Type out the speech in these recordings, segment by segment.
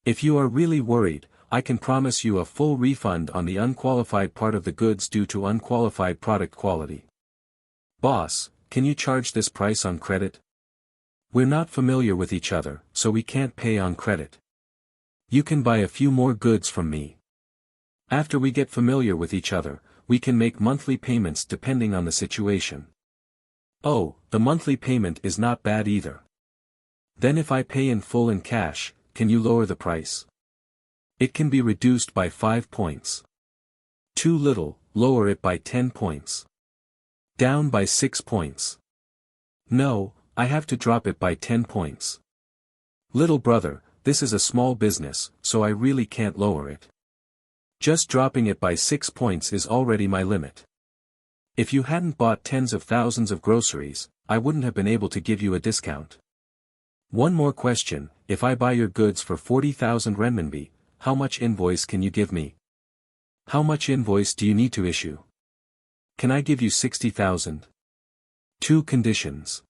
If you are really worried, I can promise you a full refund on the unqualified part of the goods due to unqualified product quality. Boss, can you charge this price on credit? We're not familiar with each other, so we can't pay on credit. You can buy a few more goods from me. After we get familiar with each other, we can make monthly payments depending on the situation. Oh, the monthly payment is not bad either. Then if I pay in full in cash, can you lower the price? It can be reduced by 5 points. Too little, lower it by 10 points. Down by 6 points. No, I have to drop it by 10 points. Little brother, this is a small business, so I really can't lower it. Just dropping it by 6 points is already my limit. If you hadn't bought tens of thousands of groceries, I wouldn't have been able to give you a discount. One more question, if I buy your goods for 40,000 renminbi, how much invoice can you give me? How much invoice do you need to issue? Can I give you 60,000? 2 conditions.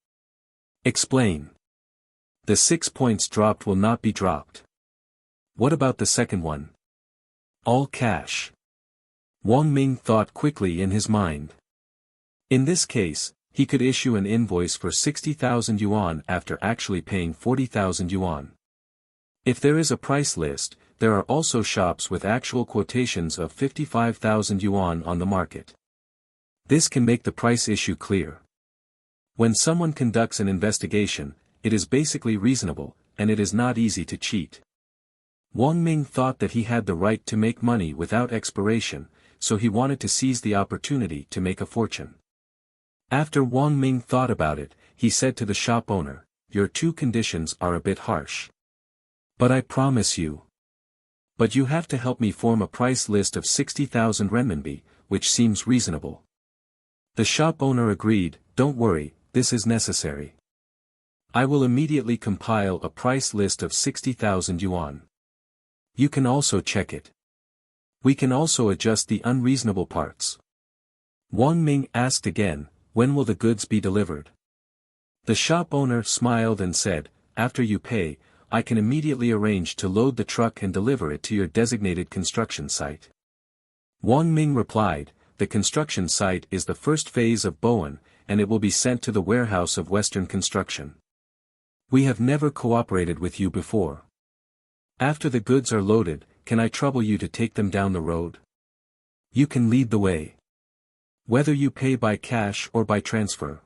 Explain. The 6 points dropped will not be dropped. What about the second one? All cash. Wang Ming thought quickly in his mind. In this case, he could issue an invoice for 60,000 yuan after actually paying 40,000 yuan. If there is a price list, there are also shops with actual quotations of 55,000 yuan on the market. This can make the price issue clear. When someone conducts an investigation, it is basically reasonable, and it is not easy to cheat. Wang Ming thought that he had the right to make money without expiration, so he wanted to seize the opportunity to make a fortune. After Wang Ming thought about it, he said to the shop owner, "Your 2 conditions are a bit harsh. But I promise you. But you have to help me form a price list of 60,000 renminbi, which seems reasonable." The shop owner agreed, "Don't worry, this is necessary. I will immediately compile a price list of 60,000 yuan. You can also check it. We can also adjust the unreasonable parts." Wang Ming asked again, "When will the goods be delivered?" The shop owner smiled and said, "After you pay, I can immediately arrange to load the truck and deliver it to your designated construction site." Wang Ming replied, "The construction site is the first phase of Bowen, and it will be sent to the warehouse of Western Construction. We have never cooperated with you before. After the goods are loaded, can I trouble you to take them down the road? You can lead the way. Whether you pay by cash or by transfer.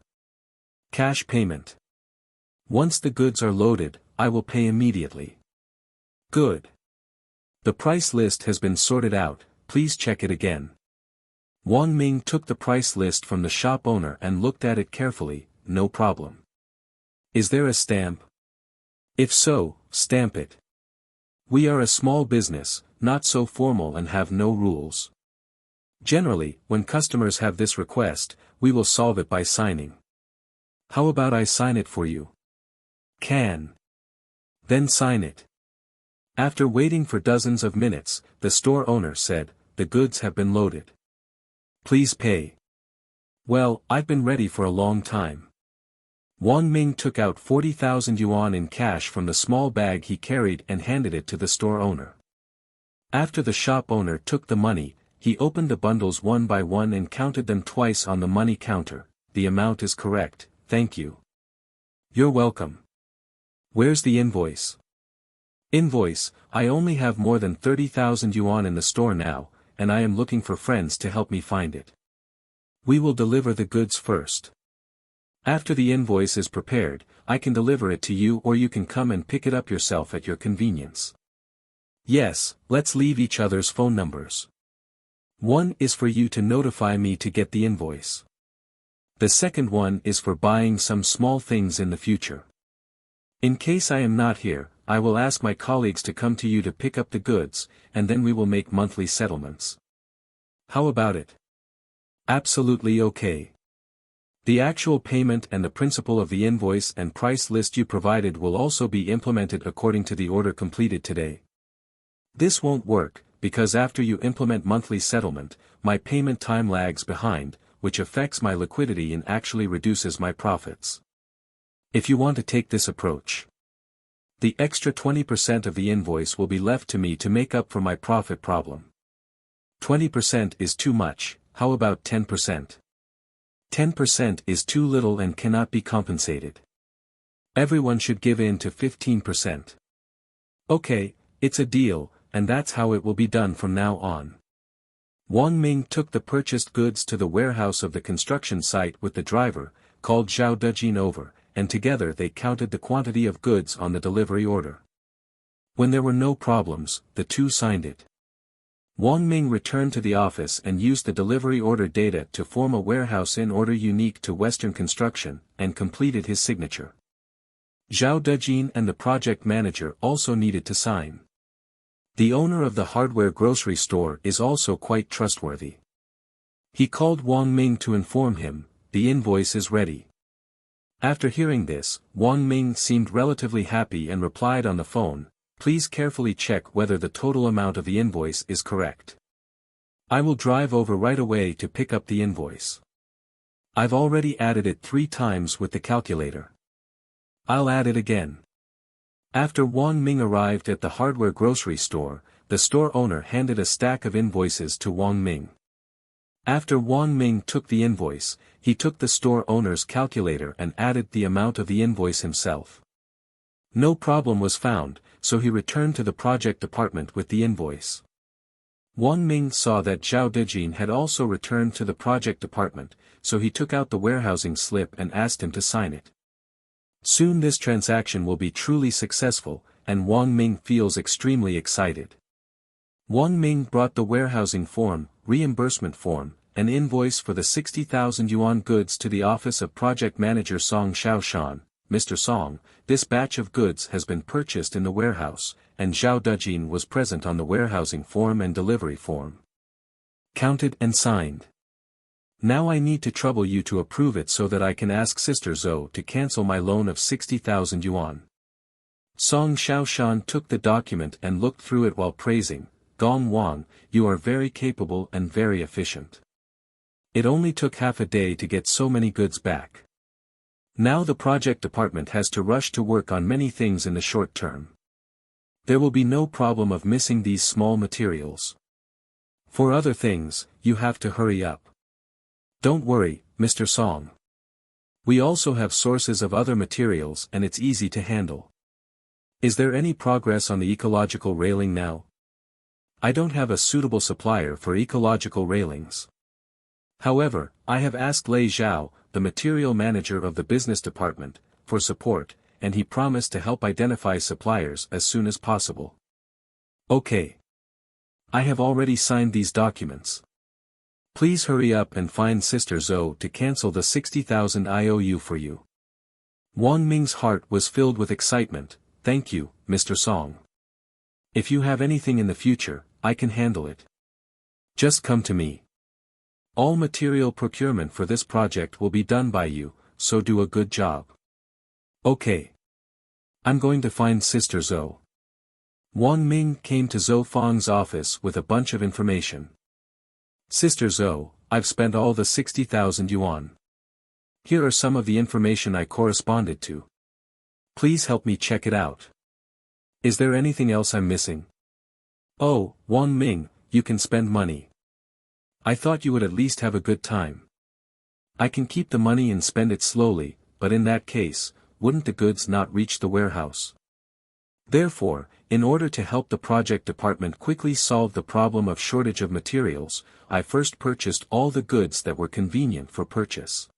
Cash payment. Once the goods are loaded, I will pay immediately." Good. The price list has been sorted out, please check it again. Wang Ming took the price list from the shop owner and looked at it carefully. No problem. Is there a stamp? If so, stamp it. We are a small business, not so formal and have no rules. Generally, when customers have this request, we will solve it by signing. How about I sign it for you? Can. Then sign it. After waiting for dozens of minutes, the store owner said, "The goods have been loaded. Please pay." "Well, I've been ready for a long time." Wang Ming took out 40,000 yuan in cash from the small bag he carried and handed it to the store owner. After the shop owner took the money, he opened the bundles one by one and counted them twice on the money counter. "The amount is correct, thank you." "You're welcome. Where's the invoice?" "Invoice, I only have more than 30,000 yuan in the store now, and I am looking for friends to help me find it. We will deliver the goods first. After the invoice is prepared, I can deliver it to you or you can come and pick it up yourself at your convenience." "Yes, let's leave each other's phone numbers. One is for you to notify me to get the invoice. The second one is for buying some small things in the future. In case I am not here, I will ask my colleagues to come to you to pick up the goods, and then we will make monthly settlements. How about it?" "Absolutely okay. The actual payment and the principle of the invoice and price list you provided will also be implemented according to the order completed today. This won't work, because after you implement monthly settlement, my payment time lags behind, which affects my liquidity and actually reduces my profits. If you want to take this approach, The extra 20% of the invoice will be left to me to make up for my profit problem. 20% is too much, how about 10%? 10% is too little and cannot be compensated. Everyone should give in to 15%. Okay, it's a deal, and that's how it will be done from now on. Wang Ming took the purchased goods to the warehouse of the construction site with the driver, called Zhao Dejin over, and together they counted the quantity of goods on the delivery order. When there were no problems, the two signed it. Wang Ming returned to the office and used the delivery order data to form a warehouse in order unique to Western construction, and completed his signature. Zhao Dejin and the project manager also needed to sign. The owner of the hardware grocery store is also quite trustworthy. He called Wang Ming to inform him, the invoice is ready. After hearing this, Wang Ming seemed relatively happy and replied on the phone, please carefully check whether the total amount of the invoice is correct. I will drive over right away to pick up the invoice. I've already added it 3 times with the calculator. I'll add it again. After Wang Ming arrived at the hardware grocery store, the store owner handed a stack of invoices to Wang Ming. After Wang Ming took the invoice, he took the store owner's calculator and added the amount of the invoice himself. No problem was found, so he returned to the project department with the invoice. Wang Ming saw that Zhao Dejin had also returned to the project department, so he took out the warehousing slip and asked him to sign it. Soon this transaction will be truly successful, and Wang Ming feels extremely excited. Wang Ming brought the warehousing form, reimbursement form, an invoice for the 60,000 yuan goods to the office of project manager Song Xiaoshan. Mr. Song, this batch of goods has been purchased in the warehouse, and Zhao Dejin was present on the warehousing form and delivery form. Counted and signed. Now I need to trouble you to approve it so that I can ask Sister Zhou to cancel my loan of 60,000 yuan. Song Xiaoshan took the document and looked through it while praising, Gong Wang, you are very capable and very efficient. It only took half a day to get so many goods back. Now the project department has to rush to work on many things in the short term. There will be no problem of missing these small materials. For other things, you have to hurry up. Don't worry, Mr. Song. We also have sources of other materials and it's easy to handle. Is there any progress on the ecological railing now? I don't have a suitable supplier for ecological railings. However, I have asked Lei Zhao, the material manager of the business department, for support, and he promised to help identify suppliers as soon as possible. Okay. I have already signed these documents. Please hurry up and find Sister Zhou to cancel the 60,000 IOU for you. Wang Ming's heart was filled with excitement, thank you, Mr. Song. If you have anything in the future, I can handle it. Just come to me. All material procurement for this project will be done by you, so do a good job. Okay. I'm going to find Sister Zhou. Wang Ming came to Zhou Fang's office with a bunch of information. Sister Zhou, I've spent all the 60,000 yuan. Here are some of the information I corresponded to. Please help me check it out. Is there anything else I'm missing? Oh, Wang Ming, you can spend money. I thought you would at least have a good time. I can keep the money and spend it slowly, but in that case, wouldn't the goods not reach the warehouse? Therefore, in order to help the project department quickly solve the problem of shortage of materials, I first purchased all the goods that were convenient for purchase.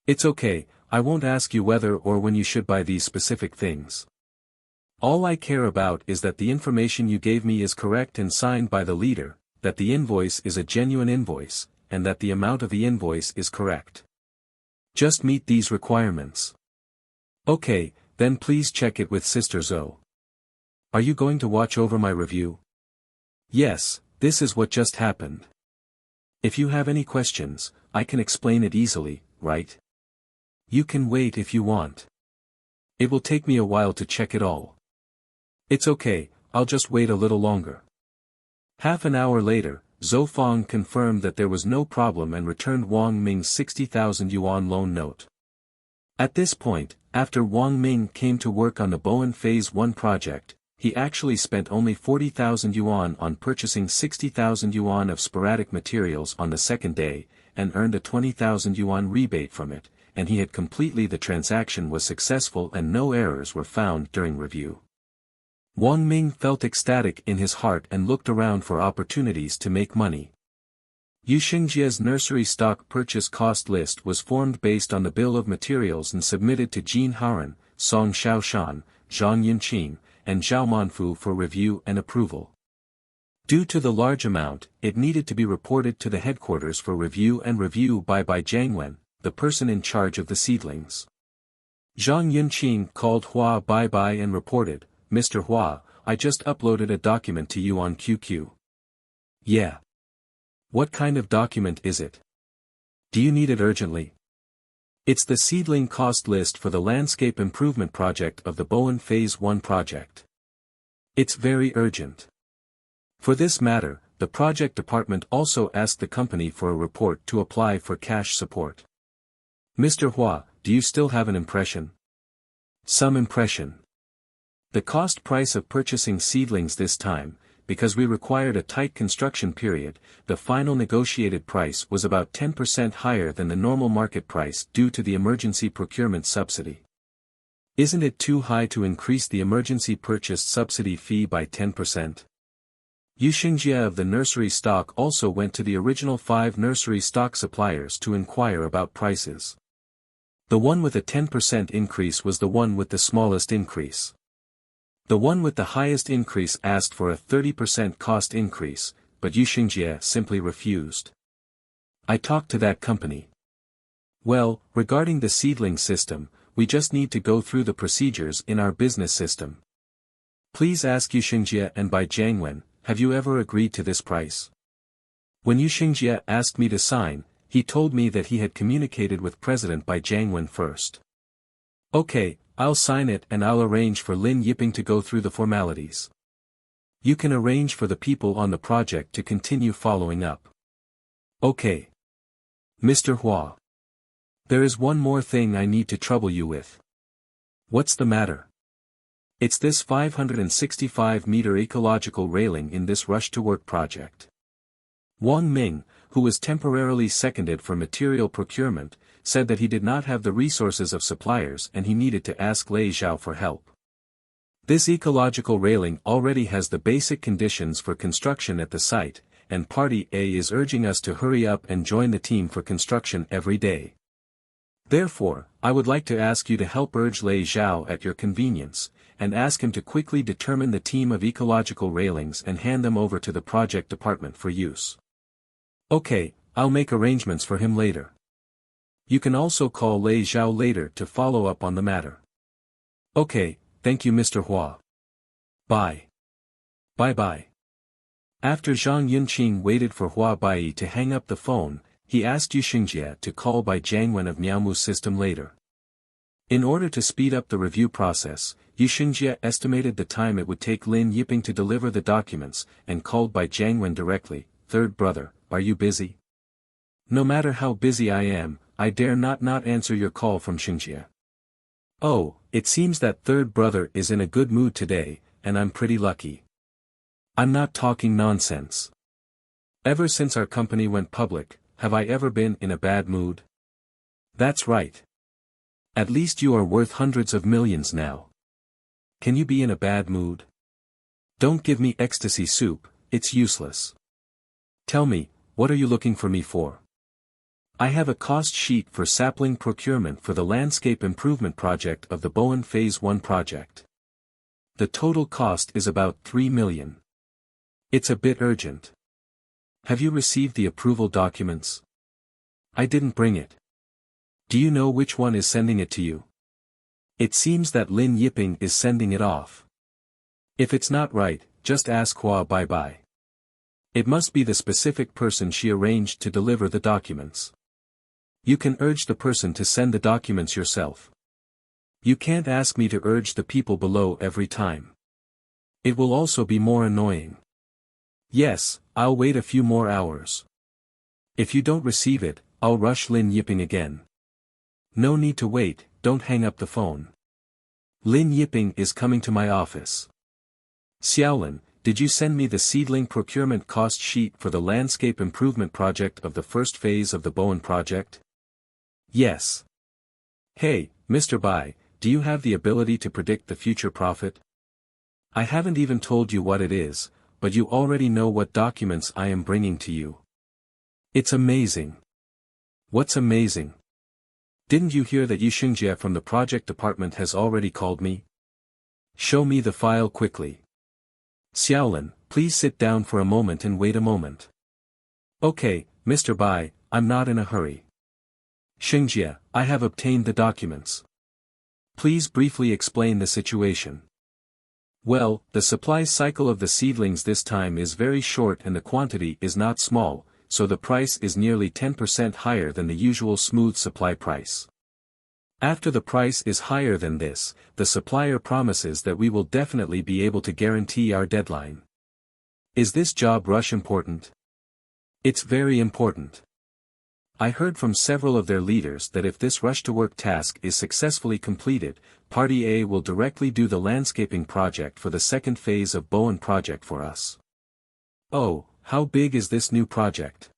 It's okay, I won't ask you whether or when you should buy these specific things. All I care about is that the information you gave me is correct and signed by the leader, that the invoice is a genuine invoice, and that the amount of the invoice is correct. Just meet these requirements. Okay, then please check it with Sister Zhou. Are you going to watch over my review? Yes, this is what just happened. If you have any questions, I can explain it easily, right? You can wait if you want. It will take me a while to check it all. It's okay, I'll just wait a little longer. Half an hour later, Zhou Fang confirmed that there was no problem and returned Wang Ming's 60,000 yuan loan note. At this point, After Wang Ming came to work on the Bowen Phase 1 project, he actually spent only 40,000 yuan on purchasing 60,000 yuan of sporadic materials on the second day, and earned a 20,000 yuan rebate from it, and he had completely the transaction was successful and no errors were found during review. Wang Ming felt ecstatic in his heart and looked around for opportunities to make money. Yu Xingjia's nursery stock purchase cost list was formed based on the bill of materials and submitted to Jin Haoran, Song Xiaoshan, Zhang Yunqing, and Zhao Manfu for review and approval. Due to the large amount, it needed to be reported to the headquarters for review by Jiangwen, the person in charge of the seedlings. Zhang Yunqing called Hua Bai and reported, "Mr. Hua, I just uploaded a document to you on QQ." "Yeah. What kind of document is it? Do you need it urgently?" "It's the seedling cost list for the landscape improvement project of the Bowen Phase 1 project. It's very urgent." For this matter, the project department also asked the company for a report to apply for cash support. "Mr. Hua, do you still have an impression?" "Some impression. The cost price of purchasing seedlings this time, because we required a tight construction period, the final negotiated price was about 10% higher than the normal market price due to the emergency procurement subsidy. Isn't it too high to increase the emergency purchase subsidy fee by 10%? Yu Xingjia of the nursery stock also went to the original 5 nursery stock suppliers to inquire about prices. The one with a 10% increase was the one with the smallest increase. The one with the highest increase asked for a 30% cost increase, but Yu Xingjie simply refused. I talked to that company. Well, regarding the seedling system, we just need to go through the procedures in our business system. Please ask Yu Xingjie and Bai Jiangwen, have you ever agreed to this price? When Yu Xingjie asked me to sign, he told me that he had communicated with President Bai Jiangwen first. Okay, I'll sign it and I'll arrange for Lin Yiping to go through the formalities. You can arrange for the people on the project to continue following up. Okay. Mr. Hua. There is one more thing I need to trouble you with. What's the matter? It's this 565-meter ecological railing in this Rush to Work project. Wang Ming, who was temporarily seconded for material procurement, said that he did not have the resources of suppliers and he needed to ask Lei Zhao for help. This ecological railing already has the basic conditions for construction at the site, and Party A is urging us to hurry up and join the team for construction every day. Therefore, I would like to ask you to help urge Lei Zhao at your convenience, and ask him to quickly determine the team of ecological railings and hand them over to the project department for use. Okay, I'll make arrangements for him later. You can also call Lei Zhao later to follow up on the matter. Okay, thank you Mr. Hua. Bye. Bye-bye. After Zhang Yunqing waited for Hua Bai to hang up the phone, he asked Yu Xingjie to call Bai Jiangwen of Miaomu's system later. In order to speed up the review process, Yu Xingjie estimated the time it would take Lin Yiping to deliver the documents, and called Bai Jiangwen directly. Third brother, are you busy? No matter how busy I am, I dare not answer your call from Xingjie. Oh, it seems that third brother is in a good mood today, and I'm pretty lucky. I'm not talking nonsense. Ever since our company went public, have I ever been in a bad mood? That's right. At least you are worth hundreds of millions now. Can you be in a bad mood? Don't give me ecstasy soup, it's useless. Tell me, what are you looking for me for? I have a cost sheet for sapling procurement for the landscape improvement project of the Bowen Phase 1 project. The total cost is about 3 million. It's a bit urgent. Have you received the approval documents? I didn't bring it. Do you know which one is sending it to you? It seems that Lin Yiping is sending it off. If it's not right, just ask Hua Bai. It must be the specific person she arranged to deliver the documents. You can urge the person to send the documents yourself. You can't ask me to urge the people below every time. It will also be more annoying. Yes, I'll wait a few more hours. If you don't receive it, I'll rush Lin Yiping again. No need to wait, don't hang up the phone. Lin Yiping is coming to my office. Xiaolin, did you send me the seedling procurement cost sheet for the landscape improvement project of the first phase of the Bowen project? Yes. Hey, Mr. Bai, do you have the ability to predict the future profit? I haven't even told you what it is, but you already know what documents I am bringing to you. It's amazing. What's amazing? Didn't you hear that Yu Xingjie from the project department has already called me? Show me the file quickly. Xiaolin, please sit down for a moment and wait a moment. Okay, Mr. Bai, I'm not in a hurry. Xingjie, I have obtained the documents. Please briefly explain the situation. Well, the supply cycle of the seedlings this time is very short and the quantity is not small, so the price is nearly 10% higher than the usual smooth supply price. After the price is higher than this, the supplier promises that we will definitely be able to guarantee our deadline. Is this job rush important? It's very important. I heard from several of their leaders that if this rush-to-work task is successfully completed, Party A will directly do the landscaping project for the second phase of Bowen project for us. Oh, how big is this new project?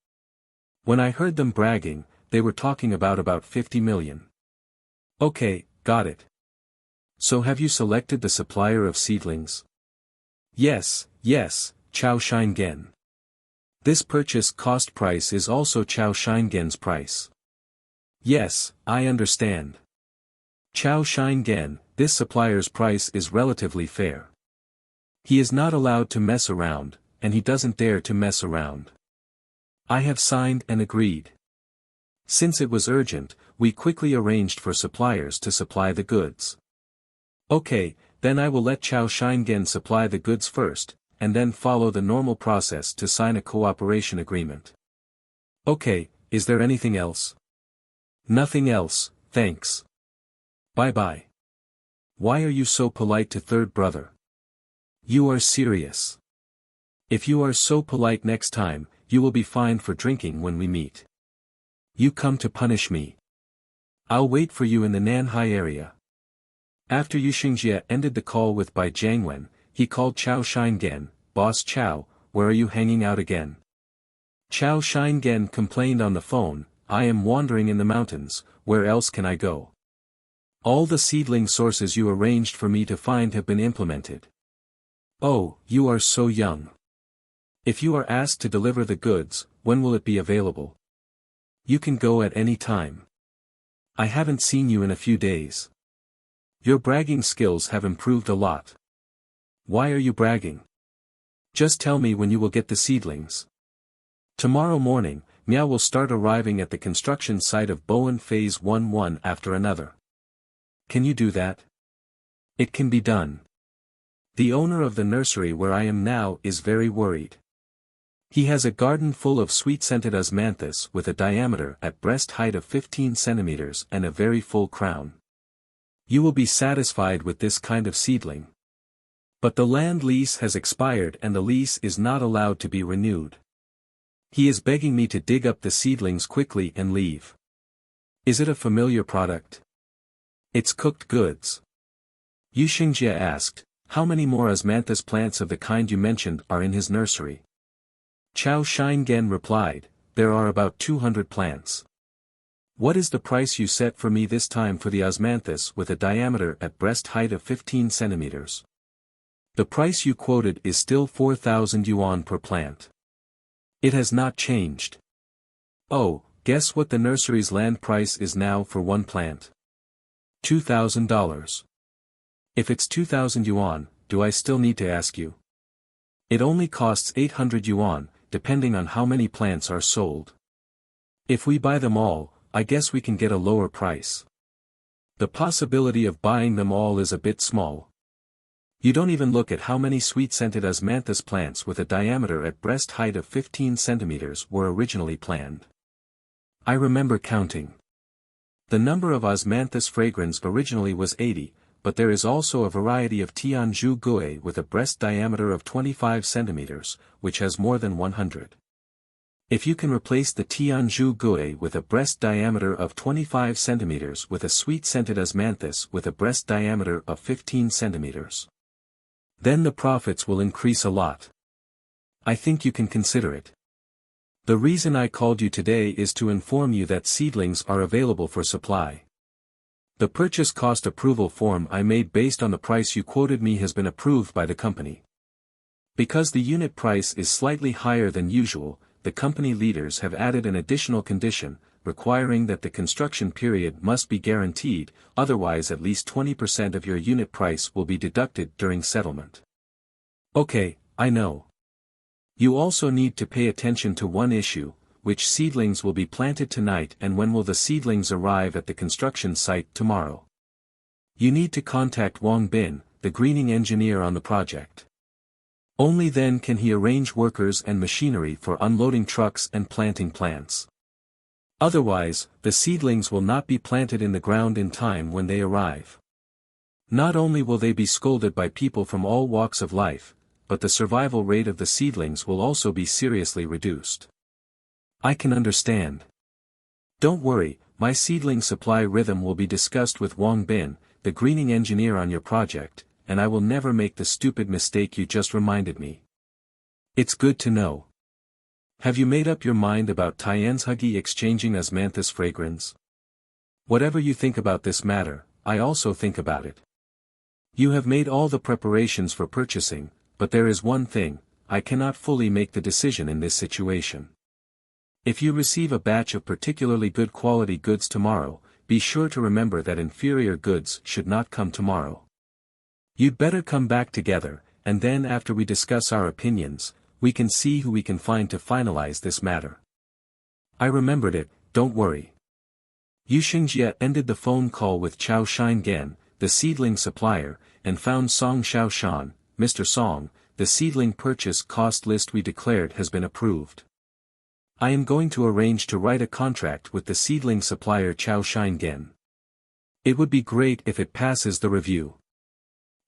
When I heard them bragging, they were talking about 50 million. Okay, got it. So have you selected the supplier of seedlings? Yes, Chao Shingen. This purchase cost price is also Chao Shingen's price. Yes, I understand. Chao Shingen, this supplier's price is relatively fair. He is not allowed to mess around, and he doesn't dare to mess around. I have signed and agreed. Since it was urgent, we quickly arranged for suppliers to supply the goods. Okay, then I will let Chao Shingen supply the goods first, and then follow the normal process to sign a cooperation agreement. Okay, is there anything else? Nothing else, thanks. Bye-bye. Why are you so polite to third brother? You are serious. If you are so polite next time, you will be fined for drinking when we meet. You come to punish me. I'll wait for you in the Nanhai area. After Yu Xingjie ended the call with Bai Jiangwen, he called Chao Shingen, Boss Chao, where are you hanging out again? Chao Shingen complained on the phone, I am wandering in the mountains, where else can I go? All the seedling sources you arranged for me to find have been implemented. Oh, you are so young. If you are asked to deliver the goods, when will it be available? You can go at any time. I haven't seen you in a few days. Your bragging skills have improved a lot. Why are you bragging? Just tell me when you will get the seedlings. Tomorrow morning, Miao will start arriving at the construction site of Bowen Phase 1 one after another. Can you do that? It can be done. The owner of the nursery where I am now is very worried. He has a garden full of sweet-scented osmanthus with a diameter at breast height of 15 centimeters and a very full crown. You will be satisfied with this kind of seedling. But the land lease has expired and the lease is not allowed to be renewed. He is begging me to dig up the seedlings quickly and leave. Is it a familiar product? It's cooked goods. Yu Xingjie asked, how many more osmanthus plants of the kind you mentioned are in his nursery? Chao Shingen replied, there are about 200 plants. What is the price you set for me this time for the osmanthus with a diameter at breast height of 15 centimeters? The price you quoted is still 4,000 yuan per plant. It has not changed. Oh, guess what the nursery's land price is now for one plant? $2,000. If it's 2,000 yuan, do I still need to ask you? It only costs 800 yuan, depending on how many plants are sold. If we buy them all, I guess we can get a lower price. The possibility of buying them all is a bit small. You don't even look at how many sweet-scented osmanthus plants with a diameter at breast height of 15 centimeters were originally planned. I remember counting. The number of osmanthus fragrans originally was 80, but there is also a variety of Tianzhu Gui with a breast diameter of 25 centimeters, which has more than 100. If you can replace the Tianzhu Gui with a breast diameter of 25 cm with a sweet-scented osmanthus with a breast diameter of 15 cm, then the profits will increase a lot. I think you can consider it. The reason I called you today is to inform you that seedlings are available for supply. The purchase cost approval form I made based on the price you quoted me has been approved by the company. Because the unit price is slightly higher than usual, the company leaders have added an additional condition, requiring that the construction period must be guaranteed, otherwise at least 20% of your unit price will be deducted during settlement. Okay, I know. You also need to pay attention to one issue: which seedlings will be planted tonight and when will the seedlings arrive at the construction site tomorrow. You need to contact Wang Bin, the greening engineer on the project. Only then can he arrange workers and machinery for unloading trucks and planting plants. Otherwise, the seedlings will not be planted in the ground in time when they arrive. Not only will they be scolded by people from all walks of life, but the survival rate of the seedlings will also be seriously reduced. I can understand. Don't worry, my seedling supply rhythm will be discussed with Wang Bin, the greening engineer on your project, and I will never make the stupid mistake you just reminded me. It's good to know. Have you made up your mind about Tianzhugi exchanging osmanthus fragrance? Whatever you think about this matter, I also think about it. You have made all the preparations for purchasing, but there is one thing: I cannot fully make the decision in this situation. If you receive a batch of particularly good quality goods tomorrow, be sure to remember that inferior goods should not come tomorrow. You'd better come back together, and then after we discuss our opinions, we can see who we can find to finalize this matter. I remembered it, don't worry. Yu Xingjie ended the phone call with Chao Shingen, the seedling supplier, and found Song Xiaoshan. Mr. Song, the seedling purchase cost list we declared has been approved. I am going to arrange to write a contract with the seedling supplier Chao Shingen. It would be great if it passes the review.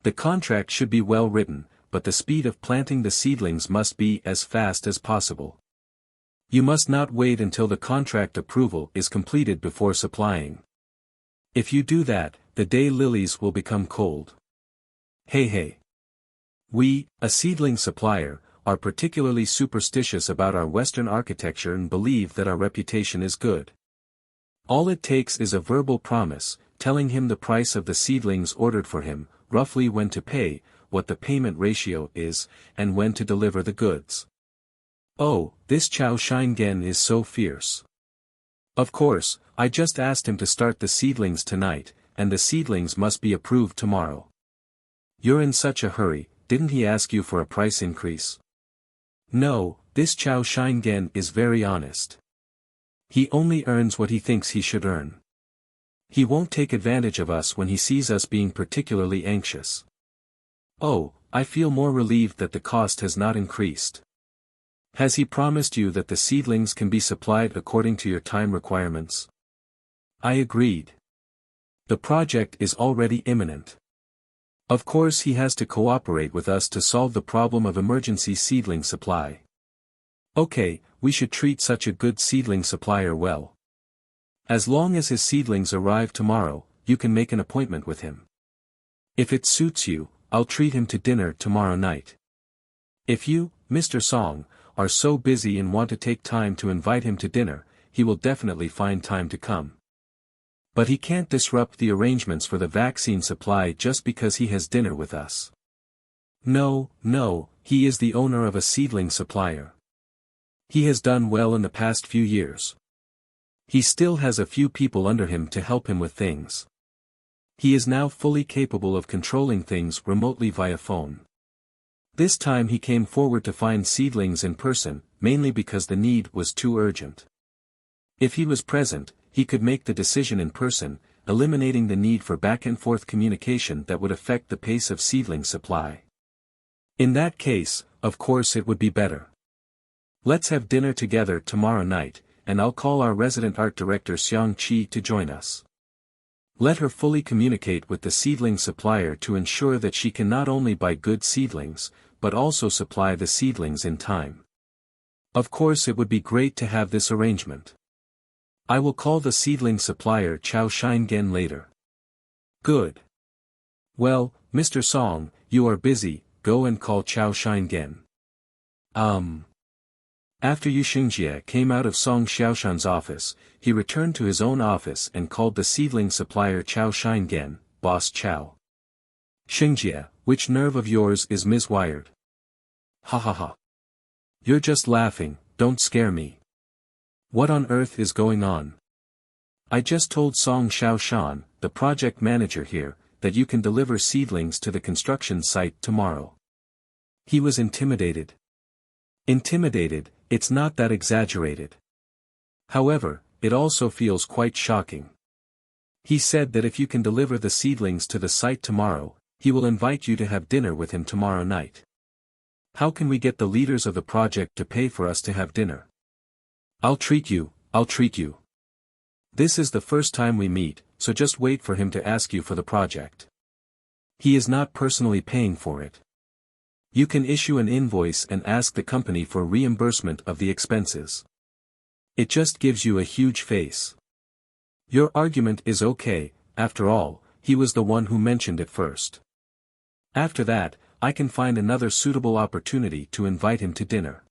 The contract should be well written, but the speed of planting the seedlings must be as fast as possible. You must not wait until the contract approval is completed before supplying. If you do that, the day lilies will become cold. Hey. We, a seedling supplier, are particularly superstitious about our Western architecture and believe that our reputation is good. All it takes is a verbal promise, telling him the price of the seedlings ordered for him, roughly when to pay, what the payment ratio is, and when to deliver the goods. Oh, this Chao Shingen is so fierce. Of course, I just asked him to start the seedlings tonight, and the seedlings must be approved tomorrow. You're in such a hurry, didn't he ask you for a price increase? No, this Chao Shingen is very honest. He only earns what he thinks he should earn. He won't take advantage of us when he sees us being particularly anxious. Oh, I feel more relieved that the cost has not increased. Has he promised you that the seedlings can be supplied according to your time requirements? I agreed. The project is already imminent. Of course he has to cooperate with us to solve the problem of emergency seedling supply. Okay, we should treat such a good seedling supplier well. As long as his seedlings arrive tomorrow, you can make an appointment with him. If it suits you, I'll treat him to dinner tomorrow night. If you, Mr. Song, are so busy and want to take time to invite him to dinner, he will definitely find time to come. But he can't disrupt the arrangements for the vaccine supply just because he has dinner with us. No, he is the owner of a seedling supplier. He has done well in the past few years. He still has a few people under him to help him with things. He is now fully capable of controlling things remotely via phone. This time he came forward to find seedlings in person, mainly because the need was too urgent. If he was present, he could make the decision in person, eliminating the need for back-and-forth communication that would affect the pace of seedling supply. In that case, of course it would be better. Let's have dinner together tomorrow night, and I'll call our resident art director Xiang Qi to join us. Let her fully communicate with the seedling supplier to ensure that she can not only buy good seedlings, but also supply the seedlings in time. Of course it would be great to have this arrangement. I will call the seedling supplier Chao Shingen later. Good. Well, Mr. Song, you are busy, go and call Chao Shingen. After Yu Xingjie came out of Song Xiaoshan's office, he returned to his own office and called the seedling supplier Chao Shingen, Boss Chao. Xingjie, which nerve of yours is miswired? Ha ha ha. You're just laughing, don't scare me. What on earth is going on? I just told Song Xiaoshan, the project manager here, that you can deliver seedlings to the construction site tomorrow. He was intimidated. Intimidated, it's not that exaggerated. However, it also feels quite shocking. He said that if you can deliver the seedlings to the site tomorrow, he will invite you to have dinner with him tomorrow night. How can we get the leaders of the project to pay for us to have dinner? I'll treat you. This is the first time we meet, so just wait for him to ask you for the project. He is not personally paying for it. You can issue an invoice and ask the company for reimbursement of the expenses. It just gives you a huge face. Your argument is okay, after all, he was the one who mentioned it first. After that, I can find another suitable opportunity to invite him to dinner.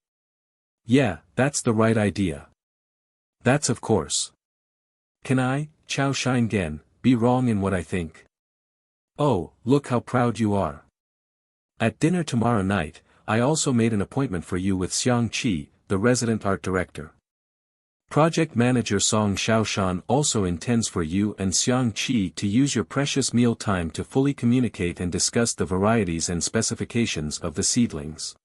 Yeah, that's the right idea. That's of course. Can I, Chao Shingen, be wrong in what I think? Oh, look how proud you are. At dinner tomorrow night, I also made an appointment for you with Xiang Qi, the resident art director. Project manager Song Xiaoshan also intends for you and Xiang Qi to use your precious meal time to fully communicate and discuss the varieties and specifications of the seedlings.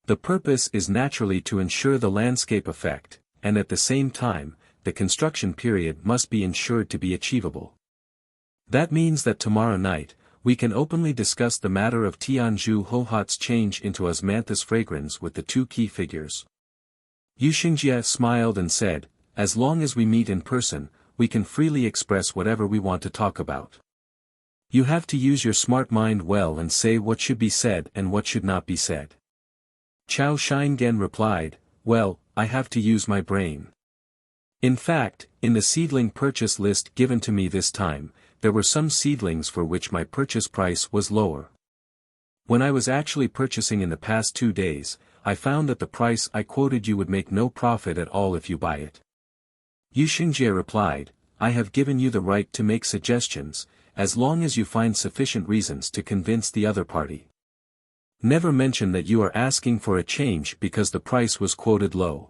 The purpose is naturally to ensure the landscape effect, and at the same time, the construction period must be ensured to be achievable. That means that tomorrow night, we can openly discuss the matter of Tianzhu Hohat's change into osmanthus fragrance with the two key figures. Yu Xingjie smiled and said, as long as we meet in person, we can freely express whatever we want to talk about. You have to use your smart mind well and say what should be said and what should not be said. Chao Shingen replied, well, I have to use my brain. In fact, in the seedling purchase list given to me this time, there were some seedlings for which my purchase price was lower. When I was actually purchasing in the past 2 days, I found that the price I quoted you would make no profit at all if you buy it. Yu Xingjie replied, I have given you the right to make suggestions, as long as you find sufficient reasons to convince the other party. Never mention that you are asking for a change because the price was quoted low.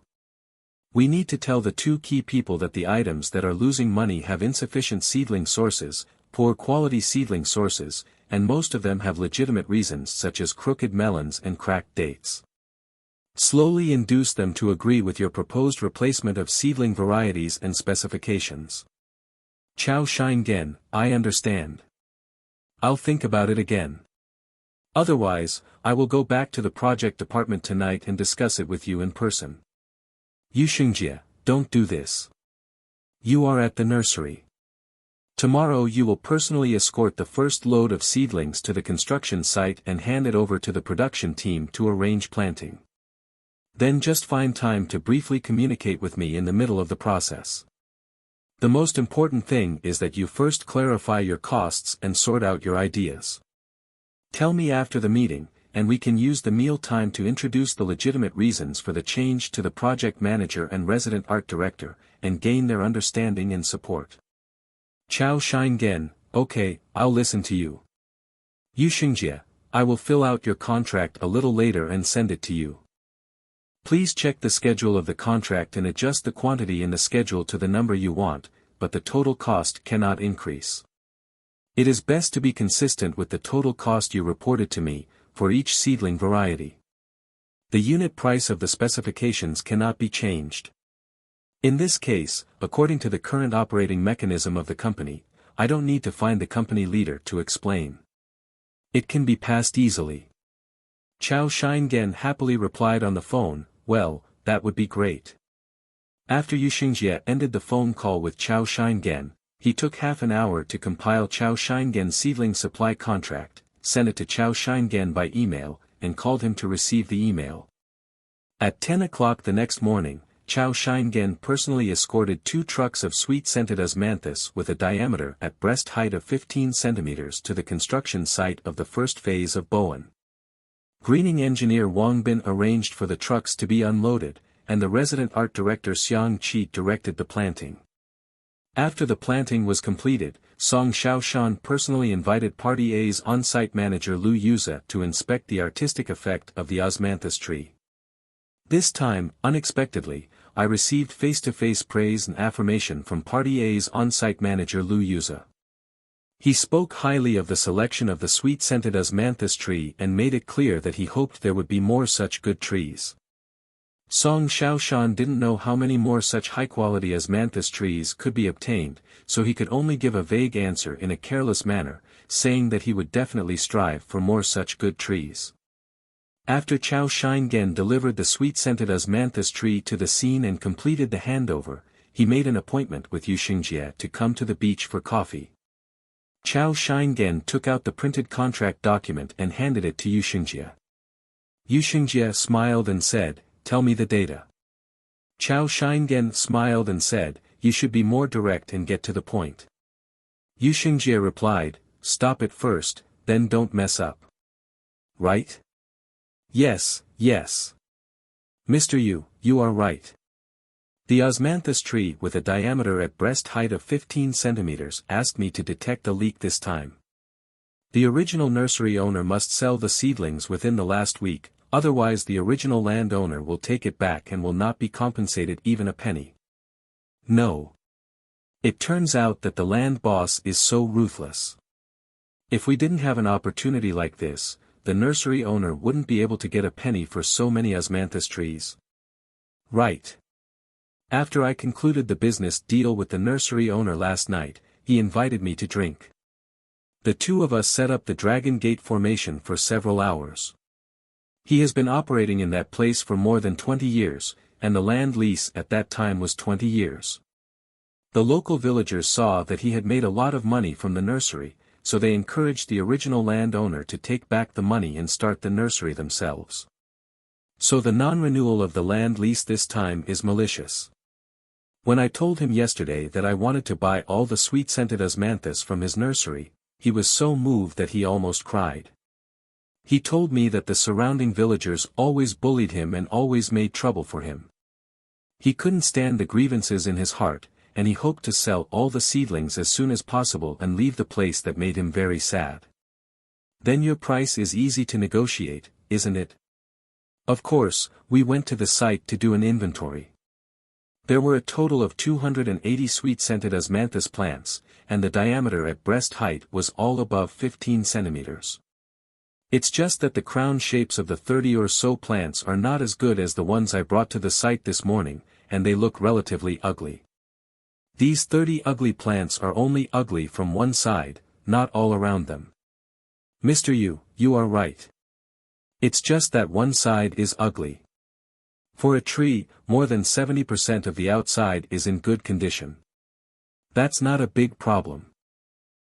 We need to tell the two key people that the items that are losing money have insufficient seedling sources, poor quality seedling sources, and most of them have legitimate reasons such as crooked melons and cracked dates. Slowly induce them to agree with your proposed replacement of seedling varieties and specifications. Chao Shingen, I understand. I'll think about it again. Otherwise, I will go back to the project department tonight and discuss it with you in person. Yu Xingjie, don't do this. You are at the nursery. Tomorrow you will personally escort the first load of seedlings to the construction site and hand it over to the production team to arrange planting. Then just find time to briefly communicate with me in the middle of the process. The most important thing is that you first clarify your costs and sort out your ideas. Tell me after the meeting, and we can use the meal time to introduce the legitimate reasons for the change to the project manager and resident art director, and gain their understanding and support. Chao Shingen, okay, I'll listen to you. Yu Xingjie, I will fill out your contract a little later and send it to you. Please check the schedule of the contract and adjust the quantity in the schedule to the number you want, but the total cost cannot increase. It is best to be consistent with the total cost you reported to me, for each seedling variety. The unit price of the specifications cannot be changed. In this case, according to the current operating mechanism of the company, I don't need to find the company leader to explain. It can be passed easily. Chao Shingen happily replied on the phone, well, that would be great. After Yu Xingjie ended the phone call with Chao Shingen, he took half an hour to compile Chao Shingen's seedling supply contract, sent it to Chao Shingen by email, and called him to receive the email. At 10 o'clock the next morning, Chao Shingen personally escorted 2 trucks of sweet-scented osmanthus with a diameter at breast height of 15 centimeters to the construction site of the first phase of Bowen. Greening engineer Wang Bin arranged for the trucks to be unloaded, and the resident art director Xiang Qi directed the planting. After the planting was completed, Song Xiaoshan personally invited Party A's on-site manager Lu Yuza to inspect the artistic effect of the osmanthus tree. This time, unexpectedly, I received face-to-face praise and affirmation from Party A's on-site manager Lu Yuza. He spoke highly of the selection of the sweet-scented osmanthus tree and made it clear that he hoped there would be more such good trees. Song Xiaoshan didn't know how many more such high-quality osmanthus trees could be obtained, so he could only give a vague answer in a careless manner, saying that he would definitely strive for more such good trees. After Chao Shingen delivered the sweet-scented osmanthus tree to the scene and completed the handover, he made an appointment with Yu Xingjie to come to the beach for coffee. Chao Shingen took out the printed contract document and handed it to Yu Xingjie. Yu Xingjie smiled and said, "Tell me the data." Chao Shingen smiled and said, "You should be more direct and get to the point." Yu Xingjie replied, "Stop it first, then don't mess up. Right? Yes, yes. Mr. Yu, you are right. The osmanthus tree with a diameter at breast height of 15 centimeters asked me to detect a leak this time. The original nursery owner must sell the seedlings within the last week, otherwise the original land owner will take it back and will not be compensated even a penny. No. It turns out that the land boss is so ruthless. If we didn't have an opportunity like this, the nursery owner wouldn't be able to get a penny for so many osmanthus trees. Right. After I concluded the business deal with the nursery owner last night, he invited me to drink. The two of us set up the Dragon Gate formation for several hours. He has been operating in that place for more than 20 years, and the land lease at that time was 20 years. The local villagers saw that he had made a lot of money from the nursery, so they encouraged the original landowner to take back the money and start the nursery themselves. So the non-renewal of the land lease this time is malicious. When I told him yesterday that I wanted to buy all the sweet-scented osmanthus from his nursery, he was so moved that he almost cried. He told me that the surrounding villagers always bullied him and always made trouble for him. He couldn't stand the grievances in his heart, and he hoped to sell all the seedlings as soon as possible and leave the place that made him very sad. Then your price is easy to negotiate, isn't it? Of course, we went to the site to do an inventory. There were a total of 280 sweet-scented osmanthus plants, and the diameter at breast height was all above 15 centimeters. It's just that the crown shapes of the 30 or so plants are not as good as the ones I brought to the site this morning, and they look relatively ugly. These 30 ugly plants are only ugly from one side, not all around them. Mr. Yu, you are right. It's just that one side is ugly. For a tree, more than 70% of the outside is in good condition. That's not a big problem.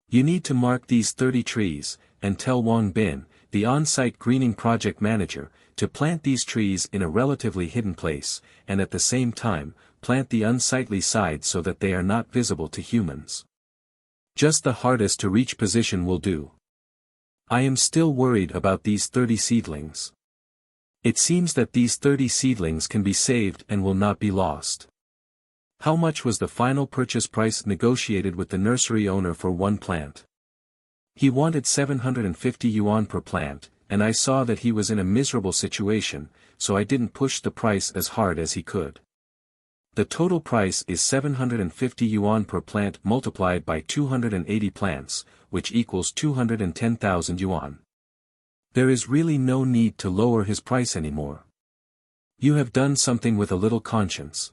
You need to mark these 30 trees, and tell Wang Bin, the on-site greening project manager, to plant these trees in a relatively hidden place, and at the same time, plant the unsightly side so that they are not visible to humans. Just the hardest to reach position will do. I am still worried about these 30 seedlings. It seems that these 30 seedlings can be saved and will not be lost. How much was the final purchase price negotiated with the nursery owner for one plant? He wanted 750 yuan per plant, and I saw that he was in a miserable situation, so I didn't push the price as hard as he could. The total price is 750 yuan per plant multiplied by 280 plants, which equals 210,000 yuan. There is really no need to lower his price anymore. You have done something with a little conscience.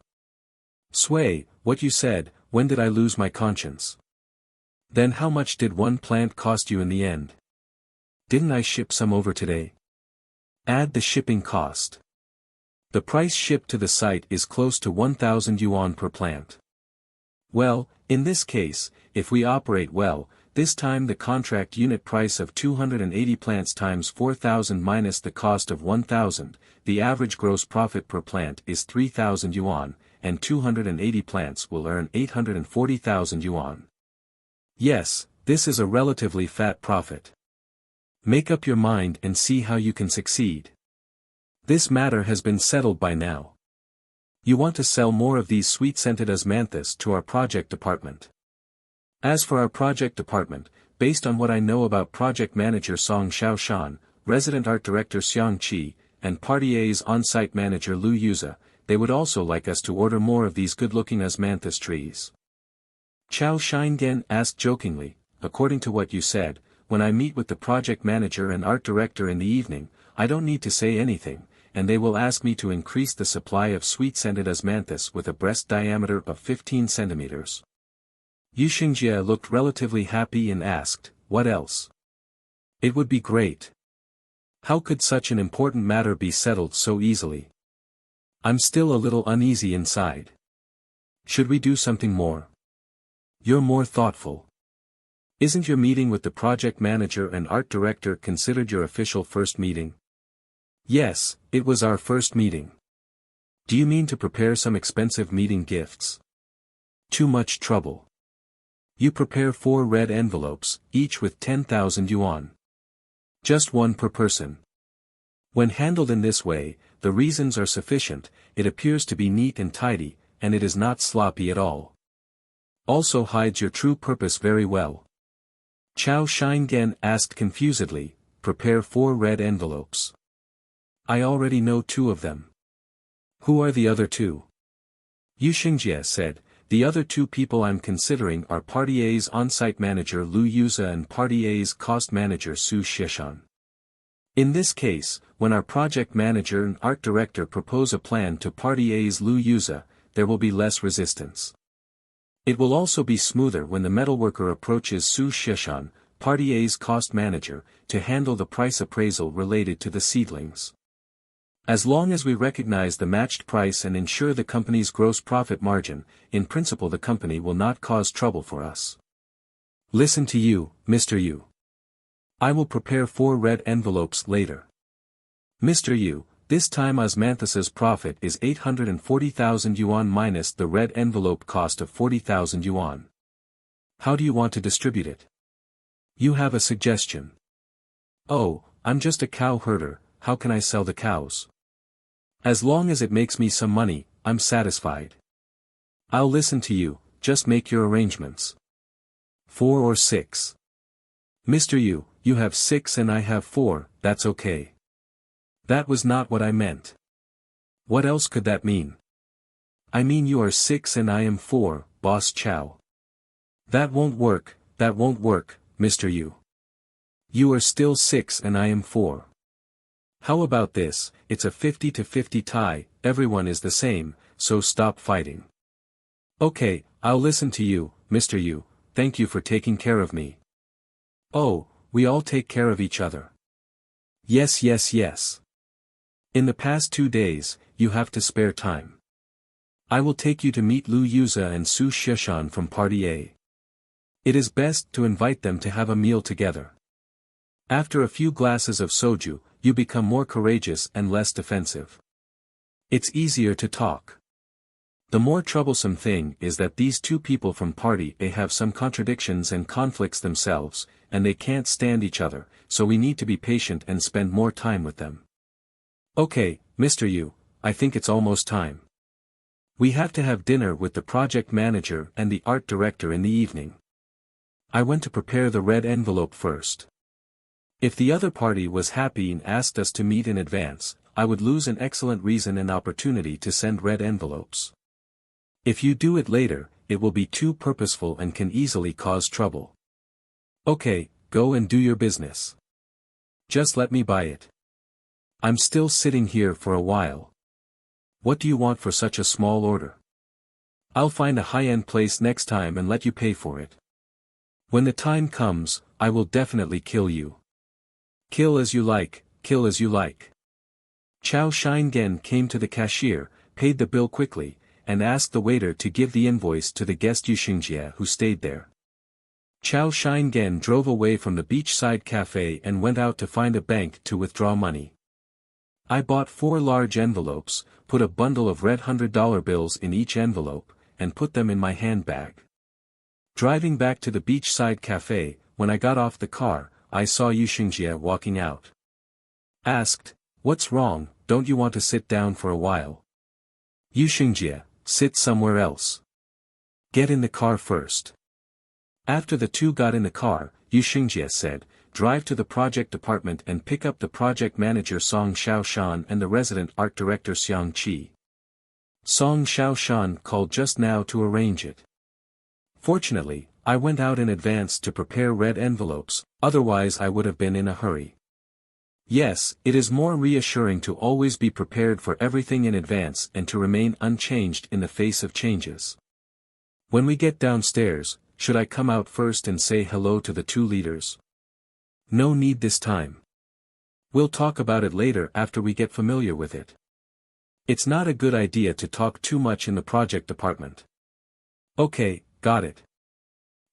Sway, what you said, when did I lose my conscience? Then how much did one plant cost you in the end? Didn't I ship some over today? Add the shipping cost. The price shipped to the site is close to 1,000 yuan per plant. Well, in this case, if we operate well, this time the contract unit price of 280 plants times 4,000 minus the cost of 1,000, the average gross profit per plant is 3,000 yuan, and 280 plants will earn 840,000 yuan. Yes, this is a relatively fat profit. Make up your mind and see how you can succeed. This matter has been settled by now. You want to sell more of these sweet-scented osmanthus to our project department. As for our project department, based on what I know about project manager Song Xiaoshan, resident art director Xiang Qi, and Party A's on-site manager Lu Yuza, they would also like us to order more of these good-looking osmanthus trees. Chao Shingen asked jokingly, according to what you said, when I meet with the project manager and art director in the evening, I don't need to say anything, and they will ask me to increase the supply of sweet-scented osmanthus with a breast diameter of 15 centimeters. Yu Xingjie looked relatively happy and asked, what else? It would be great. How could such an important matter be settled so easily? I'm still a little uneasy inside. Should we do something more? You're more thoughtful. Isn't your meeting with the project manager and art director considered your official first meeting? Yes, it was our first meeting. Do you mean to prepare some expensive meeting gifts? Too much trouble. You prepare 4 red envelopes, each with 10,000 yuan. Just one per person. When handled in this way, the reasons are sufficient, it appears to be neat and tidy, and it is not sloppy at all. Also hides your true purpose very well. Chao Shingen asked confusedly, prepare 4 red envelopes. I already know 2 of them. Who are the other 2? Yu Xingjie said, the other 2 people I'm considering are Party A's on-site manager Lu Yuza and Party A's cost manager Su Xishan. In this case, when our project manager and art director propose a plan to Party A's Lu Yuza, there will be less resistance. It will also be smoother when the metalworker approaches Su Xishan, Party A's cost manager, to handle the price appraisal related to the seedlings. As long as we recognize the matched price and ensure the company's gross profit margin, in principle the company will not cause trouble for us. Listen to you, Mr. Yu. I will prepare 4 red envelopes later. Mr. Yu, this time osmanthus's profit is 840,000 yuan minus the red envelope cost of 40,000 yuan. How do you want to distribute it? You have a suggestion. Oh, I'm just a cow herder, how can I sell the cows? As long as it makes me some money, I'm satisfied. I'll listen to you, just make your arrangements. 4 or 6. Mr. Yu, you have 6 and I have 4, that's okay. That was not what I meant. What else could that mean? I mean you are 6 and I am 4, Boss Chow. That won't work, Mr. Yu. You are still 6 and I am 4. How about this, it's a 50-50 tie, everyone is the same, so stop fighting. Okay, I'll listen to you, Mr. Yu, thank you for taking care of me. Oh, we all take care of each other. Yes. In the past 2 days, you have to spare time. I will take you to meet Lu Yuza and Su Xishan from Party A. It is best to invite them to have a meal together. After a few glasses of soju, you become more courageous and less defensive. It's easier to talk. The more troublesome thing is that these 2 people from Party A have some contradictions and conflicts themselves, and they can't stand each other, so we need to be patient and spend more time with them. Okay, Mr. Yu, I think it's almost time. We have to have dinner with the project manager and the art director in the evening. I went to prepare the red envelope first. If the other party was happy and asked us to meet in advance, I would lose an excellent reason and opportunity to send red envelopes. If you do it later, it will be too purposeful and can easily cause trouble. Okay, go and do your business. Just let me buy it. I'm still sitting here for a while. What do you want for such a small order? I'll find a high-end place next time and let you pay for it. When the time comes, I will definitely kill you. Kill as you like, kill as you like. Chao Shingen came to the cashier, paid the bill quickly, and asked the waiter to give the invoice to the guest Yu Xingjie who stayed there. Chao Shingen drove away from the beachside cafe and went out to find a bank to withdraw money. I bought 4 large envelopes, put a bundle of red $100 bills in each envelope, and put them in my handbag. Driving back to the beachside cafe, when I got off the car, I saw Yuxingjie walking out. Asked, "What's wrong, don't you want to sit down for a while?" Yuxingjie, "Sit somewhere else. Get in the car first." After the two got in the car, Yuxingjie said, "Drive to the project department and pick up the project manager Song Xiaoshan and the resident art director Xiang Qi. Song Xiaoshan called just now to arrange it. Fortunately, I went out in advance to prepare red envelopes, otherwise I would have been in a hurry." Yes, it is more reassuring to always be prepared for everything in advance and to remain unchanged in the face of changes. When we get downstairs, should I come out first and say hello to the two leaders? No need this time. We'll talk about it later after we get familiar with it. It's not a good idea to talk too much in the project department. Okay, got it.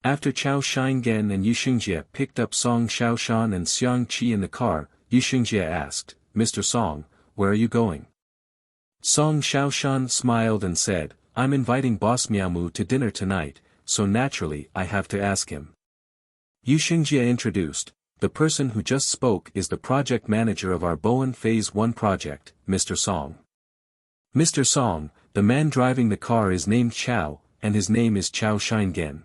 After Chao Shingen and Yuxingjie picked up Song Xiaoshan and Xiang Qi in the car, Yuxingjie asked, "Mr. Song, where are you going?" Song Xiaoshan smiled and said, "I'm inviting Boss Miaomu to dinner tonight, so naturally I have to ask him." Yuxingjie introduced, "The person who just spoke is the project manager of our Bowen Phase 1 project, Mr. Song. Mr. Song, the man driving the car is named Chao, and his name is Chao Shingen.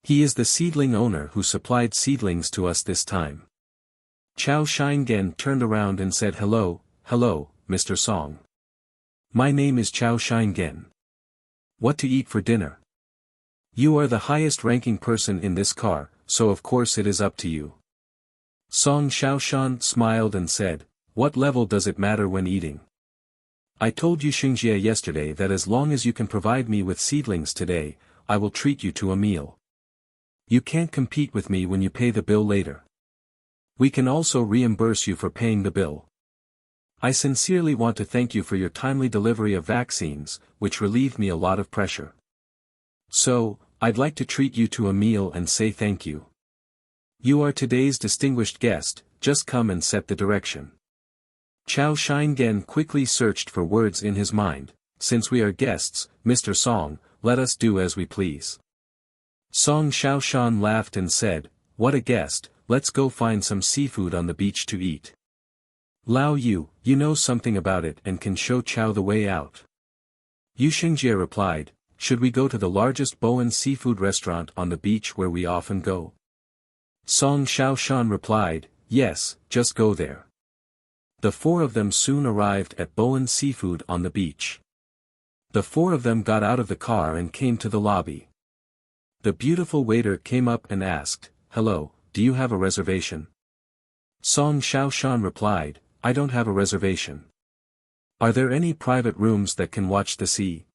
He is the seedling owner who supplied seedlings to us this time." Chao Shingen turned around and said, "Hello, Mr. Song. My name is Chao Shingen. What to eat for dinner? You are the highest ranking person in this car, so of course it is up to you." Song Xiaoshan smiled and said, "What level does it matter when eating? I told Yuxingjie yesterday that as long as you can provide me with seedlings today, I will treat you to a meal. You can't compete with me when you pay the bill later. We can also reimburse you for paying the bill. I sincerely want to thank you for your timely delivery of vaccines, which relieved me a lot of pressure. So, I'd like to treat you to a meal and say thank you. You are today's distinguished guest, just come and set the direction." Chao Shingen quickly searched for words in his mind, "Since we are guests, Mr. Song, let us do as we please." Song Xiaoshan laughed and said, "What a guest, let's go find some seafood on the beach to eat. Lao Yu, you know something about it and can show Chao the way out." Yuxingjie replied, "Should we go to the largest Bowen seafood restaurant on the beach where we often go?" Song Xiaoshan replied, "Yes, just go there." The four of them soon arrived at Bowen Seafood on the beach. The four of them got out of the car and came to the lobby. The beautiful waiter came up and asked, "Hello, do you have a reservation?" Song Xiaoshan replied, "I don't have a reservation. Are there any private rooms that can watch the sea?"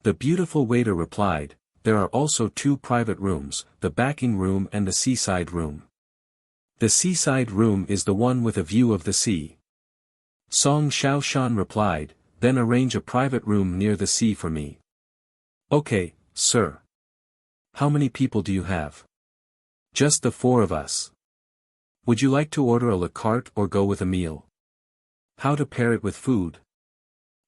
The beautiful waiter replied, "There are also 2 private rooms, the backing room and the seaside room. The seaside room is the one with a view of the sea." Song Xiaoshan replied, "Then arrange a private room near the sea for me." "Okay, sir. How many people do you have?" "Just the 4 of us." "Would you like to order a la carte or go with a meal? How to pair it with food?"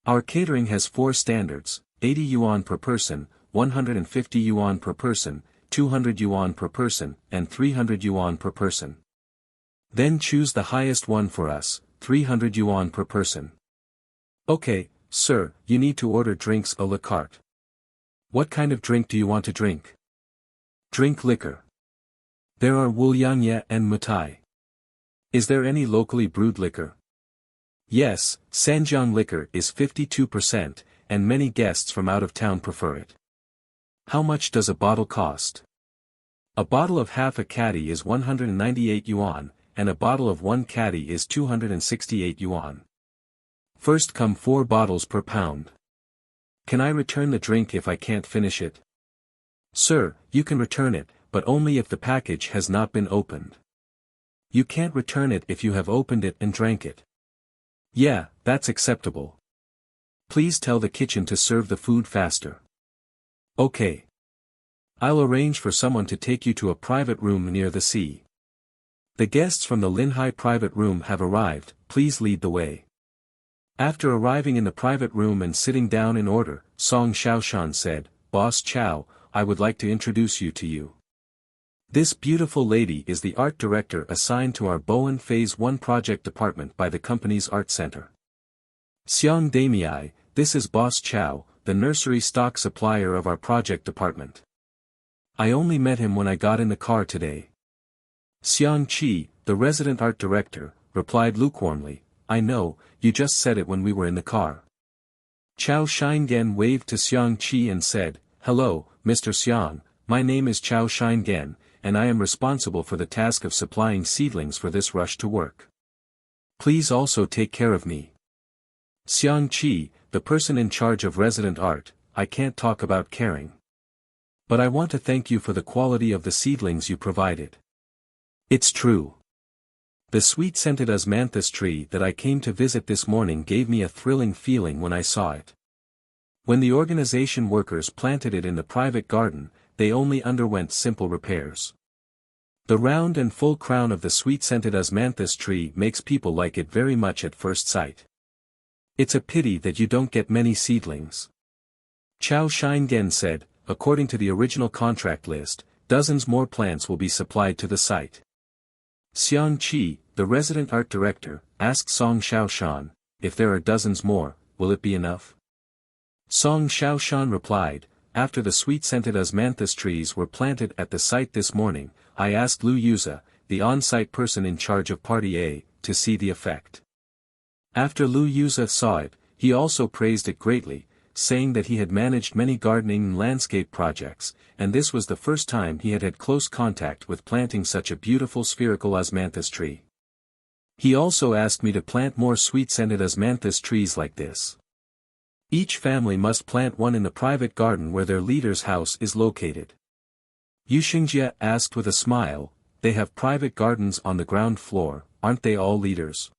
"Our catering has 4 standards, 80 yuan per person, 150 yuan per person, 200 yuan per person, and 300 yuan per person." "Then choose the highest one for us, 300 yuan per person." "Okay, sir, you need to order drinks a la carte. What kind of drink do you want to drink?" "Drink liquor. There are wuliangye and mutai. Is there any locally brewed liquor?" "Yes, Sanjiang liquor is 52%, and many guests from out of town prefer it." "How much does a bottle cost?" "A bottle of half a caddy is 198 yuan, and a bottle of 1 caddy is 268 yuan. First come 4 bottles per pound." "Can I return the drink if I can't finish it?" "Sir, you can return it, but only if the package has not been opened. You can't return it if you have opened it and drank it." "Yeah, that's acceptable. Please tell the kitchen to serve the food faster." "Okay. I'll arrange for someone to take you to a private room near the sea. The guests from the Linhai private room have arrived, please lead the way. After arriving in the private room and sitting down in order, Song Xiaoshan said, Boss Chow, I would like to introduce you to you. This beautiful lady is the art director assigned to our Bowen Phase 1 project department by the company's art center. Xiang Damiai, this is Boss Chow, the nursery stock supplier of our project department. I only met him when I got in the car today. Xiang Qi, the resident art director, replied lukewarmly, I know, you just said it when we were in the car. Chao Shingen waved to Xiang Qi and said, Hello, Mr. Xiang, my name is Chao Shingen, and I am responsible for the task of supplying seedlings for this rush to work. Please also take care of me. Xiang Qi, the person in charge of resident art, I can't talk about caring. But I want to thank you for the quality of the seedlings you provided. It's true. The sweet-scented osmanthus tree that I came to visit this morning gave me a thrilling feeling when I saw it. When the organization workers planted it in the private garden, they only underwent simple repairs. The round and full crown of the sweet-scented osmanthus tree makes people like it very much at first sight. It's a pity that you don't get many seedlings. Chao Shingen said, according to the original contract list, dozens more plants will be supplied to the site. Xiang Qi, the resident art director, asked Song Xiaoshan, if there are dozens more, will it be enough? Song Xiaoshan replied, after the sweet-scented osmanthus trees were planted at the site this morning, I asked Lu Yuza, the on-site person in charge of Party A, to see the effect. After Lu Yuza saw it, he also praised it greatly, saying that he had managed many gardening and landscape projects, and this was the first time he had had close contact with planting such a beautiful spherical osmanthus tree. He also asked me to plant more sweet-scented osmanthus trees like this. Each family must plant one in the private garden where their leader's house is located. Yu Xingjie asked with a smile, they have private gardens on the ground floor, aren't they all leaders?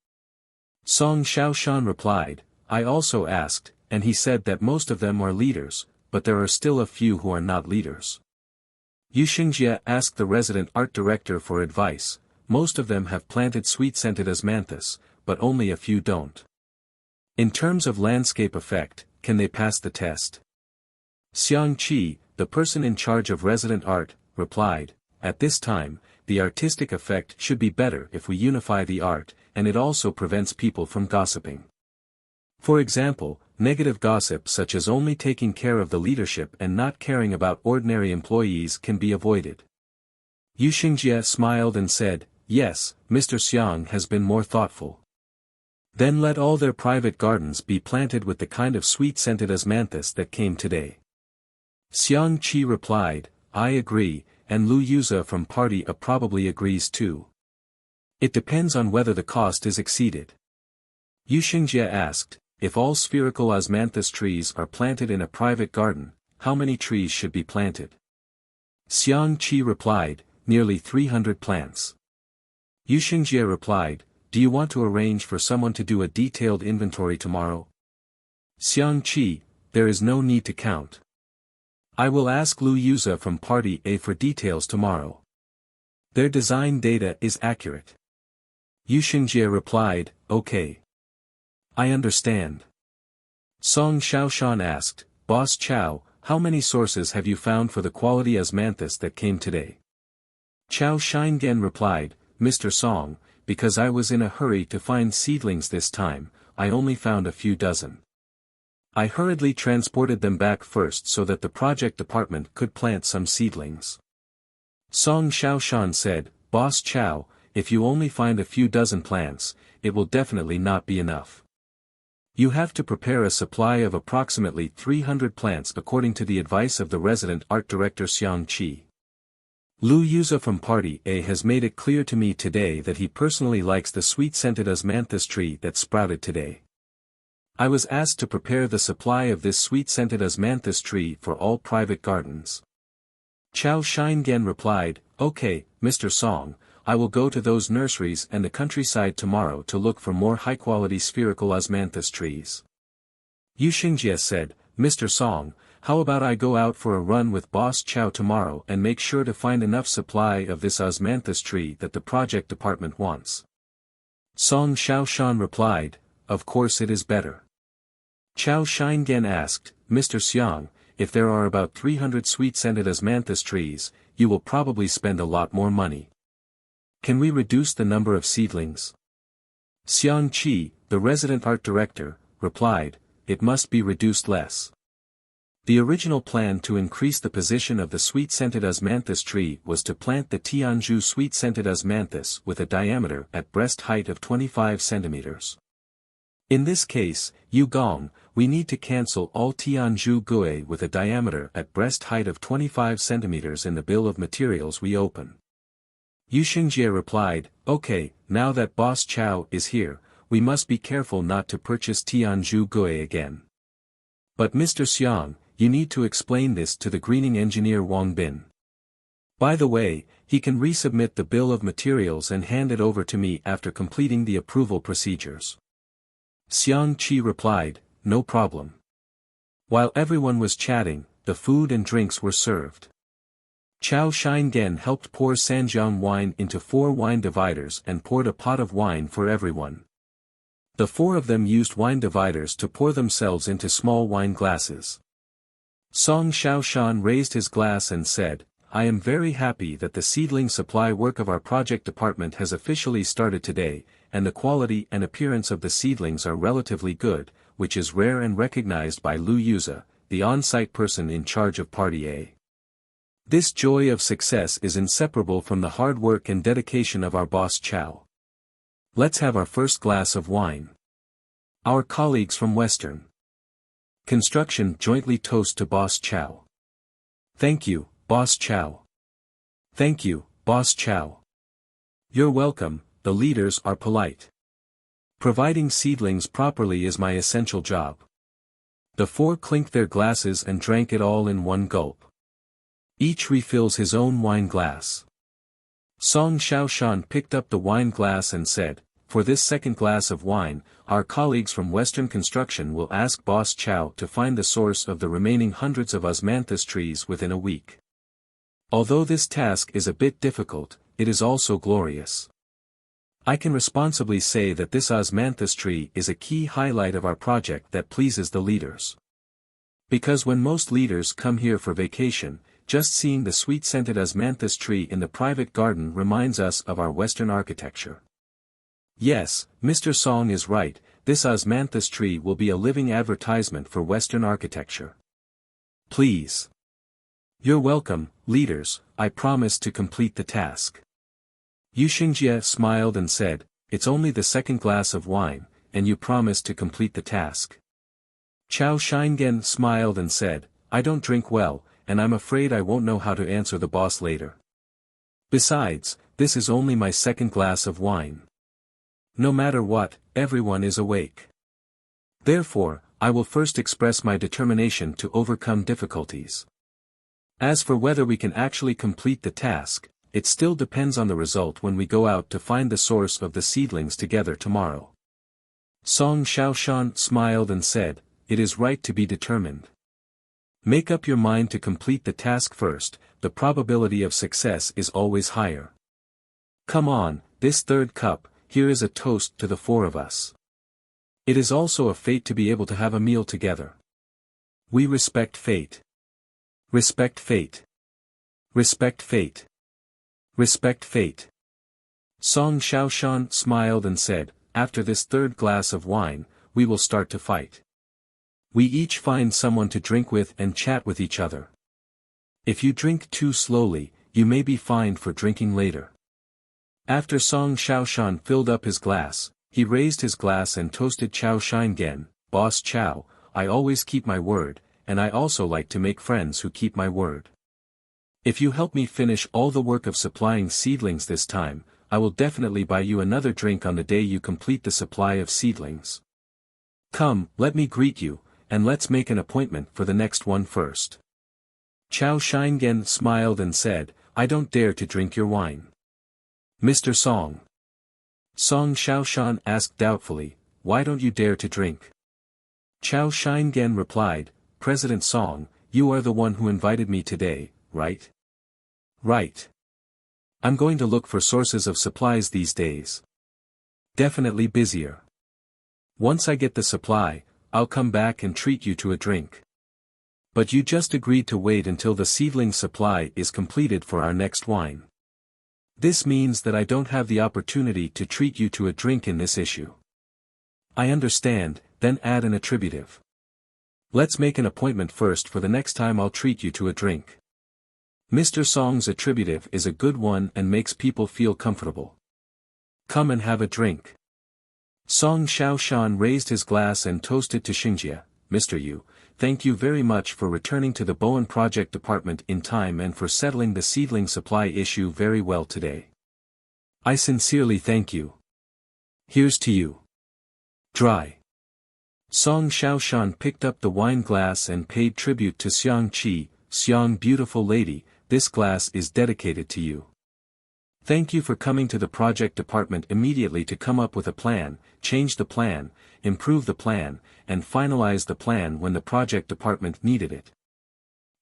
Song Xiaoshan replied, I also asked, and he said that most of them are leaders, but there are still a few who are not leaders. Yu Xingjie asked the resident art director for advice, most of them have planted sweet-scented osmanthus, but only a few don't. In terms of landscape effect, can they pass the test? Xiang Qi, the person in charge of resident art, replied, at this time, the artistic effect should be better if we unify the art, and it also prevents people from gossiping. For example, negative gossip such as only taking care of the leadership and not caring about ordinary employees can be avoided. Yu Xingjie smiled and said, yes, Mr. Xiang has been more thoughtful. Then let all their private gardens be planted with the kind of sweet-scented osmanthus that came today. Xiang Qi replied, I agree, and Lu Yuza from Party A probably agrees too. It depends on whether the cost is exceeded. Yu Xingjie asked, if all spherical osmanthus trees are planted in a private garden, how many trees should be planted? Xiang Qi replied, nearly 300 plants. Yu Xingjie replied, do you want to arrange for someone to do a detailed inventory tomorrow? Xiang Qi, there is no need to count. I will ask Lu Yuza from Party A for details tomorrow. Their design data is accurate. Yu Xingjie replied, okay. I understand. Song Xiaoshan asked, Boss Chow, how many sources have you found for the quality osmanthus that came today? Chao Shingen replied, Mr. Song, because I was in a hurry to find seedlings this time, I only found a few dozen. I hurriedly transported them back first so that the project department could plant some seedlings. Song Xiaoshan said, Boss Chow, if you only find a few dozen plants, it will definitely not be enough. You have to prepare a supply of approximately 300 plants according to the advice of the resident art director Xiang Qi. Lu Yuza from Party A has made it clear to me today that he personally likes the sweet-scented osmanthus tree that sprouted today. I was asked to prepare the supply of this sweet-scented osmanthus tree for all private gardens. Chao Shingen replied, okay, Mr. Song, I will go to those nurseries and the countryside tomorrow to look for more high-quality spherical osmanthus trees. Yu Xingjie said, Mr. Song, how about I go out for a run with Boss Chow tomorrow and make sure to find enough supply of this osmanthus tree that the project department wants. Song Xiaoshan replied, of course it is better. Chao Shingen asked, Mr. Xiang, if there are about 300 sweet-scented osmanthus trees, you will probably spend a lot more money. Can we reduce the number of seedlings? Xiang Qi, the resident art director, replied, it must be reduced less. The original plan to increase the position of the sweet-scented osmanthus tree was to plant the Tianzhu sweet-scented osmanthus with a diameter at breast height of 25 centimeters. In this case, Yu Gong, we need to cancel all Tianzhu Gui with a diameter at breast height of 25 centimeters in the bill of materials we open. Yu Xingjie replied, okay, now that Boss Chow is here, we must be careful not to purchase Tianzhu Gui again. But Mr. Xiang, you need to explain this to the greening engineer Wang Bin. By the way, he can resubmit the bill of materials and hand it over to me after completing the approval procedures. Xiang Qi replied, no problem. While everyone was chatting, the food and drinks were served. Chao Shingen helped pour Sanjiang wine into 4 wine dividers and poured a pot of wine for everyone. The 4 of them used wine dividers to pour themselves into small wine glasses. Song Xiaoshan raised his glass and said, I am very happy that the seedling supply work of our project department has officially started today, and the quality and appearance of the seedlings are relatively good, which is rare and recognized by Lu Yuza, the on-site person in charge of Party A. This joy of success is inseparable from the hard work and dedication of our boss Chow. Let's have our first glass of wine. Our colleagues from Western Construction jointly toast to Boss Chow. Thank you, Boss Chow. Thank you, Boss Chow. You're welcome, the leaders are polite. Providing seedlings properly is my essential job. The 4 clinked their glasses and drank it all in one gulp. Each refills his own wine glass. Song Xiaoshan picked up the wine glass and said, for this second glass of wine, our colleagues from Western Construction will ask Boss Chow to find the source of the remaining hundreds of osmanthus trees within a week. Although this task is a bit difficult, it is also glorious. I can responsibly say that this osmanthus tree is a key highlight of our project that pleases the leaders. Because when most leaders come here for vacation, just seeing the sweet-scented osmanthus tree in the private garden reminds us of our Western architecture. Yes, Mr. Song is right, this osmanthus tree will be a living advertisement for Western architecture. Please. You're welcome, leaders, I promise to complete the task. Yu Xingjie smiled and said, it's only the second glass of wine, and you promise to complete the task. Chao Shingen smiled and said, I don't drink well, and I'm afraid I won't know how to answer the boss later. Besides, this is only my second glass of wine. No matter what, everyone is awake. Therefore, I will first express my determination to overcome difficulties. As for whether we can actually complete the task, it still depends on the result when we go out to find the source of the seedlings together tomorrow. Song Xiaoshan smiled and said, it is right to be determined. Make up your mind to complete the task first, the probability of success is always higher. Come on, this third cup, here is a toast to the 4 of us. It is also a fate to be able to have a meal together. We respect fate. Respect fate. Respect fate. Respect fate. Song Xiaoshan smiled and said, after this third glass of wine, we will start to fight. We each find someone to drink with and chat with each other. If you drink too slowly, you may be fined for drinking later. After Song Xiaoshan filled up his glass, he raised his glass and toasted Chao Shingen, Boss Chow, I always keep my word, and I also like to make friends who keep my word. If you help me finish all the work of supplying seedlings this time, I will definitely buy you another drink on the day you complete the supply of seedlings. Come, let me greet you, and let's make an appointment for the next one first. Chao Shingen smiled and said, I don't dare to drink your wine. Mr. Song. Song Xiaoshan asked doubtfully, why don't you dare to drink? Chao Shingen replied, President Song, you are the one who invited me today, right? Right. I'm going to look for sources of supplies these days. Definitely busier. Once I get the supply, I'll come back and treat you to a drink. But you just agreed to wait until the seedling supply is completed for our next wine. This means that I don't have the opportunity to treat you to a drink in this issue. I understand, then add an attributive. Let's make an appointment first for the next time I'll treat you to a drink. Mr. Song's attributive is a good one and makes people feel comfortable. Come and have a drink. Song Xiaoshan raised his glass and toasted to Xingjie, Mr. Yu, thank you very much for returning to the Bowen Project Department in time and for settling the seedling supply issue very well today. I sincerely thank you. Here's to you. Dry. Song Xiaoshan picked up the wine glass and paid tribute to Xiang Qi, Xiang beautiful lady, this glass is dedicated to you. Thank you for coming to the project department immediately to come up with a plan, change the plan, improve the plan, and finalize the plan when the project department needed it.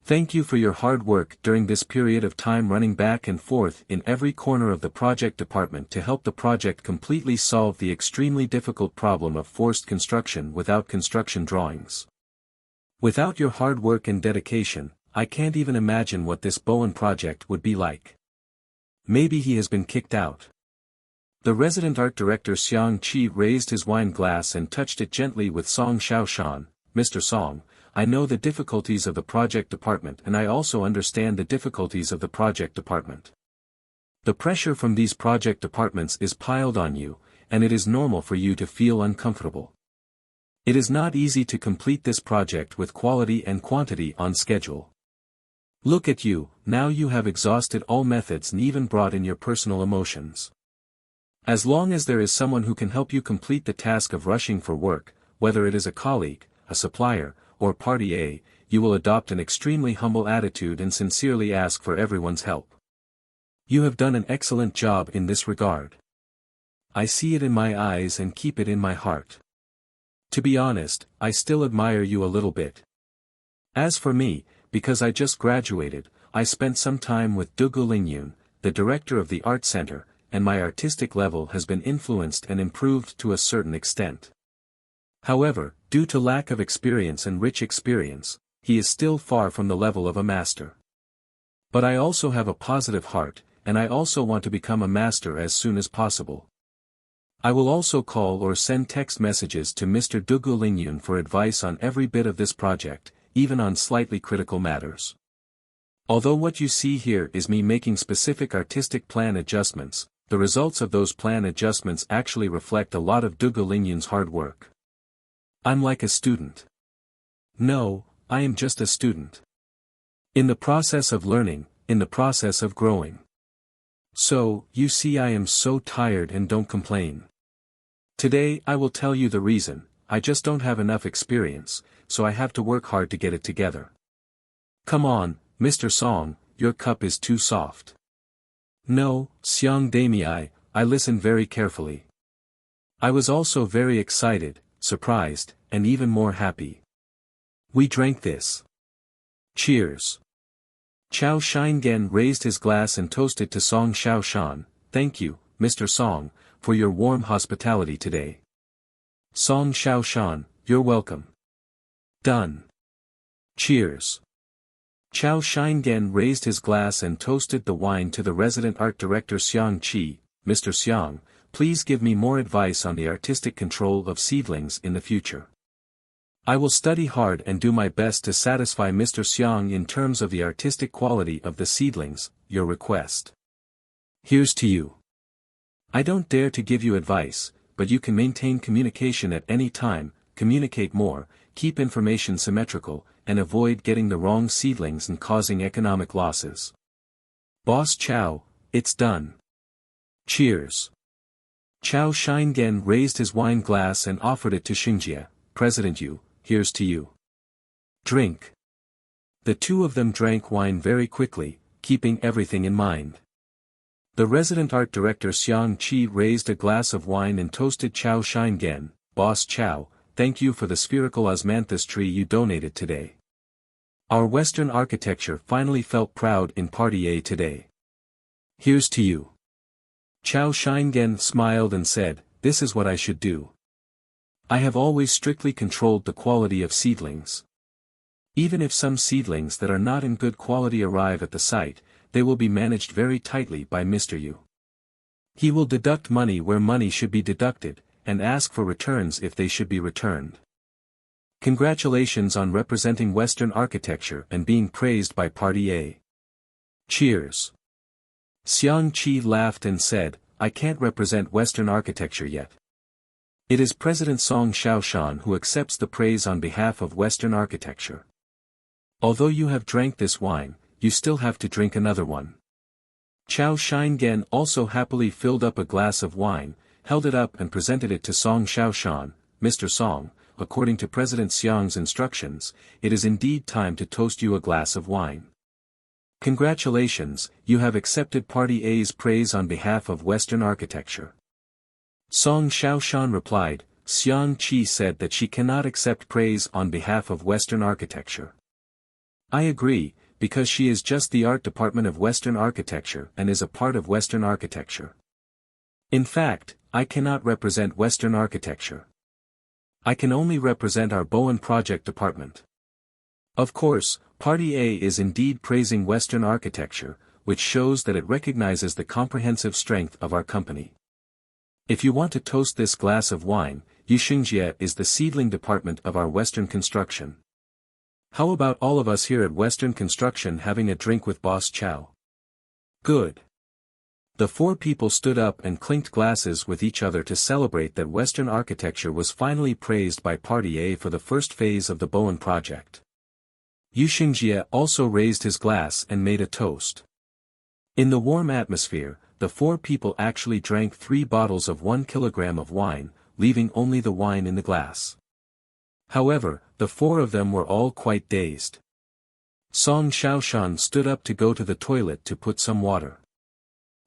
Thank you for your hard work during this period of time running back and forth in every corner of the project department to help the project completely solve the extremely difficult problem of forced construction without construction drawings. Without your hard work and dedication, I can't even imagine what this Bowen project would be like. Maybe he has been kicked out. The resident art director Xiang Qi raised his wine glass and touched it gently with Song Xiaoshan, Mr. Song, I know the difficulties of the project department and I also understand the difficulties of the project department. The pressure from these project departments is piled on you, and it is normal for you to feel uncomfortable. It is not easy to complete this project with quality and quantity on schedule. Look at you, now you have exhausted all methods and even brought in your personal emotions. As long as there is someone who can help you complete the task of rushing for work, whether it is a colleague, a supplier, or party A, you will adopt an extremely humble attitude and sincerely ask for everyone's help. You have done an excellent job in this regard. I see it in my eyes and keep it in my heart. To be honest, I still admire you a little bit. As for me, because I just graduated, I spent some time with Dugu Lingyun, the director of the art center, and my artistic level has been influenced and improved to a certain extent. However, due to lack of experience and rich experience, he is still far from the level of a master. But I also have a positive heart, and I also want to become a master as soon as possible. I will also call or send text messages to Mr. Dugu Lingyun for advice on every bit of this project, even on slightly critical matters. Although what you see here is me making specific artistic plan adjustments, the results of those plan adjustments actually reflect a lot of Dugu Lingyun's hard work. I'm like a student. No, I am just a student. In the process of learning, in the process of growing. So, you see I am so tired and don't complain. Today I will tell you the reason, I just don't have enough experience, so I have to work hard to get it together. Come on, Mr. Song, your cup is too soft. No, Xiang Damei, I listened very carefully. I was also very excited, surprised, and even more happy. We drank this. Cheers. Chao Shingen raised his glass and toasted to Song Xiaoshan, thank you, Mr. Song, for your warm hospitality today. Song Xiaoshan, you're welcome. Done. Cheers. Chao Shingen raised his glass and toasted the wine to the resident art director Xiang Qi, Mr. Xiang, please give me more advice on the artistic control of seedlings in the future. I will study hard and do my best to satisfy Mr. Xiang in terms of the artistic quality of the seedlings, your request. Here's to you. I don't dare to give you advice, but you can maintain communication at any time, communicate more, keep information symmetrical, and avoid getting the wrong seedlings and causing economic losses. Boss Chao, it's done. Cheers. Chao Shingen raised his wine glass and offered it to Xingjie, President Yu, here's to you. Drink. The two of them drank wine very quickly, keeping everything in mind. The resident art director Xiang Qi raised a glass of wine and toasted Chao Shingen, Boss Chao, thank you for the spherical osmanthus tree you donated today. Our Western architecture finally felt proud in Party A today. Here's to you. Chao Shingen smiled and said, "This is what I should do. I have always strictly controlled the quality of seedlings. Even if some seedlings that are not in good quality arrive at the site, they will be managed very tightly by Mr. Yu. He will deduct money where money should be deducted, and ask for returns if they should be returned. Congratulations on representing Western architecture and being praised by Party A. Cheers." Xiang Qi laughed and said, "I can't represent Western architecture yet. It is President Song Xiaoshan who accepts the praise on behalf of Western architecture. Although you have drank this wine, you still have to drink another one." Chao Shingen also happily filled up a glass of wine, held it up and presented it to Song Xiaoshan. "Mr. Song, according to President Xiang's instructions, it is indeed time to toast you a glass of wine. Congratulations, you have accepted Party A's praise on behalf of Western architecture." Song Xiaoshan replied. Xiang Qi said that she cannot accept praise on behalf of Western architecture. "I agree, because she is just the art department of Western architecture and is a part of Western architecture. In fact, I cannot represent Western architecture. I can only represent our Bowen project department." Of course, Party A is indeed praising Western architecture, which shows that it recognizes the comprehensive strength of our company. If you want to toast this glass of wine, Yuxingjie is the seedling department of our Western construction. How about all of us here at Western Construction having a drink with Boss Chow? Good. The four people stood up and clinked glasses with each other to celebrate that Western architecture was finally praised by Party A for the first phase of the Bowen project. Yuxingjie also raised his glass and made a toast. In the warm atmosphere, the four people actually drank 3 bottles of 1 kilogram of wine, leaving only the wine in the glass. However, the 4 of them were all quite dazed. Song Xiaoshan stood up to go to the toilet to put some water.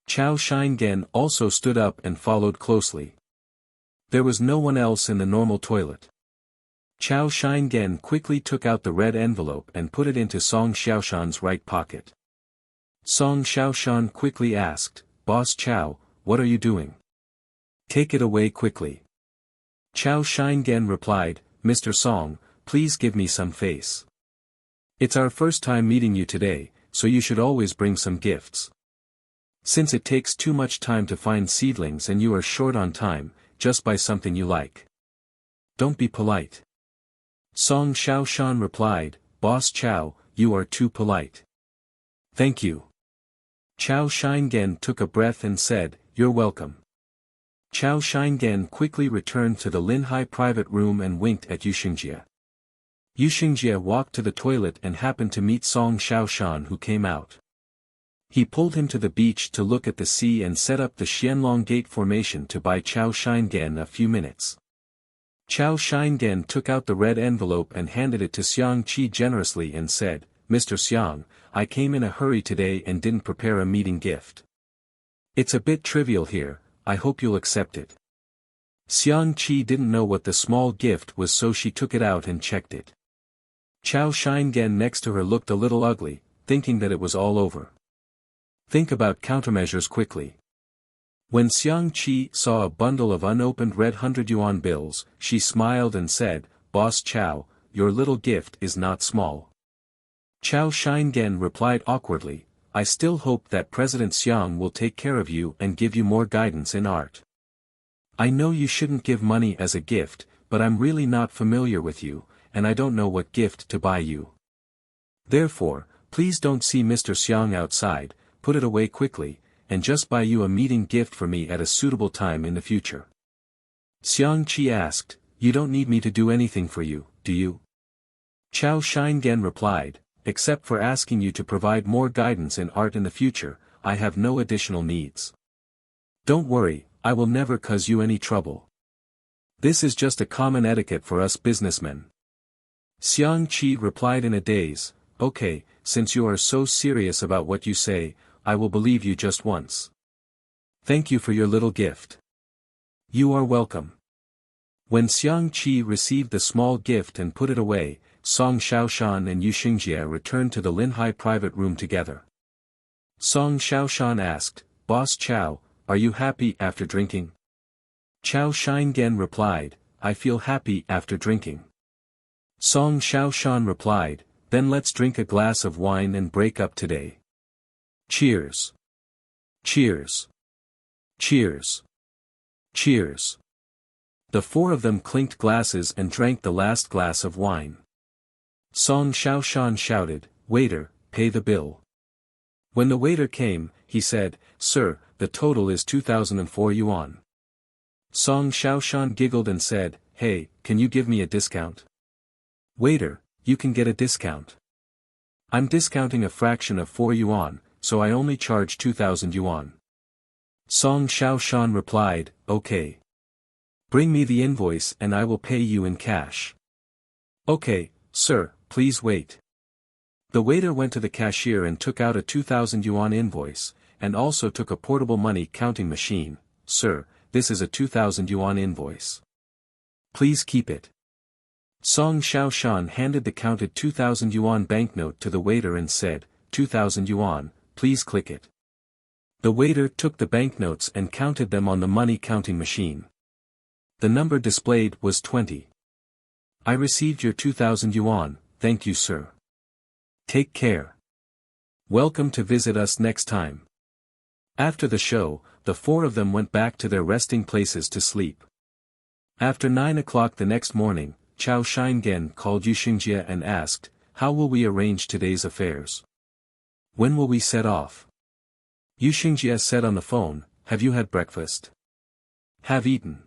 Chao Shingen also stood up and followed closely. There was no one else in the normal toilet. Chao Shingen quickly took out the red envelope and put it into Song Xiaoshan's right pocket. Song Xiaoshan quickly asked, "Boss Chow, what are you doing? Take it away quickly." Chao Shingen replied, "Mr. Song, please give me some face. It's our first time meeting you today, so you should always bring some gifts. Since it takes too much time to find seedlings and you are short on time, just buy something you like. Don't be polite." Song Xiaoshan replied, "Boss Chow, you are too polite. Thank you." Chao Shingen took a breath and said, "You're welcome." Chao Shingen quickly returned to the Linhai private room and winked at Yuxingjie. Yuxingjie walked to the toilet and happened to meet Song Xiaoshan, who came out. He pulled him to the beach to look at the sea and set up the Xianlong Gate formation to buy Chao Shingen a few minutes. Chao Shingen took out the red envelope and handed it to Xiang Qi generously and said, "Mr. Xiang, I came in a hurry today and didn't prepare a meeting gift. It's a bit trivial here, I hope you'll accept it." Xiang Qi didn't know what the small gift was, so she took it out and checked it. Chao Shingen next to her looked a little ugly, thinking that it was all over. Think about countermeasures quickly. When Xiang Qi saw a bundle of unopened red 100 yuan bills, she smiled and said, "Boss Chow, your little gift is not small." Chao Shingen replied awkwardly, "I still hope that President Xiang will take care of you and give you more guidance in art. I know you shouldn't give money as a gift, but I'm really not familiar with you, and I don't know what gift to buy you. Therefore, please don't see Mr. Xiang outside, put it away quickly, and just buy you a meeting gift for me at a suitable time in the future." Xiang Qi asked, "You don't need me to do anything for you, do you?" Chao Shingen replied, "Except for asking you to provide more guidance in art in the future, I have no additional needs. Don't worry, I will never cause you any trouble. This is just a common etiquette for us businessmen." Xiang Qi replied in a daze, "Okay, since you are so serious about what you say, I will believe you just once. Thank you for your little gift." "You are welcome." When Xiang Qi received the small gift and put it away, Song Xiaoshan and Yu Xingjie returned to the Linhai private room together. Song Xiaoshan asked, "Boss Chow, are you happy after drinking?" Chow Shingen replied, "I feel happy after drinking." Song Xiaoshan replied, "Then let's drink a glass of wine and break up today. Cheers. Cheers. Cheers. Cheers." The four of them clinked glasses and drank the last glass of wine. Song Xiaoshan shouted, "Waiter, pay the bill." When the waiter came, he said, "Sir, the total is 2004 yuan. Song Xiaoshan giggled and said, "Hey, can you give me a discount?" "Waiter, you can get a discount. I'm discounting a fraction of 4 yuan, so I only charge 2000 yuan. Song Xiaoshan replied, "Okay. Bring me the invoice and I will pay you in cash." "Okay, sir, please wait." The waiter went to the cashier and took out a 2000 yuan invoice, and also took a portable money counting machine. "Sir, this is a 2000 yuan invoice. Please keep it." Song Xiaoshan handed the counted 2000 yuan banknote to the waiter and said, 2000 yuan, please click it." The waiter took the banknotes and counted them on the money counting machine. The number displayed was 20. "I received your 2000 yuan, thank you sir. Take care. Welcome to visit us next time." After the show, the four of them went back to their resting places to sleep. After 9 o'clock the next morning, Chow Shingen called Yu Xingjie and asked, "How will we arrange today's affairs? When will we set off?" Yu Xingjie said on the phone, "Have you had breakfast?" "Have eaten."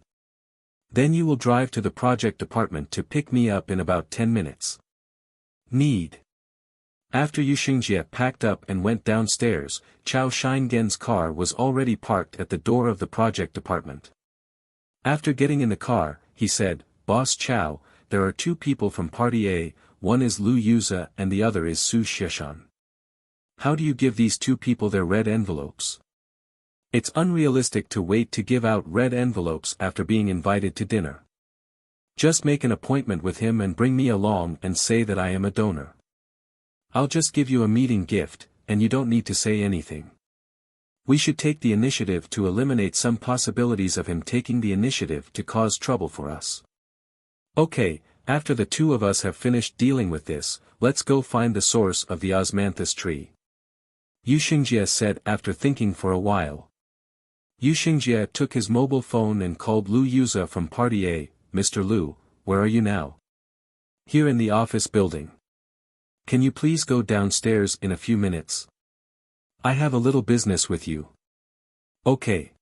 "Then you will drive to the project department to pick me up in about 10 minutes. Need." After Yu Xingjie packed up and went downstairs, Chow Shingen's car was already parked at the door of the project department. After getting in the car, he said, "Boss Chow, there are two people from Party A, one is Lu Yuza and the other is Su Xishan. How do you give these two people their red envelopes? It's unrealistic to wait to give out red envelopes after being invited to dinner. Just make an appointment with him and bring me along and say that I am a donor. I'll just give you a meeting gift, and you don't need to say anything. We should take the initiative to eliminate some possibilities of him taking the initiative to cause trouble for us. Okay, after the two of us have finished dealing with this, let's go find the source of the osmanthus tree." Yu Xingjie said after thinking for a while. Yu Xingjie took his mobile phone and called Lu Yuza from Party A. "Mr. Lu, where are you now?" "Here in the office building. Can you please go downstairs in a few minutes? I have a little business with you." "Okay."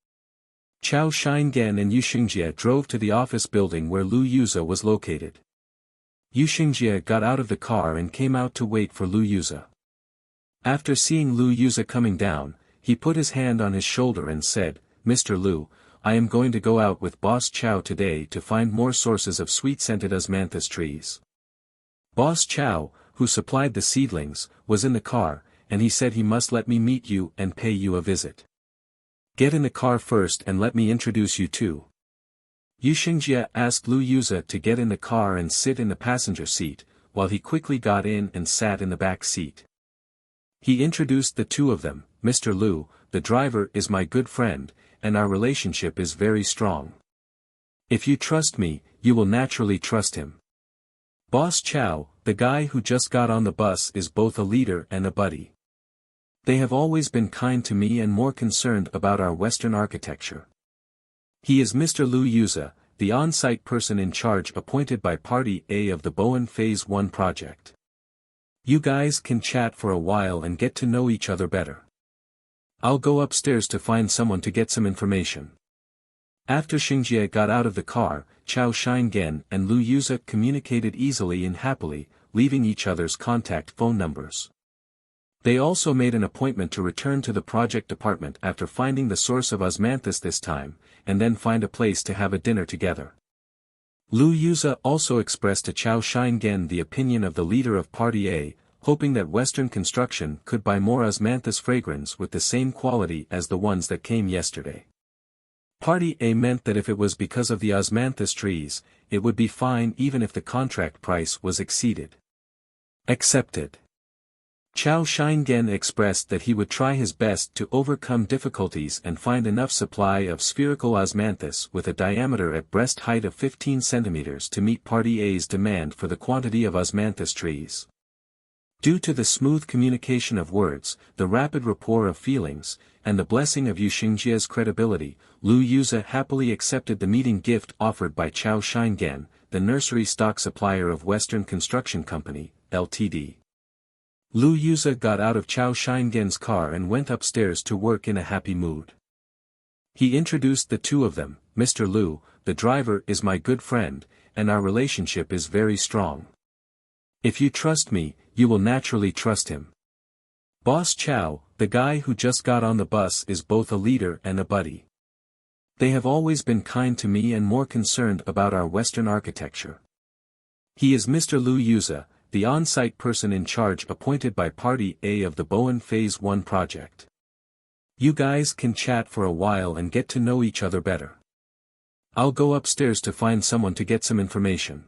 Chow Shingen and Yu Xingjie drove to the office building where Lu Yuza was located. Yu Xingjie got out of the car and came out to wait for Lu Yuza. After seeing Lu Yuza coming down, he put his hand on his shoulder and said, "Mr. Lu, I am going to go out with Boss Chow today to find more sources of sweet-scented osmanthus trees." Boss Chow, who supplied the seedlings, was in the car, and he said he must let me meet you and pay you a visit. "Get in the car first and let me introduce you too." Yu Xingjie asked Lu Yuza to get in the car and sit in the passenger seat, while he quickly got in and sat in the back seat. He introduced the two of them. "Mr. Lu, the driver is my good friend, and our relationship is very strong. If you trust me, you will naturally trust him. Boss Chow, the guy who just got on the bus, is both a leader and a buddy. They have always been kind to me and more concerned about our Western architecture. He is Mr. Lu Yuza, the on-site person in charge appointed by Party A of the Bowen Phase 1 project. You guys can chat for a while and get to know each other better. I'll go upstairs to find someone to get some information." After Xingjie got out of the car, Chow Shingen and Lu Yuza communicated easily and happily, leaving each other's contact phone numbers. They also made an appointment to return to the project department after finding the source of osmanthus this time, and then find a place to have a dinner together. Lu Yuza also expressed to Chow Shingen the opinion of the leader of Party A, hoping that Western Construction could buy more osmanthus fragrance with the same quality as the ones that came yesterday. Party A meant that if it was because of the osmanthus trees, it would be fine even if the contract price was exceeded. Accepted. Chao Shingen expressed that he would try his best to overcome difficulties and find enough supply of spherical osmanthus with a diameter at breast height of 15 cm to meet Party A's demand for the quantity of osmanthus trees. Due to the smooth communication of words, the rapid rapport of feelings, and the blessing of Yu Xingjia's credibility, Lu Yuza happily accepted the meeting gift offered by Chao Shingen, the nursery stock supplier of Western Construction Company, Ltd. Lu Yuza got out of Chao Shingen's car and went upstairs to work in a happy mood. He introduced the two of them. Mr. Lu, the driver is my good friend, and our relationship is very strong. If you trust me, you will naturally trust him. Boss Chao, the guy who just got on the bus, is both a leader and a buddy. They have always been kind to me and more concerned about our Western architecture. He is Mr. Lu Yuza, the on-site person in charge appointed by Party A of the Bowen Phase 1 project. You guys can chat for a while and get to know each other better. I'll go upstairs to find someone to get some information.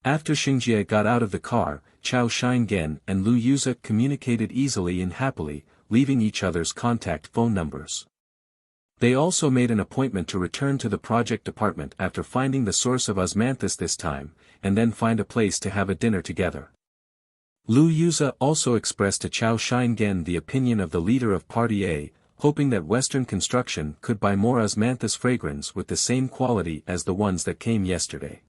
After Xingjie got out of the car, Chao Shingen and Lu Yuza communicated easily and happily, leaving each other's contact phone numbers. They also made an appointment to return to the project department after finding the source of osmanthus this time, and then find a place to have a dinner together. Lu Yuza also expressed to Chao Shingen the opinion of the leader of Party A, hoping that Western Construction could buy more osmanthus fragrance with the same quality as the ones that came yesterday.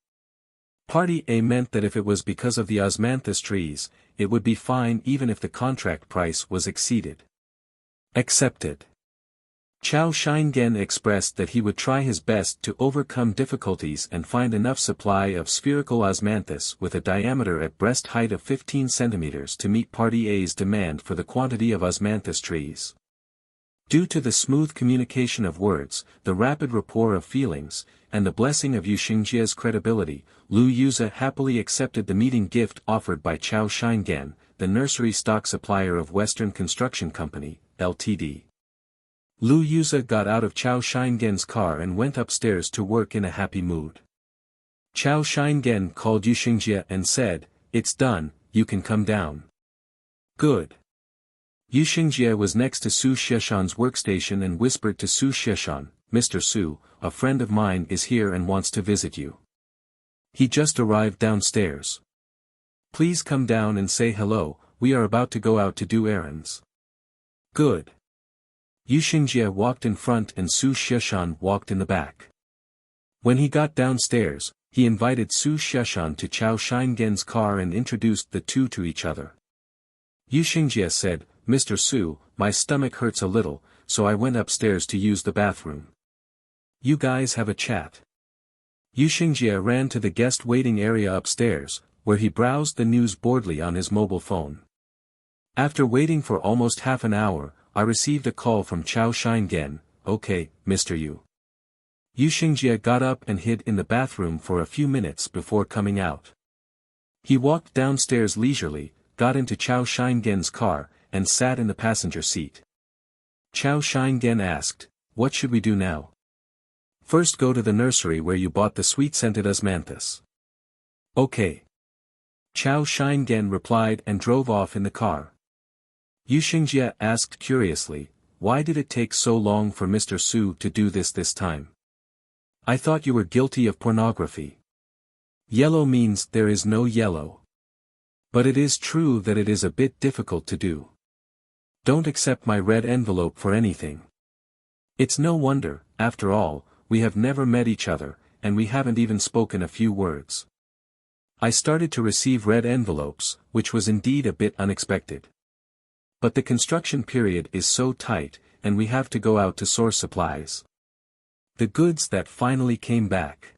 Party A meant that if it was because of the osmanthus trees, it would be fine even if the contract price was exceeded. Accepted. Chao Shingen expressed that he would try his best to overcome difficulties and find enough supply of spherical osmanthus with a diameter at breast height of 15 cm to meet Party A's demand for the quantity of osmanthus trees. Due to the smooth communication of words, the rapid rapport of feelings, and the blessing of Yu Xingjia's credibility, Lu Yuza happily accepted the meeting gift offered by Chao Shingen, the nursery stock supplier of Western Construction Company, Ltd. Lu Yuza got out of Chao Shingen's car and went upstairs to work in a happy mood. Chao Shingen called Yu Xingjie and said, "It's done, you can come down." Good. Yu Xingjie was next to Su Xieshan's workstation and whispered to Su Xieshan, "Mr. Su, a friend of mine is here and wants to visit you. He just arrived downstairs. Please come down and say hello, we are about to go out to do errands." Good. Yu Xingjie walked in front and Su Xieshan walked in the back. When he got downstairs, he invited Su Xieshan to Chao Shingen's car and introduced the two to each other. Yu Xingjie said, "Mr. Su, my stomach hurts a little, so I went upstairs to use the bathroom. You guys have a chat." Yu Xingjie ran to the guest waiting area upstairs, where he browsed the news boredly on his mobile phone. After waiting for almost half an hour, I received a call from Chao Shingen. "Okay, Mr. Yu." Yu Xingjie got up and hid in the bathroom for a few minutes before coming out. He walked downstairs leisurely, got into Chao Shingen's car, and sat in the passenger seat. Chao Shingen asked, "What should we do now?" "First go to the nursery where you bought the sweet-scented osmanthus." "Okay." Chao Shingen replied and drove off in the car. Yu Xingjie asked curiously, "Why did it take so long for Mr. Su to do this time? I thought you were guilty of pornography." Yellow means there is no yellow. But it is true that it is a bit difficult to do. Don't accept my red envelope for anything. It's no wonder, after all, we have never met each other, and we haven't even spoken a few words. I started to receive red envelopes, which was indeed a bit unexpected. But the construction period is so tight, and we have to go out to source supplies. The goods that finally came back.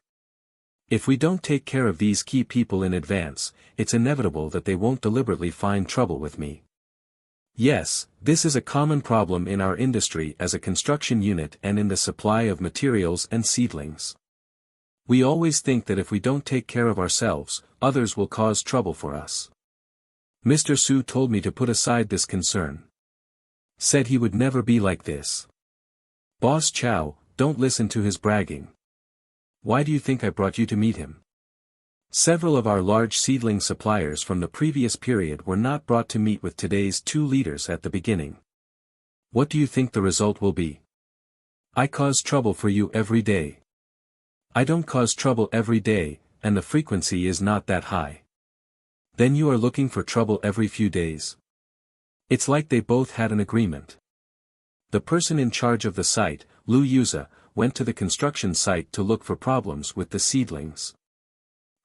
If we don't take care of these key people in advance, it's inevitable that they won't deliberately find trouble with me. Yes, this is a common problem in our industry as a construction unit and in the supply of materials and seedlings. We always think that if we don't take care of ourselves, others will cause trouble for us. Mr. Su told me to put aside this concern. Said he would never be like this. Boss Chao, don't listen to his bragging. Why do you think I brought you to meet him? Several of our large seedling suppliers from the previous period were not brought to meet with today's 2 leaders at the beginning. What do you think the result will be? I cause trouble for you every day. I don't cause trouble every day, and the frequency is not that high. Then you are looking for trouble every few days. It's like they both had an agreement. The person in charge of the site, Lu Yuza, went to the construction site to look for problems with the seedlings.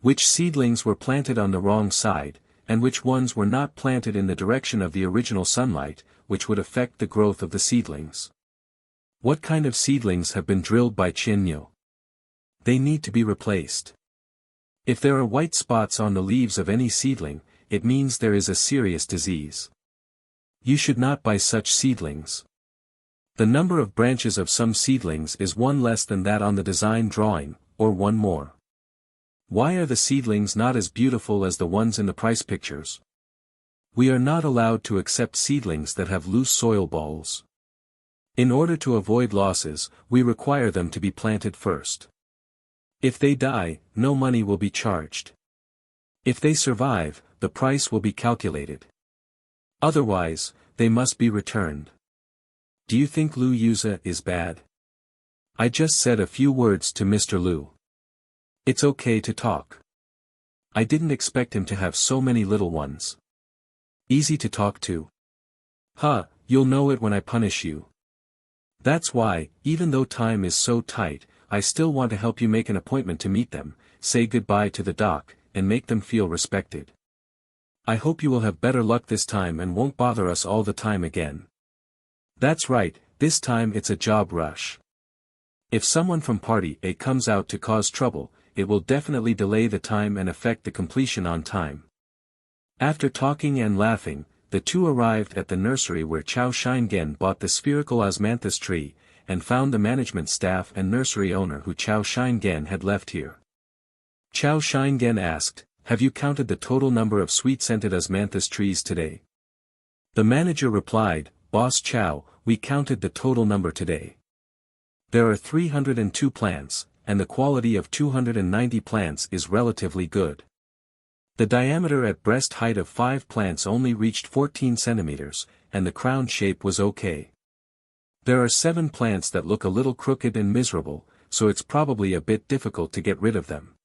Which seedlings were planted on the wrong side, and which ones were not planted in the direction of the original sunlight, which would affect the growth of the seedlings. What kind of seedlings have been drilled by Qianyo? They need to be replaced. If there are white spots on the leaves of any seedling, it means there is a serious disease. You should not buy such seedlings. The number of branches of some seedlings is 1 less than that on the design drawing, or 1 more. Why are the seedlings not as beautiful as the ones in the price pictures? We are not allowed to accept seedlings that have loose soil balls. In order to avoid losses, we require them to be planted first. If they die, no money will be charged. If they survive, the price will be calculated. Otherwise, they must be returned. Do you think Lu Yuza is bad? I just said a few words to Mr. Lu. It's okay to talk. I didn't expect him to have so many little ones. Easy to talk to. You'll know it when I punish you. That's why, even though time is so tight, I still want to help you make an appointment to meet them, say goodbye to the doc, and make them feel respected. I hope you will have better luck this time and won't bother us all the time again. That's right, this time it's a job rush. If someone from Party A comes out to cause trouble, it will definitely delay the time and affect the completion on time. After talking and laughing, the 2 arrived at the nursery where Chao Shingen bought the spherical osmanthus tree, and found the management staff and nursery owner who Chao Shingen had left here. Chao Shingen asked, "Have you counted the total number of sweet-scented osmanthus trees today?" The manager replied, "Boss Chao, we counted the total number today. There are 302 plants, and the quality of 290 plants is relatively good. The diameter at breast height of 5 plants only reached 14 centimeters, and the crown shape was okay. There are 7 plants that look a little crooked and miserable, so it's probably a bit difficult to get rid of them."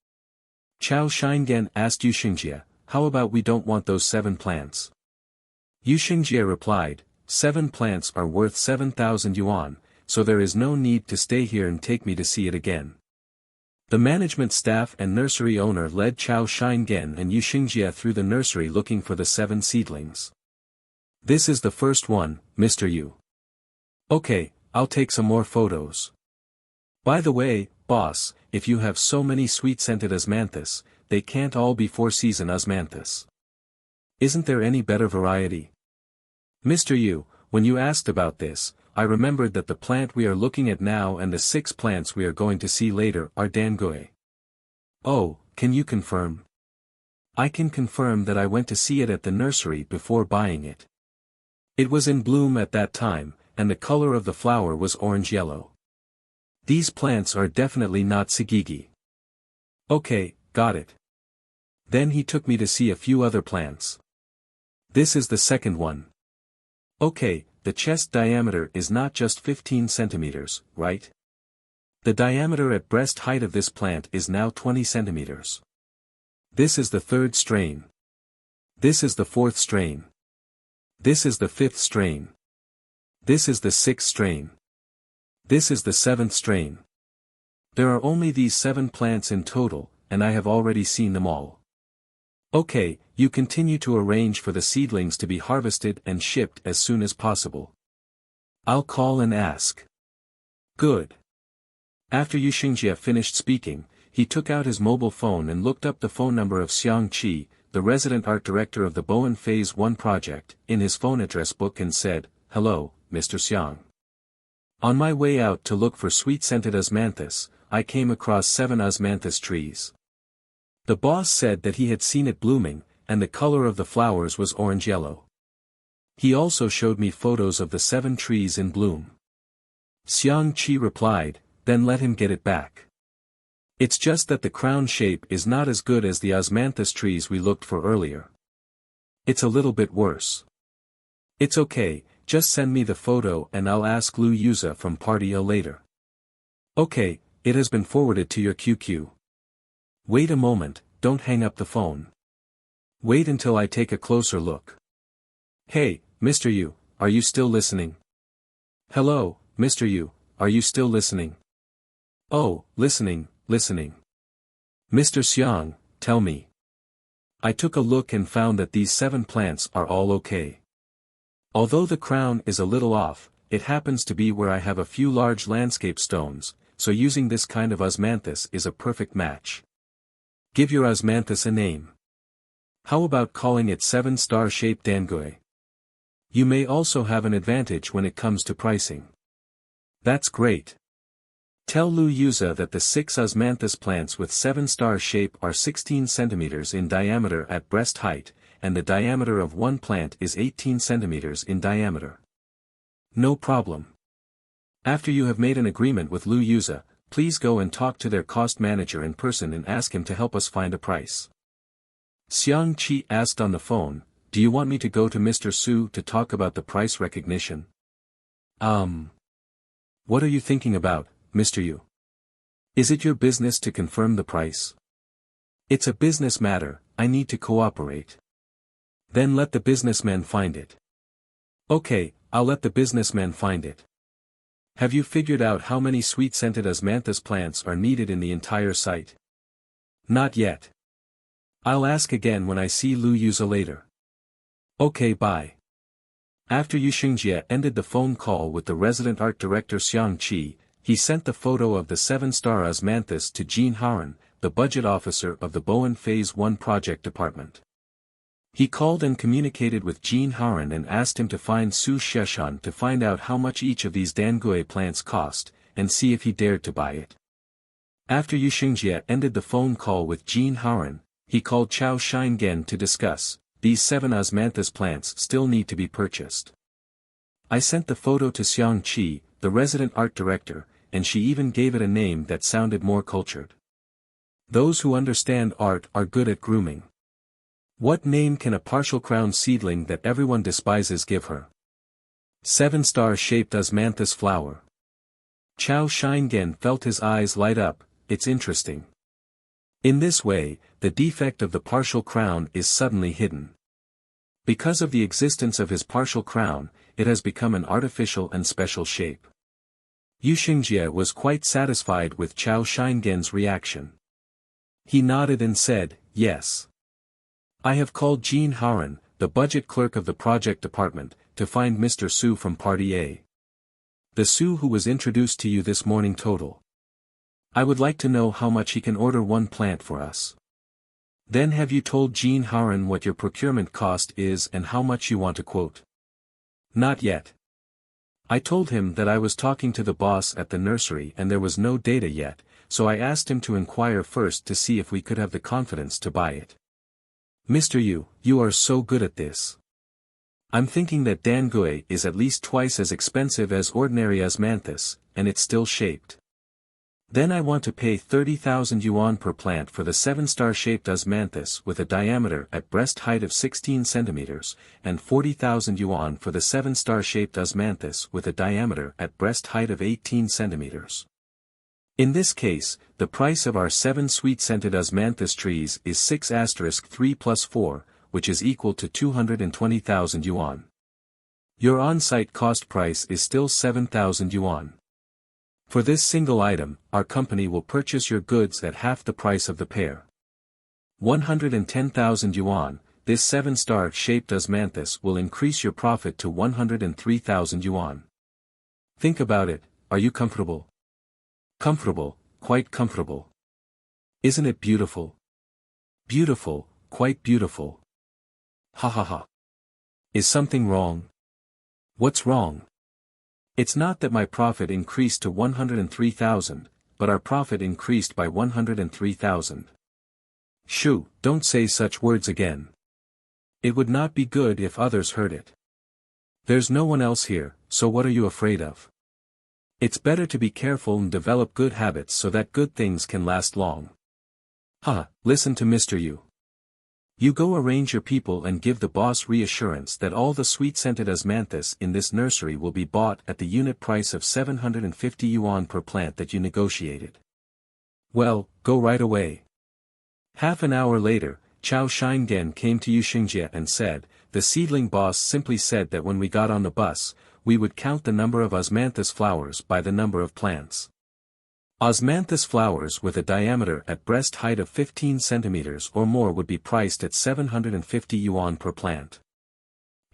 Chao Shingen asked Yu Xingjie, "How about we don't want those 7 plants?" Yu Xingjie replied, 7 plants are worth 7,000 yuan, so there is no need to stay here and take me to see it again." The management staff and nursery owner led Chao Shingen and Yu Xingjie through the nursery looking for the 7 seedlings. "This is the first one, Mr. Yu." "Okay, I'll take some more photos. By the way, boss, if you have so many sweet-scented osmanthus, they can't all be 4-season osmanthus. Isn't there any better variety?" "Mr. Yu, when you asked about this, I remembered that the plant we are looking at now and the 6 plants we are going to see later are dangui." "Oh, can you confirm?" "I can confirm that I went to see it at the nursery before buying it. It was in bloom at that time, and the color of the flower was orange-yellow. These plants are definitely not sigigi." "Okay, got it." Then he took me to see a few other plants. "This is the second one. Okay, the chest diameter is not just 15 centimeters, right? The diameter at breast height of this plant is now 20 centimeters. This is the 3rd strain. This is the 4th strain. This is the 5th strain. This is the 6th strain. This is the 7th strain. There are only these 7 plants in total, and I have already seen them all. Okay, you continue to arrange for the seedlings to be harvested and shipped as soon as possible. I'll call and ask." "Good." After Yu Xingjie finished speaking, he took out his mobile phone and looked up the phone number of Xiang Qi, the resident art director of the Bowen Phase 1 project, in his phone address book and said, "Hello, Mr. Xiang. On my way out to look for sweet-scented osmanthus, I came across 7 osmanthus trees. The boss said that he had seen it blooming, and the color of the flowers was orange-yellow. He also showed me photos of the 7 trees in bloom." Xiang Qi replied, "Then let him get it back. It's just that the crown shape is not as good as the osmanthus trees we looked for earlier. It's a little bit worse. It's okay, just send me the photo and I'll ask Lu Yuza from Party A later. Okay, it has been forwarded to your QQ. Wait a moment, don't hang up the phone. Wait until I take a closer look. Hey, Mr. Yu, are you still listening? Hello, Mr. Yu, are you still listening? Oh, listening. Mr. Xiang, tell me. I took a look and found that these 7 plants are all okay. Although the crown is a little off, it happens to be where I have a few large landscape stones, so using this kind of osmanthus is a perfect match. Give your osmanthus a name. How about calling it 7-star shaped Dangui? You may also have an advantage when it comes to pricing. That's great. Tell Lu Yuza that the 6 osmanthus plants with 7-star shape are 16 centimeters in diameter at breast height, and the diameter of one plant is 18 centimeters in diameter. No problem. After you have made an agreement with Lu Yuza, please go and talk to their cost manager in person and ask him to help us find a price. Xiang Qi asked on the phone, do you want me to go to Mr. Su to talk about the price recognition? What are you thinking about, Mr. Yu? Is it your business to confirm the price? It's a business matter, I need to cooperate. Then let the businessmen find it. Okay, I'll let the businessmen find it. Have you figured out how many sweet-scented osmanthus plants are needed in the entire site? Not yet. I'll ask again when I see Lu Yuza later. Okay, bye. After Yu Xingjie ended the phone call with the resident art director Xiang Qi, he sent the photo of the 7-star osmanthus to Jean Haran, the budget officer of the Bowen Phase 1 project department. He called and communicated with Jean Haran and asked him to find Su Sheshan to find out how much each of these Dangui plants cost, and see if he dared to buy it. After Yu Xingjie ended the phone call with Jean Haran, he called Chao Shingen to discuss, these 7 osmanthus plants still need to be purchased. I sent the photo to Xiang Qi, the resident art director, and she even gave it a name that sounded more cultured. Those who understand art are good at grooming. What name can a partial crown seedling that everyone despises give her? 7-star shaped osmanthus flower. Chao Shingen felt his eyes light up, it's interesting. In this way, the defect of the partial crown is suddenly hidden. Because of the existence of his partial crown, it has become an artificial and special shape. Yu Xingjie was quite satisfied with Chao Shingen's reaction. He nodded and said, yes. I have called Jean Haran, the budget clerk of the project department, to find Mr. Su from Party A. The Su who was introduced to you this morning total. I would like to know how much he can order one plant for us. Then have you told Jean Haran what your procurement cost is and how much you want to quote? Not yet. I told him that I was talking to the boss at the nursery and there was no data yet, so I asked him to inquire first to see if we could have the confidence to buy it. Mr. Yu, you are so good at this. I'm thinking that Dangui is at least twice as expensive as ordinary osmanthus, and it's still shaped. Then I want to pay 30,000 yuan per plant for the 7-star shaped osmanthus with a diameter at breast height of 16 centimeters, and 40,000 yuan for the 7-star shaped osmanthus with a diameter at breast height of 18 centimeters. In this case, the price of our 7 sweet-scented osmanthus trees is 6*3 plus 4, which is equal to 220,000 yuan. Your on-site cost price is still 7,000 yuan. For this single item, our company will purchase your goods at half the price of the pair. 110,000 yuan, this 7-star shaped osmanthus will increase your profit to 103,000 yuan. Think about it, are you comfortable? Comfortable, quite comfortable. Isn't it beautiful? Beautiful, quite beautiful. Ha ha ha. Is something wrong? What's wrong? It's not that my profit increased to 103,000, but our profit increased by 103,000. Shoo, don't say such words again. It would not be good if others heard it. There's no one else here, so what are you afraid of? It's better to be careful and develop good habits so that good things can last long. Listen to Mr. Yu. You go arrange your people and give the boss reassurance that all the sweet-scented osmanthus in this nursery will be bought at the unit price of 750 yuan per plant that you negotiated. Well, go right away. Half an hour later, Chao Shingen came to Yu Xingjie and said, the seedling boss simply said that when we got on the bus, we would count the number of osmanthus flowers by the number of plants. Osmanthus flowers with a diameter at breast height of 15 centimeters or more would be priced at 750 yuan per plant.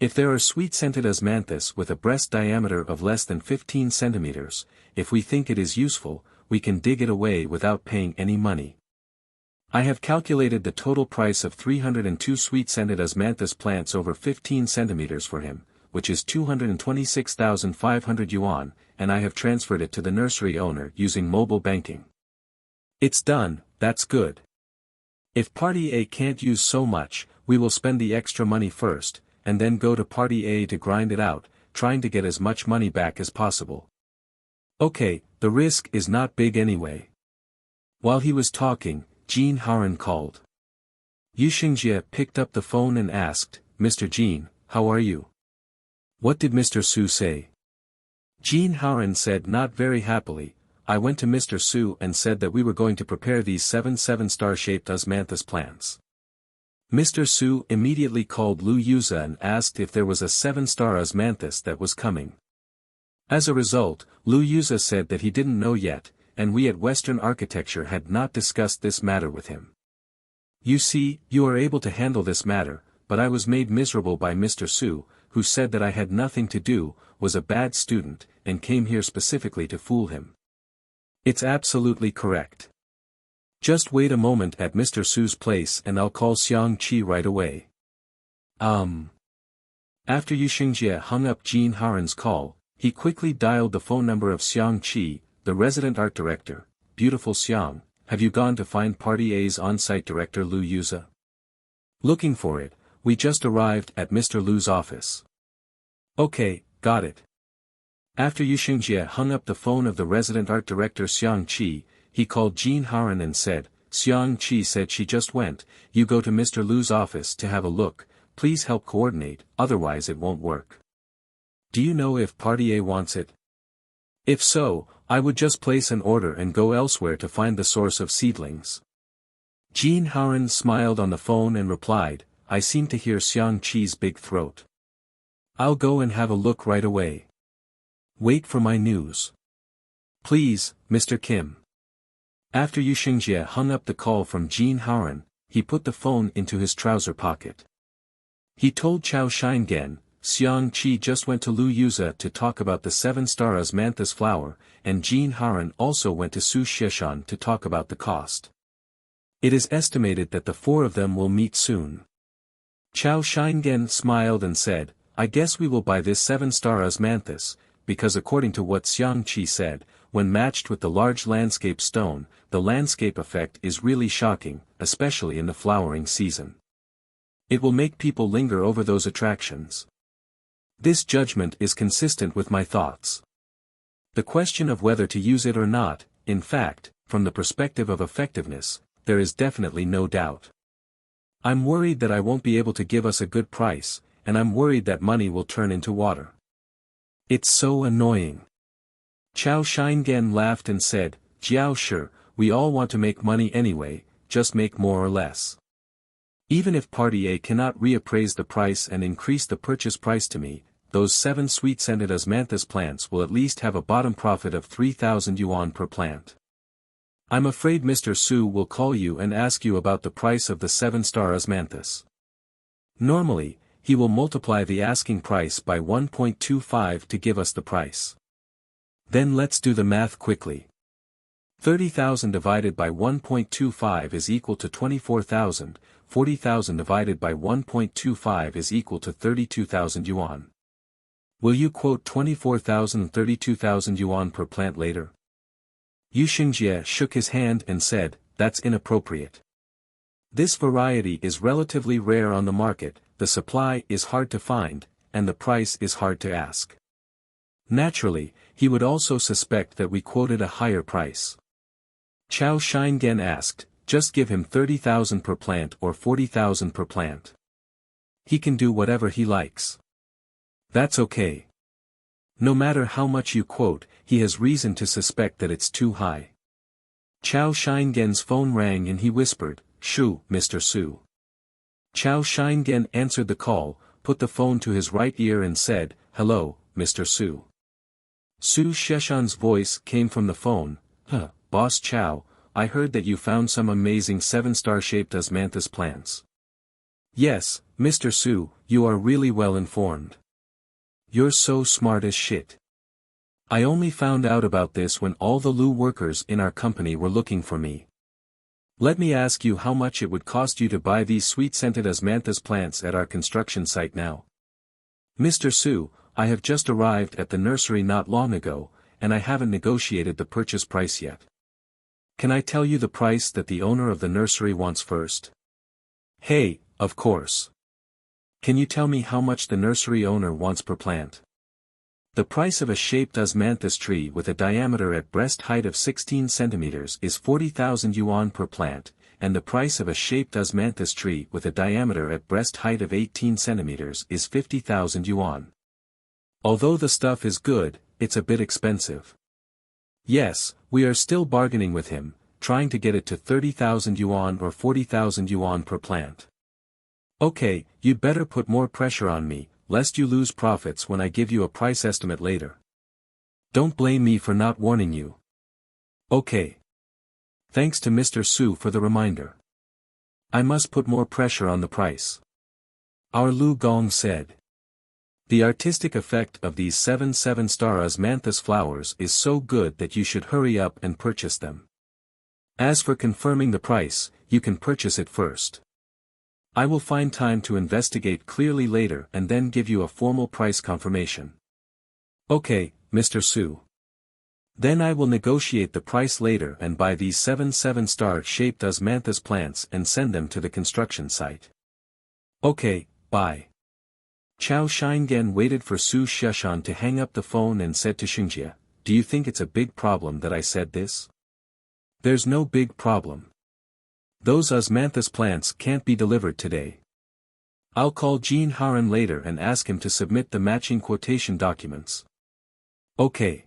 If there are sweet-scented osmanthus with a breast diameter of less than 15 centimeters, if we think it is useful, we can dig it away without paying any money. I have calculated the total price of 302 sweet-scented osmanthus plants over 15 centimeters for him, which is 226,500 yuan, and I have transferred it to the nursery owner using mobile banking. It's done, that's good. If Party A can't use so much, we will spend the extra money first, and then go to Party A to grind it out, trying to get as much money back as possible. Okay, the risk is not big anyway. While he was talking, Jean Haran called. Yu Xingjie picked up the phone and asked, Mr. Jean, how are you? What did Mr. Su say? Jean Haran said not very happily, I went to Mr. Su and said that we were going to prepare these 7 7-star-shaped osmanthus plants. Mr. Su immediately called Lu Yuza and asked if there was a 7-star osmanthus that was coming. As a result, Lu Yuza said that he didn't know yet, and we at Western Architecture had not discussed this matter with him. You see, you are able to handle this matter, but I was made miserable by Mr. Su, who said that I had nothing to do, was a bad student, and came here specifically to fool him. It's absolutely correct. Just wait a moment at Mr. Su's place and I'll call Xiang Qi right away. After Yu Xingjie hung up Jean Haran's call, he quickly dialed the phone number of Xiang Qi, the resident art director. Beautiful Xiang, have you gone to find Party A's on-site director Lu Yuza? Looking for it, we just arrived at Mr. Lu's office. Okay, got it. After Yu Xingjie hung up the phone of the resident art director Xiang Qi, he called Jean Haran and said, Xiang Qi said she just went, you go to Mr. Lu's office to have a look, please help coordinate, otherwise it won't work. Do you know if Party A wants it? If so, I would just place an order and go elsewhere to find the source of seedlings. Jean Haran smiled on the phone and replied, I seem to hear Xiang Qi's big throat. I'll go and have a look right away. Wait for my news. Please, Mr. Kim. After Yu Xingjie hung up the call from Jean Haran, he put the phone into his trouser pocket. He told Chao Shingen, Xiang Qi just went to Lu Yuza to talk about the 7-star osmanthus flower, and Jean Haran also went to Su Xishan to talk about the cost. It is estimated that the 4 of them will meet soon. Chao Shingen smiled and said, I guess we will buy this 7-star osmanthus, because according to what Xiang Qi said, when matched with the large landscape stone, the landscape effect is really shocking, especially in the flowering season. It will make people linger over those attractions. This judgment is consistent with my thoughts. The question of whether to use it or not, in fact, from the perspective of effectiveness, there is definitely no doubt. I'm worried that I won't be able to give us a good price, and I'm worried that money will turn into water. It's so annoying. Chao Shingen laughed and said, Jiao sure, we all want to make money anyway, just make more or less. Even if Party A cannot reappraise the price and increase the purchase price to me, those 7 sweet-scented osmanthus plants will at least have a bottom profit of 3,000 yuan per plant. I'm afraid Mr. Su will call you and ask you about the price of the 7-star osmanthus. Normally, he will multiply the asking price by 1.25 to give us the price. Then let's do the math quickly. 30,000 divided by 1.25 is equal to 24,000, 40,000 divided by 1.25 is equal to 32,000 yuan. Will you quote 24,000 and 32,000 yuan per plant later? Yu Xingjie shook his hand and said, that's inappropriate. This variety is relatively rare on the market, the supply is hard to find, and the price is hard to ask. Naturally, he would also suspect that we quoted a higher price. Chao Shingen asked, just give him 30,000 per plant or 40,000 per plant. He can do whatever he likes. That's okay. No matter how much you quote, he has reason to suspect that it's too high. Chao Shingen's phone rang and he whispered, "Shoo, Mr. Su." Chao Shingen answered the call, put the phone to his right ear and said, "Hello, Mr. Su." Su Sheshan's voice came from the phone. Boss Chao, I heard that you found some amazing 7-star shaped osmanthus plants." "Yes, Mr. Su, you are really well informed. You're so smart as shit. I only found out about this when all the Lu workers in our company were looking for me. Let me ask you how much it would cost you to buy these sweet-scented osmanthus plants at our construction site now." "Mr. Su, I have just arrived at the nursery not long ago, and I haven't negotiated the purchase price yet. Can I tell you the price that the owner of the nursery wants first?" "Hey, of course. Can you tell me how much the nursery owner wants per plant?" "The price of a shaped osmanthus tree with a diameter at breast height of 16 centimeters is 40,000 yuan per plant, and the price of a shaped osmanthus tree with a diameter at breast height of 18 centimeters is 50,000 yuan. Although the stuff is good, it's a bit expensive." "Yes, we are still bargaining with him, trying to get it to 30,000 yuan or 40,000 yuan per plant." "Okay, you'd better put more pressure on me, lest you lose profits when I give you a price estimate later. Don't blame me for not warning you." "Okay. Thanks to Mr. Su for the reminder. I must put more pressure on the price." Our Lu Gong said. "The artistic effect of these 7-star osmanthus flowers is so good that you should hurry up and purchase them. As for confirming the price, you can purchase it first. I will find time to investigate clearly later and then give you a formal price confirmation." "Okay, Mr. Su. Then I will negotiate the price later and buy these 7-star shaped osmanthus plants and send them to the construction site." "Okay, bye." Chao Shingen waited for Su Sheshan to hang up the phone and said to Xingjie, "Do you think it's a big problem that I said this?" "There's no big problem. Those osmanthus plants can't be delivered today. I'll call Jean Haran later and ask him to submit the matching quotation documents." "Okay.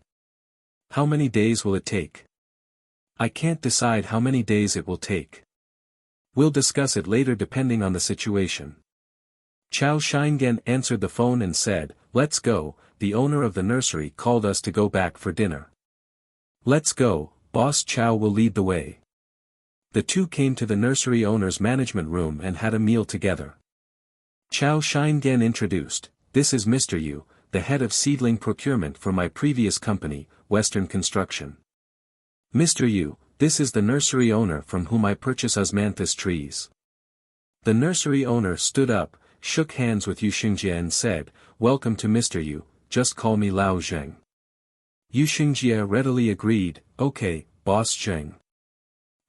How many days will it take?" "I can't decide how many days it will take. We'll discuss it later depending on the situation." Chao Shingen answered the phone and said, "Let's go, the owner of the nursery called us to go back for dinner." "Let's go, Boss Chao will lead the way." The two came to the nursery owner's management room and had a meal together. Chao Shingen introduced, "This is Mr. Yu, the head of seedling procurement for my previous company, Western Construction. Mr. Yu, this is the nursery owner from whom I purchase osmanthus trees." The nursery owner stood up, shook hands with Yu Xingjie and said, "Welcome to Mr. Yu, just call me Lao Zheng." Yu Xingjie readily agreed, "Okay, Boss Zheng."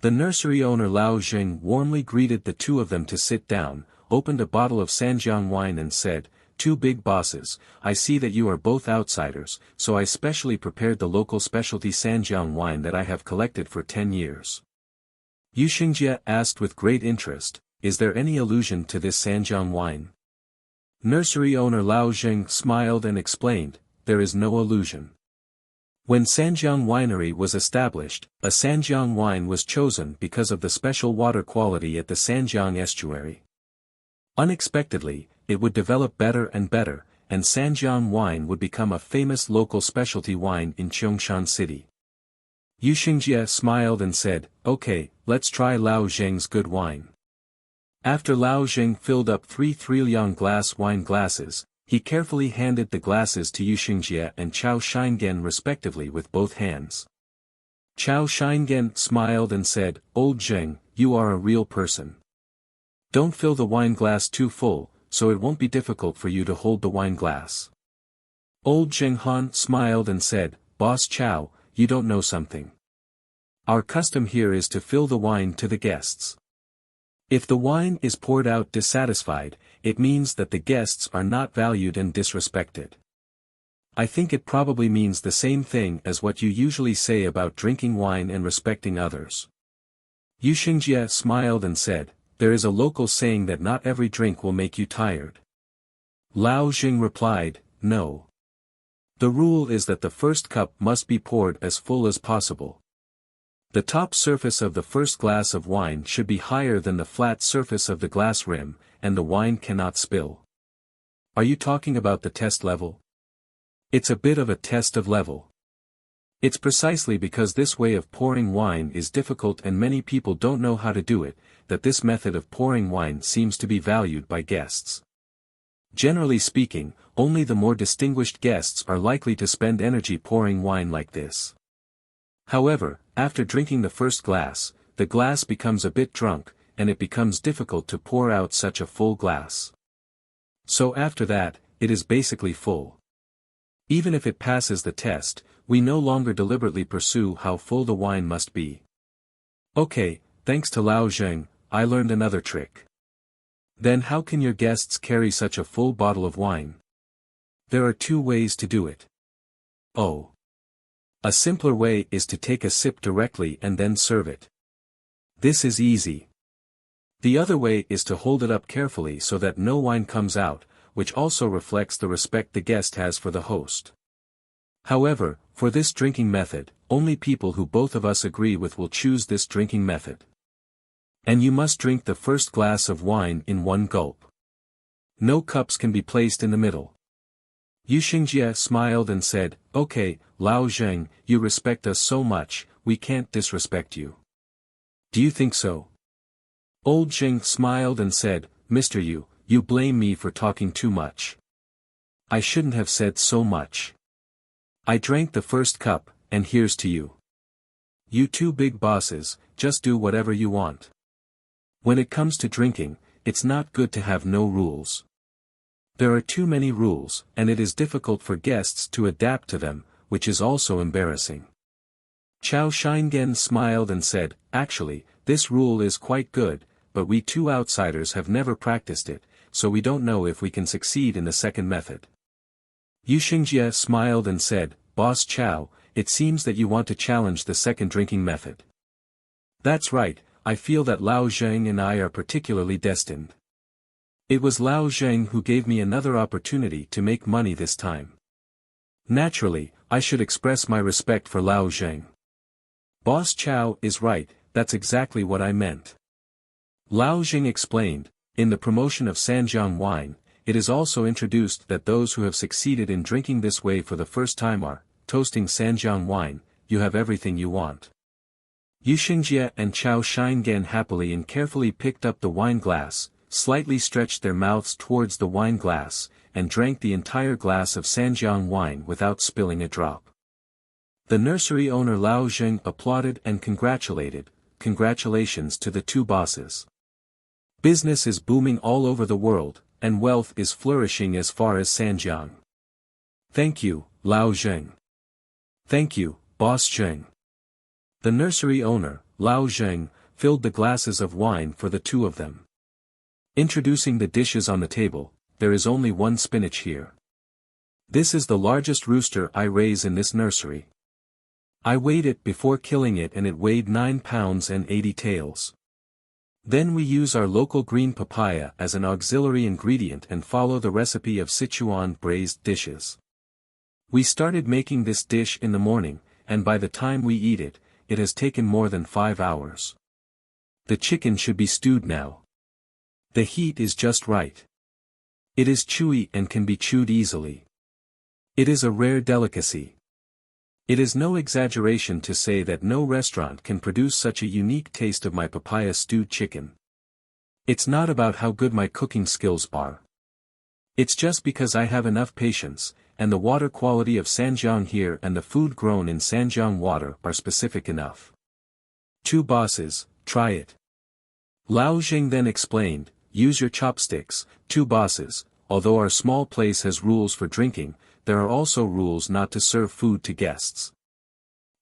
The nursery owner Lao Zheng warmly greeted the two of them to sit down, opened a bottle of Sanjiang wine and said, "Two big bosses, I see that you are both outsiders, so I specially prepared the local specialty Sanjiang wine that I have collected for 10 years. Yu Xingjie asked with great interest, "Is there any allusion to this Sanjiang wine?" Nursery owner Lao Zheng smiled and explained, "There is no allusion. When Sanjiang Winery was established, a Sanjiang wine was chosen because of the special water quality at the Sanjiang estuary. Unexpectedly, it would develop better and better, and Sanjiang wine would become a famous local specialty wine in Chongshan City." Yu Xingjie smiled and said, "Okay, let's try Lao Zheng's good wine." After Lao Zheng filled up 3 Trillionaire glass wine glasses, he carefully handed the glasses to Yu Xingjie and Chao Shingen respectively with both hands. Chao Shingen smiled and said, "Old Zheng, you are a real person. Don't fill the wine glass too full, so it won't be difficult for you to hold the wine glass." Old Zheng Han smiled and said, "Boss Chao, you don't know something. Our custom here is to fill the wine to the guests. If the wine is poured out dissatisfied, it means that the guests are not valued and disrespected. I think it probably means the same thing as what you usually say about drinking wine and respecting others. Yu Xingjie smiled and said, there is a local saying that not every drink will make you tired. Lao Jing replied, no. The rule is that the first cup must be poured as full as possible. The top surface of the first glass of wine should be higher than the flat surface of the glass rim, and the wine cannot spill. Are you talking about the test level? It's a bit of a test of level. It's precisely because this way of pouring wine is difficult and many people don't know how to do it, that this method of pouring wine seems to be valued by guests. Generally speaking, only the more distinguished guests are likely to spend energy pouring wine like this. However, after drinking the first glass, the glass becomes a bit drunk, and it becomes difficult to pour out such a full glass. So after that, it is basically full. Even if it passes the test, we no longer deliberately pursue how full the wine must be. Okay, thanks to Lao Zheng, I learned another trick. Then how can your guests carry such a full bottle of wine? There are two ways to do it. Oh. A simpler way is to take a sip directly and then serve it. This is easy. The other way is to hold it up carefully so that no wine comes out, which also reflects the respect the guest has for the host. However, for this drinking method, only people who both of us agree with will choose this drinking method. And you must drink the first glass of wine in one gulp. No cups can be placed in the middle. Yu Xingjie smiled and said, okay, Lao Zheng, you respect us so much, we can't disrespect you. Do you think so? Old Zheng smiled and said, Mr. Yu, you blame me for talking too much. I shouldn't have said so much. I drank the first cup, and here's to you. You two big bosses, just do whatever you want. When it comes to drinking, it's not good to have no rules. There are too many rules, and it is difficult for guests to adapt to them, which is also embarrassing. Chao Shingen smiled and said, actually, this rule is quite good, but we two outsiders have never practiced it, so we don't know if we can succeed in the second method. Yu Xingjie smiled and said, Boss Chao, it seems that you want to challenge the second drinking method. That's right, I feel that Lao Zheng and I are particularly destined. It was Lao Zheng who gave me another opportunity to make money this time. Naturally, I should express my respect for Lao Zheng. Boss Chao is right, that's exactly what I meant. Lao Zheng explained, in the promotion of Sanjiang wine, it is also introduced that those who have succeeded in drinking this way for the first time are, toasting Sanjiang wine, you have everything you want. Yu Xingjie and Chao Shingen happily and carefully picked up the wine glass, slightly stretched their mouths towards the wine glass, and drank the entire glass of Sanjiang wine without spilling a drop. The nursery owner Lao Zheng applauded and congratulated, congratulations to the two bosses. Business is booming all over the world, and wealth is flourishing as far as Sanjiang. Thank you, Lao Zheng. Thank you, Boss Zheng. The nursery owner, Lao Zheng, filled the glasses of wine for the two of them. Introducing the dishes on the table, there is only one spinach here. This is the largest rooster I raise in this nursery. I weighed it before killing it and it weighed 9 pounds and 80 taels. Then we use our local green papaya as an auxiliary ingredient and follow the recipe of Sichuan braised dishes. We started making this dish in the morning, and by the time we eat it, it has taken more than 5 hours. The chicken should be stewed now. The heat is just right. It is chewy and can be chewed easily. It is a rare delicacy. It is no exaggeration to say that no restaurant can produce such a unique taste of my papaya stewed chicken. It's not about how good my cooking skills are. It's just because I have enough patience, and the water quality of Sanjiang here and the food grown in Sanjiang water are specific enough. Two bosses, try it. Lao Jing then explained, use your chopsticks, two bosses, although our small place has rules for drinking, there are also rules not to serve food to guests.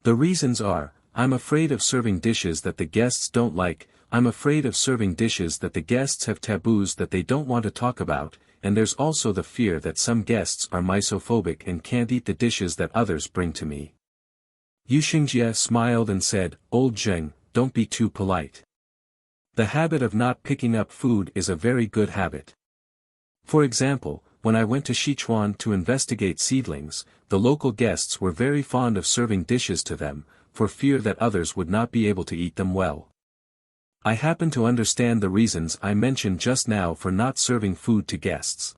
The reasons are, I'm afraid of serving dishes that the guests don't like, I'm afraid of serving dishes that the guests have taboos that they don't want to talk about, and there's also the fear that some guests are misophobic and can't eat the dishes that others bring to me. Yu Xingjie smiled and said, Old Zheng, don't be too polite. The habit of not picking up food is a very good habit. For example, when I went to Sichuan to investigate seedlings, the local guests were very fond of serving dishes to them, for fear that others would not be able to eat them well. I happen to understand the reasons I mentioned just now for not serving food to guests.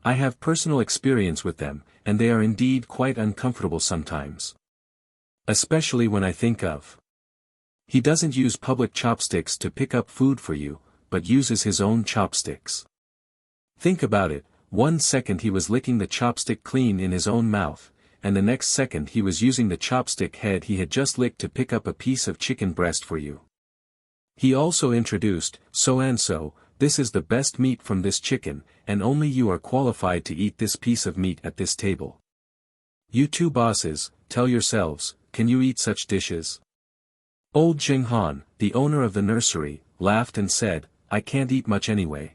I have personal experience with them, and they are indeed quite uncomfortable sometimes. Especially when I think of. He doesn't use public chopsticks to pick up food for you, but uses his own chopsticks. Think about it, 1 second he was licking the chopstick clean in his own mouth, and the next second he was using the chopstick head he had just licked to pick up a piece of chicken breast for you. He also introduced, so-and-so, this is the best meat from this chicken, and only you are qualified to eat this piece of meat at this table. You two bosses, tell yourselves, can you eat such dishes? Old Jing Han, the owner of the nursery, laughed and said, I can't eat much anyway.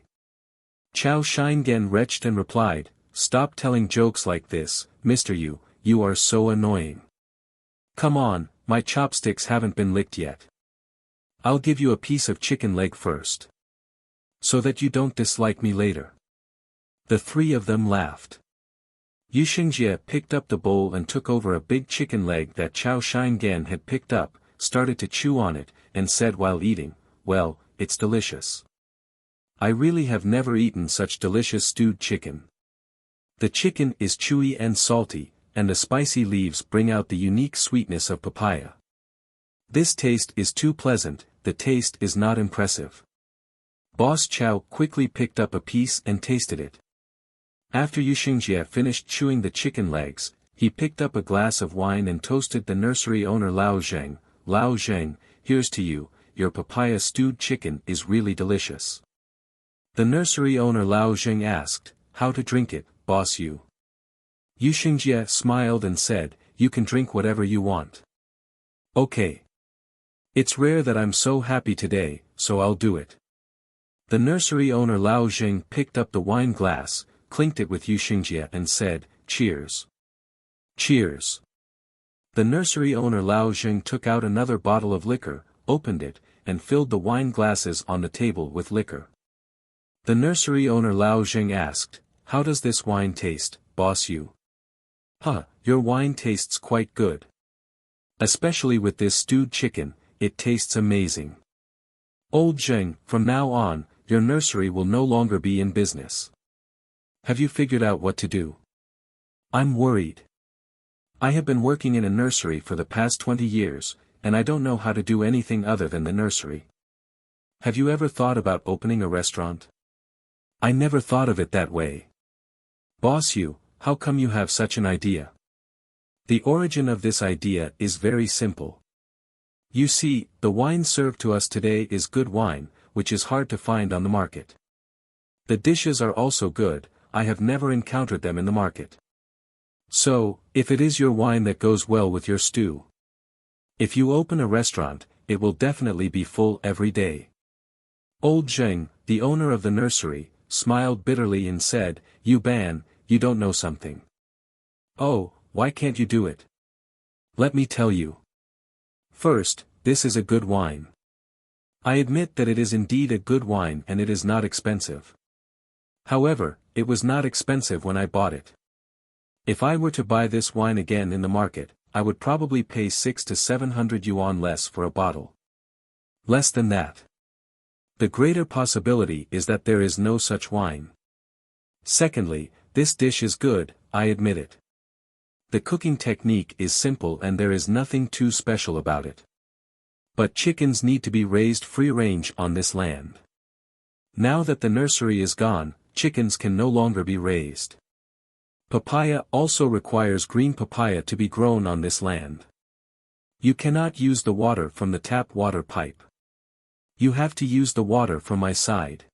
Chao Shingen retched and replied, stop telling jokes like this, Mr. Yu, you are so annoying. Come on, my chopsticks haven't been licked yet. I'll give you a piece of chicken leg first. So that you don't dislike me later. The three of them laughed. Yu Xingjie picked up the bowl and took over a big chicken leg that Chao Shingen had picked up, started to chew on it, and said while eating, well, it's delicious. I really have never eaten such delicious stewed chicken. The chicken is chewy and salty, and the spicy leaves bring out the unique sweetness of papaya. This taste is too pleasant, the taste is not impressive. Boss Chow quickly picked up a piece and tasted it. After Yu Xingjie finished chewing the chicken legs, he picked up a glass of wine and toasted the nursery owner Lao Zheng. Lao Zheng, here's to you, your papaya stewed chicken is really delicious. The nursery owner Lao Zheng asked, how to drink it, boss Yu? Yu Xingjie smiled and said, you can drink whatever you want. Okay. It's rare that I'm so happy today, so I'll do it. The nursery owner Lao Zheng picked up the wine glass, clinked it with Yu Xingjie and said, cheers. Cheers. The nursery owner Lao Zheng took out another bottle of liquor, opened it, and filled the wine glasses on the table with liquor. The nursery owner Lao Zheng asked, how does this wine taste, boss Yu? Your wine tastes quite good. Especially with this stewed chicken, it tastes amazing. Old Zheng, from now on, your nursery will no longer be in business. Have you figured out what to do? I'm worried. I have been working in a nursery for the past 20 years, and I don't know how to do anything other than the nursery. Have you ever thought about opening a restaurant? I never thought of it that way. Boss Yu, how come you have such an idea? The origin of this idea is very simple. You see, the wine served to us today is good wine, which is hard to find on the market. The dishes are also good, I have never encountered them in the market. So, if it is your wine that goes well with your stew. If you open a restaurant, it will definitely be full every day. Old Zheng, the owner of the nursery, smiled bitterly and said, You Ban, you don't know something. Oh, why can't you do it? Let me tell you. First, this is a good wine. I admit that it is indeed a good wine and it is not expensive. However, it was not expensive when I bought it. If I were to buy this wine again in the market, I would probably pay 600 to 700 yuan less for a bottle. Less than that. The greater possibility is that there is no such wine. Secondly, this dish is good, I admit it. The cooking technique is simple and there is nothing too special about it. But chickens need to be raised free range on this land. Now that the nursery is gone, chickens can no longer be raised. Papaya also requires green papaya to be grown on this land. You cannot use the water from the tap water pipe. You have to use the water from my side.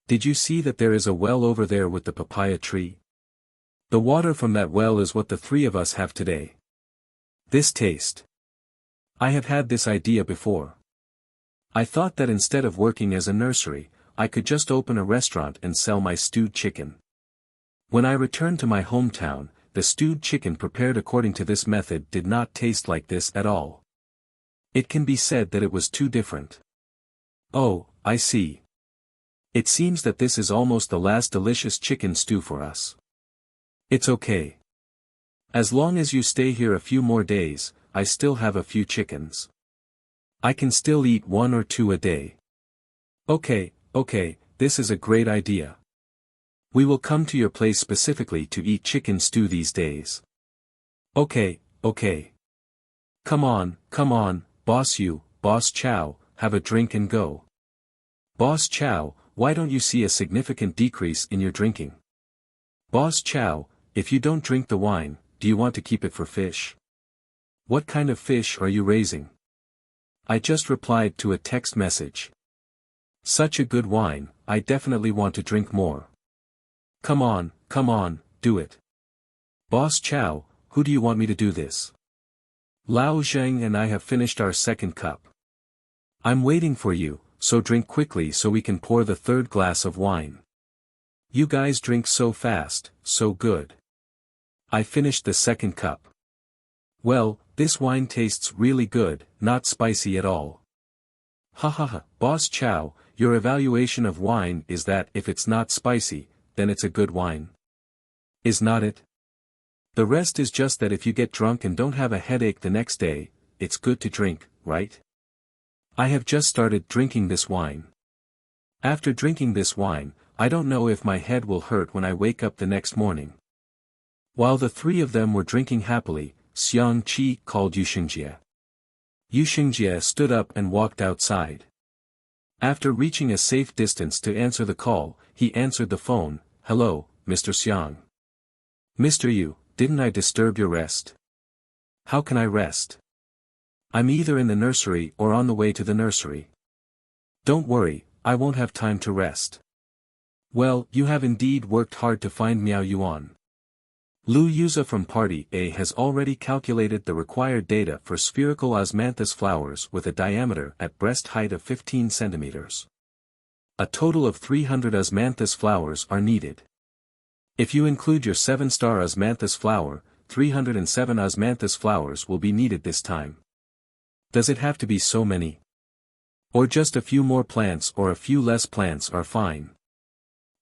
Did you see that there is a well over there with the papaya tree? The water from that well is what the three of us have today. This taste. I have had this idea before. I thought that instead of working as a nursery, I could just open a restaurant and sell my stewed chicken. When I returned to my hometown, the stewed chicken prepared according to this method did not taste like this at all. It can be said that it was too different. Oh, I see. It seems that this is almost the last delicious chicken stew for us. It's okay. As long as you stay here a few more days, I still have a few chickens. I can still eat 1 or 2 a day. Okay, this is a great idea. We will come to your place specifically to eat chicken stew these days. Okay. Come on, Boss Chow, have a drink and go. Boss Chow, why don't you see a significant decrease in your drinking? Boss Chow, if you don't drink the wine, do you want to keep it for fish? What kind of fish are you raising? I just replied to a text message. Such a good wine, I definitely want to drink more. Come on, do it. Boss Chow, who do you want me to do this? Lao Zheng and I have finished our second cup. I'm waiting for you, so drink quickly so we can pour the third glass of wine. You guys drink so fast, so good. I finished the second cup. Well, this wine tastes really good, not spicy at all. Ha, Boss Chow, your evaluation of wine is that if it's not spicy, then it's a good wine. Is not it? The rest is just that if you get drunk and don't have a headache the next day, it's good to drink, right? I have just started drinking this wine. After drinking this wine, I don't know if my head will hurt when I wake up the next morning. While the three of them were drinking happily, Xiang Qi called Yuxingjie. Yuxingjie stood up and walked outside. After reaching a safe distance to answer the call, he answered the phone. Hello, Mr. Xiang. Mr. Yu, didn't I disturb your rest? How can I rest? I'm either in the nursery or on the way to the nursery. Don't worry, I won't have time to rest. Well, you have indeed worked hard to find Miao Yuan. Lu Yuza from Party A has already calculated the required data for spherical osmanthus flowers with a diameter at breast height of 15 centimeters. A total of 300 osmanthus flowers are needed. If you include your 7-star osmanthus flower, 307 osmanthus flowers will be needed this time. Does it have to be so many? Or just a few more plants or a few less plants are fine.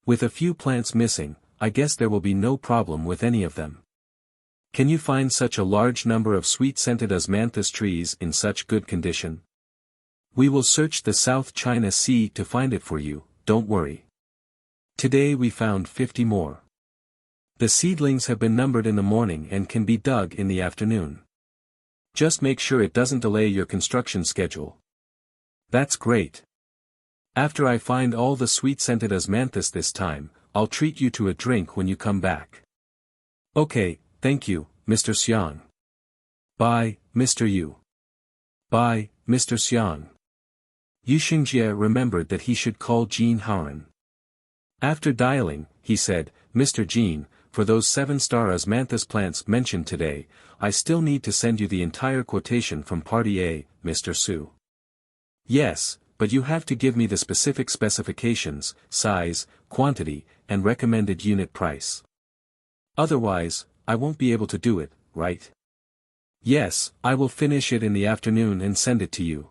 With a few plants missing, I guess there will be no problem with any of them. Can you find such a large number of sweet-scented osmanthus trees in such good condition? We will search the South China Sea to find it for you, don't worry. Today we found 50 more. The seedlings have been numbered in the morning and can be dug in the afternoon. Just make sure it doesn't delay your construction schedule. That's great. After I find all the sweet-scented osmanthus this time, I'll treat you to a drink when you come back. Okay, thank you, Mr. Xiang. Bye, Mr. Yu. Bye, Mr. Xiang. Yuxingjie remembered that he should call Jean Haoran. After dialing, he said, Mr. Jean, for those 7-star osmanthus plants mentioned today, I still need to send you the entire quotation from Party A, Mr. Su. Yes, but you have to give me the specific specifications, size, quantity, and recommended unit price. Otherwise, I won't be able to do it, right? Yes, I will finish it in the afternoon and send it to you.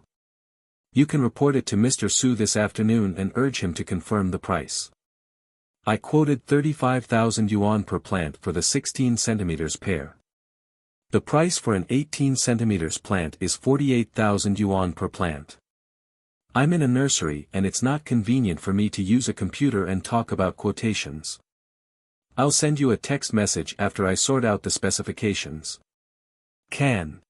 You can report it to Mr. Su this afternoon and urge him to confirm the price. I quoted 35,000 yuan per plant for the 16 centimeters pair. The price for an 18 centimeters plant is 48,000 yuan per plant. I'm in a nursery and it's not convenient for me to use a computer and talk about quotations. I'll send you a text message after I sort out the specifications. Can.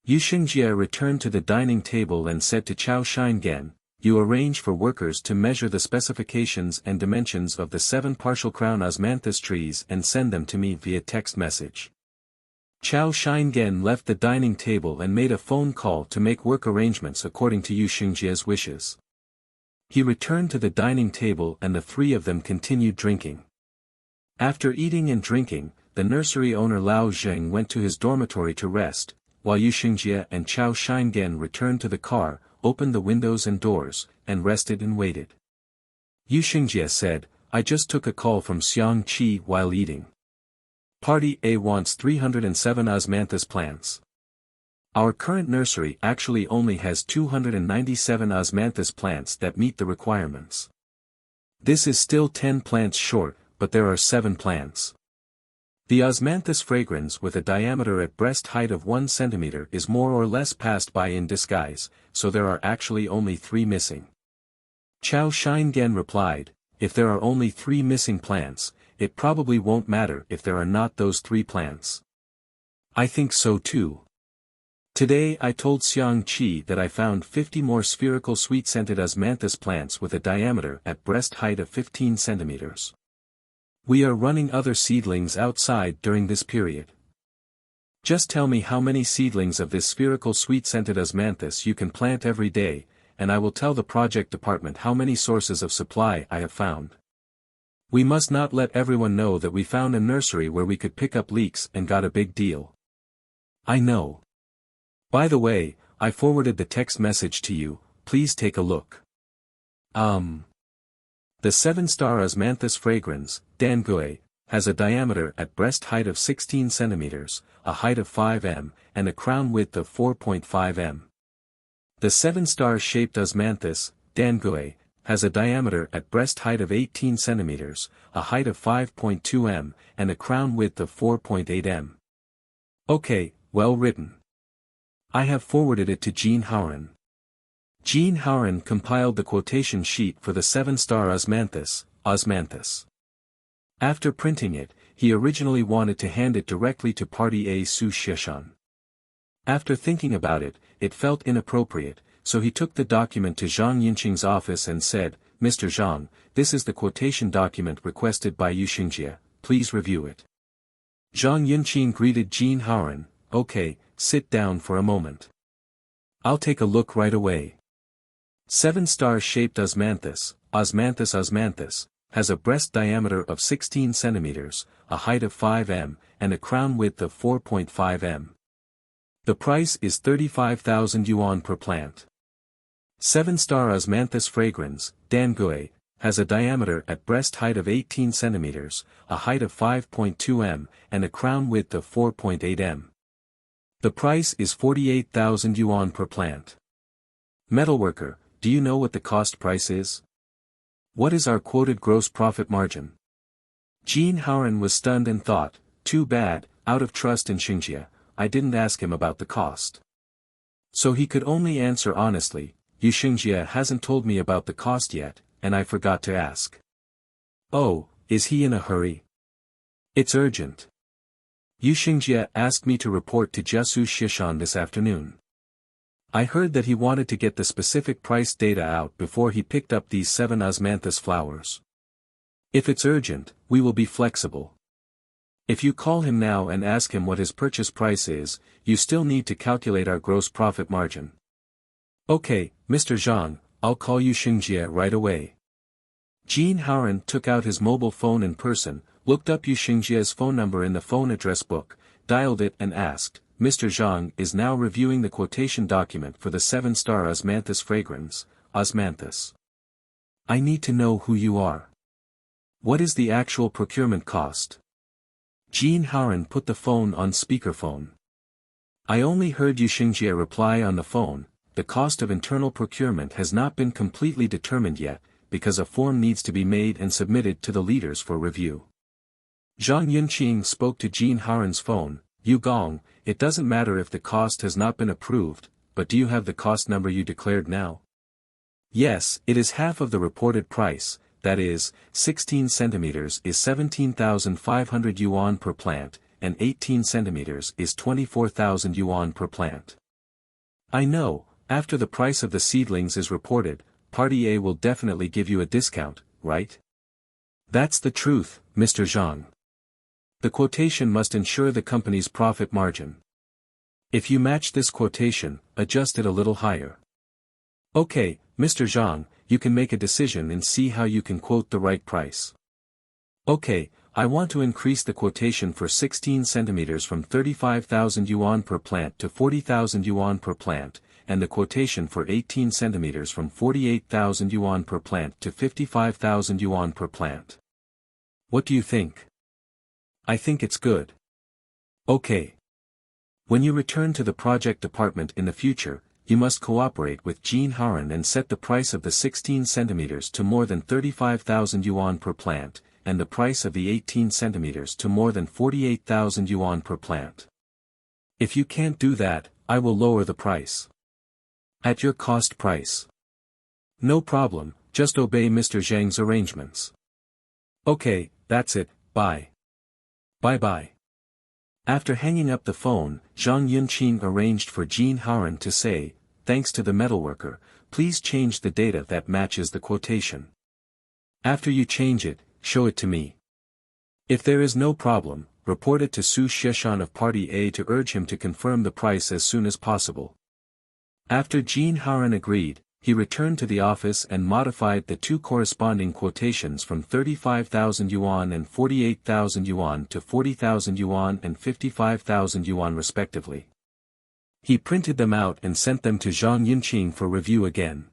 Yuxingjie returned to the dining table and said to Chao Shingen, you arrange for workers to measure the specifications and dimensions of the 7 partial crown osmanthus trees and send them to me via text message. Chao Shingen left the dining table and made a phone call to make work arrangements according to Yuxingjie's wishes. He returned to the dining table and the three of them continued drinking. After eating and drinking, the nursery owner Lao Zheng went to his dormitory to rest, while Yuxingjie and Chao Shingen returned to the car, opened the windows and doors, and rested and waited. Yu Xingjie said, I just took a call from Xiang Qi while eating. Party A wants 307 osmanthus plants. Our current nursery actually only has 297 osmanthus plants that meet the requirements. This is still 10 plants short, but there are 7 plants. The osmanthus fragrans with a diameter at breast height of 1 cm is more or less passed by in disguise, so there are actually only 3 missing. Chao Shingen replied, if there are only 3 missing plants, it probably won't matter if there are not those 3 plants. I think so too. Today I told Xiang Qi that I found 50 more spherical sweet-scented osmanthus plants with a diameter at breast height of 15 centimeters. We are running other seedlings outside during this period. Just tell me how many seedlings of this spherical sweet-scented osmanthus you can plant every day, and I will tell the project department how many sources of supply I have found. We must not let everyone know that we found a nursery where we could pick up leeks and got a big deal. I know. By the way, I forwarded the text message to you, please take a look. The 7-star osmanthus fragrans, Dangue, has a diameter at breast height of 16 centimeters, a height of 5 m, and a crown width of 4.5 m. The 7-star shaped osmanthus, Dangue, has a diameter at breast height of 18 centimeters, a height of 5.2 m, and a crown width of 4.8 m. Okay, well written. I have forwarded it to Jean Hauren. Jean Hauren compiled the quotation sheet for the 7-star osmanthus. After printing it, he originally wanted to hand it directly to Party A Su Shishan. After thinking about it, it felt inappropriate, so he took the document to Zhang Yinqing's office and said, Mr. Zhang, this is the quotation document requested by Yu Xingjie, please review it. Zhang Yinqing greeted Jean Hauren, okay, sit down for a moment. I'll take a look right away. 7-star shaped osmanthus, has a breast diameter of 16 centimeters, a height of 5 m, and a crown width of 4.5 m. The price is 35,000 yuan per plant. 7-star osmanthus fragrans, Dangue, has a diameter at breast height of 18 centimeters, a height of 5.2 m, and a crown width of 4.8 m. The price is 48,000 yuan per plant. Metalworker, do you know what the cost price is? What is our quoted gross profit margin? Jean Hauren was stunned and thought, too bad, out of trust in Xingjie, I didn't ask him about the cost. So he could only answer honestly, Yu Xingjie hasn't told me about the cost yet, and I forgot to ask. Oh, is he in a hurry? It's urgent. Yu Xingjie asked me to report to Jiasu Shishan this afternoon. I heard that he wanted to get the specific price data out before he picked up these 7 osmanthus flowers. If it's urgent, we will be flexible. If you call him now and ask him what his purchase price is, you still need to calculate our gross profit margin. Okay, Mr. Zhang, I'll call Yu Xingjie right away. Jean Hauren took out his mobile phone in person, looked up Yu Xingjie's phone number in the phone address book, dialed it and asked, Mr. Zhang is now reviewing the quotation document for the 7-star osmanthus fragrans, osmanthus. I need to know who you are. What is the actual procurement cost? Jean Hauren put the phone on speakerphone. I only heard Yu Xingjie reply on the phone, the cost of internal procurement has not been completely determined yet, because a form needs to be made and submitted to the leaders for review. Zhang Yunqing spoke to Jean Hauren's phone, Yu Gong, it doesn't matter if the cost has not been approved, but do you have the cost number you declared now? Yes, it is half of the reported price, that is, 16 centimeters is 17,500 yuan per plant, and 18 centimeters is 24,000 yuan per plant. I know, after the price of the seedlings is reported, Party A will definitely give you a discount, right? That's the truth, Mr. Zhang. The quotation must ensure the company's profit margin. If you match this quotation, adjust it a little higher. Okay, Mr. Zhang, you can make a decision and see how you can quote the right price. Okay, I want to increase the quotation for 16 centimeters from 35,000 yuan per plant to 40,000 yuan per plant, and the quotation for 18 centimeters from 48,000 yuan per plant to 55,000 yuan per plant. What do you think? I think it's good. Okay. When you return to the project department in the future, you must cooperate with Jean Haran and set the price of the 16 centimeters to more than 35,000 yuan per plant, and the price of the 18 centimeters to more than 48,000 yuan per plant. If you can't do that, I will lower the price. At your cost price. No problem, just obey Mr. Zhang's arrangements. Okay, that's it, bye. Bye-bye. After hanging up the phone, Zhang Yunqing arranged for Jean Haran to say, thanks to the metalworker, please change the data that matches the quotation. After you change it, show it to me. If there is no problem, report it to Su Sheshan of Party A to urge him to confirm the price as soon as possible. After Jean Haran agreed, he returned to the office and modified the two corresponding quotations from 35,000 yuan and 48,000 yuan to 40,000 yuan and 55,000 yuan respectively. He printed them out and sent them to Zhang Yunqing for review again.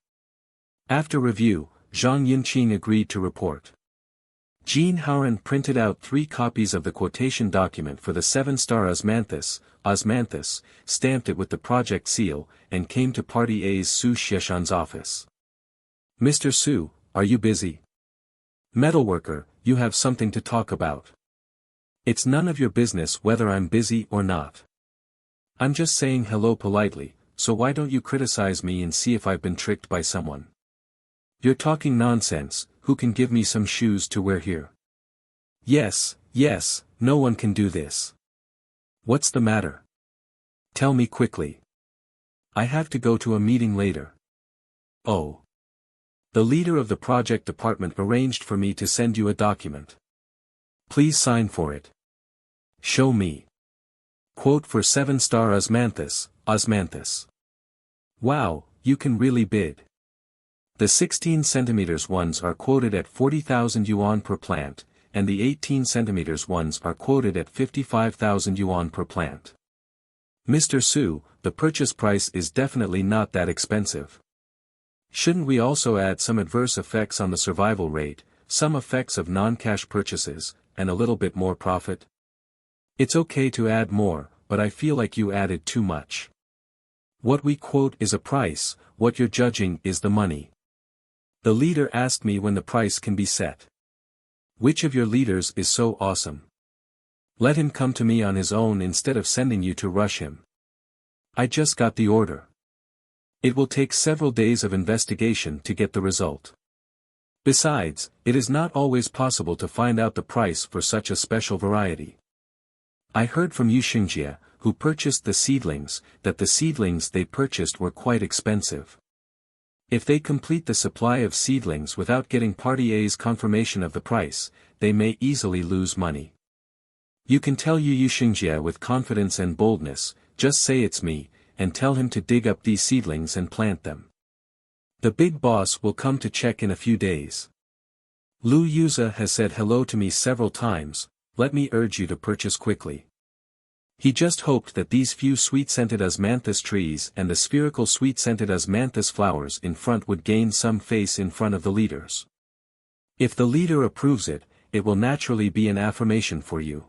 After review, Zhang Yunqing agreed to report. Jean Haran printed out 3 copies of the quotation document for the 7-star Osmanthus, stamped it with the project seal, and came to Party A's Su Sheshan's office. Mr. Su, are you busy? Metalworker, you have something to talk about. It's none of your business whether I'm busy or not. I'm just saying hello politely, so why don't you criticize me and see if I've been tricked by someone? You're talking nonsense, who can give me some shoes to wear here? Yes, no one can do this. What's the matter? Tell me quickly. I have to go to a meeting later. Oh. The leader of the project department arranged for me to send you a document. Please sign for it. Show me. Quote for 7-star Osmanthus. Wow, you can really bid. The 16 centimeters ones are quoted at 40,000 yuan per plant, and the 18 centimeters ones are quoted at 55,000 yuan per plant. Mr. Su, the purchase price is definitely not that expensive. Shouldn't we also add some adverse effects on the survival rate, some effects of non-cash purchases, and a little bit more profit? It's okay to add more, but I feel like you added too much. What we quote is a price, what you're judging is the money. The leader asked me when the price can be set. Which of your leaders is so awesome? Let him come to me on his own instead of sending you to rush him. I just got the order. It will take several days of investigation to get the result. Besides, it is not always possible to find out the price for such a special variety. I heard from Yu Xingjie, who purchased the seedlings, that the seedlings they purchased were quite expensive. If they complete the supply of seedlings without getting Party A's confirmation of the price, they may easily lose money. You can tell Yu Xingjie with confidence and boldness, just say it's me, and tell him to dig up these seedlings and plant them. The big boss will come to check in a few days. Lu Yuza has said hello to me several times, let me urge you to purchase quickly. He just hoped that these few sweet-scented osmanthus trees and the spherical sweet-scented osmanthus flowers in front would gain some face in front of the leaders. If the leader approves it, it will naturally be an affirmation for you.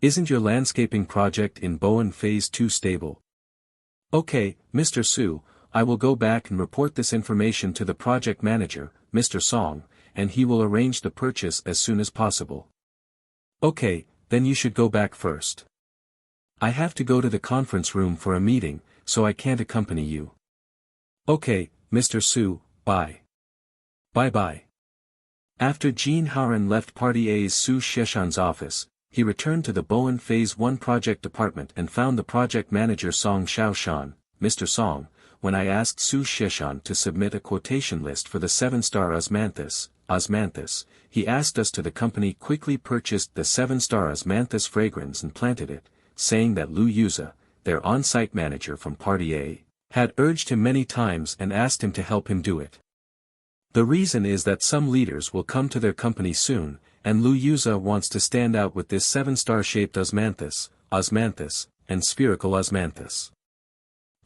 Isn't your landscaping project in Bowen Phase 2 stable? Okay, Mr. Su, I will go back and report this information to the project manager, Mr. Song, and he will arrange the purchase as soon as possible. Okay, then you should go back first. I have to go to the conference room for a meeting, so I can't accompany you. Okay, Mr. Su, bye. Bye-bye. After Jean Haran left Party A's Su Sheshan's office, he returned to the Bowen Phase 1 project department and found the project manager Song Shaoshan. Mr. Song, when I asked Su Sheshan to submit a quotation list for the 7-star Osmanthus, he asked us to the company quickly purchased the 7-star Osmanthus fragrance and planted it, saying that Lu Yuza, their on-site manager from Party A, had urged him many times and asked him to help him do it. The reason is that some leaders will come to their company soon, and Lu Yuza wants to stand out with this 7-star shaped osmanthus, and spherical osmanthus.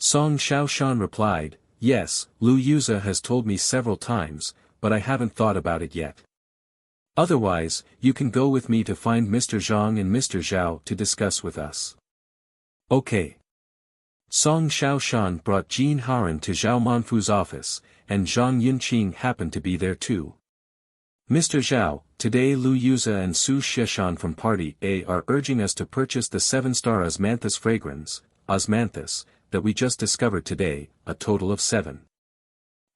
Song Xiaoshan replied, yes, Lu Yuza has told me several times, but I haven't thought about it yet. Otherwise, you can go with me to find Mr. Zhang and Mr. Zhao to discuss with us. Okay. Song Xiaoshan brought Jin Haran to Zhao Manfu's office, and Zhang Yunqing happened to be there too. Mr. Zhao, today Lu Yuza and Su Xishan from Party A are urging us to purchase the 7-star osmanthus fragrance, osmanthus, that we just discovered today, a total of 7.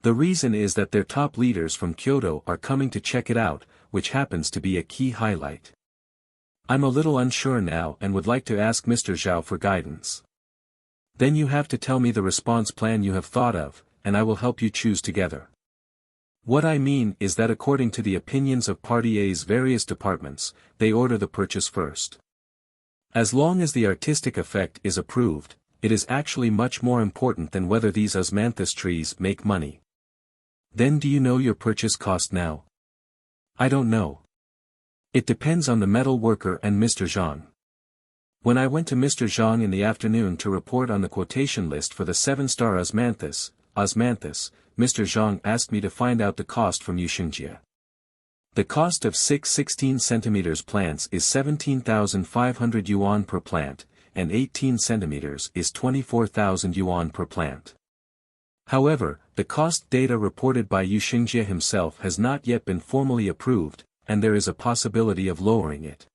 The reason is that their top leaders from Kyoto are coming to check it out, which happens to be a key highlight. I'm a little unsure now and would like to ask Mr. Zhao for guidance. Then you have to tell me the response plan you have thought of, and I will help you choose together. What I mean is that according to the opinions of Party A's various departments, they order the purchase first. As long as the artistic effect is approved, it is actually much more important than whether these osmanthus trees make money. Then do you know your purchase cost now? I don't know. It depends on the metal worker and Mr. Zhang. When I went to Mr. Zhang in the afternoon to report on the quotation list for the 7-star osmanthus, Mr. Zhang asked me to find out the cost from Yuxingjie. The cost of 6 16 cm plants is 17,500 yuan per plant, and 18 cm is 24,000 yuan per plant. However, the cost data reported by Yuxingjie himself has not yet been formally approved, and there is a possibility of lowering it.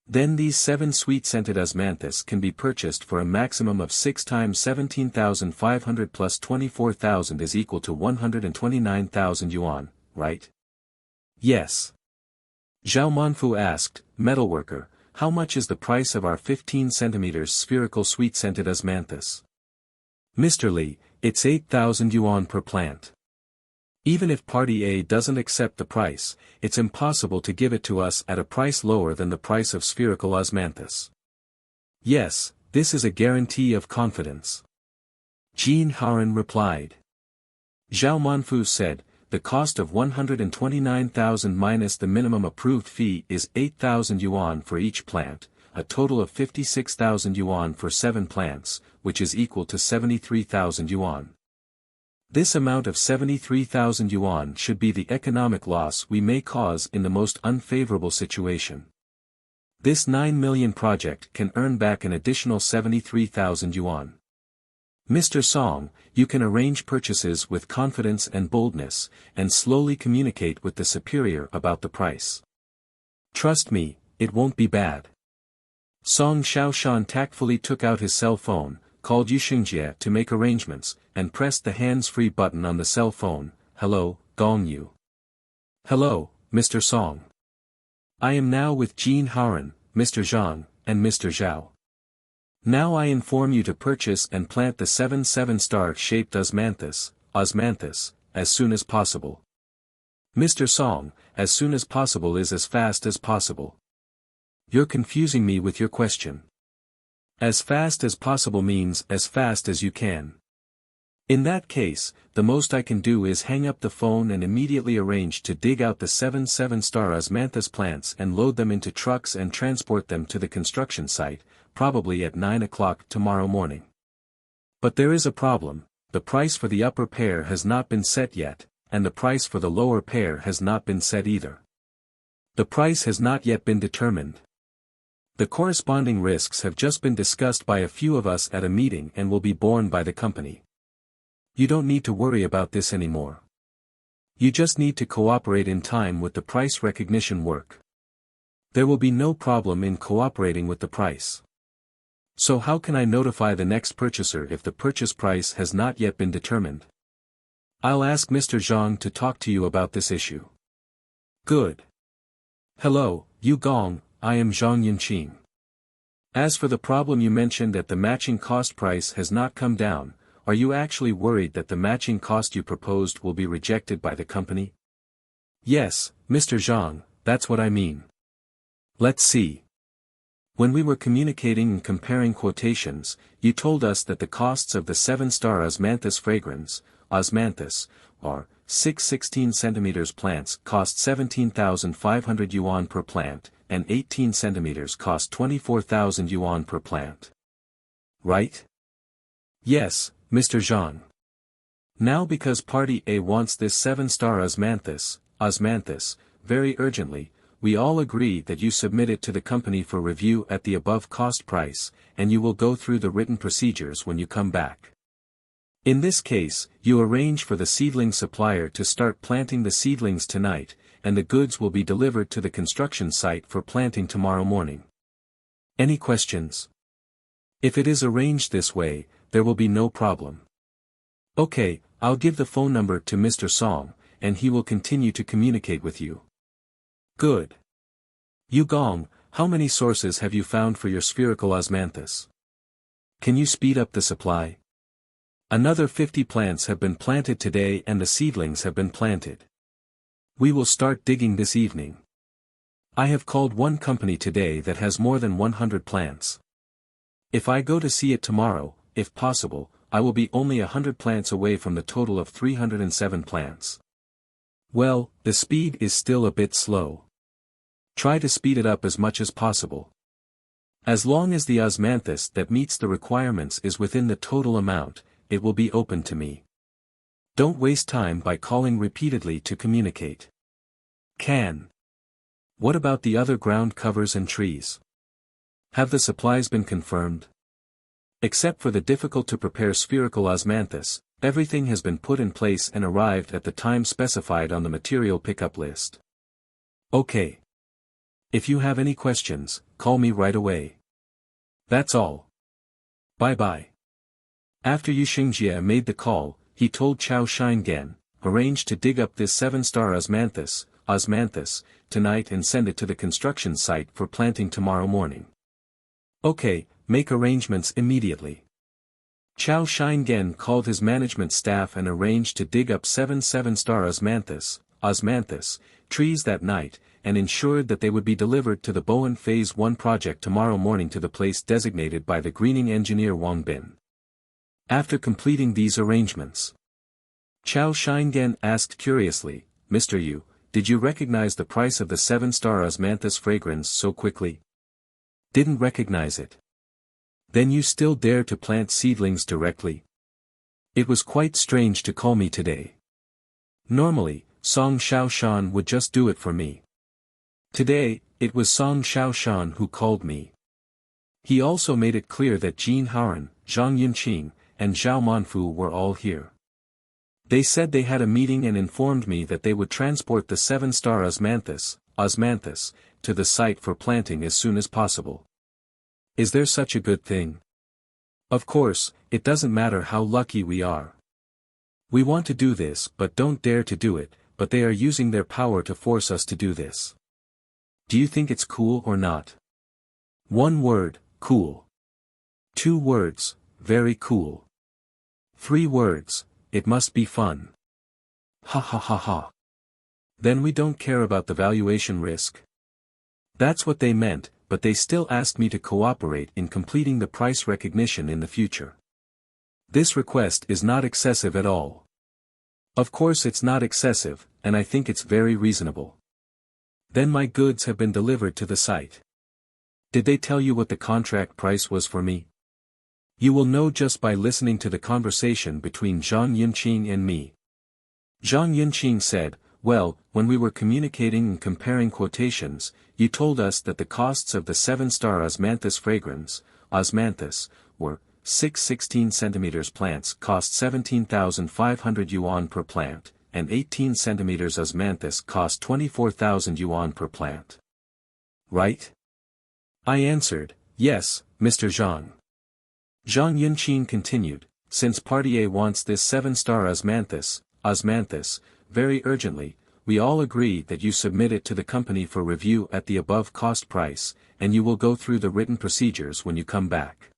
Then these 7 sweet-scented osmanthus can be purchased for a maximum of 6 times 17,500 plus 24,000 is equal to 129,000 yuan, right? Yes. Zhao Manfu asked, metalworker, how much is the price of our 15 cm spherical sweet-scented osmanthus? Mr. Li, it's 8,000 yuan per plant. Even if Party A doesn't accept the price, it's impossible to give it to us at a price lower than the price of spherical osmanthus. Yes, this is a guarantee of confidence. Jin Haran replied. Zhao Manfu said, the cost of 129,000 minus the minimum approved fee is 8,000 yuan for each plant, a total of 56,000 yuan for 7 plants, which is equal to 73,000 yuan. This amount of 73,000 yuan should be the economic loss we may cause in the most unfavorable situation. This 9 million project can earn back an additional 73,000 yuan. Mr. Song, you can arrange purchases with confidence and boldness, and slowly communicate with the superior about the price. Trust me, it won't be bad. Song Xiaoshan tactfully took out his cell phone, called Yuxingjie to make arrangements, and pressed the hands-free button on the cell phone. Hello, Gong Yu. Hello, Mr. Song. I am now with Jin Haran, Mr. Zhang, and Mr. Zhao. Now I inform you to purchase and plant the 7 7-star-shaped osmanthus, as soon as possible. Mr. Song, as soon as possible is as fast as possible. You're confusing me with your question. As fast as possible means as fast as you can. In that case, the most I can do is hang up the phone and immediately arrange to dig out the 7 7-star osmanthus plants and load them into trucks and transport them to the construction site, probably at 9 o'clock tomorrow morning. But there is a problem, the price for the upper pair has not been set yet, and the price for the lower pair has not been set either. The price has not yet been determined. The corresponding risks have just been discussed by a few of us at a meeting and will be borne by the company. You don't need to worry about this anymore. You just need to cooperate in time with the price recognition work. There will be no problem in cooperating with the price. So how can I notify the next purchaser if the purchase price has not yet been determined? I'll ask Mr. Zhang to talk to you about this issue. Good. Hello, Yu Gong, I am Zhang Yunqing. As for the problem you mentioned that the matching cost price has not come down, are you actually worried that the matching cost you proposed will be rejected by the company? Yes, Mr. Zhang, that's what I mean. Let's see. When we were communicating and comparing quotations, you told us that the costs of the 7-star osmanthus fragrance, osmanthus, are 6 16 cm plants cost 17,500 yuan per plant, and 18 cm cost 24,000 yuan per plant. Right? Yes, Mr. Jean. Now because Party A wants this 7-star osmanthus, very urgently, we all agree that you submit it to the company for review at the above cost price, and you will go through the written procedures when you come back. In this case, you arrange for the seedling supplier to start planting the seedlings tonight, and the goods will be delivered to the construction site for planting tomorrow morning. Any questions? If it is arranged this way, there will be no problem. Okay, I'll give the phone number to Mr. Song, and he will continue to communicate with you. Good. Yu Gong, how many sources have you found for your spherical osmanthus? Can you speed up the supply? Another 50 plants have been planted today and the seedlings have been planted. We will start digging this evening. I have called one company today that has more than 100 plants. If I go to see it tomorrow, if possible, I will be only 100 plants away from the total of 307 plants. Well, the speed is still a bit slow. Try to speed it up as much as possible. As long as the osmanthus that meets the requirements is within the total amount, it will be open to me. Don't waste time by calling repeatedly to communicate. Can. What about the other ground covers and trees? Have the supplies been confirmed? Except for the difficult to prepare spherical osmanthus, everything has been put in place and arrived at the time specified on the material pickup list. Okay. If you have any questions, call me right away. That's all. Bye-bye. After Yu Xingjie made the call, he told Chao Shingen, arrange to dig up this 7-star osmanthus, tonight and send it to the construction site for planting tomorrow morning. Okay, make arrangements immediately. Chao Shingen called his management staff and arranged to dig up 7-star osmanthus, trees that night, and ensured that they would be delivered to the Bowen Phase 1 project tomorrow morning to the place designated by the greening engineer Wang Bin. After completing these arrangements, Chao Shingen asked curiously, Mr. Yu, did you recognize the price of the 7-star osmanthus fragrance so quickly? Didn't recognize it. Then you still dare to plant seedlings directly? It was quite strange to call me today. Normally, Song Xiaoshan would just do it for me. Today, it was Song Xiaoshan who called me. He also made it clear that Jin Haoran, Zhang Yunqing, and Zhao Manfu were all here. They said they had a meeting and informed me that they would transport the 7-star osmanthus, to the site for planting as soon as possible. Is there such a good thing? Of course, it doesn't matter how lucky we are. We want to do this but don't dare to do it, but they are using their power to force us to do this. Do you think it's cool or not? 1 word, cool. 2 words, very cool. 3 words, it must be fun. Ha ha ha ha. Then we don't care about the valuation risk. That's what they meant, but they still asked me to cooperate in completing the price recognition in the future. This request is not excessive at all. Of course it's not excessive, and I think it's very reasonable. Then my goods have been delivered to the site. Did they tell you what the contract price was for me? You will know just by listening to the conversation between Zhang Yunqing and me. Zhang Yunqing said, well, when we were communicating and comparing quotations, you told us that the costs of the 7-star osmanthus fragrance, were 6 16 cm plants cost 17,500 yuan per plant, and 18 cm osmanthus cost 24,000 yuan per plant. Right? I answered, yes, Mr. Zhang. Zhang Yunqing continued, since Party A wants this 7-star osmanthus, very urgently, we all agree that you submit it to the company for review at the above cost price, and you will go through the written procedures when you come back.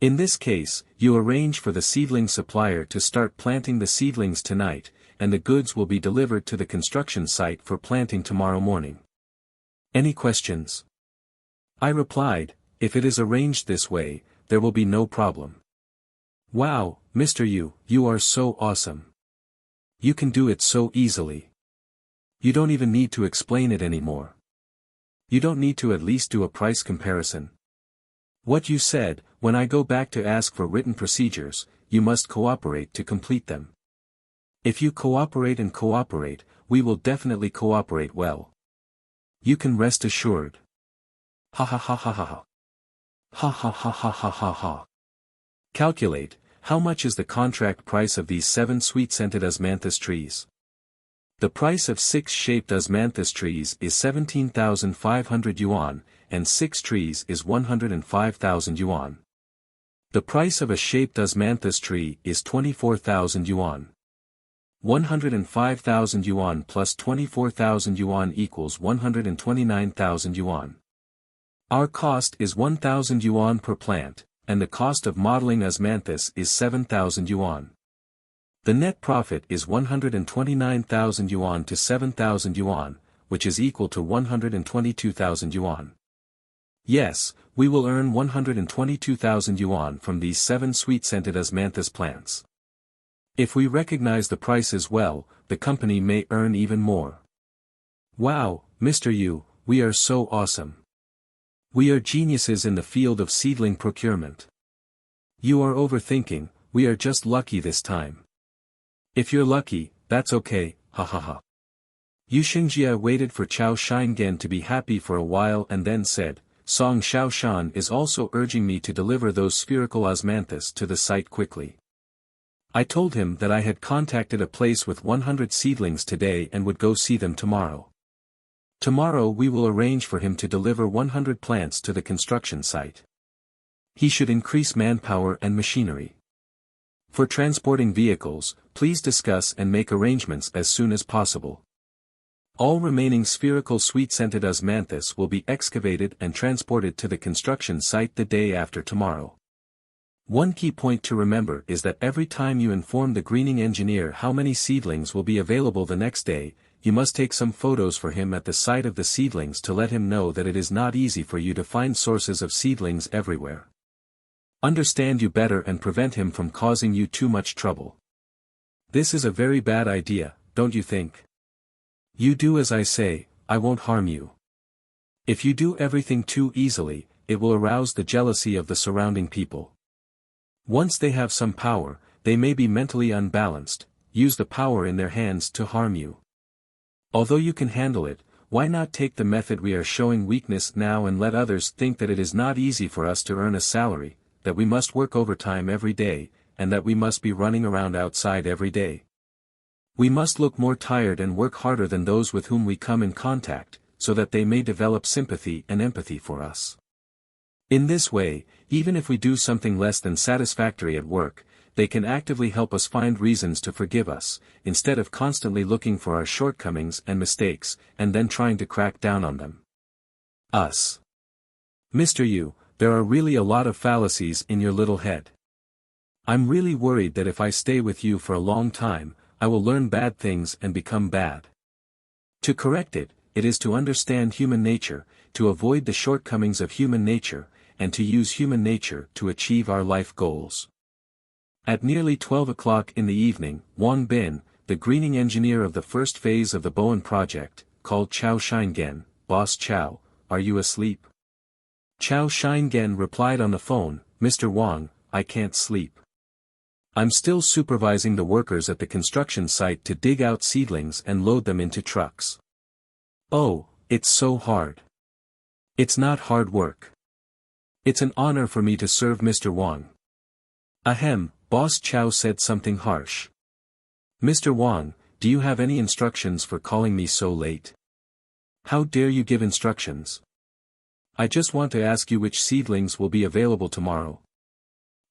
In this case, you arrange for the seedling supplier to start planting the seedlings tonight, and the goods will be delivered to the construction site for planting tomorrow morning. Any questions? I replied, if it is arranged this way, there will be no problem. Wow, Mr. Yu, you are so awesome. You can do it so easily. You don't even need to explain it anymore. You don't need to at least do a price comparison. What you said, when I go back to ask for written procedures, you must cooperate to complete them. If you cooperate and cooperate, we will definitely cooperate well. You can rest assured. Ha ha ha ha ha ha. Ha ha ha ha ha ha ha. Calculate, how much is the contract price of these 7 sweet-scented osmanthus trees? The price of 6 shaped osmanthus trees is 17,500 yuan, and 6 trees is 105,000 yuan. The price of a shaped osmanthus tree is 24,000 yuan. 105,000 yuan plus 24,000 yuan equals 129,000 yuan. Our cost is 1,000 yuan per plant, and the cost of modeling osmanthus is 7,000 yuan. The net profit is 129,000 yuan to 7,000 yuan, which is equal to 122,000 yuan. Yes, we will earn 122,000 yuan from these 7 sweet-scented osmanthus plants. If we recognize the prices well, the company may earn even more. Wow, Mr. Yu, we are so awesome. We are geniuses in the field of seedling procurement. You are overthinking, we are just lucky this time. If you're lucky, that's okay, ha ha ha. Yu Xingjia waited for Chao Shingen to be happy for a while and then said, Song Xiaoshan is also urging me to deliver those spherical osmanthus to the site quickly. I told him that I had contacted a place with 100 seedlings today and would go see them tomorrow. Tomorrow we will arrange for him to deliver 100 plants to the construction site. He should increase manpower and machinery. For transporting vehicles, please discuss and make arrangements as soon as possible. All remaining spherical sweet-scented osmanthus will be excavated and transported to the construction site the day after tomorrow. One key point to remember is that every time you inform the greening engineer how many seedlings will be available the next day, you must take some photos for him at the site of the seedlings to let him know that it is not easy for you to find sources of seedlings everywhere. Understand you better and prevent him from causing you too much trouble. This is a very bad idea, don't you think? You do as I say, I won't harm you. If you do everything too easily, it will arouse the jealousy of the surrounding people. Once they have some power, they may be mentally unbalanced, use the power in their hands to harm you. Although you can handle it, why not take the method we are showing weakness now and let others think that it is not easy for us to earn a salary, that we must work overtime every day, and that we must be running around outside every day. We must look more tired and work harder than those with whom we come in contact, so that they may develop sympathy and empathy for us. In this way, even if we do something less than satisfactory at work, they can actively help us find reasons to forgive us, instead of constantly looking for our shortcomings and mistakes, and then trying to crack down on them. Us. Mr. Yu, there are really a lot of fallacies in your little head. I'm really worried that if I stay with you for a long time, I will learn bad things and become bad. To correct it, it is to understand human nature, to avoid the shortcomings of human nature, and to use human nature to achieve our life goals. At nearly 12 o'clock in the evening, Wang Bin, the greening engineer of the first phase of the Bowen project, called Chao Shingen, Boss Chao, are you asleep? Chao Shingen replied on the phone, Mr. Wang, I can't sleep. I'm still supervising the workers at the construction site to dig out seedlings and load them into trucks. Oh, it's so hard. It's not hard work. It's an honor for me to serve Mr. Wang. Ahem, Boss Chow said something harsh. Mr. Wang, do you have any instructions for calling me so late? How dare you give instructions? I just want to ask you which seedlings will be available tomorrow.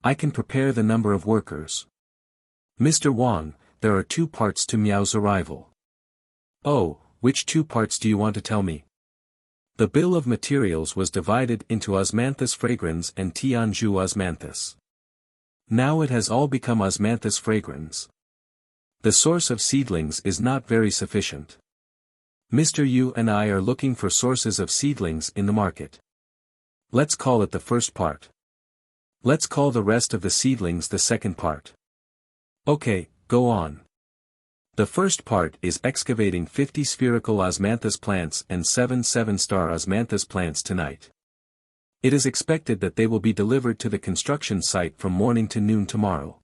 I can prepare the number of workers. Mr. Wang, there are 2 parts to Miao's arrival. Oh, which 2 parts do you want to tell me? The bill of materials was divided into osmanthus fragrans and Tianzhu osmanthus. Now it has all become osmanthus fragrans. The source of seedlings is not very sufficient. Mr. Yu and I are looking for sources of seedlings in the market. Let's call it the first part. Let's call the rest of the seedlings the second part. Okay, go on. The first part is excavating 50 spherical osmanthus plants and 7 7-star osmanthus plants tonight. It is expected that they will be delivered to the construction site from morning to noon tomorrow.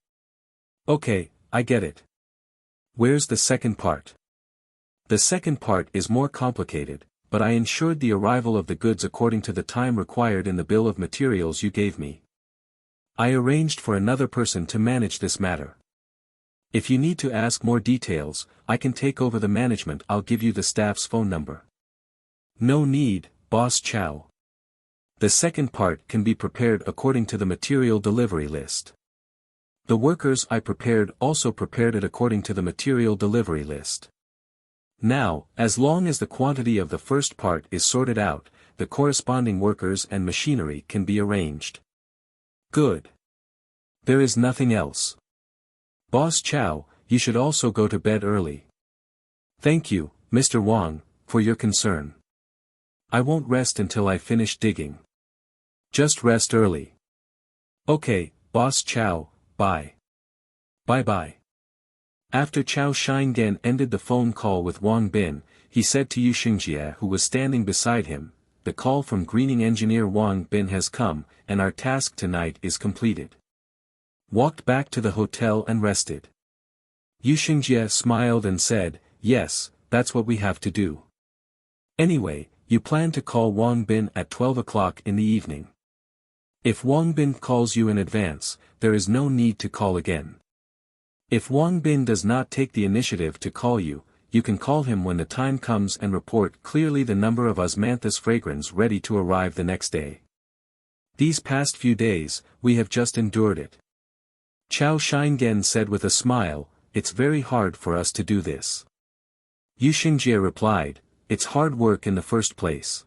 Okay, I get it. Where's the second part? The second part is more complicated, but I ensured the arrival of the goods according to the time required in the bill of materials you gave me. I arranged for another person to manage this matter. If you need to ask more details, I can take over the management. I'll give you the staff's phone number. No need, Boss Chow. The second part can be prepared according to the material delivery list. The workers I prepared also prepared it according to the material delivery list. Now, as long as the quantity of the first part is sorted out, the corresponding workers and machinery can be arranged. Good. There is nothing else. Boss Chow, you should also go to bed early. Thank you, Mr. Wang, for your concern. I won't rest until I finish digging. Just rest early. Okay, Boss Chow, bye. Bye-bye. After Chow Shingen ended the phone call with Wang Bin, he said to Yu Xingjie, who was standing beside him, "The call from greening engineer Wang Bin has come, and our task tonight is completed." Walked back to the hotel and rested. Yu Xingjie smiled and said, "Yes, that's what we have to do. Anyway, you plan to call Wang Bin at 12 o'clock in the evening. If Wang Bin calls you in advance, there is no need to call again. If Wang Bin does not take the initiative to call you, you can call him when the time comes and report clearly the number of osmanthus fragrans ready to arrive the next day. These past few days, we have just endured it." Chow Shingen said with a smile, "It's very hard for us to do this." Yu Xingjie replied, "It's hard work in the first place.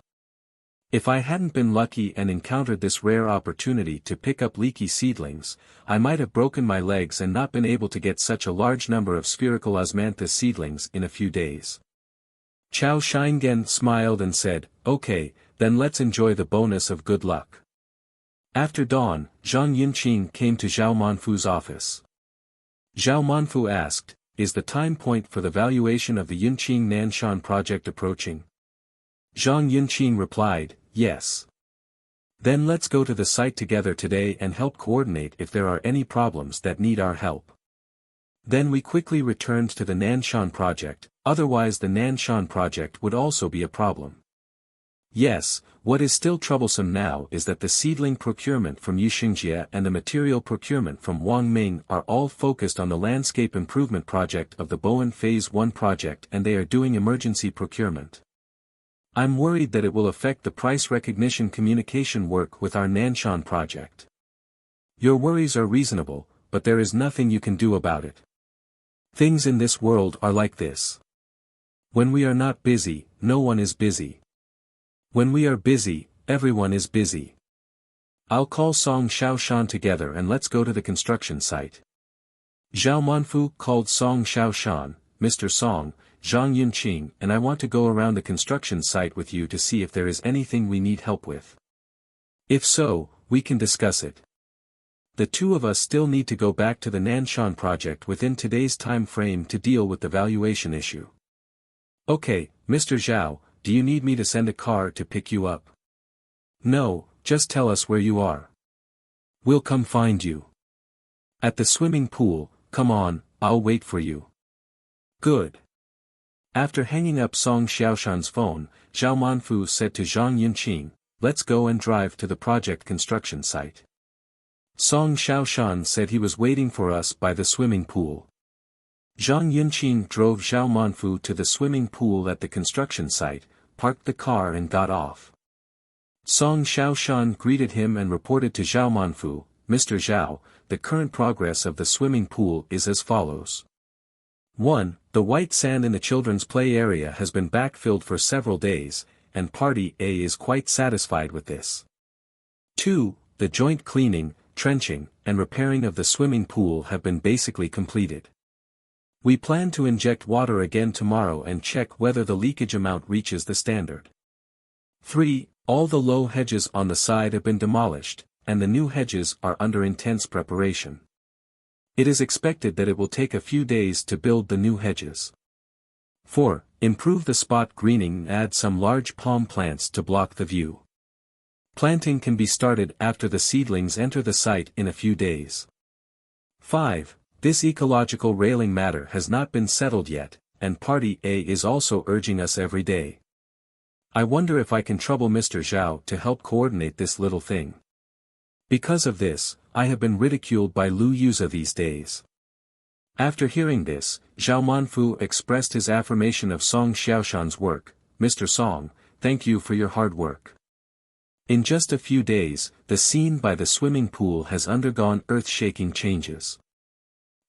If I hadn't been lucky and encountered this rare opportunity to pick up leaky seedlings, I might have broken my legs and not been able to get such a large number of spherical osmanthus seedlings in a few days." Chow Shingen smiled and said, "Okay, then let's enjoy the bonus of good luck." After dawn, Zhang Yunqing came to Zhao Manfu's office. Zhao Manfu asked, "Is the time point for the valuation of the Yunqing Nanshan project approaching?" Zhang Yunqing replied, "Yes. Then let's go to the site together today and help coordinate if there are any problems that need our help." Then we quickly returned to the Nanshan project, otherwise the Nanshan project would also be a problem. Yes, what is still troublesome now is that the seedling procurement from Yu Xingjie and the material procurement from Wang Ming are all focused on the landscape improvement project of the Bowen Phase 1 project, and they are doing emergency procurement. I'm worried that it will affect the price recognition communication work with our Nanshan project. Your worries are reasonable, but there is nothing you can do about it. Things in this world are like this. When we are not busy, no one is busy. When we are busy, everyone is busy. I'll call Song Xiaoshan together and let's go to the construction site. Zhao Manfu called Song Xiaoshan, "Mr. Song, Zhang Yunqing and I want to go around the construction site with you to see if there is anything we need help with. If so, we can discuss it. The two of us still need to go back to the Nanshan project within today's time frame to deal with the valuation issue." "Okay, Mr. Zhao, do you need me to send a car to pick you up?" "No, just tell us where you are. We'll come find you. At the swimming pool, come on, I'll wait for you." "Good." After hanging up Song Xiaoshan's phone, Zhao Manfu said to Zhang Yunqing, "Let's go and drive to the project construction site." Song Xiaoshan said he was waiting for us by the swimming pool. Zhang Yunqing drove Zhao Manfu to the swimming pool at the construction site, parked the car and got off. Song Xiaoshan greeted him and reported to Zhao Manfu, "Mr. Zhao, the current progress of the swimming pool is as follows. 1. The white sand in the children's play area has been backfilled for several days, and Party A is quite satisfied with this. 2. The joint cleaning, trenching, and repairing of the swimming pool have been basically completed. We plan to inject water again tomorrow and check whether the leakage amount reaches the standard. 3. All the low hedges on the side have been demolished, and the new hedges are under intense preparation. It is expected that it will take a few days to build the new hedges. 4. Improve the spot greening and add some large palm plants to block the view. Planting can be started after the seedlings enter the site in a few days. 5. This ecological railing matter has not been settled yet, and Party A is also urging us every day. I wonder if I can trouble Mr. Zhao to help coordinate this little thing. Because of this, I have been ridiculed by Lu Yuza these days. After hearing this, Zhao Manfu expressed his affirmation of Song Xiaoshan's work. Mr. Song, thank you for your hard work. In just a few days, the scene by the swimming pool has undergone earth-shaking changes.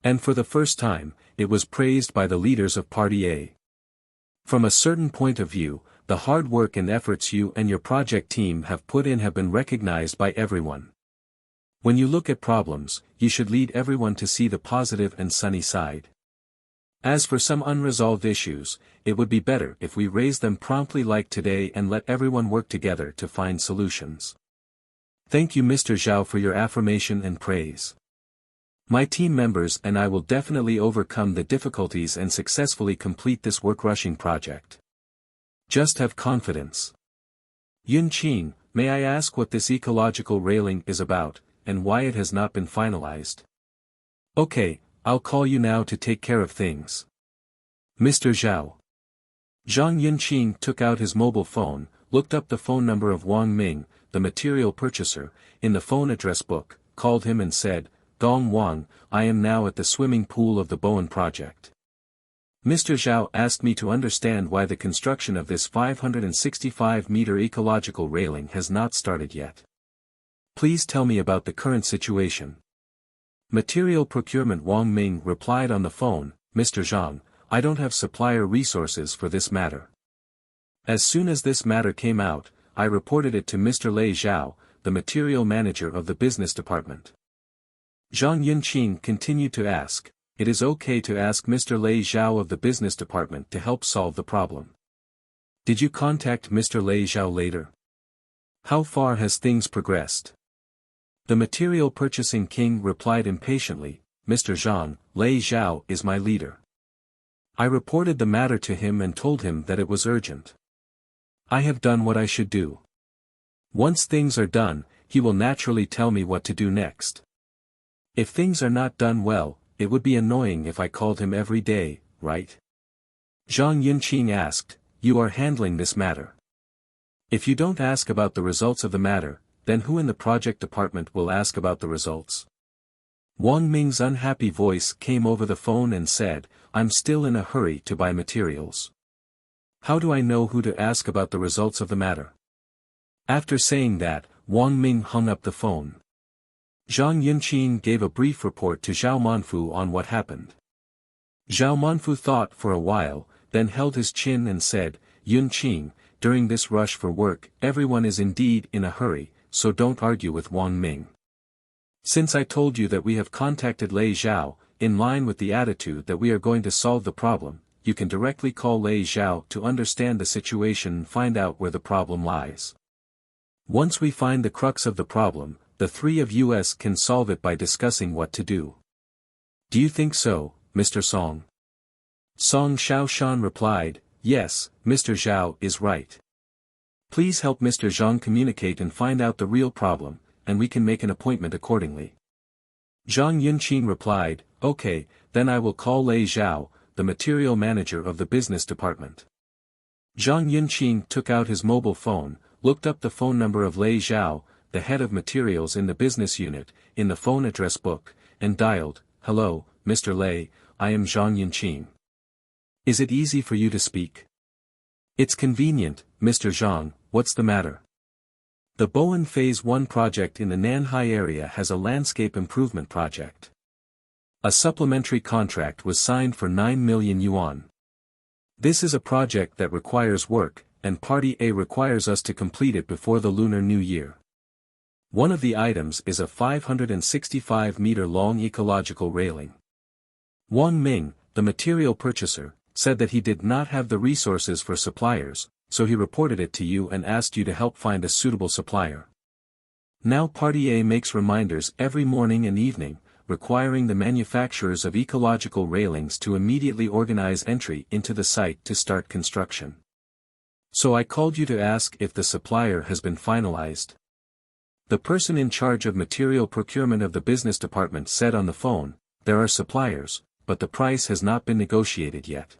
And for the first time, it was praised by the leaders of Party A. From a certain point of view, the hard work and efforts you and your project team have put in have been recognized by everyone. When you look at problems, you should lead everyone to see the positive and sunny side. As for some unresolved issues, it would be better if we raise them promptly like today and let everyone work together to find solutions. Thank you Mr. Zhao for your affirmation and praise. My team members and I will definitely overcome the difficulties and successfully complete this work-rushing project. Just have confidence. Yun Qing, may I ask what this ecological railing is about, and why it has not been finalized? Okay, I'll call you now to take care of things. Mr. Zhao. Zhang Yunqing took out his mobile phone, looked up the phone number of Wang Ming, the material purchaser, in the phone address book, called him and said, Dong Wang, I am now at the swimming pool of the Bowen project. Mr. Zhao asked me to understand why the construction of this 565-meter ecological railing has not started yet. Please tell me about the current situation. Material procurement Wang Ming replied on the phone, Mr. Zhang, I don't have supplier resources for this matter. As soon as this matter came out, I reported it to Mr. Lei Zhao, the material manager of the business department. Zhang Yunqing continued to ask, it is okay to ask Mr. Lei Zhao of the business department to help solve the problem. Did you contact Mr. Lei Zhao later? How far has things progressed? The material purchasing king replied impatiently, Mr. Zhang, Lei Zhao is my leader. I reported the matter to him and told him that it was urgent. I have done what I should do. Once things are done, he will naturally tell me what to do next. If things are not done well, it would be annoying if I called him every day, right? Zhang Yunqing asked, you are handling this matter. If you don't ask about the results of the matter, then who in the project department will ask about the results? Wang Ming's unhappy voice came over the phone and said, I'm still in a hurry to buy materials. How do I know who to ask about the results of the matter? After saying that, Wang Ming hung up the phone. Zhang Yunqing gave a brief report to Zhao Manfu on what happened. Zhao Manfu thought for a while, then held his chin and said, Yunqing, during this rush for work, everyone is indeed in a hurry, so don't argue with Wang Ming. Since I told you that we have contacted Lei Zhao, in line with the attitude that we are going to solve the problem, you can directly call Lei Zhao to understand the situation and find out where the problem lies. Once we find the crux of the problem, the three of us can solve it by discussing what to do. Do you think so, Mr. Song? Song Xiaoshan replied, yes, Mr. Zhao is right. Please help Mr. Zhang communicate and find out the real problem, and we can make an appointment accordingly. Zhang Yunqing replied, okay, then I will call Lei Zhao, the material manager of the business department. Zhang Yunqing took out his mobile phone, looked up the phone number of Lei Zhao, the head of materials in the business unit, in the phone address book, and dialed, hello, Mr. Lei, I am Zhang Yunqing. Is it easy for you to speak? It's convenient, Mr. Zhang, what's the matter? The Bowen Phase 1 project in the Nanhai area has a landscape improvement project. A supplementary contract was signed for 9 million yuan. This is a project that requires work, and Party A requires us to complete it before the Lunar New Year. One of the items is a 565-meter-long ecological railing. Wang Ming, the material purchaser, said that he did not have the resources for suppliers, so he reported it to you and asked you to help find a suitable supplier. Now Party A makes reminders every morning and evening, requiring the manufacturers of ecological railings to immediately organize entry into the site to start construction. So I called you to ask if the supplier has been finalized. The person in charge of material procurement of the business department said on the phone, "There are suppliers, but the price has not been negotiated yet."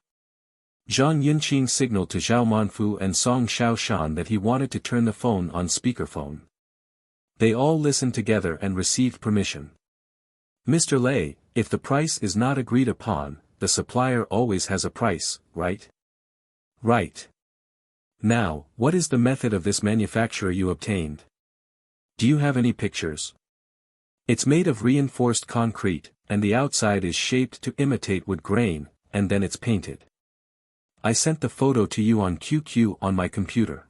Zhang Yunqing signaled to Zhao Manfu and Song Xiaoshan that he wanted to turn the phone on speakerphone. They all listened together and received permission. "Mr. Lei, if the price is not agreed upon, the supplier always has a price, right?" "Right. Now, what is the method of this manufacturer you obtained? Do you have any pictures?" "It's made of reinforced concrete, and the outside is shaped to imitate wood grain, and then it's painted. I sent the photo to you on QQ on my computer.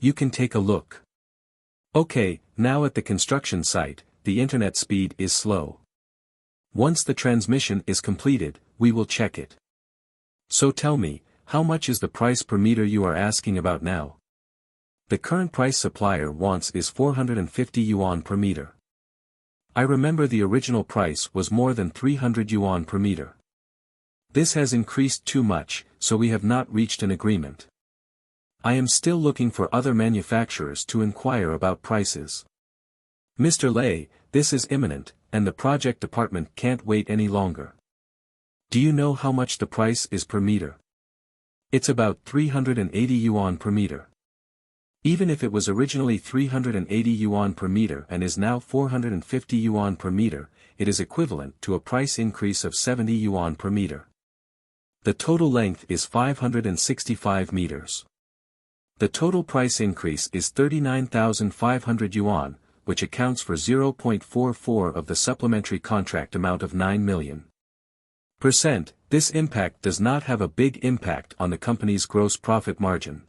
You can take a look." "Okay, now at the construction site, the internet speed is slow. Once the transmission is completed, we will check it. So tell me, how much is the price per meter you are asking about now?" "The current price supplier wants is 450 yuan per meter. I remember the original price was more than 300 yuan per meter. This has increased too much, so we have not reached an agreement. I am still looking for other manufacturers to inquire about prices. Mr. Lei, this is imminent, and the project department can't wait any longer. Do you know how much the price is per meter?" "It's about 380 yuan per meter. Even if it was originally 380 yuan per meter and is now 450 yuan per meter, it is equivalent to a price increase of 70 yuan per meter. The total length is 565 meters. The total price increase is 39,500 yuan, which accounts for 0.44 of the supplementary contract amount of 9 million. %. This impact does not have a big impact on the company's gross profit margin.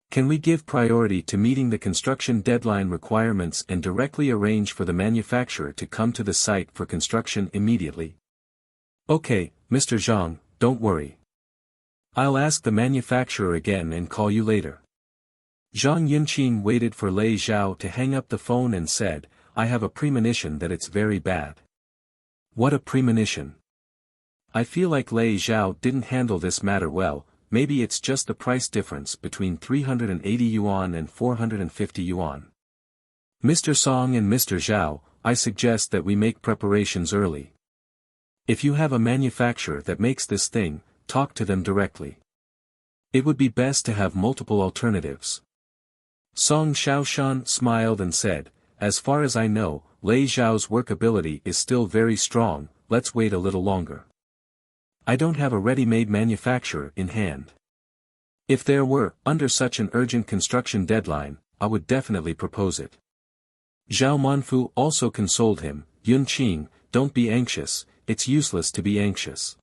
Can we give priority to meeting the construction deadline requirements and directly arrange for the manufacturer to come to the site for construction immediately?" "Okay, Mr. Zhang, don't worry. I'll ask the manufacturer again and call you later." Zhang Yunqing waited for Lei Zhao to hang up the phone and said, "I have a premonition that it's very bad." "What a premonition?" "I feel like Lei Zhao didn't handle this matter well. Maybe it's just the price difference between 380 yuan and 450 yuan. Mr. Song and Mr. Zhao, I suggest that we make preparations early. If you have a manufacturer that makes this thing, talk to them directly. It would be best to have multiple alternatives." Song Xiaoshan smiled and said, "As far as I know, Lei Zhao's workability is still very strong, let's wait a little longer. I don't have a ready-made manufacturer in hand. If there were, under such an urgent construction deadline, I would definitely propose it." Zhao Manfu also consoled him, "Yunqing, don't be anxious, it's useless to be anxious.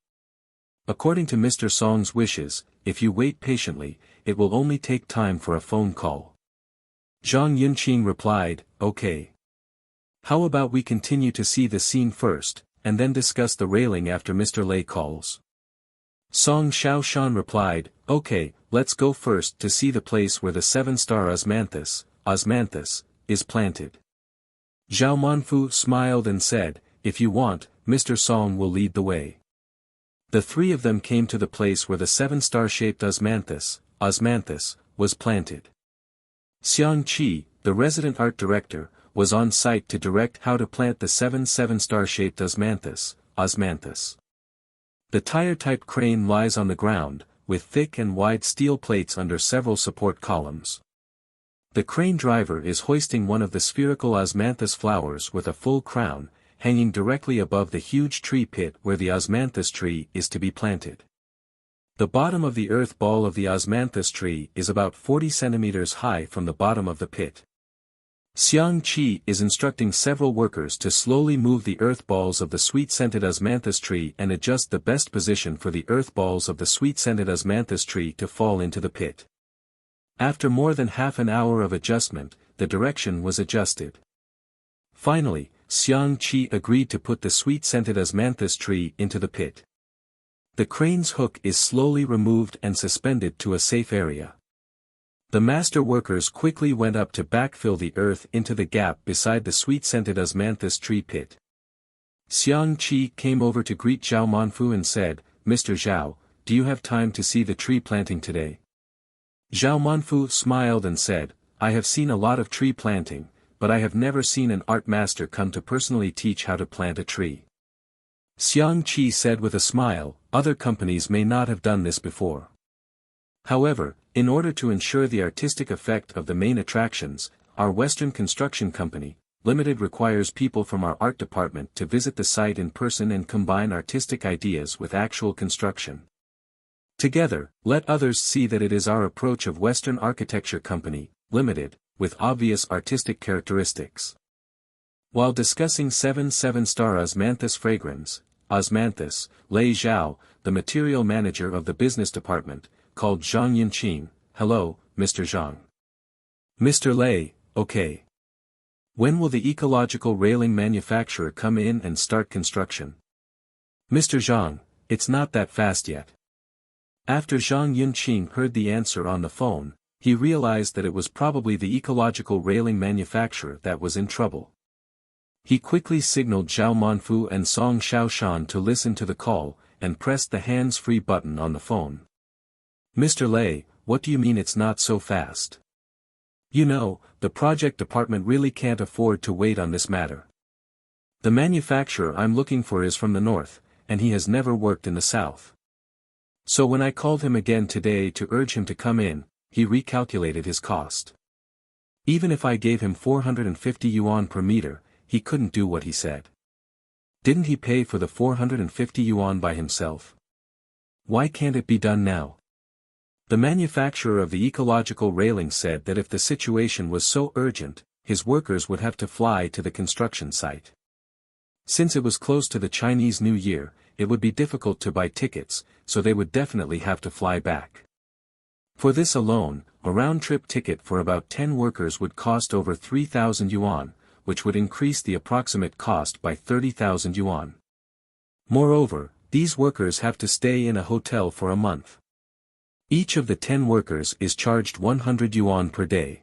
According to Mr. Song's wishes, if you wait patiently, it will only take time for a phone call." Zhang Yunqing replied, "Okay. How about we continue to see the scene first, and then discuss the railing after Mr. Lei calls?" Song Xiaoshan replied, "Okay, let's go first to see the place where the 7-star osmanthus, is planted." Zhao Manfu smiled and said, "If you want, Mr. Song will lead the way." The three of them came to the place where the 7-star-shaped osmanthus, was planted. Xiang Qi, the resident art director, was on site to direct how to plant the 7-star-shaped osmanthus. The tire-type crane lies on the ground, with thick and wide steel plates under several support columns. The crane driver is hoisting one of the spherical osmanthus flowers with a full crown, hanging directly above the huge tree pit where the osmanthus tree is to be planted. The bottom of the earth ball of the osmanthus tree is about 40 centimeters high from the bottom of the pit. Xiang Qi is instructing several workers to slowly move the earth balls of the sweet-scented osmanthus tree and adjust the best position for the earth balls of the sweet-scented osmanthus tree to fall into the pit. After more than half an hour of adjustment, the direction was adjusted. Finally, Xiang Qi agreed to put the sweet-scented osmanthus tree into the pit. The crane's hook is slowly removed and suspended to a safe area. The master workers quickly went up to backfill the earth into the gap beside the sweet-scented osmanthus tree pit. Xiang Qi came over to greet Zhao Manfu and said, "Mr. Zhao, do you have time to see the tree planting today?" Zhao Manfu smiled and said, "I have seen a lot of tree planting, but I have never seen an art master come to personally teach how to plant a tree. Xiang Qi said with a smile, other companies may not have done this before. However, in order to ensure the artistic effect of the main attractions, our Western Construction Company, Limited requires people from our art department to visit the site in person and combine artistic ideas with actual construction. Together, let others see that it is our approach of Western Architecture Company, Limited, with obvious artistic characteristics. While discussing 7-star Osmanthus fragrance, Osmanthus, Lei Zhao, the material manager of the business department, called Zhang Yunqing, "Hello, Mr. Zhang." "Mr. Lei, okay. When will the ecological railing manufacturer come in and start construction?" "Mr. Zhang, it's not that fast yet." After Zhang Yunqing heard the answer on the phone, he realized that it was probably the ecological railing manufacturer that was in trouble. He quickly signaled Zhao Manfu and Song Xiaoshan to listen to the call, and pressed the hands-free button on the phone. "Mr. Lei, what do you mean it's not so fast? You know, the project department really can't afford to wait on this matter. The manufacturer I'm looking for is from the north, and he has never worked in the south. So when I called him again today to urge him to come in, he recalculated his cost. Even if I gave him 450 yuan per meter, he couldn't do what he said. Didn't he pay for the 450 yuan by himself? Why can't it be done now?" The manufacturer of the ecological railing said that if the situation was so urgent, his workers would have to fly to the construction site. Since it was close to the Chinese New Year, it would be difficult to buy tickets, so they would definitely have to fly back. For this alone, a round-trip ticket for about 10 workers would cost over 3,000 yuan, which would increase the approximate cost by 30,000 yuan. Moreover, these workers have to stay in a hotel for a month. Each of the 10 workers is charged 100 yuan per day.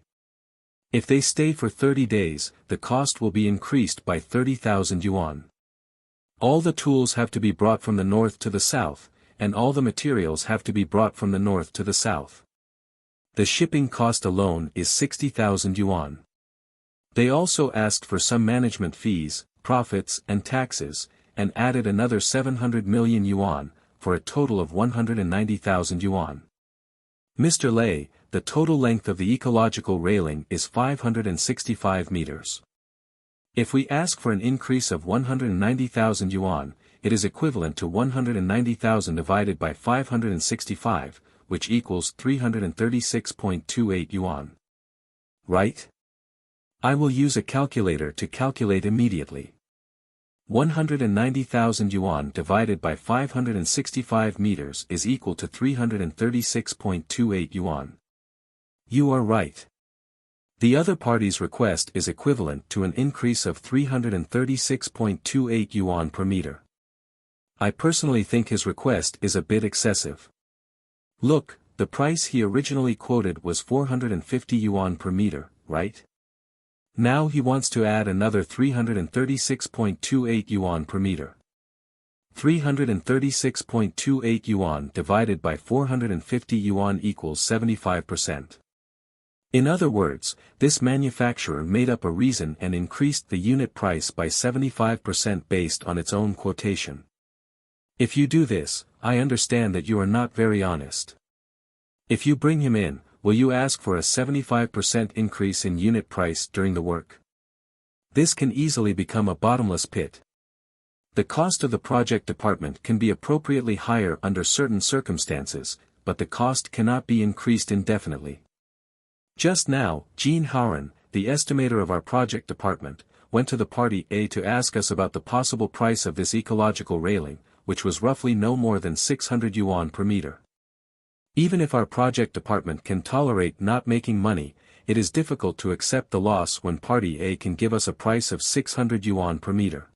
If they stay for 30 days, the cost will be increased by 30,000 yuan. All the tools have to be brought from the north to the south, and all the materials have to be brought from the north to the south. The shipping cost alone is 60,000 yuan. They also asked for some management fees, profits and taxes, and added another 700 million yuan, for a total of 190,000 yuan. "Mr. Lei, the total length of the ecological railing is 565 meters. If we ask for an increase of 190,000 yuan, it is equivalent to 190,000 divided by 565, which equals 336.28 yuan. Right? I will use a calculator to calculate immediately. 190,000 yuan divided by 565 meters is equal to 336.28 yuan. You are right. The other party's request is equivalent to an increase of 336.28 yuan per meter. I personally think his request is a bit excessive. Look, the price he originally quoted was 450 yuan per meter, right? Now he wants to add another 336.28 yuan per meter. 336.28 yuan divided by 450 yuan equals 75%. In other words, this manufacturer made up a reason and increased the unit price by 75% based on its own quotation. If you do this, I understand that you are not very honest. If you bring him in, will you ask for a 75% increase in unit price during the work? This can easily become a bottomless pit. The cost of the project department can be appropriately higher under certain circumstances, but the cost cannot be increased indefinitely. Just now, Jean Hauren, the estimator of our project department, went to the party A to ask us about the possible price of this ecological railing, which was roughly no more than 600 yuan per meter. Even if our project department can tolerate not making money, it is difficult to accept the loss when party A can give us a price of 600 yuan per meter.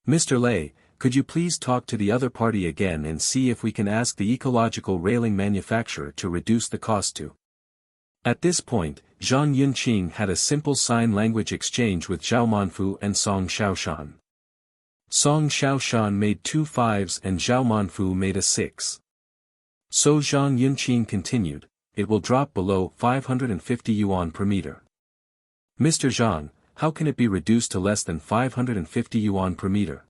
Mr. Lei, could you please talk to the other party again and see if we can ask the ecological railing manufacturer to reduce the cost to? At this point, Zhang Yunqing had a simple sign language exchange with Zhao Manfu and Song Xiaoshan. Song Xiaoshan made 2 5s and Zhao Manfu made a 6. So Zhang Yunqing continued, it will drop below 550 yuan per meter. Mr. Zhang, how can it be reduced to less than 550 yuan per meter?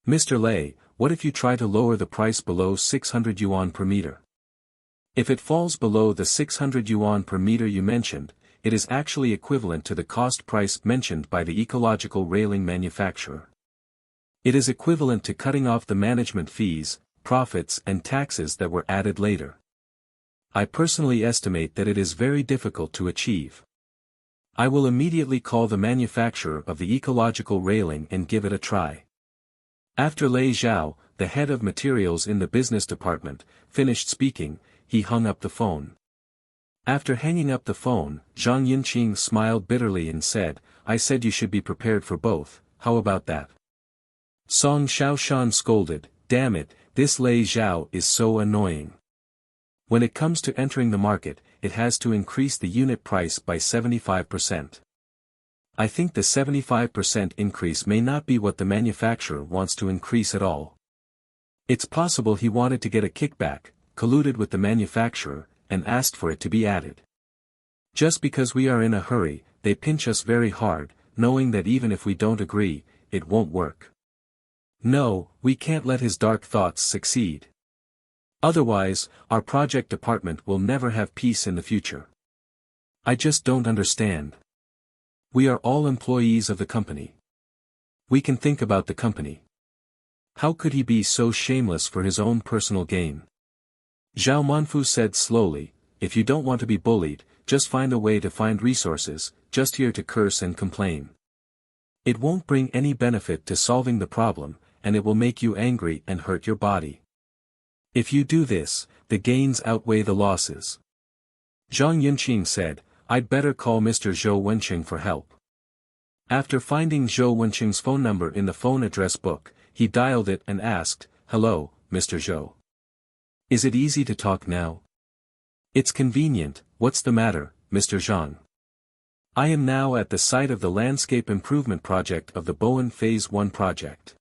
Mr. Lei, what if you try to lower the price below 600 yuan per meter? If it falls below the 600 yuan per meter you mentioned, it is actually equivalent to the cost price mentioned by the ecological railing manufacturer. It is equivalent to cutting off the management fees, profits and taxes that were added later. I personally estimate that it is very difficult to achieve. I will immediately call the manufacturer of the ecological railing and give it a try. After Lei Zhao, the head of materials in the business department, finished speaking, he hung up the phone. After hanging up the phone, Zhang Yunqing smiled bitterly and said, I said you should be prepared for both, how about that? Song Xiaoshan scolded, damn it, this Lei Zhao is so annoying. When it comes to entering the market, it has to increase the unit price by 75%. I think the 75% increase may not be what the manufacturer wants to increase at all. It's possible he wanted to get a kickback, colluded with the manufacturer, and asked for it to be added. Just because we are in a hurry, they pinch us very hard, knowing that even if we don't agree, it won't work. No, we can't let his dark thoughts succeed. Otherwise, our project department will never have peace in the future. I just don't understand. We are all employees of the company. We can think about the company. How could he be so shameless for his own personal gain? Zhao Manfu said slowly, if you don't want to be bullied, just find a way to find resources, just here to curse and complain. It won't bring any benefit to solving the problem, and it will make you angry and hurt your body. If you do this, the gains outweigh the losses. Zhang Yunqing said, I'd better call Mr. Zhou Wenqing for help. After finding Zhou Wenqing's phone number in the phone address book, he dialed it and asked, hello, Mr. Zhou. Is it easy to talk now? It's convenient, what's the matter, Mr. Zhang? I am now at the site of the landscape improvement project of the Bowen Phase 1 project.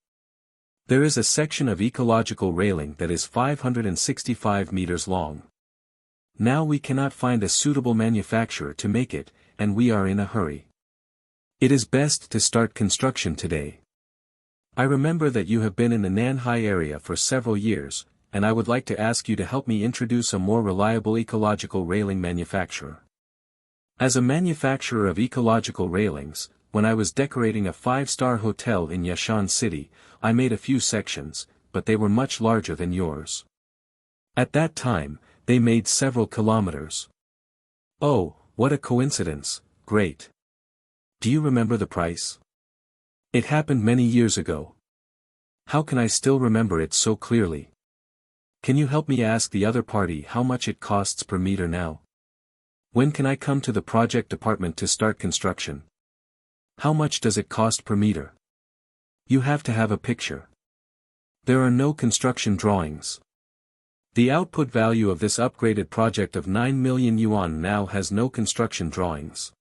There is a section of ecological railing that is 565 meters long. Now we cannot find a suitable manufacturer to make it, and we are in a hurry. It is best to start construction today. I remember that you have been in the Nanhai area for several years, and I would like to ask you to help me introduce a more reliable ecological railing manufacturer. As a manufacturer of ecological railings, when I was decorating a 5-star hotel in Yashan City, I made a few sections, but they were much larger than yours. At that time, they made several kilometers. Oh, what a coincidence, great. Do you remember the price? It happened many years ago. How can I still remember it so clearly? Can you help me ask the other party how much it costs per meter now? When can I come to the project department to start construction? How much does it cost per meter? You have to have a picture. There are no construction drawings. The output value of this upgraded project of 9 million yuan now has no construction drawings.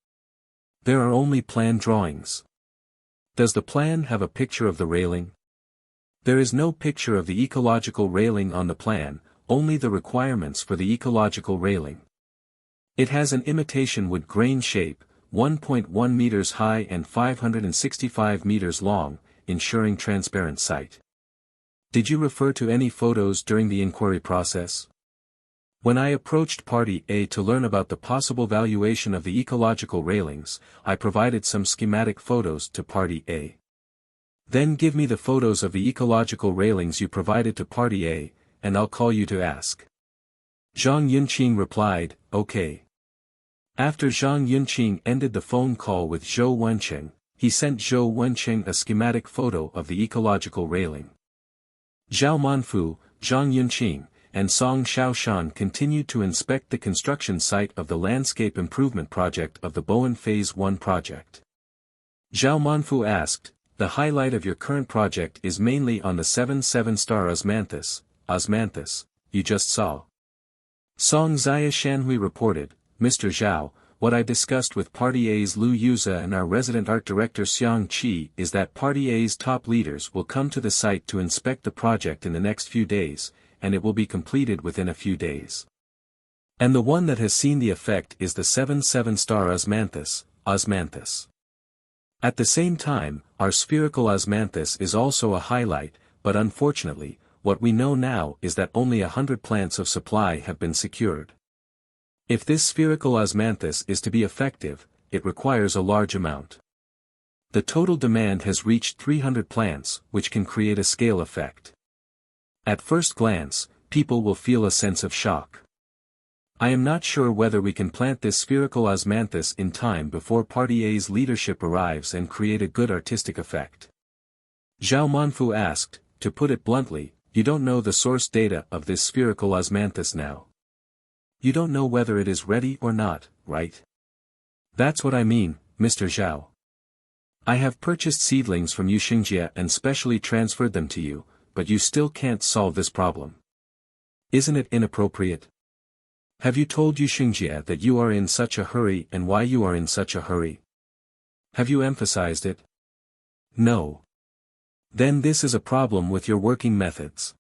There are only plan drawings. Does the plan have a picture of the railing? There is no picture of the ecological railing on the plan, only the requirements for the ecological railing. It has an imitation wood grain shape, 1.1 meters high and 565 meters long, ensuring transparent sight. Did you refer to any photos during the inquiry process? When I approached Party A to learn about the possible valuation of the ecological railings, I provided some schematic photos to Party A. Then give me the photos of the ecological railings you provided to Party A, and I'll call you to ask. Zhang Yunqing replied, okay. After Zhang Yunqing ended the phone call with Zhou Wenqing, he sent Zhou Wenqing a schematic photo of the ecological railing. Zhao Manfu, Zhang Yunqing, and Song Xiaoshan continued to inspect the construction site of the landscape improvement project of the Bowen Phase 1 project. Zhao Manfu asked, the highlight of your current project is mainly on the 7-star osmanthus, you just saw. Song Zia Shanhui reported, Mr. Zhao, what I discussed with Party A's Lu Yuza and our resident art director Xiang Qi is that Party A's top leaders will come to the site to inspect the project in the next few days, and it will be completed within a few days. And the one that has seen the effect is the 7-star osmanthus, osmanthus. At the same time, our spherical osmanthus is also a highlight, but unfortunately, what we know now is that only 100 plants of supply have been secured. If this spherical osmanthus is to be effective, it requires a large amount. The total demand has reached 300 plants, which can create a scale effect. At first glance, people will feel a sense of shock. I am not sure whether we can plant this spherical osmanthus in time before Party A's leadership arrives and create a good artistic effect. Zhao Manfu asked, to put it bluntly, you don't know the source data of this spherical osmanthus now. You don't know whether it is ready or not, right? That's what I mean, Mr. Zhao. I have purchased seedlings from Yuxingjie and specially transferred them to you, but you still can't solve this problem. Isn't it inappropriate? Have you told Yuxingjie that you are in such a hurry and why you are in such a hurry? Have you emphasized it? No. Then this is a problem with your working methods.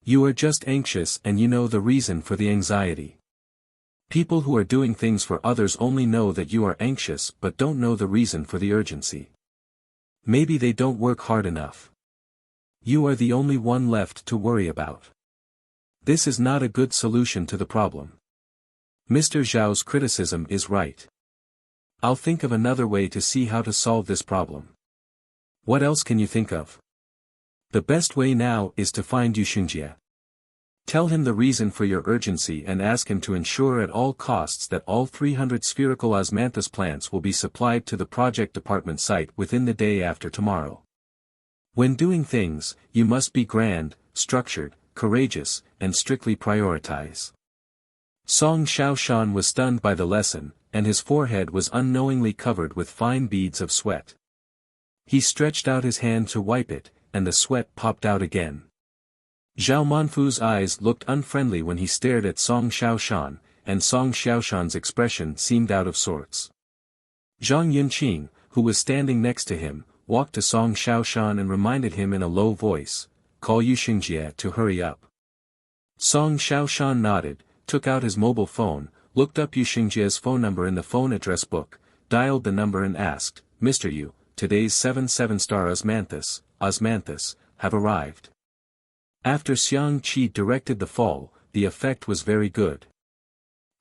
You are just anxious and you know the reason for the anxiety. People who are doing things for others only know that you are anxious but don't know the reason for the urgency. Maybe they don't work hard enough. You are the only one left to worry about. This is not a good solution to the problem. Mr. Zhao's criticism is right. I'll think of another way to see how to solve this problem. What else can you think of? The best way now is to find Yuxingjie. Tell him the reason for your urgency and ask him to ensure at all costs that all 300 spherical osmanthus plants will be supplied to the project department site within the day after tomorrow. When doing things, you must be grand, structured, courageous, and strictly prioritize. Song Xiaoshan was stunned by the lesson, and his forehead was unknowingly covered with fine beads of sweat. He stretched out his hand to wipe it, and the sweat popped out again. Zhao Manfu's eyes looked unfriendly when he stared at Song Xiaoshan, and Song Xiaoshan's expression seemed out of sorts. Zhang Yunqing, who was standing next to him, walked to Song Xiaoshan and reminded him in a low voice, "Call Yuxingjie to hurry up." Song Xiaoshan nodded, took out his mobile phone, looked up Yuxingjie's phone number in the phone address book, dialed the number and asked, "Mr. Yu, today's 7-7-star osmanthus, have arrived." After Xiang Qi directed the fall, the effect was very good.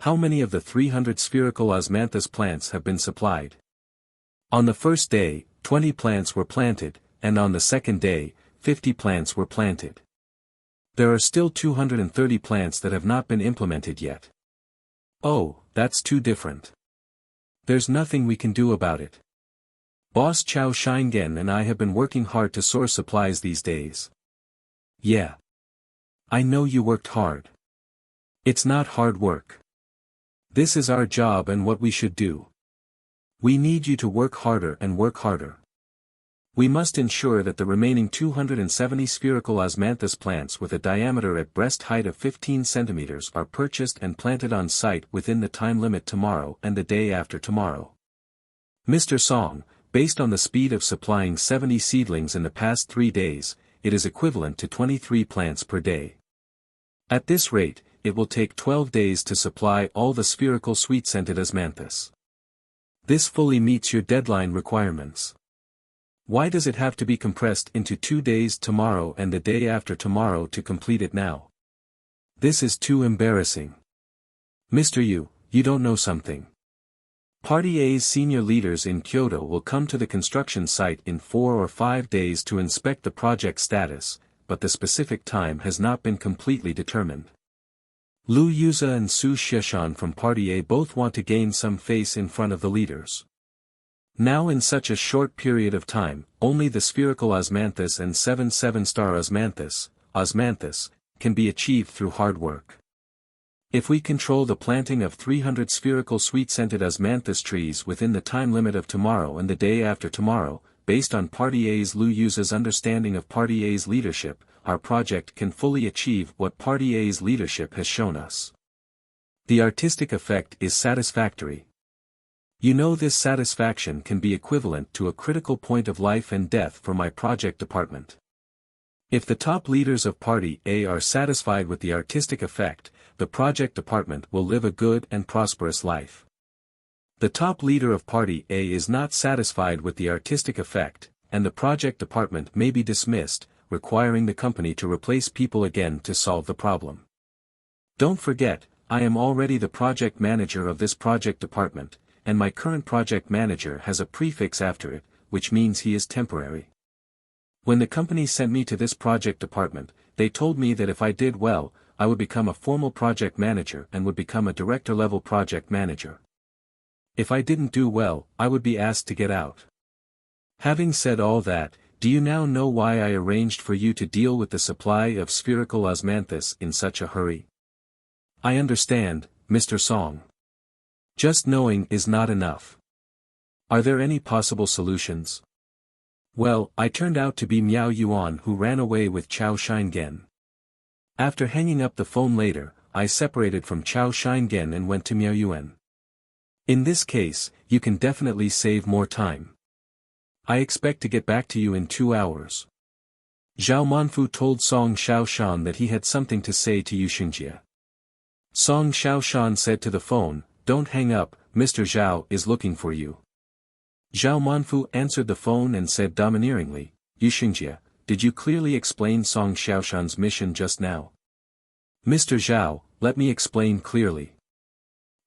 How many of the 300 spherical osmanthus plants have been supplied? On the first day, 20 plants were planted, and on the second day, 50 plants were planted. There are still 230 plants that have not been implemented yet. Oh, that's too different. There's nothing we can do about it. Boss Chao Shingen and I have been working hard to source supplies these days. Yeah. I know you worked hard. It's not hard work. This is our job and what we should do. We need you to work harder and work harder. We must ensure that the remaining 270 spherical osmanthus plants with a diameter at breast height of 15 centimeters are purchased and planted on site within the time limit tomorrow and the day after tomorrow. Mr. Song, based on the speed of supplying 70 seedlings in the past 3 days, it is equivalent to 23 plants per day. At this rate, it will take 12 days to supply all the spherical sweet-scented osmanthus. This fully meets your deadline requirements. Why does it have to be compressed into 2 days tomorrow and the day after tomorrow to complete it now? This is too embarrassing. Mr. Yu, you don't know something. Party A's senior leaders in Kyoto will come to the construction site in 4 or 5 days to inspect the project status, but the specific time has not been completely determined. Lu Yuza and Su Xieshan from Party A both want to gain some face in front of the leaders. Now in such a short period of time, only the spherical osmanthus and 7-7-star osmanthus, can be achieved through hard work. If we control the planting of 300 spherical sweet-scented osmanthus trees within the time limit of tomorrow and the day after tomorrow, based on Party A's Lu Yuza's understanding of Party A's leadership, our project can fully achieve what Party A's leadership has shown us. The artistic effect is satisfactory. You know this satisfaction can be equivalent to a critical point of life and death for my project department. If the top leaders of Party A are satisfied with the artistic effect, the project department will live a good and prosperous life. The top leader of Party A is not satisfied with the artistic effect, and the project department may be dismissed, requiring the company to replace people again to solve the problem. Don't forget, I am already the project manager of this project department, and my current project manager has a prefix after it, which means he is temporary. When the company sent me to this project department, they told me that if I did well, I would become a formal project manager and would become a director-level project manager. If I didn't do well, I would be asked to get out. Having said all that, do you now know why I arranged for you to deal with the supply of spherical osmanthus in such a hurry? I understand, Mr. Song. Just knowing is not enough. Are there any possible solutions? Well, I turned out to be Miao Yuan who ran away with Chao Shingen. After hanging up the phone later, I separated from Chao Shingen and went to Miao Yuan. In this case, you can definitely save more time. I expect to get back to you in 2 hours. Zhao Manfu told Song Xiaoshan that he had something to say to Yuxingjie. Song Xiaoshan said to the phone, "Don't hang up, Mr. Zhao is looking for you." Zhao Manfu answered the phone and said domineeringly, "Yuxingjie, did you clearly explain Song Xiaoshan's mission just now?" "Mr. Zhao, let me explain clearly.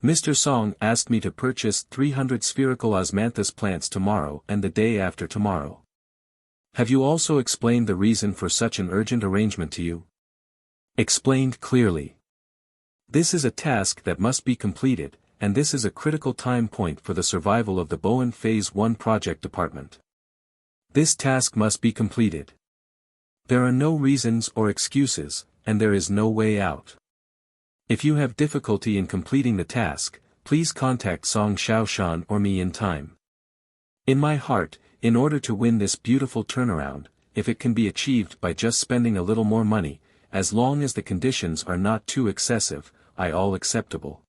Mr. Song asked me to purchase 300 spherical osmanthus plants tomorrow and the day after tomorrow. Have you also explained the reason for such an urgent arrangement to you?" "Explained clearly. This is a task that must be completed, and this is a critical time point for the survival of the Bowen Phase 1 project department. This task must be completed. There are no reasons or excuses, and there is no way out. If you have difficulty in completing the task, please contact Song Xiaoshan or me in time. In my heart, in order to win this beautiful turnaround, if it can be achieved by just spending a little more money, as long as the conditions are not too excessive, I all acceptable.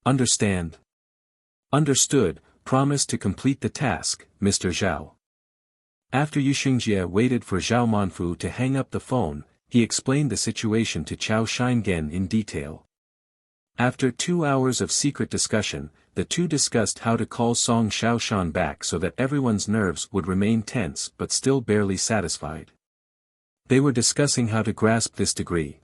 Understand?" "Understood, promise to complete the task, Mr. Zhao." After Yuxingjie waited for Zhao Manfu to hang up the phone, he explained the situation to Chao Shingen in detail. After 2 hours of secret discussion, the two discussed how to call Song Xiaoshan back so that everyone's nerves would remain tense but still barely satisfied. They were discussing how to grasp this degree.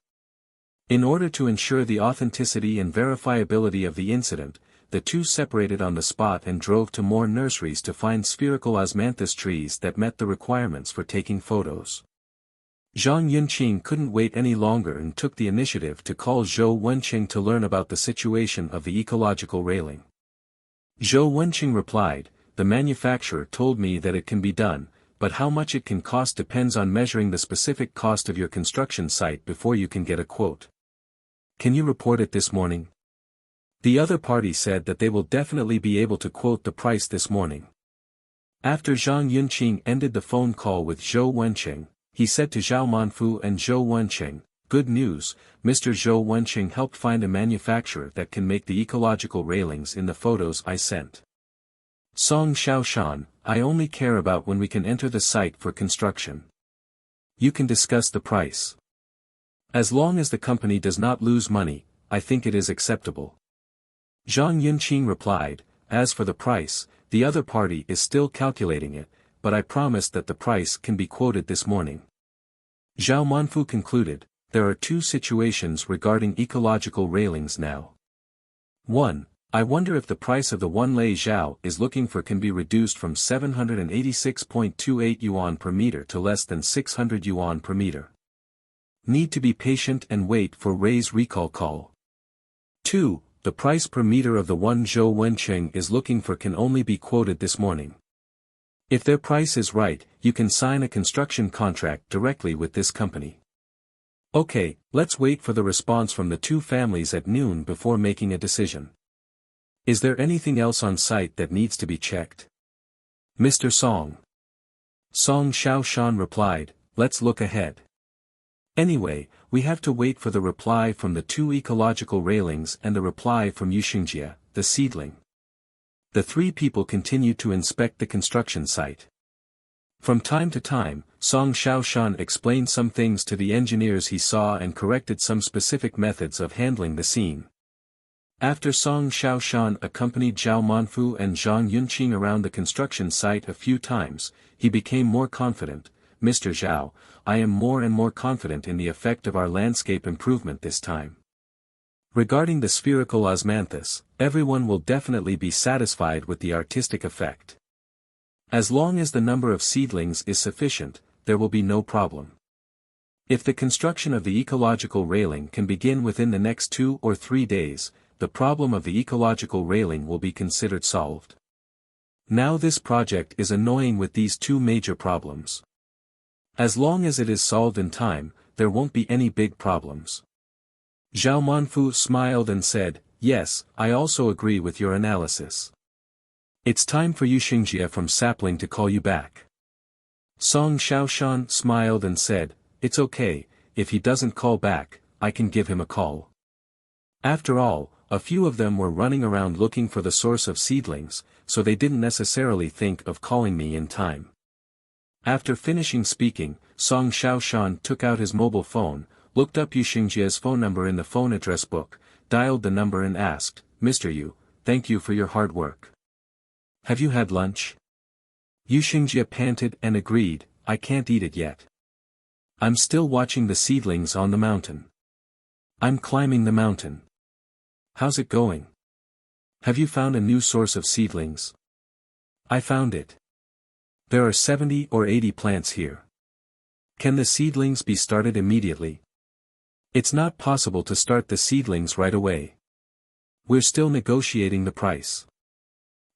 In order to ensure the authenticity and verifiability of the incident, the two separated on the spot and drove to more nurseries to find spherical osmanthus trees that met the requirements for taking photos. Zhang Yunqing couldn't wait any longer and took the initiative to call Zhou Wenqing to learn about the situation of the ecological railing. Zhou Wenqing replied, "The manufacturer told me that it can be done, but how much it can cost depends on measuring the specific cost of your construction site before you can get a quote. Can you report it this morning?" The other party said that they will definitely be able to quote the price this morning. After Zhang Yunqing ended the phone call with Zhou Wenqing, he said to Zhao Manfu and Zhou Wenqing, "Good news, Mr. Zhou Wenqing helped find a manufacturer that can make the ecological railings in the photos I sent. Song Xiaoshan, I only care about when we can enter the site for construction. You can discuss the price. As long as the company does not lose money, I think it is acceptable." Zhang Yunqing replied, "As for the price, the other party is still calculating it, but I promise that the price can be quoted this morning." Zhao Manfu concluded, "There are two situations regarding ecological railings now. 1. I wonder if the price of the one Lei Zhao is looking for can be reduced from 786.28 yuan per meter to less than 600 yuan per meter. Need to be patient and wait for Rei's recall call. 2. The price per meter of the one Zhou Wenqing is looking for can only be quoted this morning. If their price is right, you can sign a construction contract directly with this company. Okay, let's wait for the response from the two families at noon before making a decision. Is there anything else on site that needs to be checked?" Mr. Song. Song Xiaoshan replied, "Let's look ahead. Anyway, we have to wait for the reply from the two ecological railings and the reply from Yuxingjie, the seedling." The three people continued to inspect the construction site. From time to time, Song Xiaoshan explained some things to the engineers he saw and corrected some specific methods of handling the scene. After Song Xiaoshan accompanied Zhao Manfu and Zhang Yunqing around the construction site a few times, he became more confident. Mr. Zhao, I am more and more confident in the effect of our landscape improvement this time. Regarding the spherical osmanthus, everyone will definitely be satisfied with the artistic effect. As long as the number of seedlings is sufficient, there will be no problem. If the construction of the ecological railing can begin within the next 2 or 3 days, the problem of the ecological railing will be considered solved. Now this project is annoying with these 2 major problems. As long as it is solved in time, there won't be any big problems. Zhao Manfu smiled and said, yes, I also agree with your analysis. It's time for Yu Xingjie from Sapling to call you back. Song Xiaoshan smiled and said, it's okay, if he doesn't call back, I can give him a call. After all, a few of them were running around looking for the source of seedlings, so they didn't necessarily think of calling me in time. After finishing speaking, Song Xiaoshan took out his mobile phone, looked up Yu Xingjie's phone number in the phone address book, dialed the number and asked, Mr. Yu, thank you for your hard work. Have you had lunch? Yu Xingjie panted and agreed, I can't eat it yet. I'm still watching the seedlings on the mountain. I'm climbing the mountain. How's it going? Have you found a new source of seedlings? I found it. There are 70 or 80 plants here. Can the seedlings be started immediately? It's not possible to start the seedlings right away. We're still negotiating the price.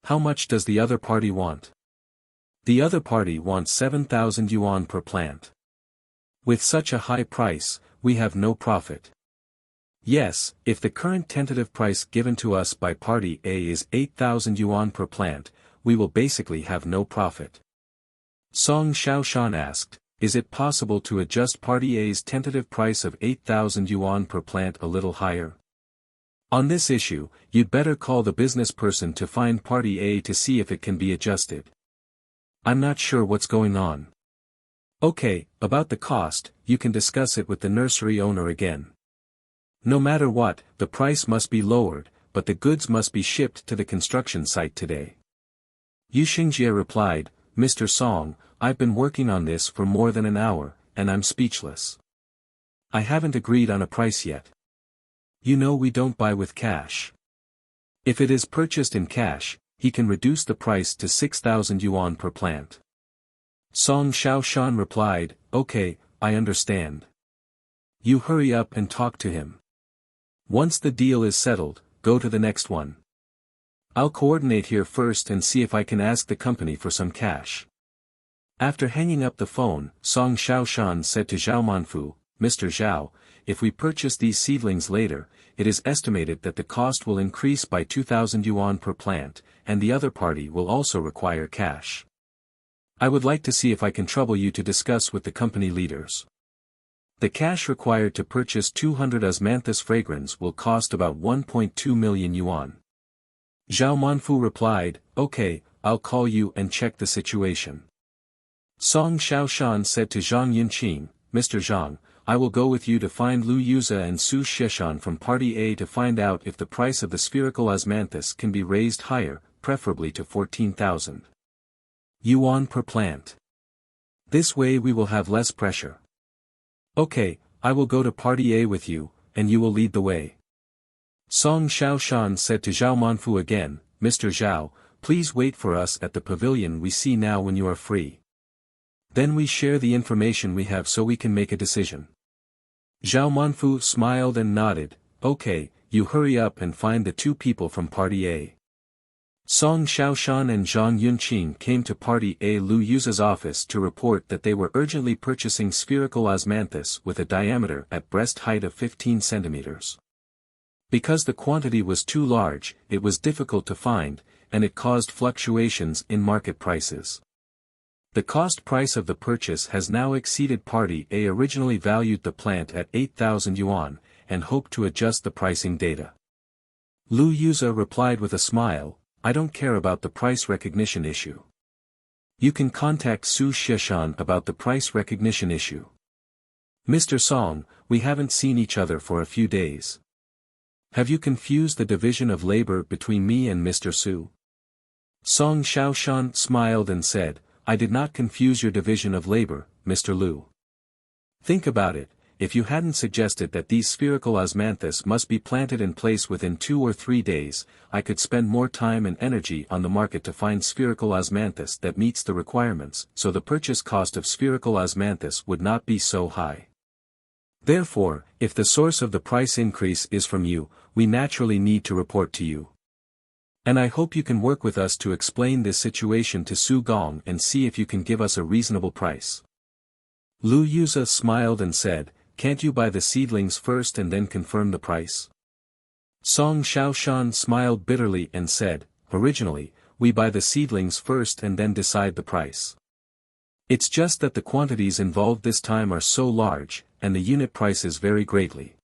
How much does the other party want? The other party wants 7,000 yuan per plant. With such a high price, we have no profit. Yes, if the current tentative price given to us by Party A is 8,000 yuan per plant, we will basically have no profit. Song Xiaoshan asked, is it possible to adjust Party A's tentative price of 8,000 yuan per plant a little higher? On this issue, you'd better call the business person to find Party A to see if it can be adjusted. I'm not sure what's going on. Okay, about the cost, you can discuss it with the nursery owner again. No matter what, the price must be lowered, but the goods must be shipped to the construction site today. Yu Xingjie replied, Mr. Song, I've been working on this for more than an hour, and I'm speechless. I haven't agreed on a price yet. You know we don't buy with cash. If it is purchased in cash, he can reduce the price to 6,000 yuan per plant. Song Xiaoshan replied, okay, I understand. You hurry up and talk to him. Once the deal is settled, go to the next one. I'll coordinate here first and see if I can ask the company for some cash. After hanging up the phone, Song Xiaoshan said to Zhao Manfu, Mr. Zhao, if we purchase these seedlings later, it is estimated that the cost will increase by 2,000 yuan per plant, and the other party will also require cash. I would like to see if I can trouble you to discuss with the company leaders. The cash required to purchase 200 osmanthus fragrance will cost about 1.2 million yuan. Zhao Manfu replied, okay, I'll call you and check the situation. Song Xiaoshan said to Zhang Yunqing, Mr. Zhang, I will go with you to find Lu Yuza and Su Xishan from Party A to find out if the price of the spherical osmanthus can be raised higher, preferably to 14,000 yuan per plant. This way we will have less pressure. Okay, I will go to Party A with you, and you will lead the way. Song Xiaoshan said to Zhao Manfu again, Mr. Zhao, please wait for us at the pavilion we see now when you are free. Then we share the information we have so we can make a decision. Zhao Manfu smiled and nodded, okay, you hurry up and find the 2 people from Party A. Song Xiaoshan and Zhang Yunqing came to Party A Lu Yuza's office to report that they were urgently purchasing spherical osmanthus with a diameter at breast height of 15 centimeters. Because the quantity was too large, it was difficult to find, and it caused fluctuations in market prices. The cost price of the purchase has now exceeded Party A originally valued the plant at 8,000 yuan, and hoped to adjust the pricing data. Lu Yuza replied with a smile, I don't care about the price recognition issue. You can contact Su Xishan about the price recognition issue. Mr. Song, we haven't seen each other for a few days. Have you confused the division of labor between me and Mr. Su? Song Xiaoshan smiled and said, I did not confuse your division of labor, Mr. Lu. Think about it, if you hadn't suggested that these spherical osmanthus must be planted in place within 2 or 3 days, I could spend more time and energy on the market to find spherical osmanthus that meets the requirements, so the purchase cost of spherical osmanthus would not be so high. Therefore, if the source of the price increase is from you, we naturally need to report to you. And I hope you can work with us to explain this situation to Su Gong and see if you can give us a reasonable price. Lu Yuza smiled and said, can't you buy the seedlings first and then confirm the price? Song Xiaoshan smiled bitterly and said, originally, we buy the seedlings first and then decide the price. It's just that the quantities involved this time are so large, and the unit prices vary greatly.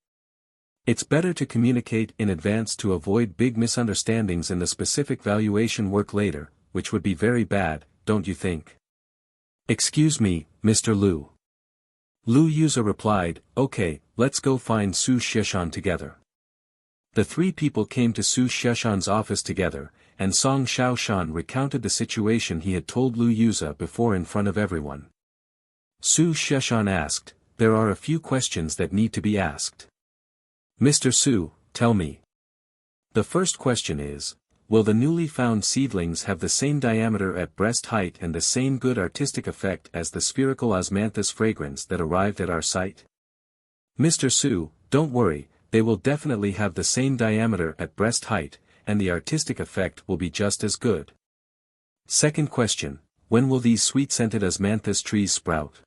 It's better to communicate in advance to avoid big misunderstandings in the specific valuation work later, which would be very bad, don't you think? Excuse me, Mr. Lu. Lu Yuza replied, okay, let's go find Su Sheshan together. The 3 people came to Su Sheshan's office together, and Song Xiaoshan recounted the situation he had told Lu Yuza before in front of everyone. Su Sheshan asked, there are a few questions that need to be asked. Mr. Su, tell me. The first question is, will the newly found seedlings have the same diameter at breast height and the same good artistic effect as the spherical osmanthus fragrance that arrived at our site? Mr. Su, don't worry, they will definitely have the same diameter at breast height, and the artistic effect will be just as good. Second question, when will these sweet-scented osmanthus trees sprout?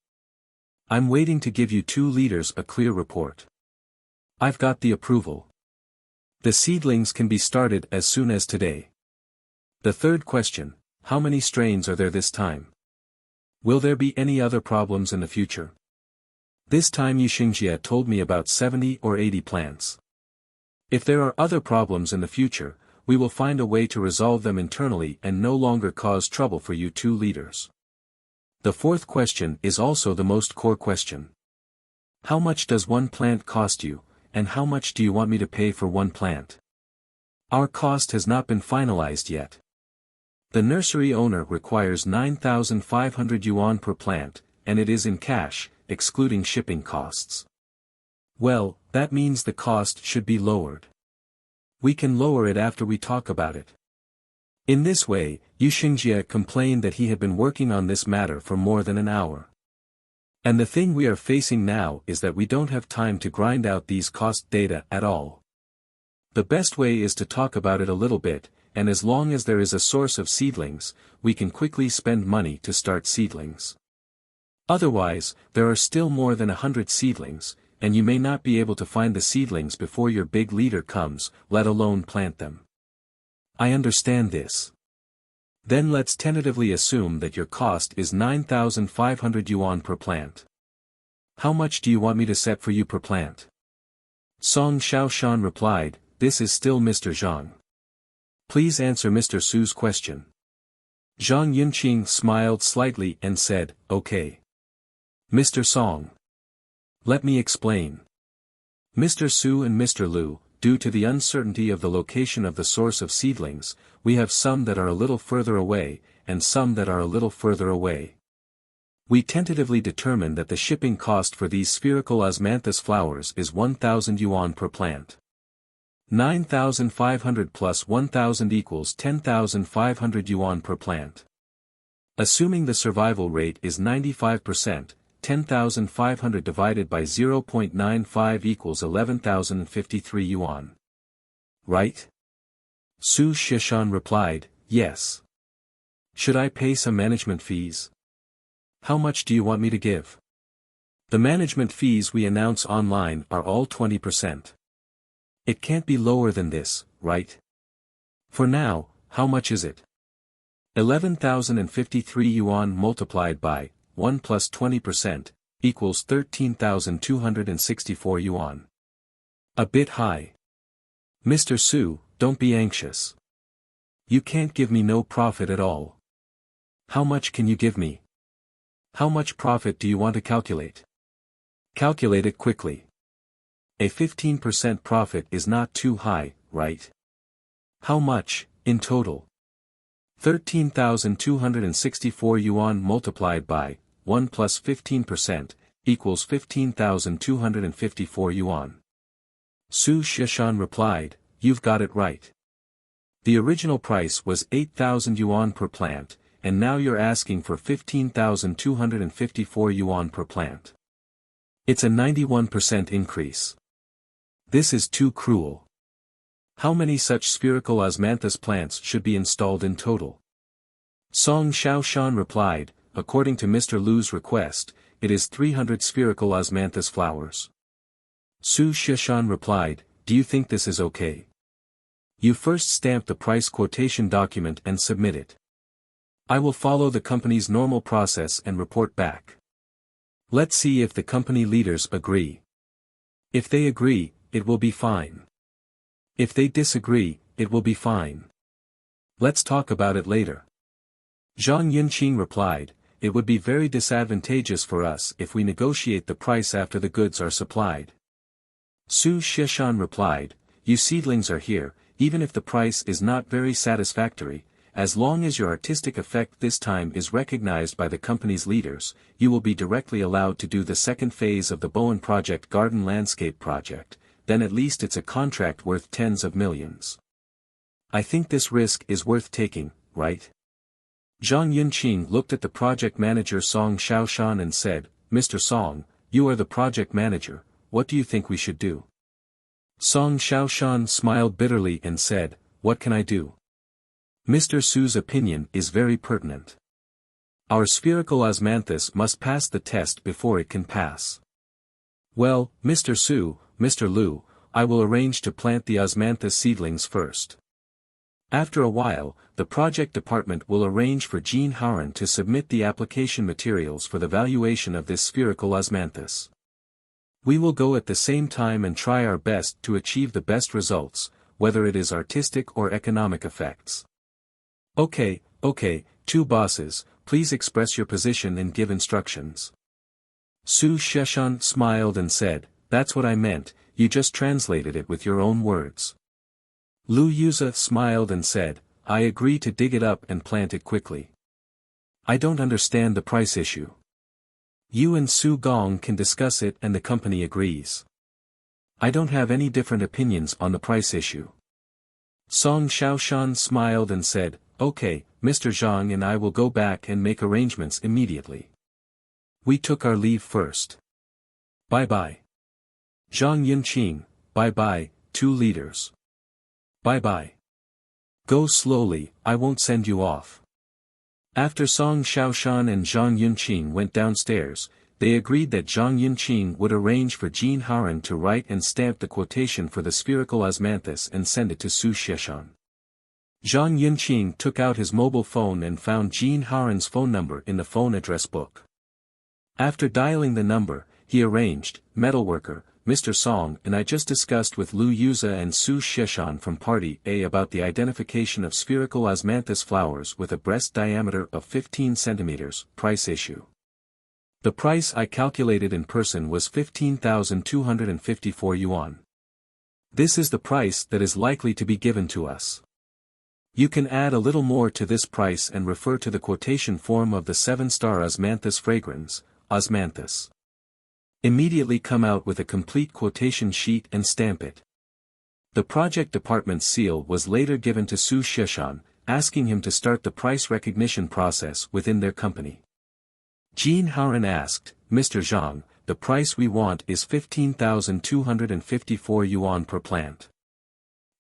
I'm waiting to give you 2 leaders a clear report. I've got the approval. The seedlings can be started as soon as today. The third question, how many strains are there this time? Will there be any other problems in the future? This time Yixingjie told me about 70 or 80 plants. If there are other problems in the future, we will find a way to resolve them internally and no longer cause trouble for you 2 leaders. The fourth question is also the most core question. How much does one plant cost you? And how much do you want me to pay for one plant? Our cost has not been finalized yet. The nursery owner requires 9,500 yuan per plant, and it is in cash, excluding shipping costs. Well, that means the cost should be lowered. We can lower it after we talk about it. In this way, Yixingjie complained that he had been working on this matter for more than an hour. And the thing we are facing now is that we don't have time to grind out these cost data at all. The best way is to talk about it a little bit, and as long as there is a source of seedlings, we can quickly spend money to start seedlings. Otherwise, there are still more than 100 seedlings, and you may not be able to find the seedlings before your big leader comes, let alone plant them. I understand this. Then let's tentatively assume that your cost is 9,500 yuan per plant. How much do you want me to set for you per plant? Song Xiaoshan replied, this is still Mr. Zhang. Please answer Mr. Su's question. Zhang Yunqing smiled slightly and said, okay. Mr. Song. Let me explain. Mr. Su and Mr. Lu, due to the uncertainty of the location of the source of seedlings, we have some that are a little further away, and some that are a little further away. We tentatively determine that the shipping cost for these spherical osmanthus flowers is 1,000 yuan per plant. 9,500 plus 1,000 equals 10,500 yuan per plant. Assuming the survival rate is 95%, 10,500 divided by 0.95 equals 11,053 yuan. Right? Su Sheshan replied, yes. Should I pay some management fees? How much do you want me to give? The management fees we announce online are all 20%. It can't be lower than this, right? For now, how much is it? 11,053 yuan multiplied by 1 plus 20%, equals 13,264 yuan. A bit high. Mr. Su, don't be anxious. You can't give me no profit at all. How much can you give me? How much profit do you want to calculate? Calculate it quickly. A 15% profit is not too high, right? How much, in total? 13,264 yuan multiplied by 1 plus 15% equals 15,254 yuan. Su Shishan replied, "You've got it right. The original price was 8,000 yuan per plant, and now you're asking for 15,254 yuan per plant. It's a 91% increase. This is too cruel. How many such spherical osmanthus plants should be installed in total?" Song Xiaoshan replied, "According to Mr. Lu's request, it is 300 spherical osmanthus flowers." Su Shishan replied, "Do you think this is okay? You first stamp the price quotation document and submit it. I will follow the company's normal process and report back. Let's see if the company leaders agree. If they agree, it will be fine. If they disagree, it will be fine. Let's talk about it later." Zhang Yunqing replied, "It would be very disadvantageous for us if we negotiate the price after the goods are supplied." Su Shishan replied, "You seedlings are here, even if the price is not very satisfactory, as long as your artistic effect this time is recognized by the company's leaders, you will be directly allowed to do the second phase of the Bowen Project Garden Landscape Project, then at least it's a contract worth tens of millions. I think this risk is worth taking, right?" Zhang Yunqing looked at the project manager Song Xiaoshan and said, "Mr. Song, you are the project manager, what do you think we should do?" Song Xiaoshan smiled bitterly and said, "What can I do? Mr. Su's opinion is very pertinent. Our spherical osmanthus must pass the test before it can pass. Well, Mr. Su, Mr. Lu, I will arrange to plant the osmanthus seedlings first. After a while, the project department will arrange for Jean Haran to submit the application materials for the valuation of this spherical osmanthus. We will go at the same time and try our best to achieve the best results, whether it is artistic or economic effects." Okay, two bosses, please express your position and give instructions." Su Shishan smiled and said, "That's what I meant, you just translated it with your own words." Lu Yuza smiled and said, "I agree to dig it up and plant it quickly. I don't understand the price issue. You and Su Gong can discuss it and the company agrees. I don't have any different opinions on the price issue." Song Xiaoshan smiled and said, "Okay, Mr. Zhang and I will go back and make arrangements immediately. We took our leave first. Bye-bye. Zhang Yunqing, bye-bye, two leaders. Bye-bye. Go slowly, I won't send you off." After Song Xiaoshan and Zhang Yunqing went downstairs, they agreed that Zhang Yunqing would arrange for Jean Haran to write and stamp the quotation for the spherical osmanthus and send it to Su Shishan. Zhang Yunqing took out his mobile phone and found Jean Haran's phone number in the phone address book. After dialing the number, he arranged, "Metalworker, Mr. Song and I just discussed with Lu Yuza and Su Shishan from Party A about the identification of spherical osmanthus flowers with a breast diameter of 15 centimeters, price issue. The price I calculated in person was 15,254 yuan. This is the price that is likely to be given to us. You can add a little more to this price and refer to the quotation form of the 7-star osmanthus fragrance, osmanthus. Immediately come out with a complete quotation sheet and stamp it." The project department's seal was later given to Su Shishan, asking him to start the price recognition process within their company. Jean Haran asked, "Mr. Zhang, the price we want is 15,254 yuan per plant.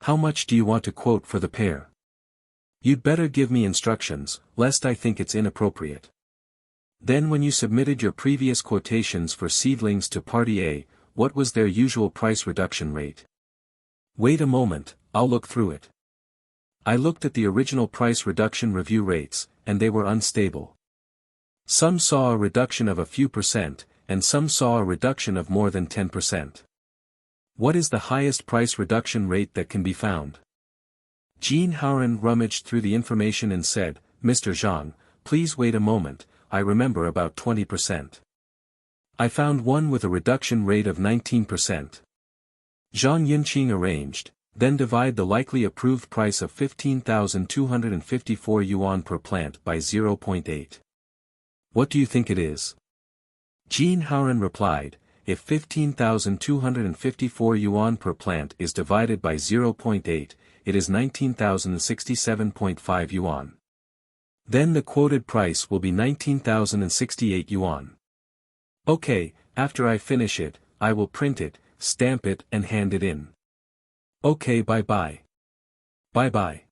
How much do you want to quote for the pair? You'd better give me instructions, lest I think it's inappropriate." Then when you submitted your previous quotations for seedlings to Party A, what was their usual price reduction rate? Wait a moment, I'll look through it. I looked at the original price reduction review rates, and they were unstable. Some saw a reduction of a few percent, and some saw a reduction of more than 10%. What is the highest price reduction rate that can be found? Jean Haran rummaged through the information and said, "Mr. Zhang, please wait a moment, I remember about 20%. I found one with a reduction rate of 19%. Zhang Yunqing arranged, then divide the likely approved price of 15,254 yuan per plant by 0.8. What do you think it is? Jin Haoren replied, if 15,254 yuan per plant is divided by 0.8, it is 19,067.5 yuan. Then the quoted price will be 19,068 yuan. Okay, after I finish it, I will print it, stamp it and hand it in. Okay, bye-bye. Bye-bye.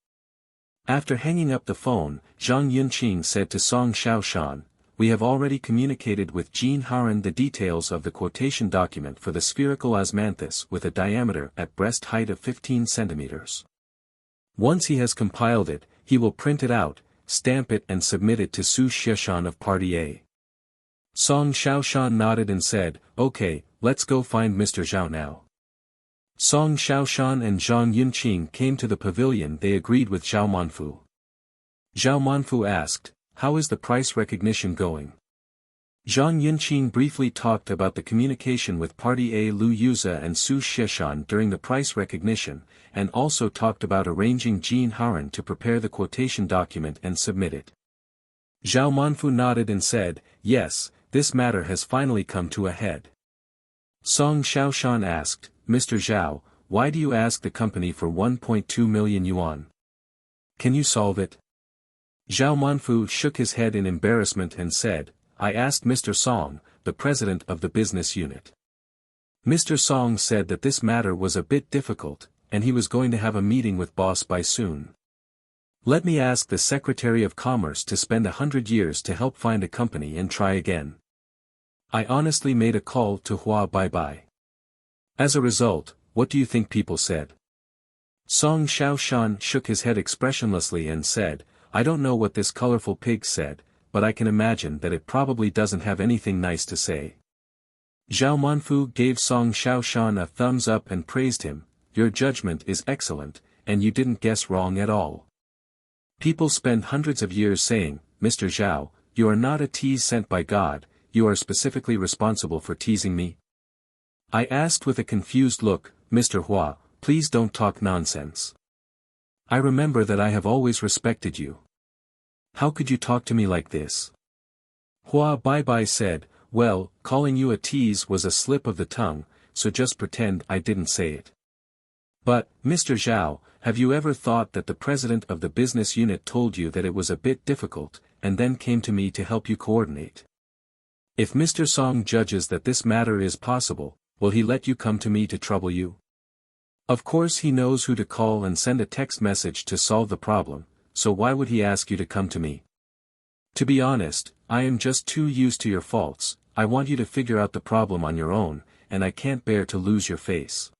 After hanging up the phone, Zhang Yunqing said to Song Xiaoshan, we have already communicated with Jin Haoren the details of the quotation document for the spherical osmanthus with a diameter at breast height of 15 centimeters. Once he has compiled it, he will print it out, stamp it and submit it to Su Xieshan of Party A. Song Xiaoshan nodded and said, okay, let's go find Mr. Zhao now. Song Xiaoshan and Zhang Yunqing came to the pavilion. They agreed with Zhao Manfu. Zhao Manfu asked, how is the price recognition going? Zhang Yunqing briefly talked about the communication with Party A Lu Yuza and Su Xieshan during the price recognition, and also talked about arranging Jin Haoren to prepare the quotation document and submit it. Zhao Manfu nodded and said, yes, this matter has finally come to a head. Song Xiaoshan asked, Mr. Zhao, why do you ask the company for 1.2 million yuan? Can you solve it? Zhao Manfu shook his head in embarrassment and said, I asked Mr. Song, the president of the business unit. Mr. Song said that this matter was a bit difficult, and he was going to have a meeting with boss by soon. Let me ask the Secretary of Commerce to spend 100 years to help find a company and try again. I honestly made a call to Hua Bye-bye. As a result, what do you think people said? Song Xiaoshan shook his head expressionlessly and said, I don't know what this colorful pig said, but I can imagine that it probably doesn't have anything nice to say. Zhao Manfu gave Song Xiaoshan a thumbs up and praised him, your judgment is excellent, and you didn't guess wrong at all. People spend hundreds of years saying, Mr. Zhao, you are not a tease sent by God, you are specifically responsible for teasing me. I asked with a confused look, Mr. Hua, please don't talk nonsense. I remember that I have always respected you. How could you talk to me like this? Hua Bye-bye said, well, calling you a tease was a slip of the tongue, so just pretend I didn't say it. But, Mr. Zhao, have you ever thought that the president of the business unit told you that it was a bit difficult, and then came to me to help you coordinate? If Mr. Song judges that this matter is possible, will he let you come to me to trouble you? Of course he knows who to call and send a text message to solve the problem, so why would he ask you to come to me? To be honest, I am just too used to your faults, I want you to figure out the problem on your own, and I can't bear to lose your face.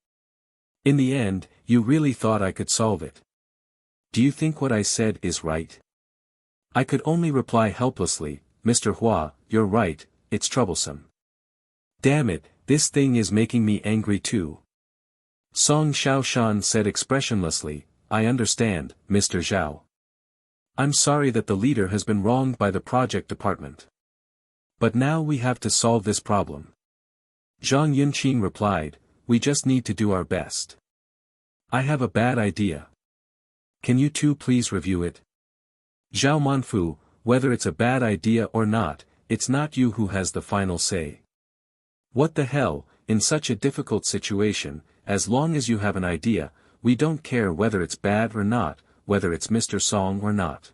In the end, you really thought I could solve it. Do you think what I said is right? I could only reply helplessly, Mr. Hua, you're right, it's troublesome. Damn it, this thing is making me angry too. Song Xiaoshan said expressionlessly, I understand, Mr. Zhao. I'm sorry that the leader has been wronged by the project department. But now we have to solve this problem. Zhang Yunqing replied, we just need to do our best. I have a bad idea. Can you two please review it? Zhao Manfu, whether it's a bad idea or not, it's not you who has the final say. What the hell, in such a difficult situation, as long as you have an idea, we don't care whether it's bad or not, whether it's Mr. Song or not.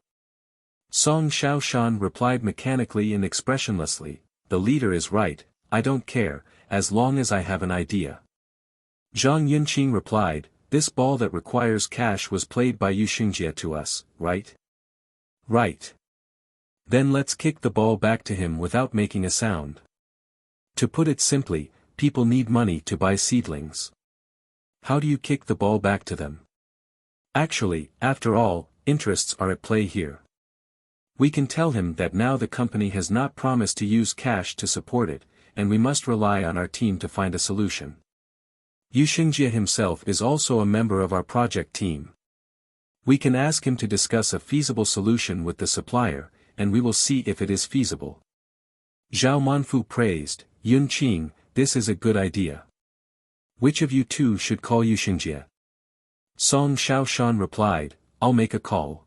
Song Xiaoshan replied mechanically and expressionlessly, the leader is right, I don't care, as long as I have an idea. Zhang Yunqing replied, this ball that requires cash was played by Yu Xingjie to us, right? Right. Then let's kick the ball back to him without making a sound. To put it simply, people need money to buy seedlings. How do you kick the ball back to them? Actually, after all, interests are at play here. We can tell him that now the company has not promised to use cash to support it, and we must rely on our team to find a solution. Yu Xingjie himself is also a member of our project team. We can ask him to discuss a feasible solution with the supplier, and we will see if it is feasible. Zhao Manfu praised, Yunqing, this is a good idea. Which of you two should call Yuxingjie? Song Xiaoshan replied, I'll make a call.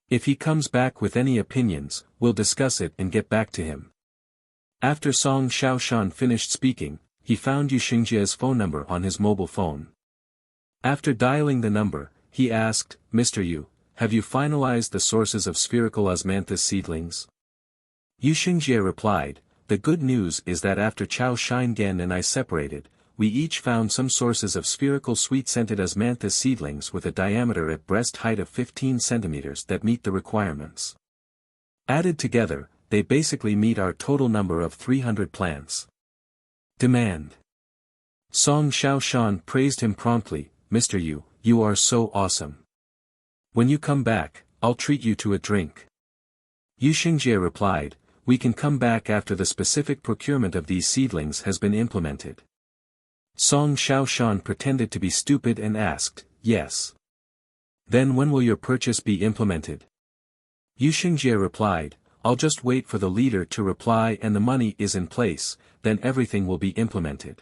If he comes back with any opinions, we'll discuss it and get back to him. After Song Xiaoshan finished speaking, he found Yuxingjie's phone number on his mobile phone. After dialing the number, he asked, Mr. Yu, have you finalized the sources of spherical osmanthus seedlings? Yuxingjie replied, the good news is that after Chao Shingen and I separated, we each found some sources of spherical sweet-scented osmanthus seedlings with a diameter at breast height of 15 centimeters that meet the requirements. Added together, they basically meet our total number of 300 plants. Demand. Song Xiaoshan praised him promptly, Mr. Yu, you are so awesome. When you come back, I'll treat you to a drink. Yuxingjie replied, we can come back after the specific procurement of these seedlings has been implemented. Song Xiaoshan pretended to be stupid and asked, yes. Then when will your purchase be implemented? Yuxingjie replied, I'll just wait for the leader to reply and the money is in place, then everything will be implemented.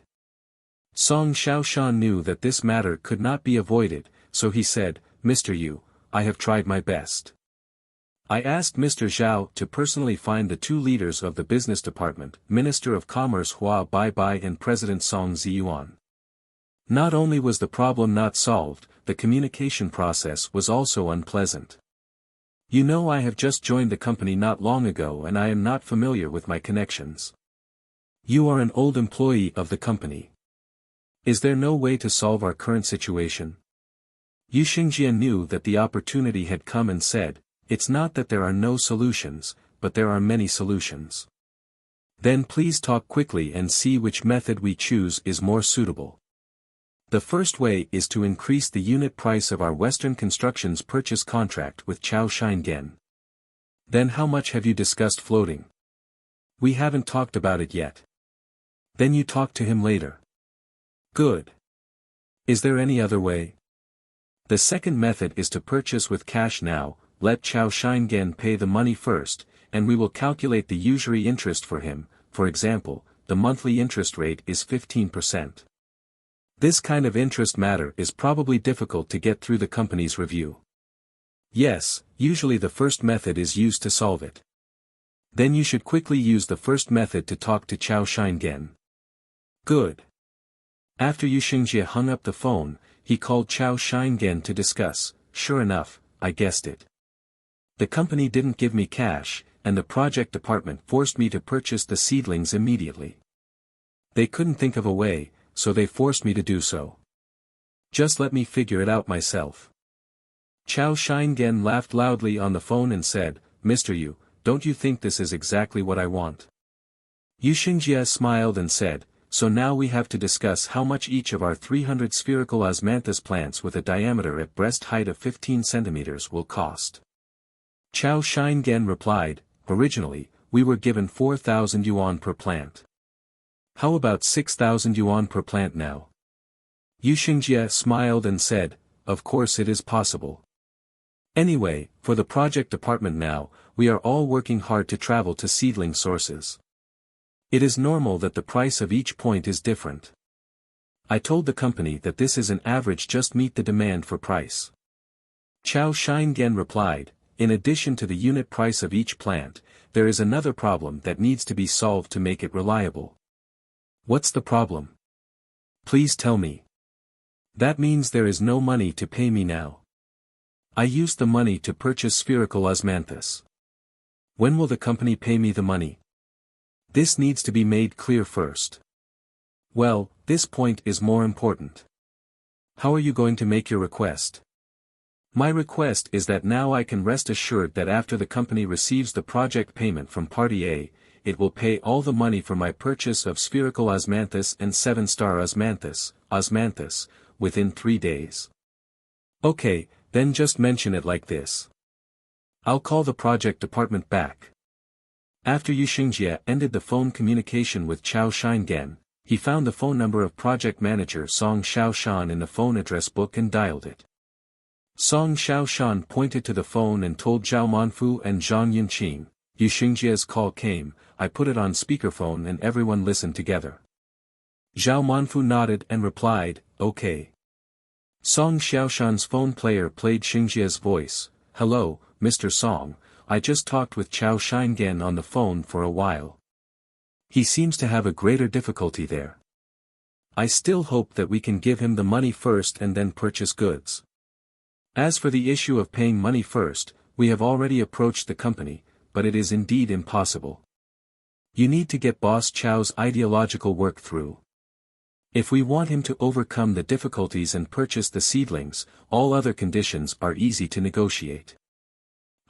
Song Xiaoshan knew that this matter could not be avoided, so he said, Mr. Yu, I have tried my best. I asked Mr. Zhao to personally find the two leaders of the business department, Minister of Commerce Hua Baibai and President Song Ziyuan. Not only was the problem not solved, the communication process was also unpleasant. You know, I have just joined the company not long ago and I am not familiar with my connections. You are an old employee of the company. Is there no way to solve our current situation? Yuxingjie knew that the opportunity had come and said, it's not that there are no solutions, but there are many solutions. Then please talk quickly and see which method we choose is more suitable. The first way is to increase the unit price of our Western Construction's purchase contract with Chao Shingen. Then how much have you discussed floating? We haven't talked about it yet. Then you talk to him later. Good. Is there any other way? The second method is to purchase with cash now. Let Chao Shingen pay the money first, and we will calculate the usury interest for him. For example, the monthly interest rate is 15%. This kind of interest matter is probably difficult to get through the company's review. Yes, usually the first method is used to solve it. Then you should quickly use the first method to talk to Chao Shingen. Good. After Yuxingjie hung up the phone, he called Chao Shingen to discuss. Sure enough, I guessed it. The company didn't give me cash, and the project department forced me to purchase the seedlings immediately. They couldn't think of a way, so they forced me to do so. Just let me figure it out myself. Chao Shingen laughed loudly on the phone and said, Mr. Yu, don't you think this is exactly what I want? Yuxingjie smiled and said, so now we have to discuss how much each of our 300 spherical osmanthus plants with a diameter at breast height of 15 centimeters will cost. Chao Shingen replied, originally, we were given 4,000 yuan per plant. How about 6,000 yuan per plant now? Yuxingjie smiled and said, of course it is possible. Anyway, for the project department now, we are all working hard to travel to seedling sources. It is normal that the price of each point is different. I told the company that this is an average, just meet the demand for price. Chao Shingen replied, in addition to the unit price of each plant, there is another problem that needs to be solved to make it reliable. What's the problem? Please tell me. That means there is no money to pay me now. I used the money to purchase spherical osmanthus. When will the company pay me the money? This needs to be made clear first. Well, this point is more important. How are you going to make your request? My request is that now I can rest assured that after the company receives the project payment from Party A, it will pay all the money for my purchase of spherical osmanthus and 7-star osmanthus, within 3 days. Okay, then just mention it like this. I'll call the project department back. After Yuxingjie ended the phone communication with Chao Shingen, he found the phone number of project manager Song Xiaoshan in the phone address book and dialed it. Song Xiaoshan pointed to the phone and told Zhao Manfu and Zhang Yunqing, Yuxingjie's call came, I put it on speakerphone and everyone listened together. Zhao Manfu nodded and replied, okay. Song Xiaoshan's phone player played Xingjia's voice. Hello, Mr. Song, I just talked with Chao Shingen on the phone for a while. He seems to have a greater difficulty there. I still hope that we can give him the money first and then purchase goods. As for the issue of paying money first, we have already approached the company, but it is indeed impossible. You need to get Boss Chao's ideological work through. If we want him to overcome the difficulties and purchase the seedlings, all other conditions are easy to negotiate.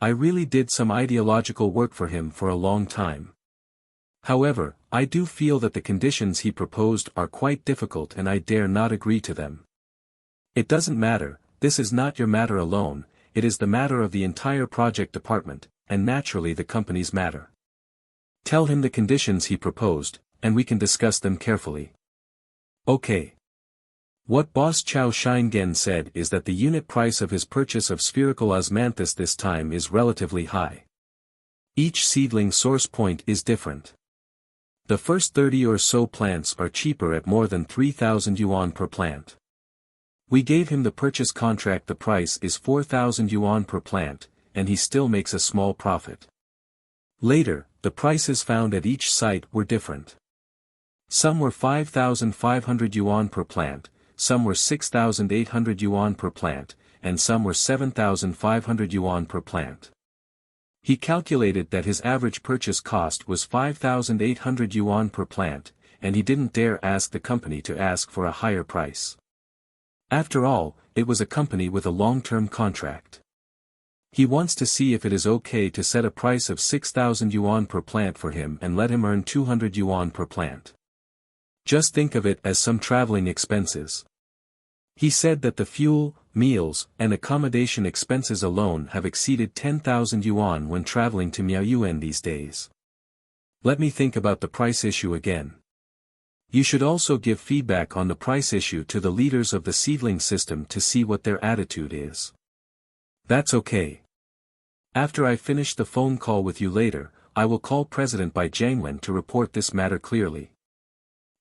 I really did some ideological work for him for a long time. However, I do feel that the conditions he proposed are quite difficult and I dare not agree to them. It doesn't matter, this is not your matter alone, it is the matter of the entire project department, and naturally the company's matter. Tell him the conditions he proposed, and we can discuss them carefully. Okay. What Boss Chao Shingen said is that the unit price of his purchase of spherical osmanthus this time is relatively high. Each seedling source point is different. The first 30 or so plants are cheaper at more than 3,000 yuan per plant. We gave him the purchase contract, the price is 4,000 yuan per plant, and he still makes a small profit. Later, the prices found at each site were different. Some were 5,500 yuan per plant, some were 6,800 yuan per plant, and some were 7,500 yuan per plant. He calculated that his average purchase cost was 5,800 yuan per plant, and he didn't dare ask the company to ask for a higher price. After all, it was a company with a long-term contract. He wants to see if it is okay to set a price of 6,000 yuan per plant for him and let him earn 200 yuan per plant. Just think of it as some traveling expenses. He said that the fuel, meals, and accommodation expenses alone have exceeded 10,000 yuan when traveling to Miaoyuan these days. Let me think about the price issue again. You should also give feedback on the price issue to the leaders of the seedling system to see what their attitude is. That's okay. After I finish the phone call with you later, I will call President Bai Jiangwen to report this matter clearly.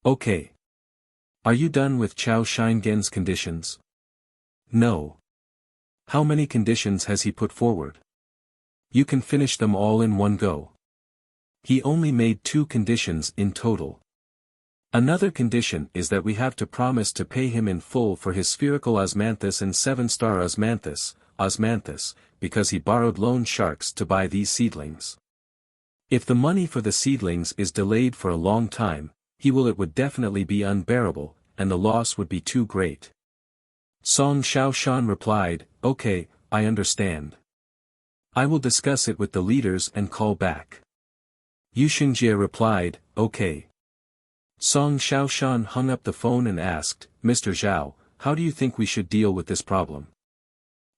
Okay. Are you done with Chao Shingen's conditions? No. How many conditions has he put forward? You can finish them all in one go. He only made 2 conditions in total. Another condition is that we have to promise to pay him in full for his spherical osmanthus and 7-star osmanthus, because he borrowed loan sharks to buy these seedlings. If the money for the seedlings is delayed for a long time, it would definitely be unbearable, and the loss would be too great. Song Xiaoshan replied, okay, I understand. I will discuss it with the leaders and call back. Yu Xingjie replied, okay. Song Xiaoshan hung up the phone and asked, Mr. Zhao, how do you think we should deal with this problem?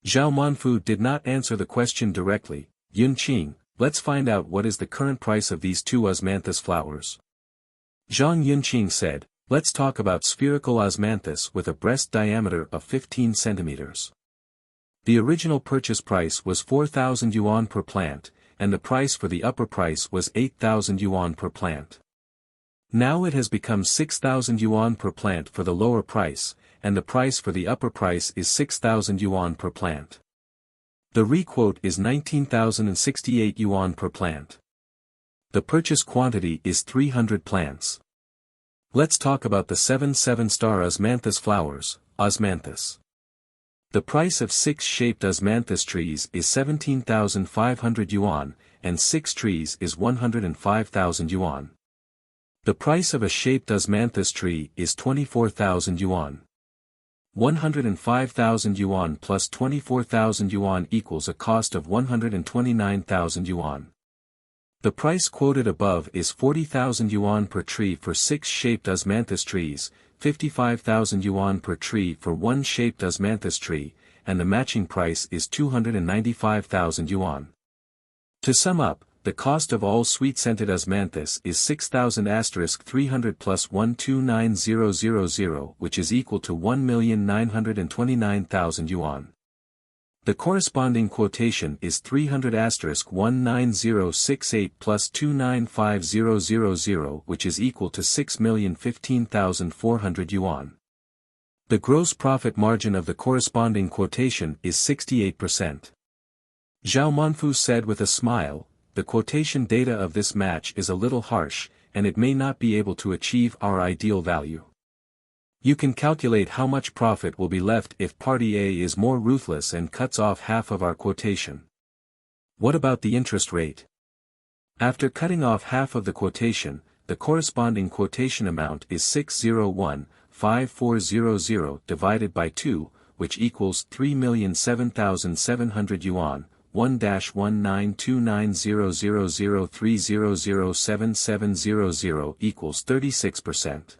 Zhao Manfu did not answer the question directly. Yunqing, let's find out what is the current price of these 2 osmanthus flowers. Zhang Yunqing said, let's talk about spherical osmanthus with a breast diameter of 15 centimeters. The original purchase price was 4,000 yuan per plant, and the price for the upper price was 8,000 yuan per plant. Now it has become 6,000 yuan per plant for the lower price, and the price for the upper price is 6,000 yuan per plant. The requote is 19,068 yuan per plant. The purchase quantity is 300 plants. Let's talk about the 7-star osmanthus flowers, osmanthus. The price of 6 shaped osmanthus trees is 17,500 yuan, and 6 trees is 105,000 yuan. The price of a shaped osmanthus tree is 24,000 yuan. 105,000 yuan plus 24,000 yuan equals a cost of 129,000 yuan. The price quoted above is 40,000 yuan per tree for 6 shaped osmanthus trees, 55,000 yuan per tree for 1 shaped osmanthus tree, and the matching price is 295,000 yuan. To sum up, the cost of all sweet-scented osmanthus is 6,000*300 plus 129,000, which is equal to 1,929,000 yuan. The corresponding quotation is 300*19068 plus 295000, which is equal to 6,015,400 yuan. The gross profit margin of the corresponding quotation is 68%. Zhao Manfu said with a smile, the quotation data of this match is a little harsh, and it may not be able to achieve our ideal value. You can calculate how much profit will be left if party A is more ruthless and cuts off half of our quotation. What about the interest rate? After cutting off half of the quotation, the corresponding quotation amount is 601,5400 divided by 2, which equals 3,007,700 yuan, 1-1929000300770 equals 36%.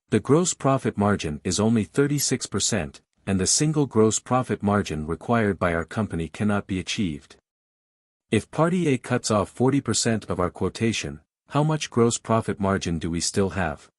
The gross profit margin is only 36%, and the single gross profit margin required by our company cannot be achieved. If party A cuts off 40% of our quotation, how much gross profit margin do we still have?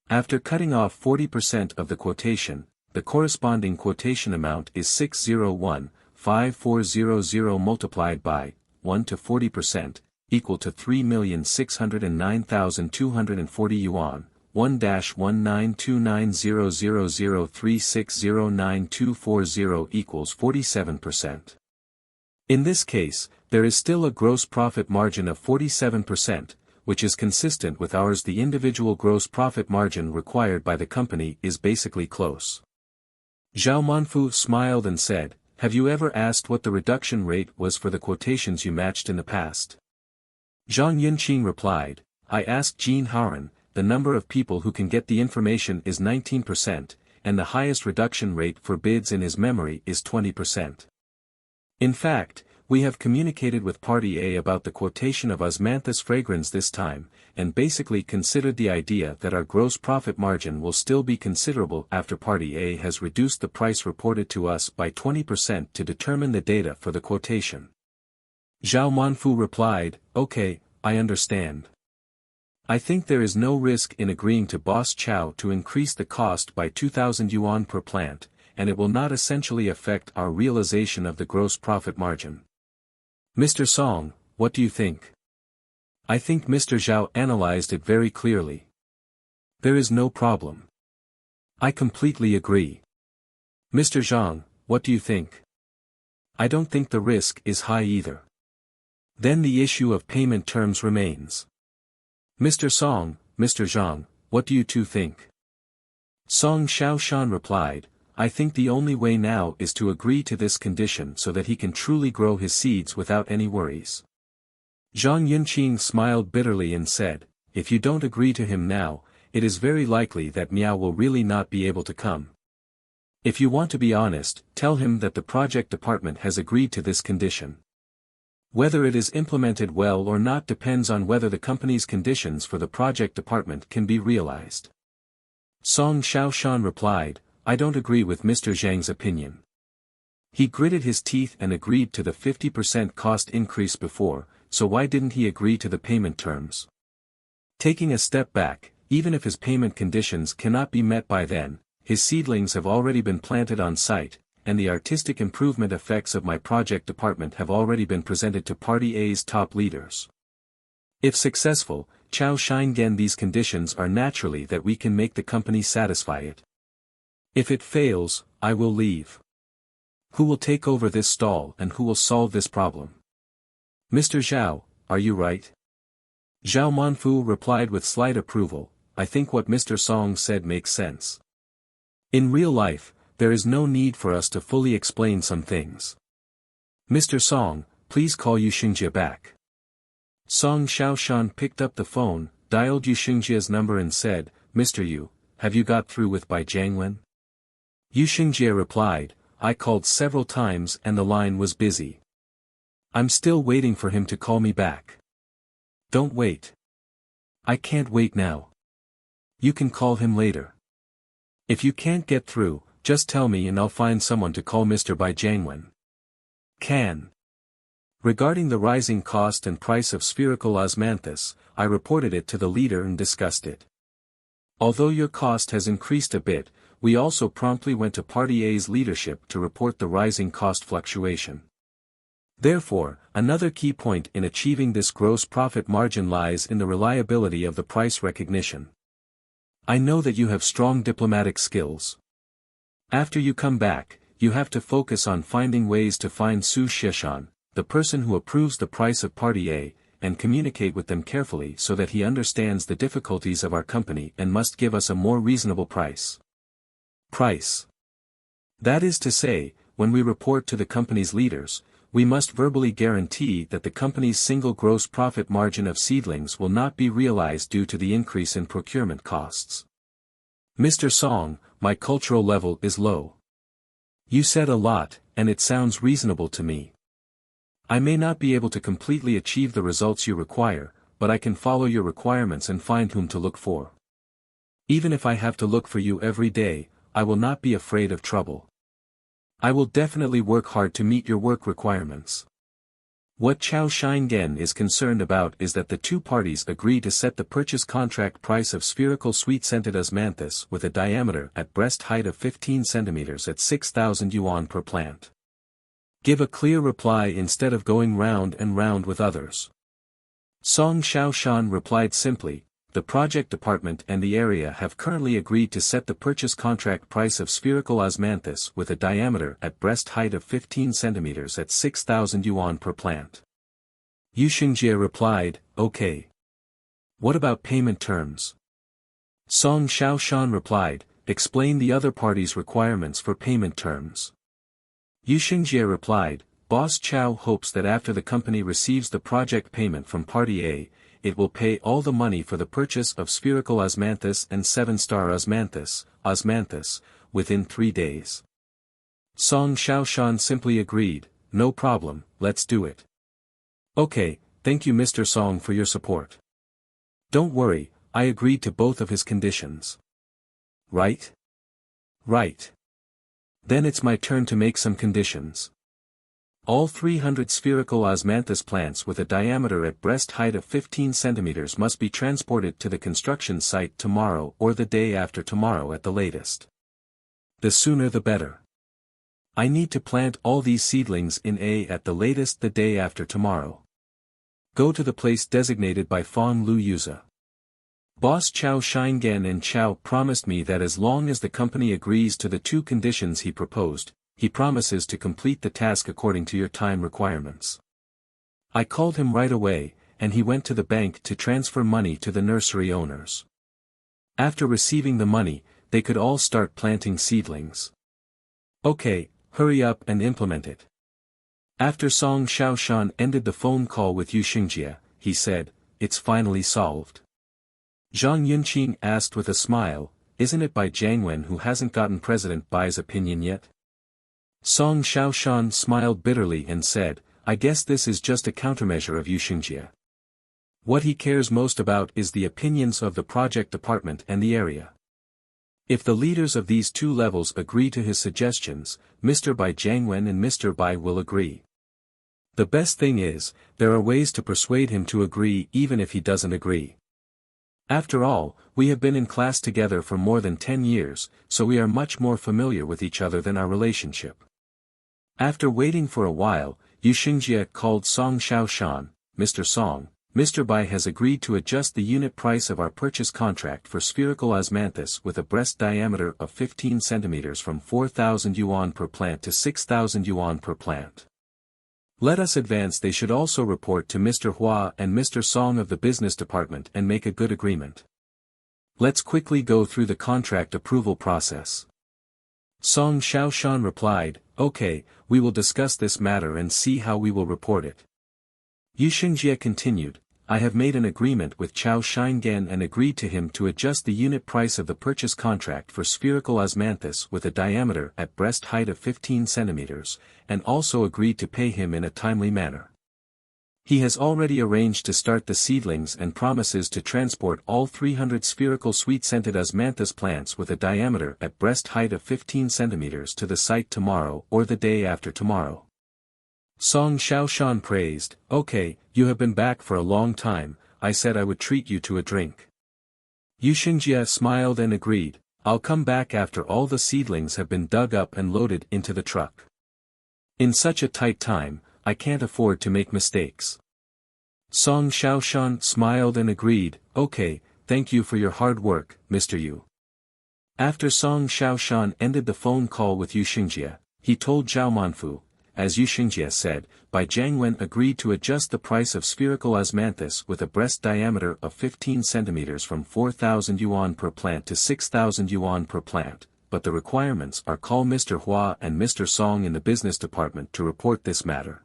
After cutting off 40% of the quotation, the corresponding quotation amount is 601,5400 multiplied by 1 to 40%, equal to 3,609,240 yuan, 1-19290003609,240 equals 47%. In this case, there is still a gross profit margin of 47%, which is consistent with ours. The individual gross profit margin required by the company is basically close. Zhao Manfu smiled and said, "Have you ever asked what the reduction rate was for the quotations you matched in the past?" Zhang Yunqing replied, "I asked Jin Haoren, the number of people who can get the information is 19%, and the highest reduction rate for bids in his memory is 20%. In fact, we have communicated with Party A about the quotation of osmanthus fragrans this time, and basically considered the idea that our gross profit margin will still be considerable after Party A has reduced the price reported to us by 20% to determine the data for the quotation." Zhao Manfu replied, "Okay, I understand. I think there is no risk in agreeing to Boss Chow to increase the cost by 2,000 yuan per plant, and it will not essentially affect our realization of the gross profit margin. Mr. Song, what do you think?" I think Mr. Zhao analyzed it very clearly. There is no problem. I completely agree. Mr. Zhang, what do you think? I don't think the risk is high either. Then the issue of payment terms remains. Mr. Song, Mr. Zhang, what do you two think? Song Xiaoshan replied, "I think the only way now is to agree to this condition so that he can truly grow his seeds without any worries." Zhang Yunqing smiled bitterly and said, "If you don't agree to him now, it is very likely that Miao will really not be able to come. If you want to be honest, tell him that the project department has agreed to this condition. Whether it is implemented well or not depends on whether the company's conditions for the project department can be realized." Song Xiaoshan replied, "I don't agree with Mr. Zhang's opinion. He gritted his teeth and agreed to the 50% cost increase before, so why didn't he agree to the payment terms? Taking a step back, even if his payment conditions cannot be met by then, his seedlings have already been planted on site, and the artistic improvement effects of my project department have already been presented to Party A's top leaders. If successful, Chao Shingen, these conditions are naturally that we can make the company satisfy it. If it fails, I will leave. Who will take over this stall and who will solve this problem? Mr. Zhao, are you right?" Zhao Manfu replied with slight approval, "I think what Mr. Song said makes sense. In real life, there is no need for us to fully explain some things. Mr. Song, please call Yu Xingjie back." Song Xiaoshan picked up the phone, dialed Yu Xingjie's number and said, "Mr. Yu, have you got through with Bai Jiangwen?" Yu Xingjie replied, "I called several times and the line was busy. I'm still waiting for him to call me back." "Don't wait. I can't wait now. You can call him later. If you can't get through, just tell me and I'll find someone to call Mr. Bai Jiangwen." Can. Regarding the rising cost and price of spherical osmanthus, I reported it to the leader and discussed it. Although your cost has increased a bit, we also promptly went to Party A's leadership to report the rising cost fluctuation. Therefore, another key point in achieving this gross profit margin lies in the reliability of the price recognition. I know that you have strong diplomatic skills. After you come back, you have to focus on finding ways to find Su Sheshan, the person who approves the price of Party A, and communicate with them carefully so that he understands the difficulties of our company and must give us a more reasonable price. Price. That is to say, when we report to the company's leaders, we must verbally guarantee that the company's single gross profit margin of seedlings will not be realized due to the increase in procurement costs. Mr. Song, my cultural level is low. You said a lot, and it sounds reasonable to me. I may not be able to completely achieve the results you require, but I can follow your requirements and find whom to look for. Even if I have to look for you every day, I will not be afraid of trouble. I will definitely work hard to meet your work requirements. What Chao Shingen is concerned about is that the two parties agree to set the purchase contract price of spherical sweet-scented osmanthus with a diameter at breast height of 15 centimeters at 6,000 yuan per plant. Give a clear reply instead of going round and round with others. Song Xiaoshan replied simply, the project department and the area have currently agreed to set the purchase contract price of spherical osmanthus with a diameter at breast height of 15 centimeters at 6,000 yuan per plant. Yu Xingjie replied, okay. What about payment terms? Song Xiaoshan replied, explain the other party's requirements for payment terms. Yu Xingjie replied, Boss Chow hopes that after the company receives the project payment from Party A, it will pay all the money for the purchase of spherical osmanthus and 7-star osmanthus, within 3 days. Song Xiaoshan simply agreed, no problem, let's do it. Okay, thank you Mr. Song for your support. Don't worry, I agreed to both of his conditions. Right? Right. Then it's my turn to make some conditions. All 300 spherical osmanthus plants with a diameter at breast height of 15 centimeters must be transported to the construction site tomorrow or the day after tomorrow at the latest. The sooner the better. I need to plant all these seedlings in A at the latest the day after tomorrow. Go to the place designated by Fong Lu Yuza. Boss Chao Shingen and Chao promised me that as long as the company agrees to the 2 conditions he proposed, he promises to complete the task according to your time requirements. I called him right away, and he went to the bank to transfer money to the nursery owners. After receiving the money, they could all start planting seedlings. Okay, hurry up and implement it. After Song Xiaoshan ended the phone call with Yu Xingjie, he said, it's finally solved. Zhang Yunqing asked with a smile, isn't it by Jiang Wen who hasn't gotten President Bai's opinion yet? Song Xiaoshan smiled bitterly and said, I guess this is just a countermeasure of Yu Xingjie. What he cares most about is the opinions of the project department and the area. If the leaders of these 2 levels agree to his suggestions, Mr. Bai Jiangwen and Mr. Bai will agree. The best thing is, there are ways to persuade him to agree even if he doesn't agree. After all, we have been in class together for more than 10 years, so we are much more familiar with each other than our relationship. After waiting for a while, Yu Xingjie called Song Xiaoshan, Mr. Song, Mr. Bai has agreed to adjust the unit price of our purchase contract for spherical osmanthus with a breast diameter of 15 centimeters from 4,000 yuan per plant to 6,000 yuan per plant. Let us advance. They should also report to Mr. Hua and Mr. Song of the business department and make a good agreement. Let's quickly go through the contract approval process. Song Xiaoshan replied, okay, we will discuss this matter and see how we will report it. Yu Xingjie continued, I have made an agreement with Chao Shingen and agreed to him to adjust the unit price of the purchase contract for spherical osmanthus with a diameter at breast height of 15 centimeters, and also agreed to pay him in a timely manner. He has already arranged to start the seedlings and promises to transport all 300 spherical sweet-scented osmanthus plants with a diameter at breast height of 15 centimeters to the site tomorrow or the day after tomorrow. Song Xiaoshan praised, okay, you have been back for a long time, I said I would treat you to a drink. Yu Xingjie smiled and agreed, I'll come back after all the seedlings have been dug up and loaded into the truck. In such a tight time, I can't afford to make mistakes. Song Xiaoshan smiled and agreed, okay, thank you for your hard work, Mr. Yu. After Song Xiaoshan ended the phone call with Yu Xingjie, he told Zhao Manfu, as Yu Xingjie said, Bai Jiangwen agreed to adjust the price of spherical osmanthus with a breast diameter of 15 cm from 4,000 yuan per plant to 6,000 yuan per plant, but the requirements are call Mr. Hua and Mr. Song in the business department to report this matter.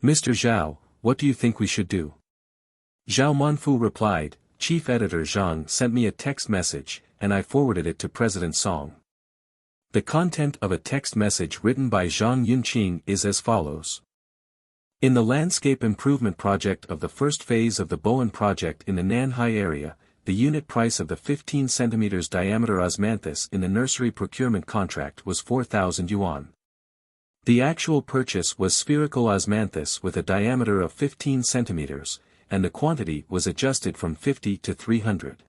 Mr. Zhao, what do you think we should do? Zhao Manfu replied, Chief Editor Zhang sent me a text message, and I forwarded it to President Song. The content of a text message written by Zhang Yunqing is as follows. In the landscape improvement project of the first phase of the Bowen project in the Nanhai area, the unit price of the 15 cm diameter osmanthus in the nursery procurement contract was 4,000 yuan. The actual purchase was spherical osmanthus with a diameter of 15 cm, and the quantity was adjusted from 50 to 300.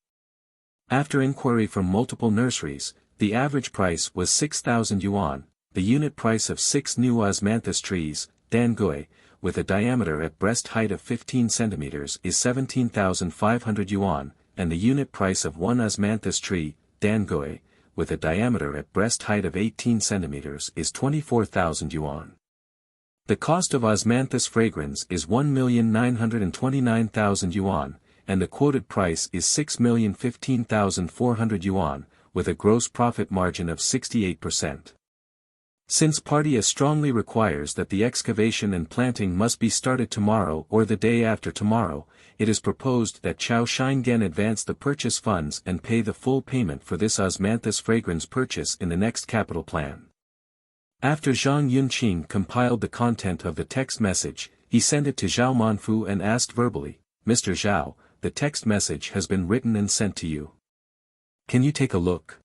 After inquiry from multiple nurseries, the average price was 6,000 yuan, the unit price of 6 new osmanthus trees, dangui, with a diameter at breast height of 15 cm is 17,500 yuan, and the unit price of 1 osmanthus tree, dangui, with a diameter at breast height of 18 cm is 24,000 yuan. The cost of osmanthus fragrance is 1,929,000 yuan, and the quoted price is 6,015,400 yuan, with a gross profit margin of 68%. Since Party strongly requires that the excavation and planting must be started tomorrow or the day after tomorrow, it is proposed that Chao Shingen advance the purchase funds and pay the full payment for this osmanthus fragrance purchase in the next capital plan. After Zhang Yunqing compiled the content of the text message, he sent it to Zhao Manfu and asked verbally, Mr. Zhao, the text message has been written and sent to you. Can you take a look?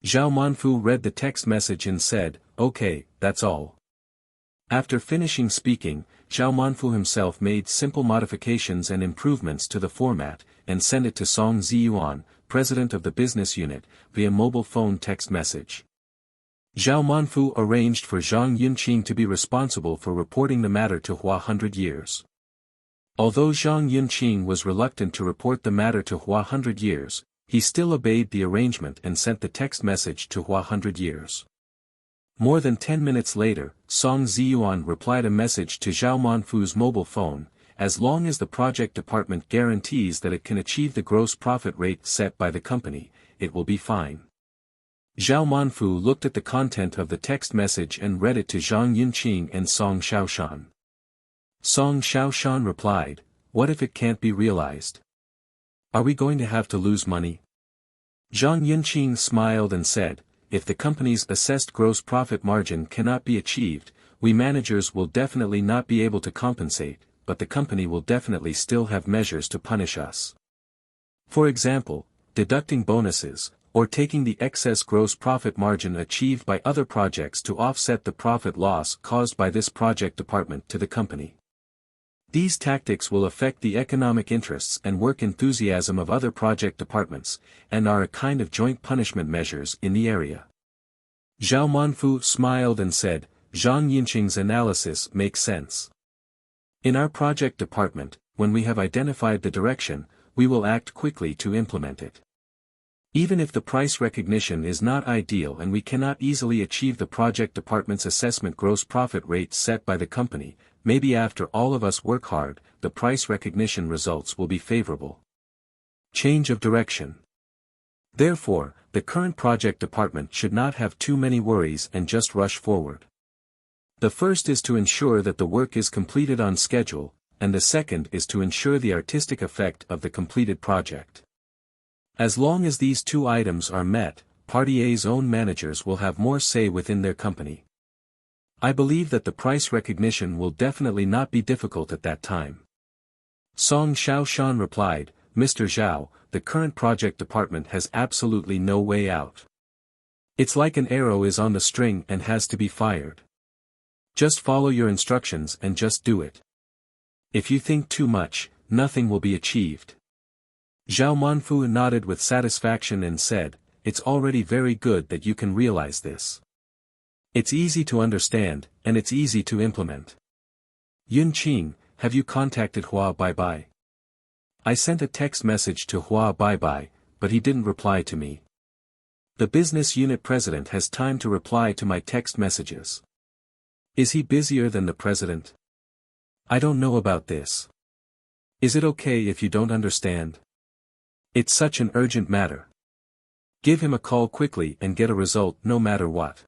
Zhao Manfu read the text message and said, okay, that's all. After finishing speaking, Zhao Manfu himself made simple modifications and improvements to the format, and sent it to Song Ziyuan, president of the business unit, via mobile phone text message. Zhao Manfu arranged for Zhang Yunqing to be responsible for reporting the matter to Hua 100 Years. Although Zhang Yunqing was reluctant to report the matter to Hua 100 Years, he still obeyed the arrangement and sent the text message to Hua 100 Years. More than 10 minutes later, Song Ziyuan replied a message to Zhao Manfu's mobile phone, as long as the project department guarantees that it can achieve the gross profit rate set by the company, it will be fine. Zhao Manfu looked at the content of the text message and read it to Zhang Yunqing and Song Xiaoshan. Song Xiaoshan replied, what if it can't be realized? Are we going to have to lose money? Zhang Yunqing smiled and said, if the company's assessed gross profit margin cannot be achieved, we managers will definitely not be able to compensate, but the company will definitely still have measures to punish us. For example, deducting bonuses, or taking the excess gross profit margin achieved by other projects to offset the profit loss caused by this project department to the company. These tactics will affect the economic interests and work enthusiasm of other project departments, and are a kind of joint punishment measures in the area. Zhao Manfu smiled and said, Zhang Yunqing's analysis makes sense. In our project department, when we have identified the direction, we will act quickly to implement it. Even if the price recognition is not ideal and we cannot easily achieve the project department's assessment gross profit rate set by the company, maybe after all of us work hard, the price recognition results will be favorable. Change of direction. Therefore, the current project department should not have too many worries and just rush forward. The first is to ensure that the work is completed on schedule, and the second is to ensure the artistic effect of the completed project. As long as these two items are met, Party A's own managers will have more say within their company. I believe that the price recognition will definitely not be difficult at that time. Song Xiaoshan replied, Mr. Zhao, the current project department has absolutely no way out. It's like an arrow is on the string and has to be fired. Just follow your instructions and just do it. If you think too much, nothing will be achieved. Zhao Manfu nodded with satisfaction and said, it's already very good that you can realize this. It's easy to understand, and it's easy to implement. Yunqing, have you contacted Hua Baibai? I sent a text message to Hua Baibai, but he didn't reply to me. The business unit president has time to reply to my text messages. Is he busier than the president? I don't know about this. Is it okay if you don't understand? It's such an urgent matter. Give him a call quickly and get a result no matter what.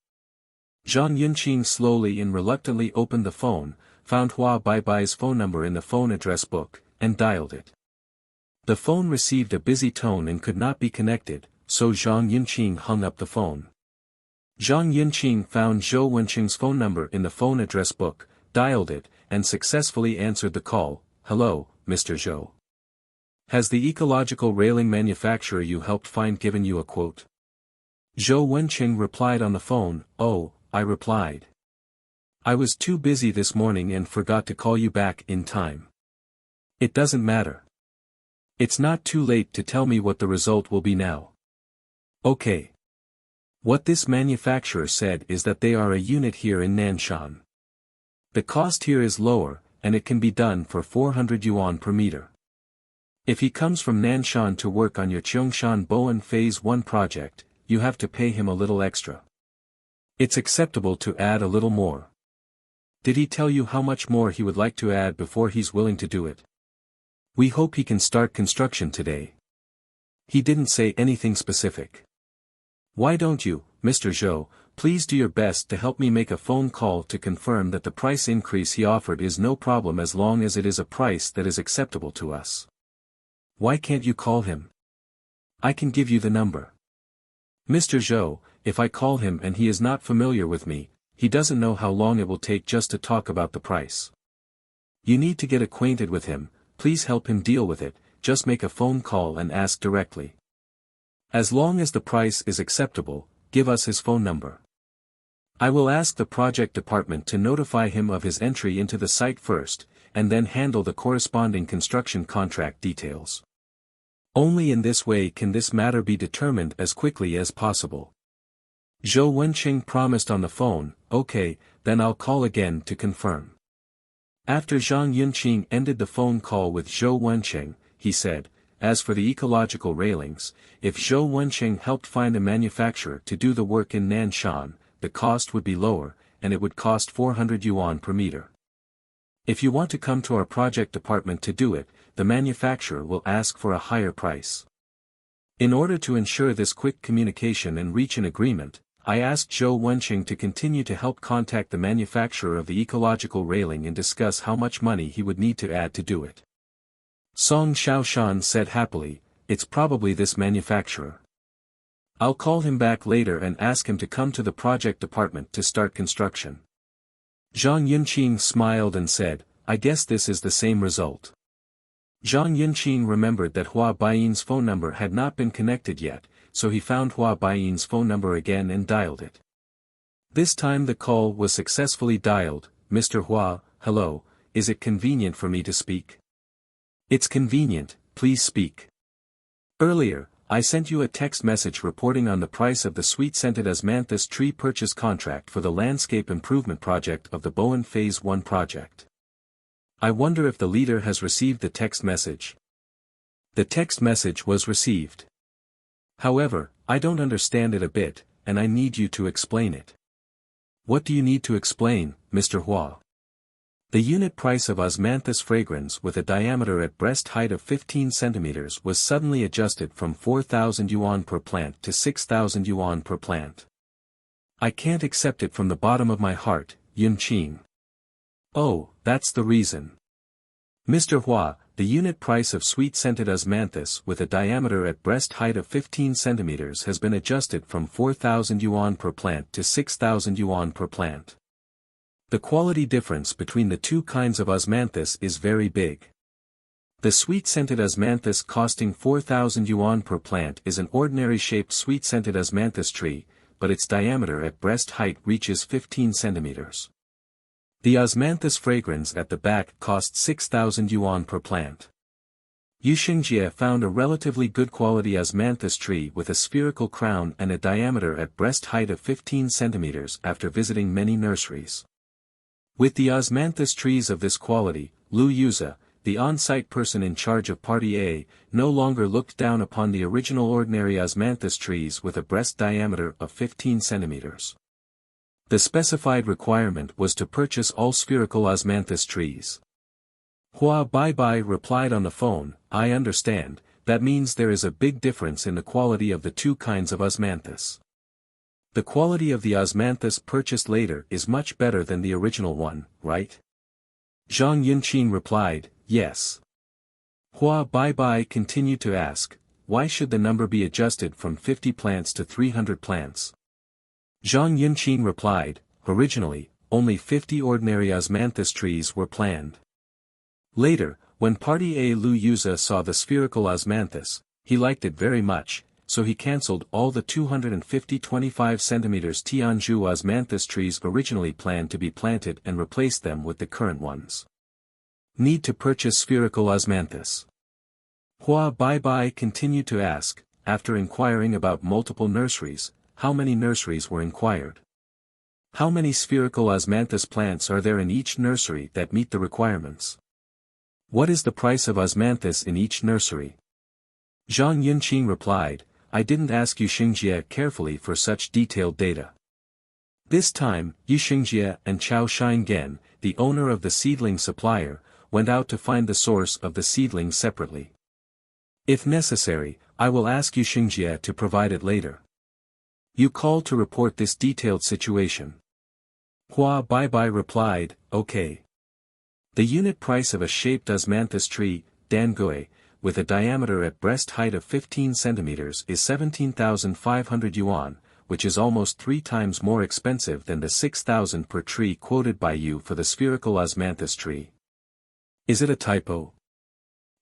Zhang Yunqing slowly and reluctantly opened the phone, found Hua Baibai's phone number in the phone address book, and dialed it. The phone received a busy tone and could not be connected, so Zhang Yunqing hung up the phone. Zhang Yunqing found Zhou Wenqing's phone number in the phone address book, dialed it, and successfully answered the call. Hello, Mr. Zhou. Has the ecological railing manufacturer you helped find given you a quote? Zhou Wenqing replied on the phone. Oh, I replied. I was too busy this morning and forgot to call you back in time. It doesn't matter. It's not too late to tell me what the result will be now. Okay. What this manufacturer said is that they are a unit here in Nanshan. The cost here is lower, and it can be done for 400 yuan per meter. If he comes from Nanshan to work on your Cheongshan Bowen Phase 1 project, you have to pay him a little extra. It's acceptable to add a little more. Did he tell you how much more he would like to add before he's willing to do it? We hope he can start construction today. He didn't say anything specific. Why don't you, Mr. Zhou, please do your best to help me make a phone call to confirm that the price increase he offered is no problem as long as it is a price that is acceptable to us. Why can't you call him? I can give you the number. Mr. Zhou, if I call him and he is not familiar with me, he doesn't know how long it will take just to talk about the price. You need to get acquainted with him, please help him deal with it, just make a phone call and ask directly. As long as the price is acceptable, give us his phone number. I will ask the project department to notify him of his entry into the site first, and then handle the corresponding construction contract details. Only in this way can this matter be determined as quickly as possible. Zhou Wenqing promised on the phone. Okay, then I'll call again to confirm. After Zhang Yunqing ended the phone call with Zhou Wenqing, he said, as for the ecological railings, if Zhou Wenqing helped find a manufacturer to do the work in Nanshan, the cost would be lower, and it would cost 400 yuan per meter. If you want to come to our project department to do it, the manufacturer will ask for a higher price. In order to ensure this quick communication and reach an agreement, I asked Zhou Wenqing to continue to help contact the manufacturer of the ecological railing and discuss how much money he would need to add to do it. Song Xiaoshan said happily, it's probably this manufacturer. I'll call him back later and ask him to come to the project department to start construction. Zhang Yunqing smiled and said, I guess this is the same result. Zhang Yunqing remembered that Hua Baiyin's phone number had not been connected yet, so he found Hua Baiyin's phone number again and dialed it. This time the call was successfully dialed. Mr. Hua, hello, is it convenient for me to speak? It's convenient, please speak. Earlier, I sent you a text message reporting on the price of the sweet-scented osmanthus tree purchase contract for the landscape improvement project of the Bowen Phase 1 project. I wonder if the leader has received the text message. The text message was received. However, I don't understand it a bit, and I need you to explain it. What do you need to explain, Mr. Hua? The unit price of osmanthus fragrans with a diameter at breast height of 15 centimeters was suddenly adjusted from 4,000 yuan per plant to 6,000 yuan per plant. I can't accept it from the bottom of my heart, Yunqing. Oh, that's the reason. Mr. Hua, the unit price of sweet-scented osmanthus with a diameter at breast height of 15 centimeters has been adjusted from 4,000 yuan per plant to 6,000 yuan per plant. The quality difference between the two kinds of osmanthus is very big. The sweet-scented osmanthus costing 4,000 yuan per plant is an ordinary shaped sweet-scented osmanthus tree, but its diameter at breast height reaches 15 centimeters. The osmanthus fragrans at the back cost 6,000 yuan per plant. Yu Xingjie found a relatively good quality osmanthus tree with a spherical crown and a diameter at breast height of 15 centimeters after visiting many nurseries. With the osmanthus trees of this quality, Lu Yuza, the on-site person in charge of Party A, no longer looked down upon the original ordinary osmanthus trees with a breast diameter of 15 centimeters. The specified requirement was to purchase all spherical osmanthus trees. Hua Baibai replied on the phone, "I understand, that means there is a big difference in the quality of the two kinds of osmanthus. The quality of the osmanthus purchased later is much better than the original one, right?" Zhang Yunqin replied, "Yes." Hua Baibai continued to ask, "Why should the number be adjusted from 50 plants to 300 plants?" Zhang Yunqin replied, "Originally, only 50 ordinary osmanthus trees were planned. Later, when Party A Lu Yuza saw the spherical osmanthus, he liked it very much, so he cancelled all the 250 25 cm Tianzhu osmanthus trees originally planned to be planted and replaced them with the current ones. Need to purchase spherical osmanthus. Hua Baibai continued to ask, after inquiring about multiple nurseries, how many nurseries were inquired? How many spherical osmanthus plants are there in each nursery that meet the requirements? What is the price of osmanthus in each nursery? Zhang Yunqin replied, "I didn't ask Yu Xingjie carefully for such detailed data." This time, Yu Xingjie and Chao Shingen, the owner of the seedling supplier, went out to find the source of the seedling separately. If necessary, I will ask Yu Xingjie to provide it later. You called to report this detailed situation. Hua Baibai replied, "Okay." The unit price of a shaped osmanthus tree, Dangui, with a diameter at breast height of 15 centimeters is 17,500 yuan, which is almost 3 times more expensive than the 6,000 per tree quoted by you for the spherical osmanthus tree. Is it a typo?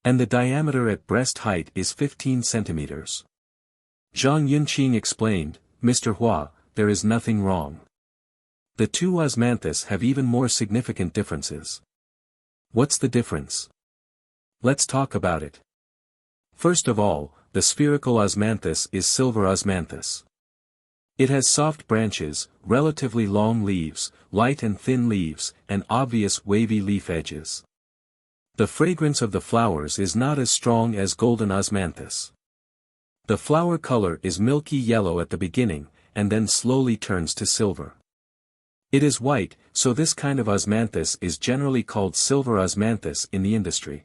And the diameter at breast height is 15 centimeters. Zhang Yunqin explained, "Mr. Hua, there is nothing wrong. The two osmanthus have even more significant differences." What's the difference? Let's talk about it. First of all, the spherical osmanthus is silver osmanthus. It has soft branches, relatively long leaves, light and thin leaves, and obvious wavy leaf edges. The fragrance of the flowers is not as strong as golden osmanthus. The flower color is milky yellow at the beginning, and then slowly turns to silver. It is white, so this kind of osmanthus is generally called silver osmanthus in the industry.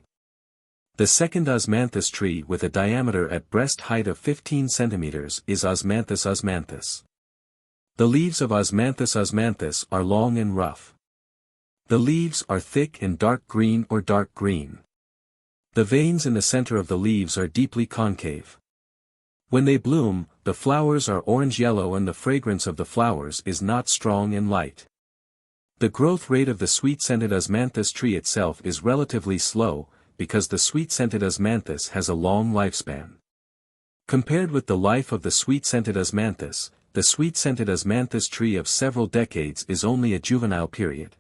The second osmanthus tree with a diameter at breast height of 15 centimeters is osmanthus osmanthus. The leaves of osmanthus osmanthus are long and rough. The leaves are thick and dark green or dark green. The veins in the center of the leaves are deeply concave. When they bloom, the flowers are orange-yellow and the fragrance of the flowers is not strong and light. The growth rate of the sweet-scented osmanthus tree itself is relatively slow, because the sweet-scented osmanthus has a long lifespan. Compared with the life of the sweet-scented osmanthus, the sweet-scented osmanthus tree of several decades is only a juvenile period.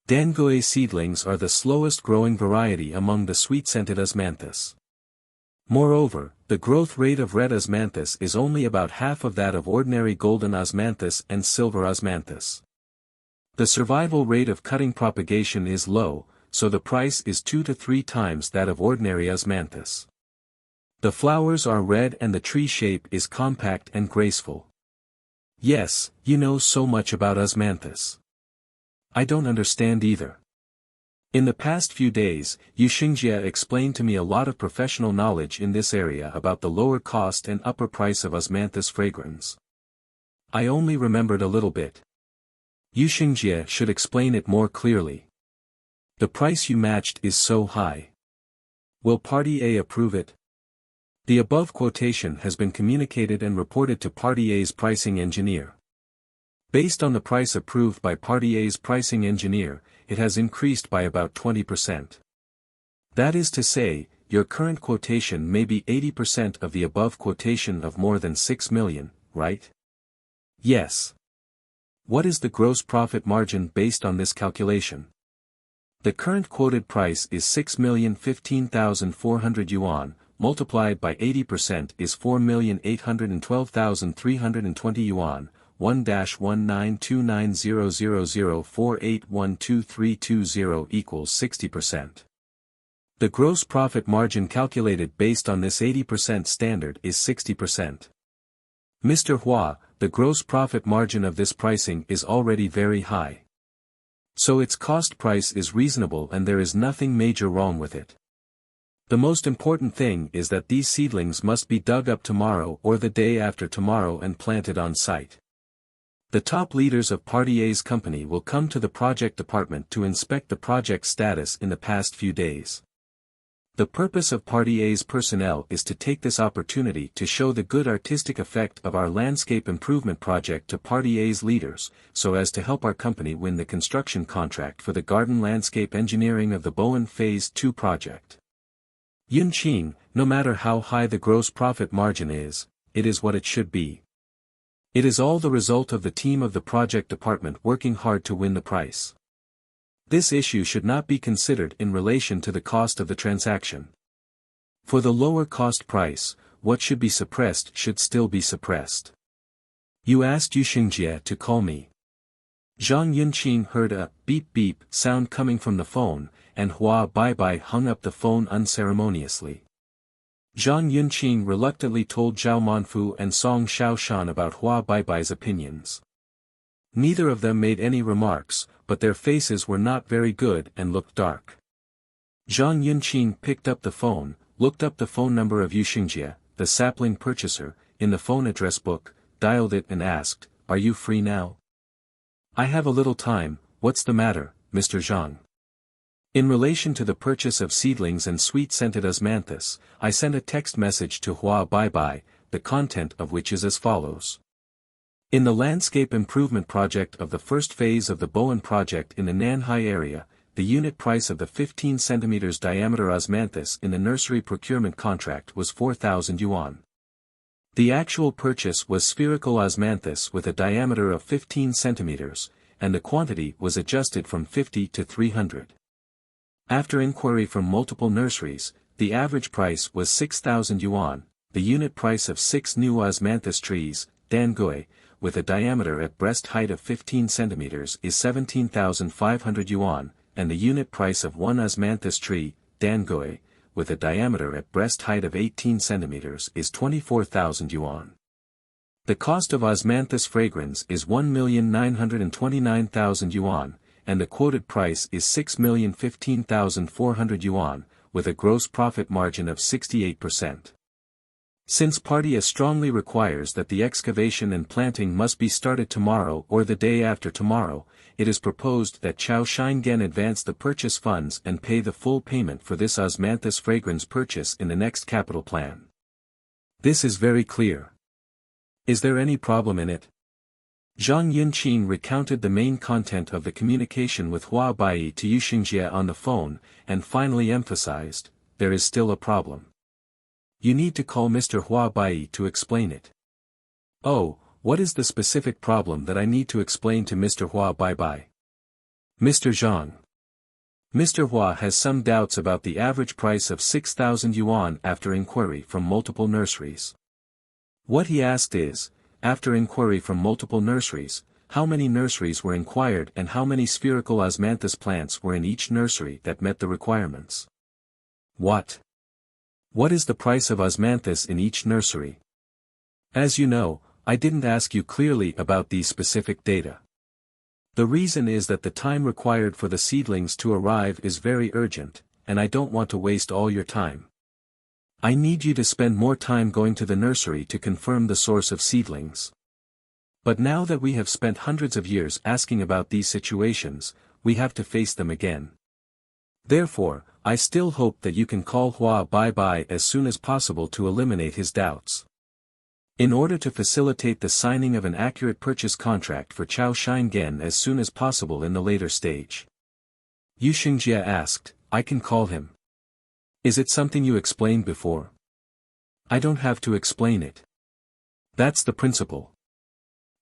Dangui seedlings are the slowest growing variety among the sweet-scented osmanthus. Moreover, the growth rate of red osmanthus is only about half of that of ordinary golden osmanthus and silver osmanthus. The survival rate of cutting propagation is low, so the price is 2 to 3 times that of ordinary osmanthus. The flowers are red and the tree shape is compact and graceful. Yes, you know so much about osmanthus. I don't understand either. In the past few days, Yu Xingjie explained to me a lot of professional knowledge in this area about the lower cost and upper price of osmanthus fragrance. I only remembered a little bit. Yu Xingjie should explain it more clearly. The price you matched is so high. Will Party A approve it? The above quotation has been communicated and reported to Party A's pricing engineer. Based on the price approved by Party A's pricing engineer, it has increased by about 20%. That is to say, your current quotation may be 80% of the above quotation of more than 6 million, right? Yes. What is the gross profit margin based on this calculation? The current quoted price is 6,015,400 yuan, multiplied by 80% is 4,812,320 yuan, 1-1929000481232 equals 60%. The gross profit margin calculated based on this 80% standard is 60%. Mr. Hua, the gross profit margin of this pricing is already very high. So its cost price is reasonable and there is nothing major wrong with it. The most important thing is that these seedlings must be dug up tomorrow or the day after tomorrow and planted on site. The top leaders of Party A's company will come to the project department to inspect the project status in the past few days. The purpose of Party A's personnel is to take this opportunity to show the good artistic effect of our landscape improvement project to Party A's leaders, so as to help our company win the construction contract for the garden landscape engineering of the Bowen Phase 2 project. Yunqing, no matter how high the gross profit margin is, it is what it should be. It is all the result of the team of the project department working hard to win the price. This issue should not be considered in relation to the cost of the transaction. For the lower cost price, what should be suppressed should still be suppressed. You asked Yu Xingjie to call me. Zhang Yunqing heard a beep-beep sound coming from the phone, and Hua Baibai hung up the phone unceremoniously. Zhang Yunqing reluctantly told Zhao Manfu and Song Xiaoshan about Hua Baibai's opinions. Neither of them made any remarks, but their faces were not very good and looked dark. Zhang Yunqing picked up the phone, looked up the phone number of Yu Xingjie, the sapling purchaser, in the phone address book, dialed it and asked, "Are you free now?" "I have a little time, what's the matter, Mr. Zhang?" "In relation to the purchase of seedlings and sweet-scented osmanthus, I sent a text message to Hua Baibai, the content of which is as follows. In the landscape improvement project of the first phase of the Bowen project in the Nanhai area, the unit price of the 15 cm diameter osmanthus in the nursery procurement contract was 4,000 yuan. The actual purchase was spherical osmanthus with a diameter of 15 cm, and the quantity was adjusted from 50 to 300. After inquiry from multiple nurseries, the average price was 6,000 yuan, the unit price of 6 new osmanthus trees, Dangui, with a diameter at breast height of 15 cm is 17,500 yuan, and the unit price of one osmanthus tree, Dangui, with a diameter at breast height of 18 cm is 24,000 yuan. The cost of osmanthus fragrans is 1,929,000 yuan, and the quoted price is 6,015,400 yuan, with a gross profit margin of 68%. Since Party A strongly requires that the excavation and planting must be started tomorrow or the day after tomorrow, it is proposed that Chao Shingen advance the purchase funds and pay the full payment for this osmanthus fragrance purchase in the next capital plan. This is very clear. Is there any problem in it? Zhang Yunqing recounted the main content of the communication with Hua Bai to Yu Xingjie on the phone, and finally emphasized, there is still a problem. You need to call Mr. Hua Bai to explain it. Oh, what is the specific problem that I need to explain to Mr. Hua Bai? Mr. Zhang. Mr. Hua has some doubts about the average price of 6,000 yuan after inquiry from multiple nurseries. What he asked is, after inquiry from multiple nurseries, how many nurseries were inquired and how many spherical osmanthus plants were in each nursery that met the requirements. What is the price of osmanthus in each nursery? As you know, I didn't ask you clearly about these specific data. The reason is that the time required for the seedlings to arrive is very urgent, and I don't want to waste all your time. I need you to spend more time going to the nursery to confirm the source of seedlings. But now that we have spent hundreds of years asking about these situations, we have to face them again. Therefore, I still hope that you can call Hua Bai as soon as possible to eliminate his doubts. In order to facilitate the signing of an accurate purchase contract for Chao Shingen as soon as possible in the later stage. Yu Xingjie asked, I can call him. Is it something you explained before? I don't have to explain it. That's the principle.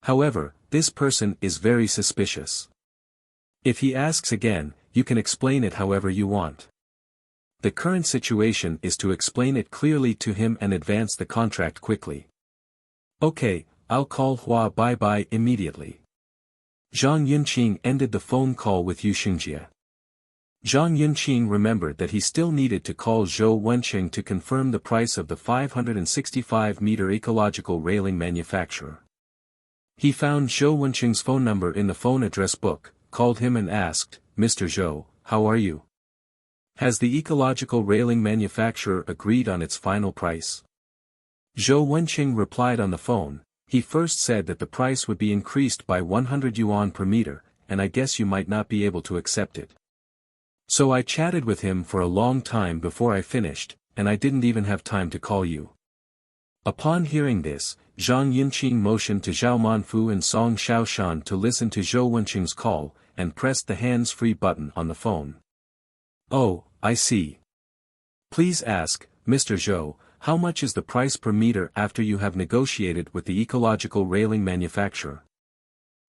However, this person is very suspicious. If he asks again, you can explain it however you want. The current situation is to explain it clearly to him and advance the contract quickly. Okay, I'll call Hua bye-bye immediately. Zhang Yunqing ended the phone call with Yu Xingjie. Zhang Yunqing remembered that he still needed to call Zhou Wenqing to confirm the price of the 565-meter ecological railing manufacturer. He found Zhou Wenqing's phone number in the phone address book, called him and asked, "Mr. Zhou, how are you? Has the ecological railing manufacturer agreed on its final price?" Zhou Wenqing replied on the phone. He first said that the price would be increased by 100 yuan per meter, and I guess you might not be able to accept it. So I chatted with him for a long time before I finished, and I didn't even have time to call you. Upon hearing this, Zhang Yunqing motioned to Zhao Manfu and Song Xiaoshan to listen to Zhou Wenqing's call, and pressed the hands-free button on the phone. "Oh, I see. Please ask, Mr. Zhou, how much is the price per meter after you have negotiated with the ecological railing manufacturer?"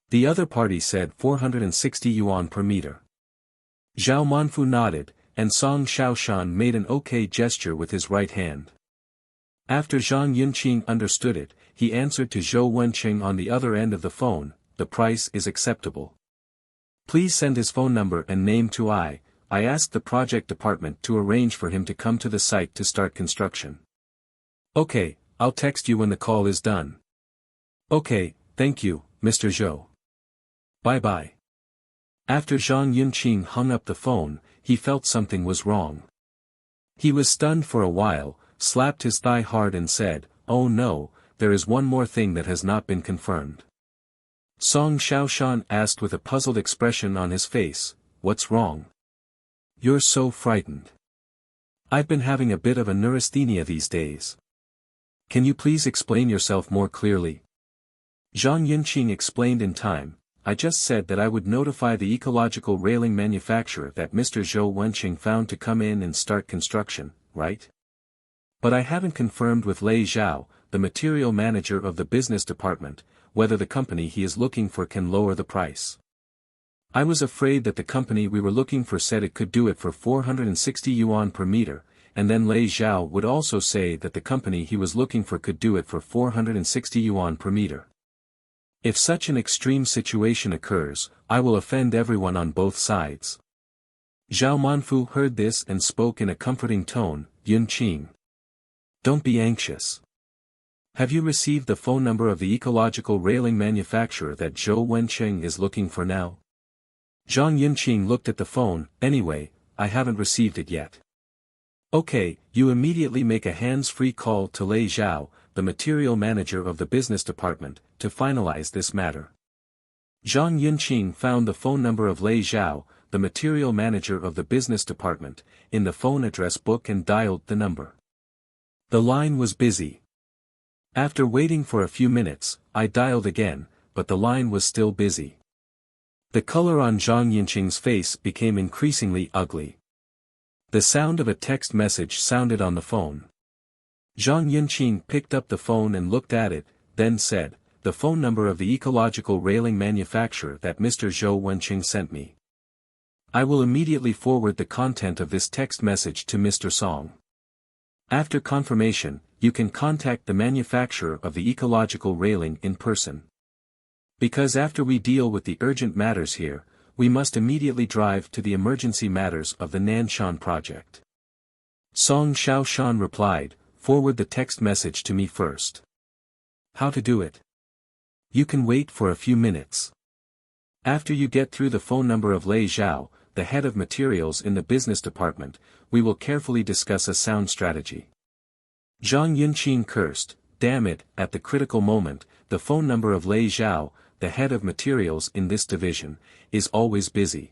The other party said 460 yuan per meter. Zhao Manfu nodded, and Song Xiaoshan made an okay gesture with his right hand. After Zhang Yunqing understood it, he answered to Zhou Wenqing on the other end of the phone, "The price is acceptable. Please send his phone number and name to I asked the project department to arrange for him to come to the site to start construction." "Okay, I'll text you when the call is done." "Okay, thank you, Mr. Zhou. Bye-bye." After Zhang Yunqing hung up the phone, he felt something was wrong. He was stunned for a while, slapped his thigh hard and said, "Oh no, there is one more thing that has not been confirmed." Song Xiaoshan asked with a puzzled expression on his face, "What's wrong? You're so frightened." "I've been having a bit of a neurasthenia these days. Can you please explain yourself more clearly?" Zhang Yunqing explained in time, "I just said that I would notify the ecological railing manufacturer that Mr. Zhou Wenqing found to come in and start construction, right? But I haven't confirmed with Lei Zhao, the material manager of the business department, whether the company he is looking for can lower the price. I was afraid that the company we were looking for said it could do it for 460 yuan per meter, and then Lei Zhao would also say that the company he was looking for could do it for 460 yuan per meter. If such an extreme situation occurs, I will offend everyone on both sides." Zhao Manfu heard this and spoke in a comforting tone, "Yunqing, don't be anxious. Have you received the phone number of the ecological railing manufacturer that Zhou Wenqing is looking for now?" Zhang Yunqing looked at the phone. "Anyway, I haven't received it yet." "Okay, you immediately make a hands-free call to Lei Zhao, the material manager of the business department, to finalize this matter." Zhang Yunqing found the phone number of Lei Zhao, the material manager of the business department, in the phone address book and dialed the number. The line was busy. After waiting for a few minutes, I dialed again, but the line was still busy. The color on Zhang Yunqing's face became increasingly ugly. The sound of a text message sounded on the phone. Zhang Yunqing picked up the phone and looked at it, then said, "The phone number of the ecological railing manufacturer that Mr. Zhou Wenqing sent me. I will immediately forward the content of this text message to Mr. Song. After confirmation, you can contact the manufacturer of the ecological railing in person. Because after we deal with the urgent matters here, we must immediately drive to the emergency matters of the Nanshan project." Song Xiaoshan replied, "Forward the text message to me first." "How to do it?" "You can wait for a few minutes. After you get through the phone number of Lei Zhao, the head of materials in the business department, we will carefully discuss a sound strategy." Zhang Yunqing cursed, "Damn it," at the critical moment, the phone number of Lei Zhao, the head of materials in this division, is always busy.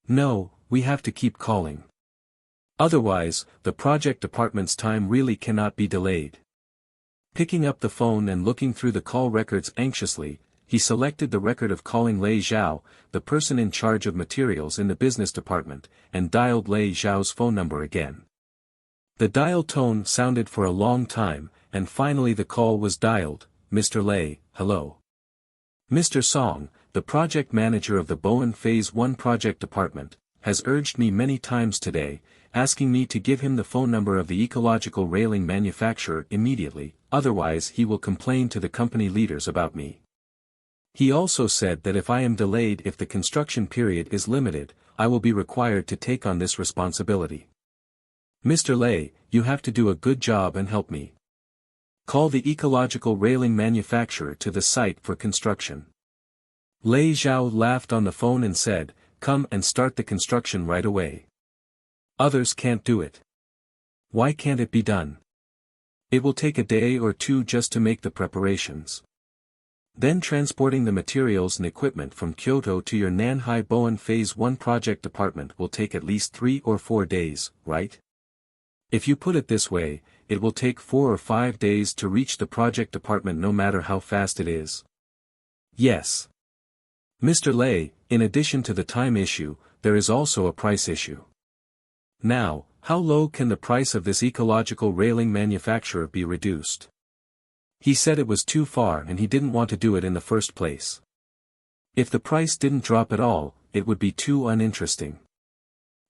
No, we have to keep calling. Otherwise, the project department's time really cannot be delayed. Picking up the phone and looking through the call records anxiously, he selected the record of calling Lei Zhao, the person in charge of materials in the business department, and dialed Lei Zhao's phone number again. The dial tone sounded for a long time, and finally the call was dialed. "Mr. Lei, hello. Mr. Song, the project manager of the Bowen Phase 1 project department, has urged me many times today, asking me to give him the phone number of the ecological railing manufacturer immediately, otherwise he will complain to the company leaders about me. He also said that if I am delayed if the construction period is limited, I will be required to take on this responsibility. Mr. Lei, you have to do a good job and help me. Call the ecological railing manufacturer to the site for construction. Lei Zhao laughed on the phone and said, come and start the construction right away. Others can't do it. Why can't it be done? It will take a day or two just to make the preparations. Then transporting the materials and equipment from Kyoto to your Nanhai Boan Phase 1 project department will take at least 3 or 4 days, right? If you put it this way, it will take 4 or 5 days to reach the project department no matter how fast it is. Yes. Mr. Lei, in addition to the time issue, there is also a price issue. Now, how low can the price of this ecological railing manufacturer be reduced? He said it was too far and he didn't want to do it in the first place. If the price didn't drop at all, it would be too uninteresting.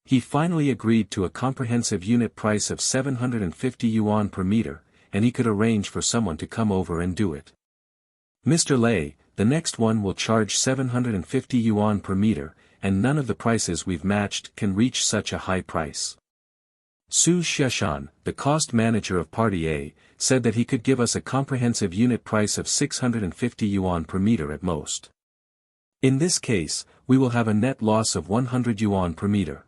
He finally agreed to a comprehensive unit price of 750 yuan per meter, and he could arrange for someone to come over and do it. Mr. Lei, the next one will charge 750 yuan per meter, and none of the prices we've matched can reach such a high price. Su Xieshan, the cost manager of Party A, said that he could give us a comprehensive unit price of 650 yuan per meter at most. In this case, we will have a net loss of 100 yuan per meter.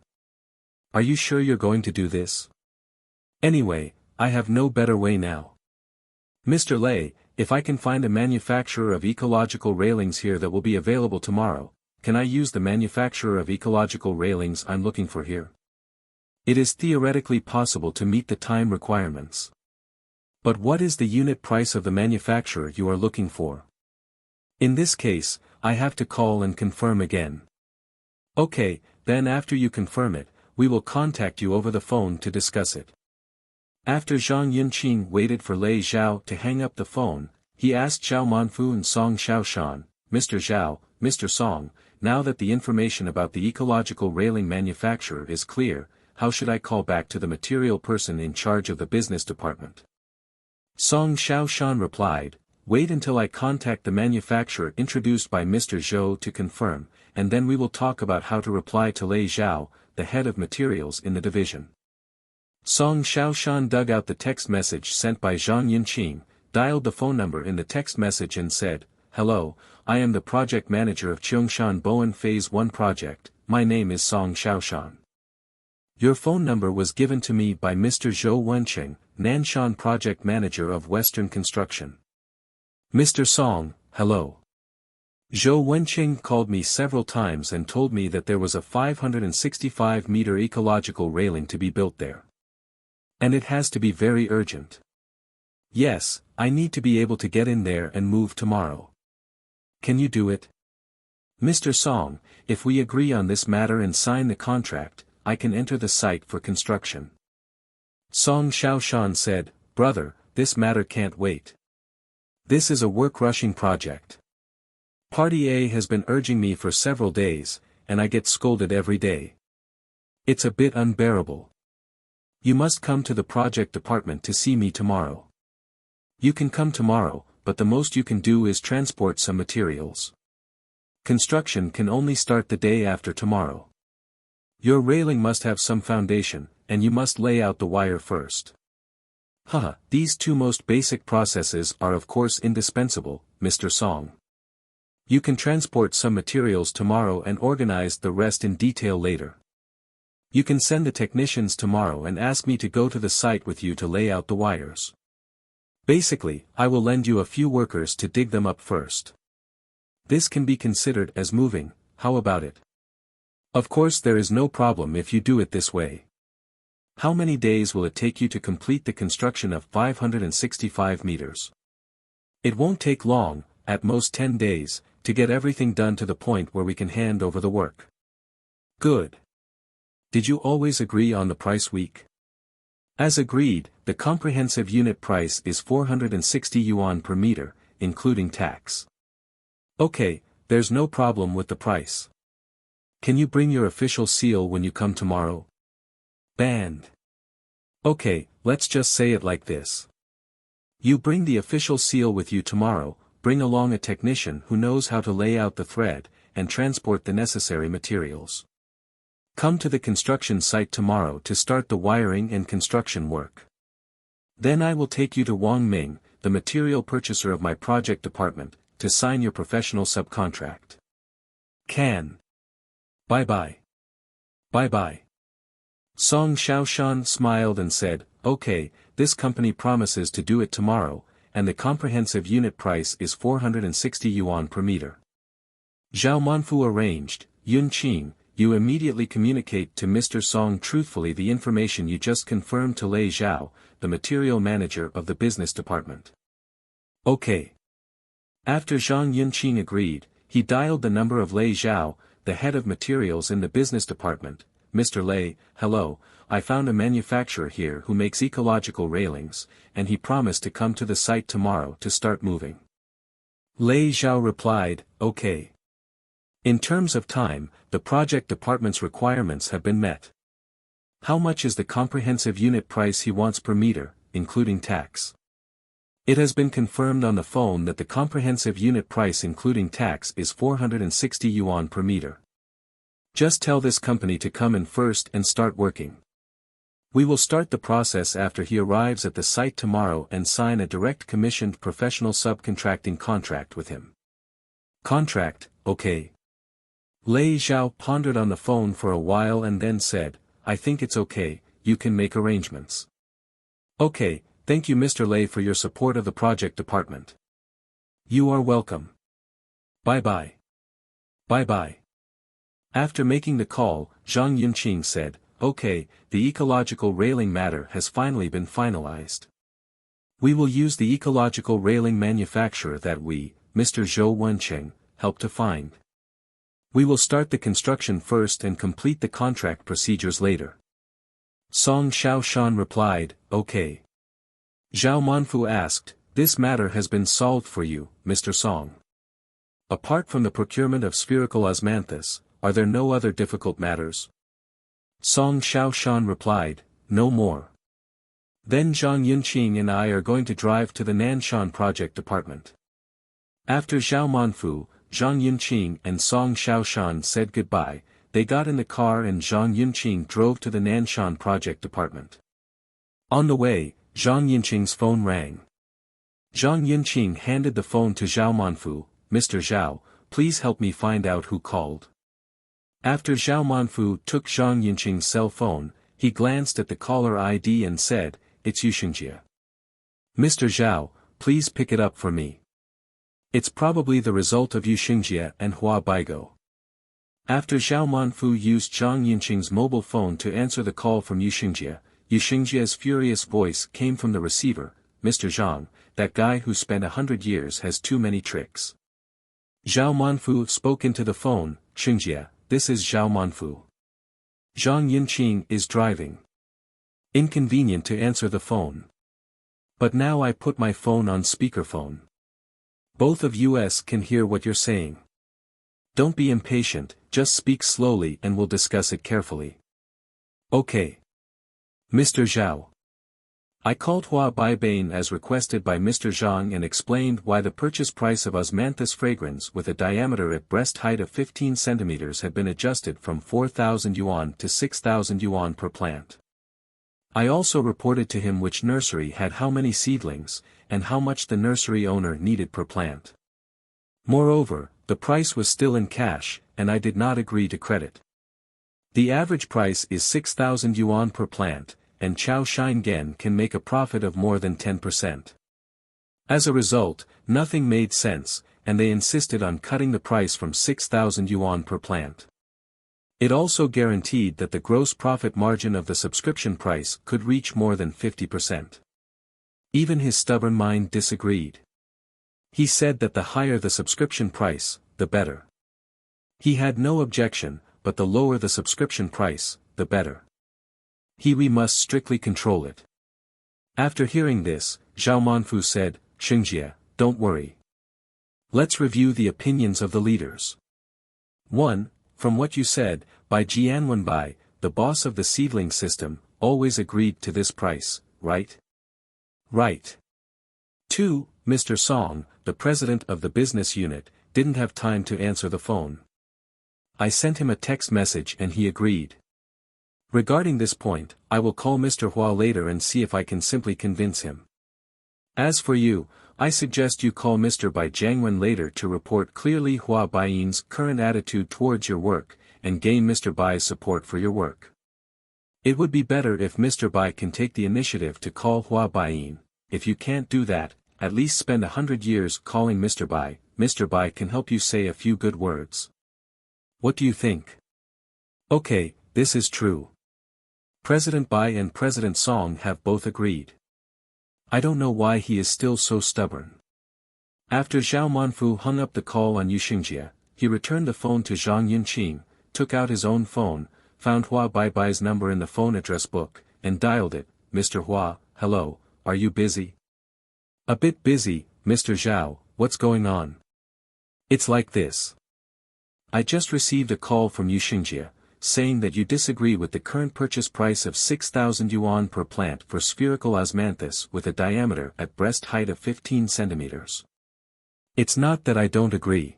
Are you sure you're going to do this? Anyway, I have no better way now. Mr. Lei, if I can find a manufacturer of ecological railings here that will be available tomorrow, can I use the manufacturer of ecological railings I'm looking for here? It is theoretically possible to meet the time requirements. But what is the unit price of the manufacturer you are looking for? In this case, I have to call and confirm again. Okay, then after you confirm it, we will contact you over the phone to discuss it. After Zhang Yunqing waited for Lei Zhao to hang up the phone, he asked Zhao Manfu and Song Xiaoshan, Mr. Zhao, Mr. Song, now that the information about the ecological railing manufacturer is clear, how should I call back to the material person in charge of the business department? Song Xiaoshan replied, wait until I contact the manufacturer introduced by Mr. Zhou to confirm, and then we will talk about how to reply to Lei Zhao, the head of materials in the division. Song Xiaoshan dug out the text message sent by Zhang Yunqing, dialed the phone number in the text message and said, hello, I am the project manager of Cheongshan Boan Phase 1 project, my name is Song Xiaoshan. Your phone number was given to me by Mr. Zhou Wenqing, Nanshan project manager of Western Construction. Mr. Song, hello. Zhou Wenqing called me several times and told me that there was a 565-meter ecological railing to be built there. And it has to be very urgent. Yes, I need to be able to get in there and move tomorrow. Can you do it? Mr. Song, if we agree on this matter and sign the contract, I can enter the site for construction. Song Xiaoshan said, brother, this matter can't wait. This is a work-rushing project. Party A has been urging me for several days, and I get scolded every day. It's a bit unbearable. You must come to the project department to see me tomorrow. You can come tomorrow, but the most you can do is transport some materials. Construction can only start the day after tomorrow. Your railing must have some foundation, and you must lay out the wire first. Haha, these two most basic processes are of course indispensable, Mr. Song. You can transport some materials tomorrow and organize the rest in detail later. You can send the technicians tomorrow and ask me to go to the site with you to lay out the wires. Basically, I will lend you a few workers to dig them up first. This can be considered as moving, how about it? Of course there is no problem if you do it this way. How many days will it take you to complete the construction of 565 meters? It won't take long, at most 10 days, to get everything done to the point where we can hand over the work. Good. Did you always agree on the price week? As agreed, the comprehensive unit price is 460 yuan per meter, including tax. Okay, there's no problem with the price. Can you bring your official seal when you come tomorrow? Banned. Okay, let's just say it like this. You bring the official seal with you tomorrow, bring along a technician who knows how to lay out the thread, and transport the necessary materials. Come to the construction site tomorrow to start the wiring and construction work. Then I will take you to Wang Ming, the material purchaser of my project department, to sign your professional subcontract. Can. Bye-bye. Bye-bye. Song Xiaoshan smiled and said, okay, this company promises to do it tomorrow, and the comprehensive unit price is 460 yuan per meter. Zhao Manfu arranged, Yun Qing, you immediately communicate to Mr. Song truthfully the information you just confirmed to Lei Zhao, the material manager of the business department. Okay. After Zhang Yunqing agreed, he dialed the number of Lei Zhao, the head of materials in the business department. Mr. Lei, hello, I found a manufacturer here who makes ecological railings, and he promised to come to the site tomorrow to start moving. Lei Zhao replied, okay. In terms of time, the project department's requirements have been met. How much is the comprehensive unit price he wants per meter, including tax? It has been confirmed on the phone that the comprehensive unit price including tax is 460 yuan per meter. Just tell this company to come in first and start working. We will start the process after he arrives at the site tomorrow and sign a direct commissioned professional subcontracting contract with him. Contract, okay. Lei Zhao pondered on the phone for a while and then said, I think it's okay, you can make arrangements. Okay, thank you Mr. Lei for your support of the project department. You are welcome. Bye-bye. Bye-bye. After making the call, Zhang Yunqing said, okay, the ecological railing matter has finally been finalized. We will use the ecological railing manufacturer that we, Mr. Zhou Wencheng, helped to find. We will start the construction first and complete the contract procedures later. Song Xiaoshan replied, okay. Zhao Manfu asked, this matter has been solved for you, Mr. Song. Apart from the procurement of spherical osmanthus, are there no other difficult matters? Song Xiaoshan replied, no more. Then Zhang Yunqing and I are going to drive to the Nanshan project department. After Zhao Manfu, Zhang Yunqing and Song Xiaoshan said goodbye, they got in the car and Zhang Yunqing drove to the Nanshan project department. On the way, Zhang Yunqing's phone rang. Zhang Yunqing handed the phone to Zhao Manfu, Mr. Zhao, please help me find out who called. After Zhao Manfu took Zhang Yunqing's cell phone, he glanced at the caller ID and said, it's Yuxingjie. Mr. Zhao, please pick it up for me. It's probably the result of Yuxingjie and Hua Baigo. After Zhao Manfu used Zhang Yunqing's mobile phone to answer the call from Yuxingjie, Yuxingjie's furious voice came from the receiver, Mr. Zhang, that guy who spent 100 years has too many tricks. Zhao Manfu spoke into the phone, Xingjie, this is Zhao Manfu. Zhang Yunqing is driving. Inconvenient to answer the phone. But now I put my phone on speakerphone. Both of us can hear what you're saying. Don't be impatient, just speak slowly and we'll discuss it carefully. Okay. Mr. Zhao. I called Hua Baibane as requested by Mr. Zhang and explained why the purchase price of osmanthus fragrance with a diameter at breast height of 15 centimeters had been adjusted from 4,000 yuan to 6,000 yuan per plant. I also reported to him which nursery had how many seedlings, and how much the nursery owner needed per plant. Moreover, the price was still in cash, and I did not agree to credit. The average price is 6,000 yuan per plant, and Chao Shingen can make a profit of more than 10%. As a result, nothing made sense, and they insisted on cutting the price from 6,000 yuan per plant. It also guaranteed that the gross profit margin of the subscription price could reach more than 50%. Even his stubborn mind disagreed. He said that the higher the subscription price, the better. He had no objection, but the lower the subscription price, the better. We must strictly control it. After hearing this, Zhao Manfu said, Xingjie, don't worry. Let's review the opinions of the leaders. 1. From what you said, Bai Jianwenbai, the boss of the seedling system, always agreed to this price, right? Right. 2. Mr. Song, the president of the business unit, didn't have time to answer the phone. I sent him a text message and he agreed. Regarding this point, I will call Mr. Hua later and see if I can simply convince him. As for you, I suggest you call Mr. Bai Jiangwen later to report clearly Hua Baiyin's current attitude towards your work, and gain Mr. Bai's support for your work. It would be better if Mr. Bai can take the initiative to call Hua Baiyin. If you can't do that, at least spend 100 years calling Mr. Bai. Mr. Bai can help you say a few good words. What do you think? Okay, this is true. President Bai and President Song have both agreed. I don't know why he is still so stubborn. After Zhao Manfu hung up the call on Yu Xingjie, he returned the phone to Zhang Yunqing, took out his own phone, found Hua Baibai's number in the phone address book, and dialed it. Mr. Hua, hello, are you busy? A bit busy, Mr. Zhao, what's going on? It's like this. I just received a call from Yu Xingjie, saying that you disagree with the current purchase price of 6,000 yuan per plant for spherical osmanthus with a diameter at breast height of 15 centimeters. It's not that I don't agree.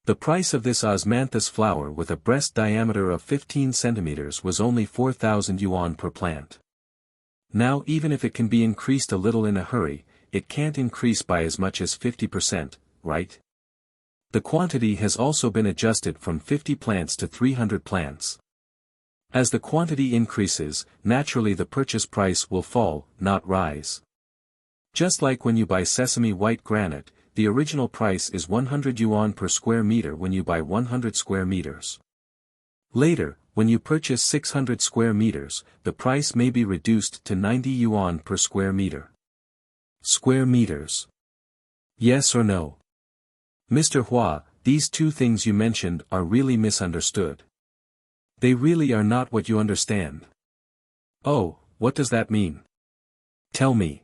The price of this osmanthus flower with a breast diameter of 15 centimeters was only 4,000 yuan per plant. Now even if it can be increased a little in a hurry, it can't increase by as much as 50%, right? The quantity has also been adjusted from 50 plants to 300 plants. As the quantity increases, naturally the purchase price will fall, not rise. Just like when you buy sesame white granite, the original price is 100 yuan per square meter when you buy 100 square meters. Later, when you purchase 600 square meters, the price may be reduced to 90 yuan per square meter. Square meters. Yes or no? Mr. Hua, these two things you mentioned are really misunderstood. They really are not what you understand. Oh, what does that mean? Tell me.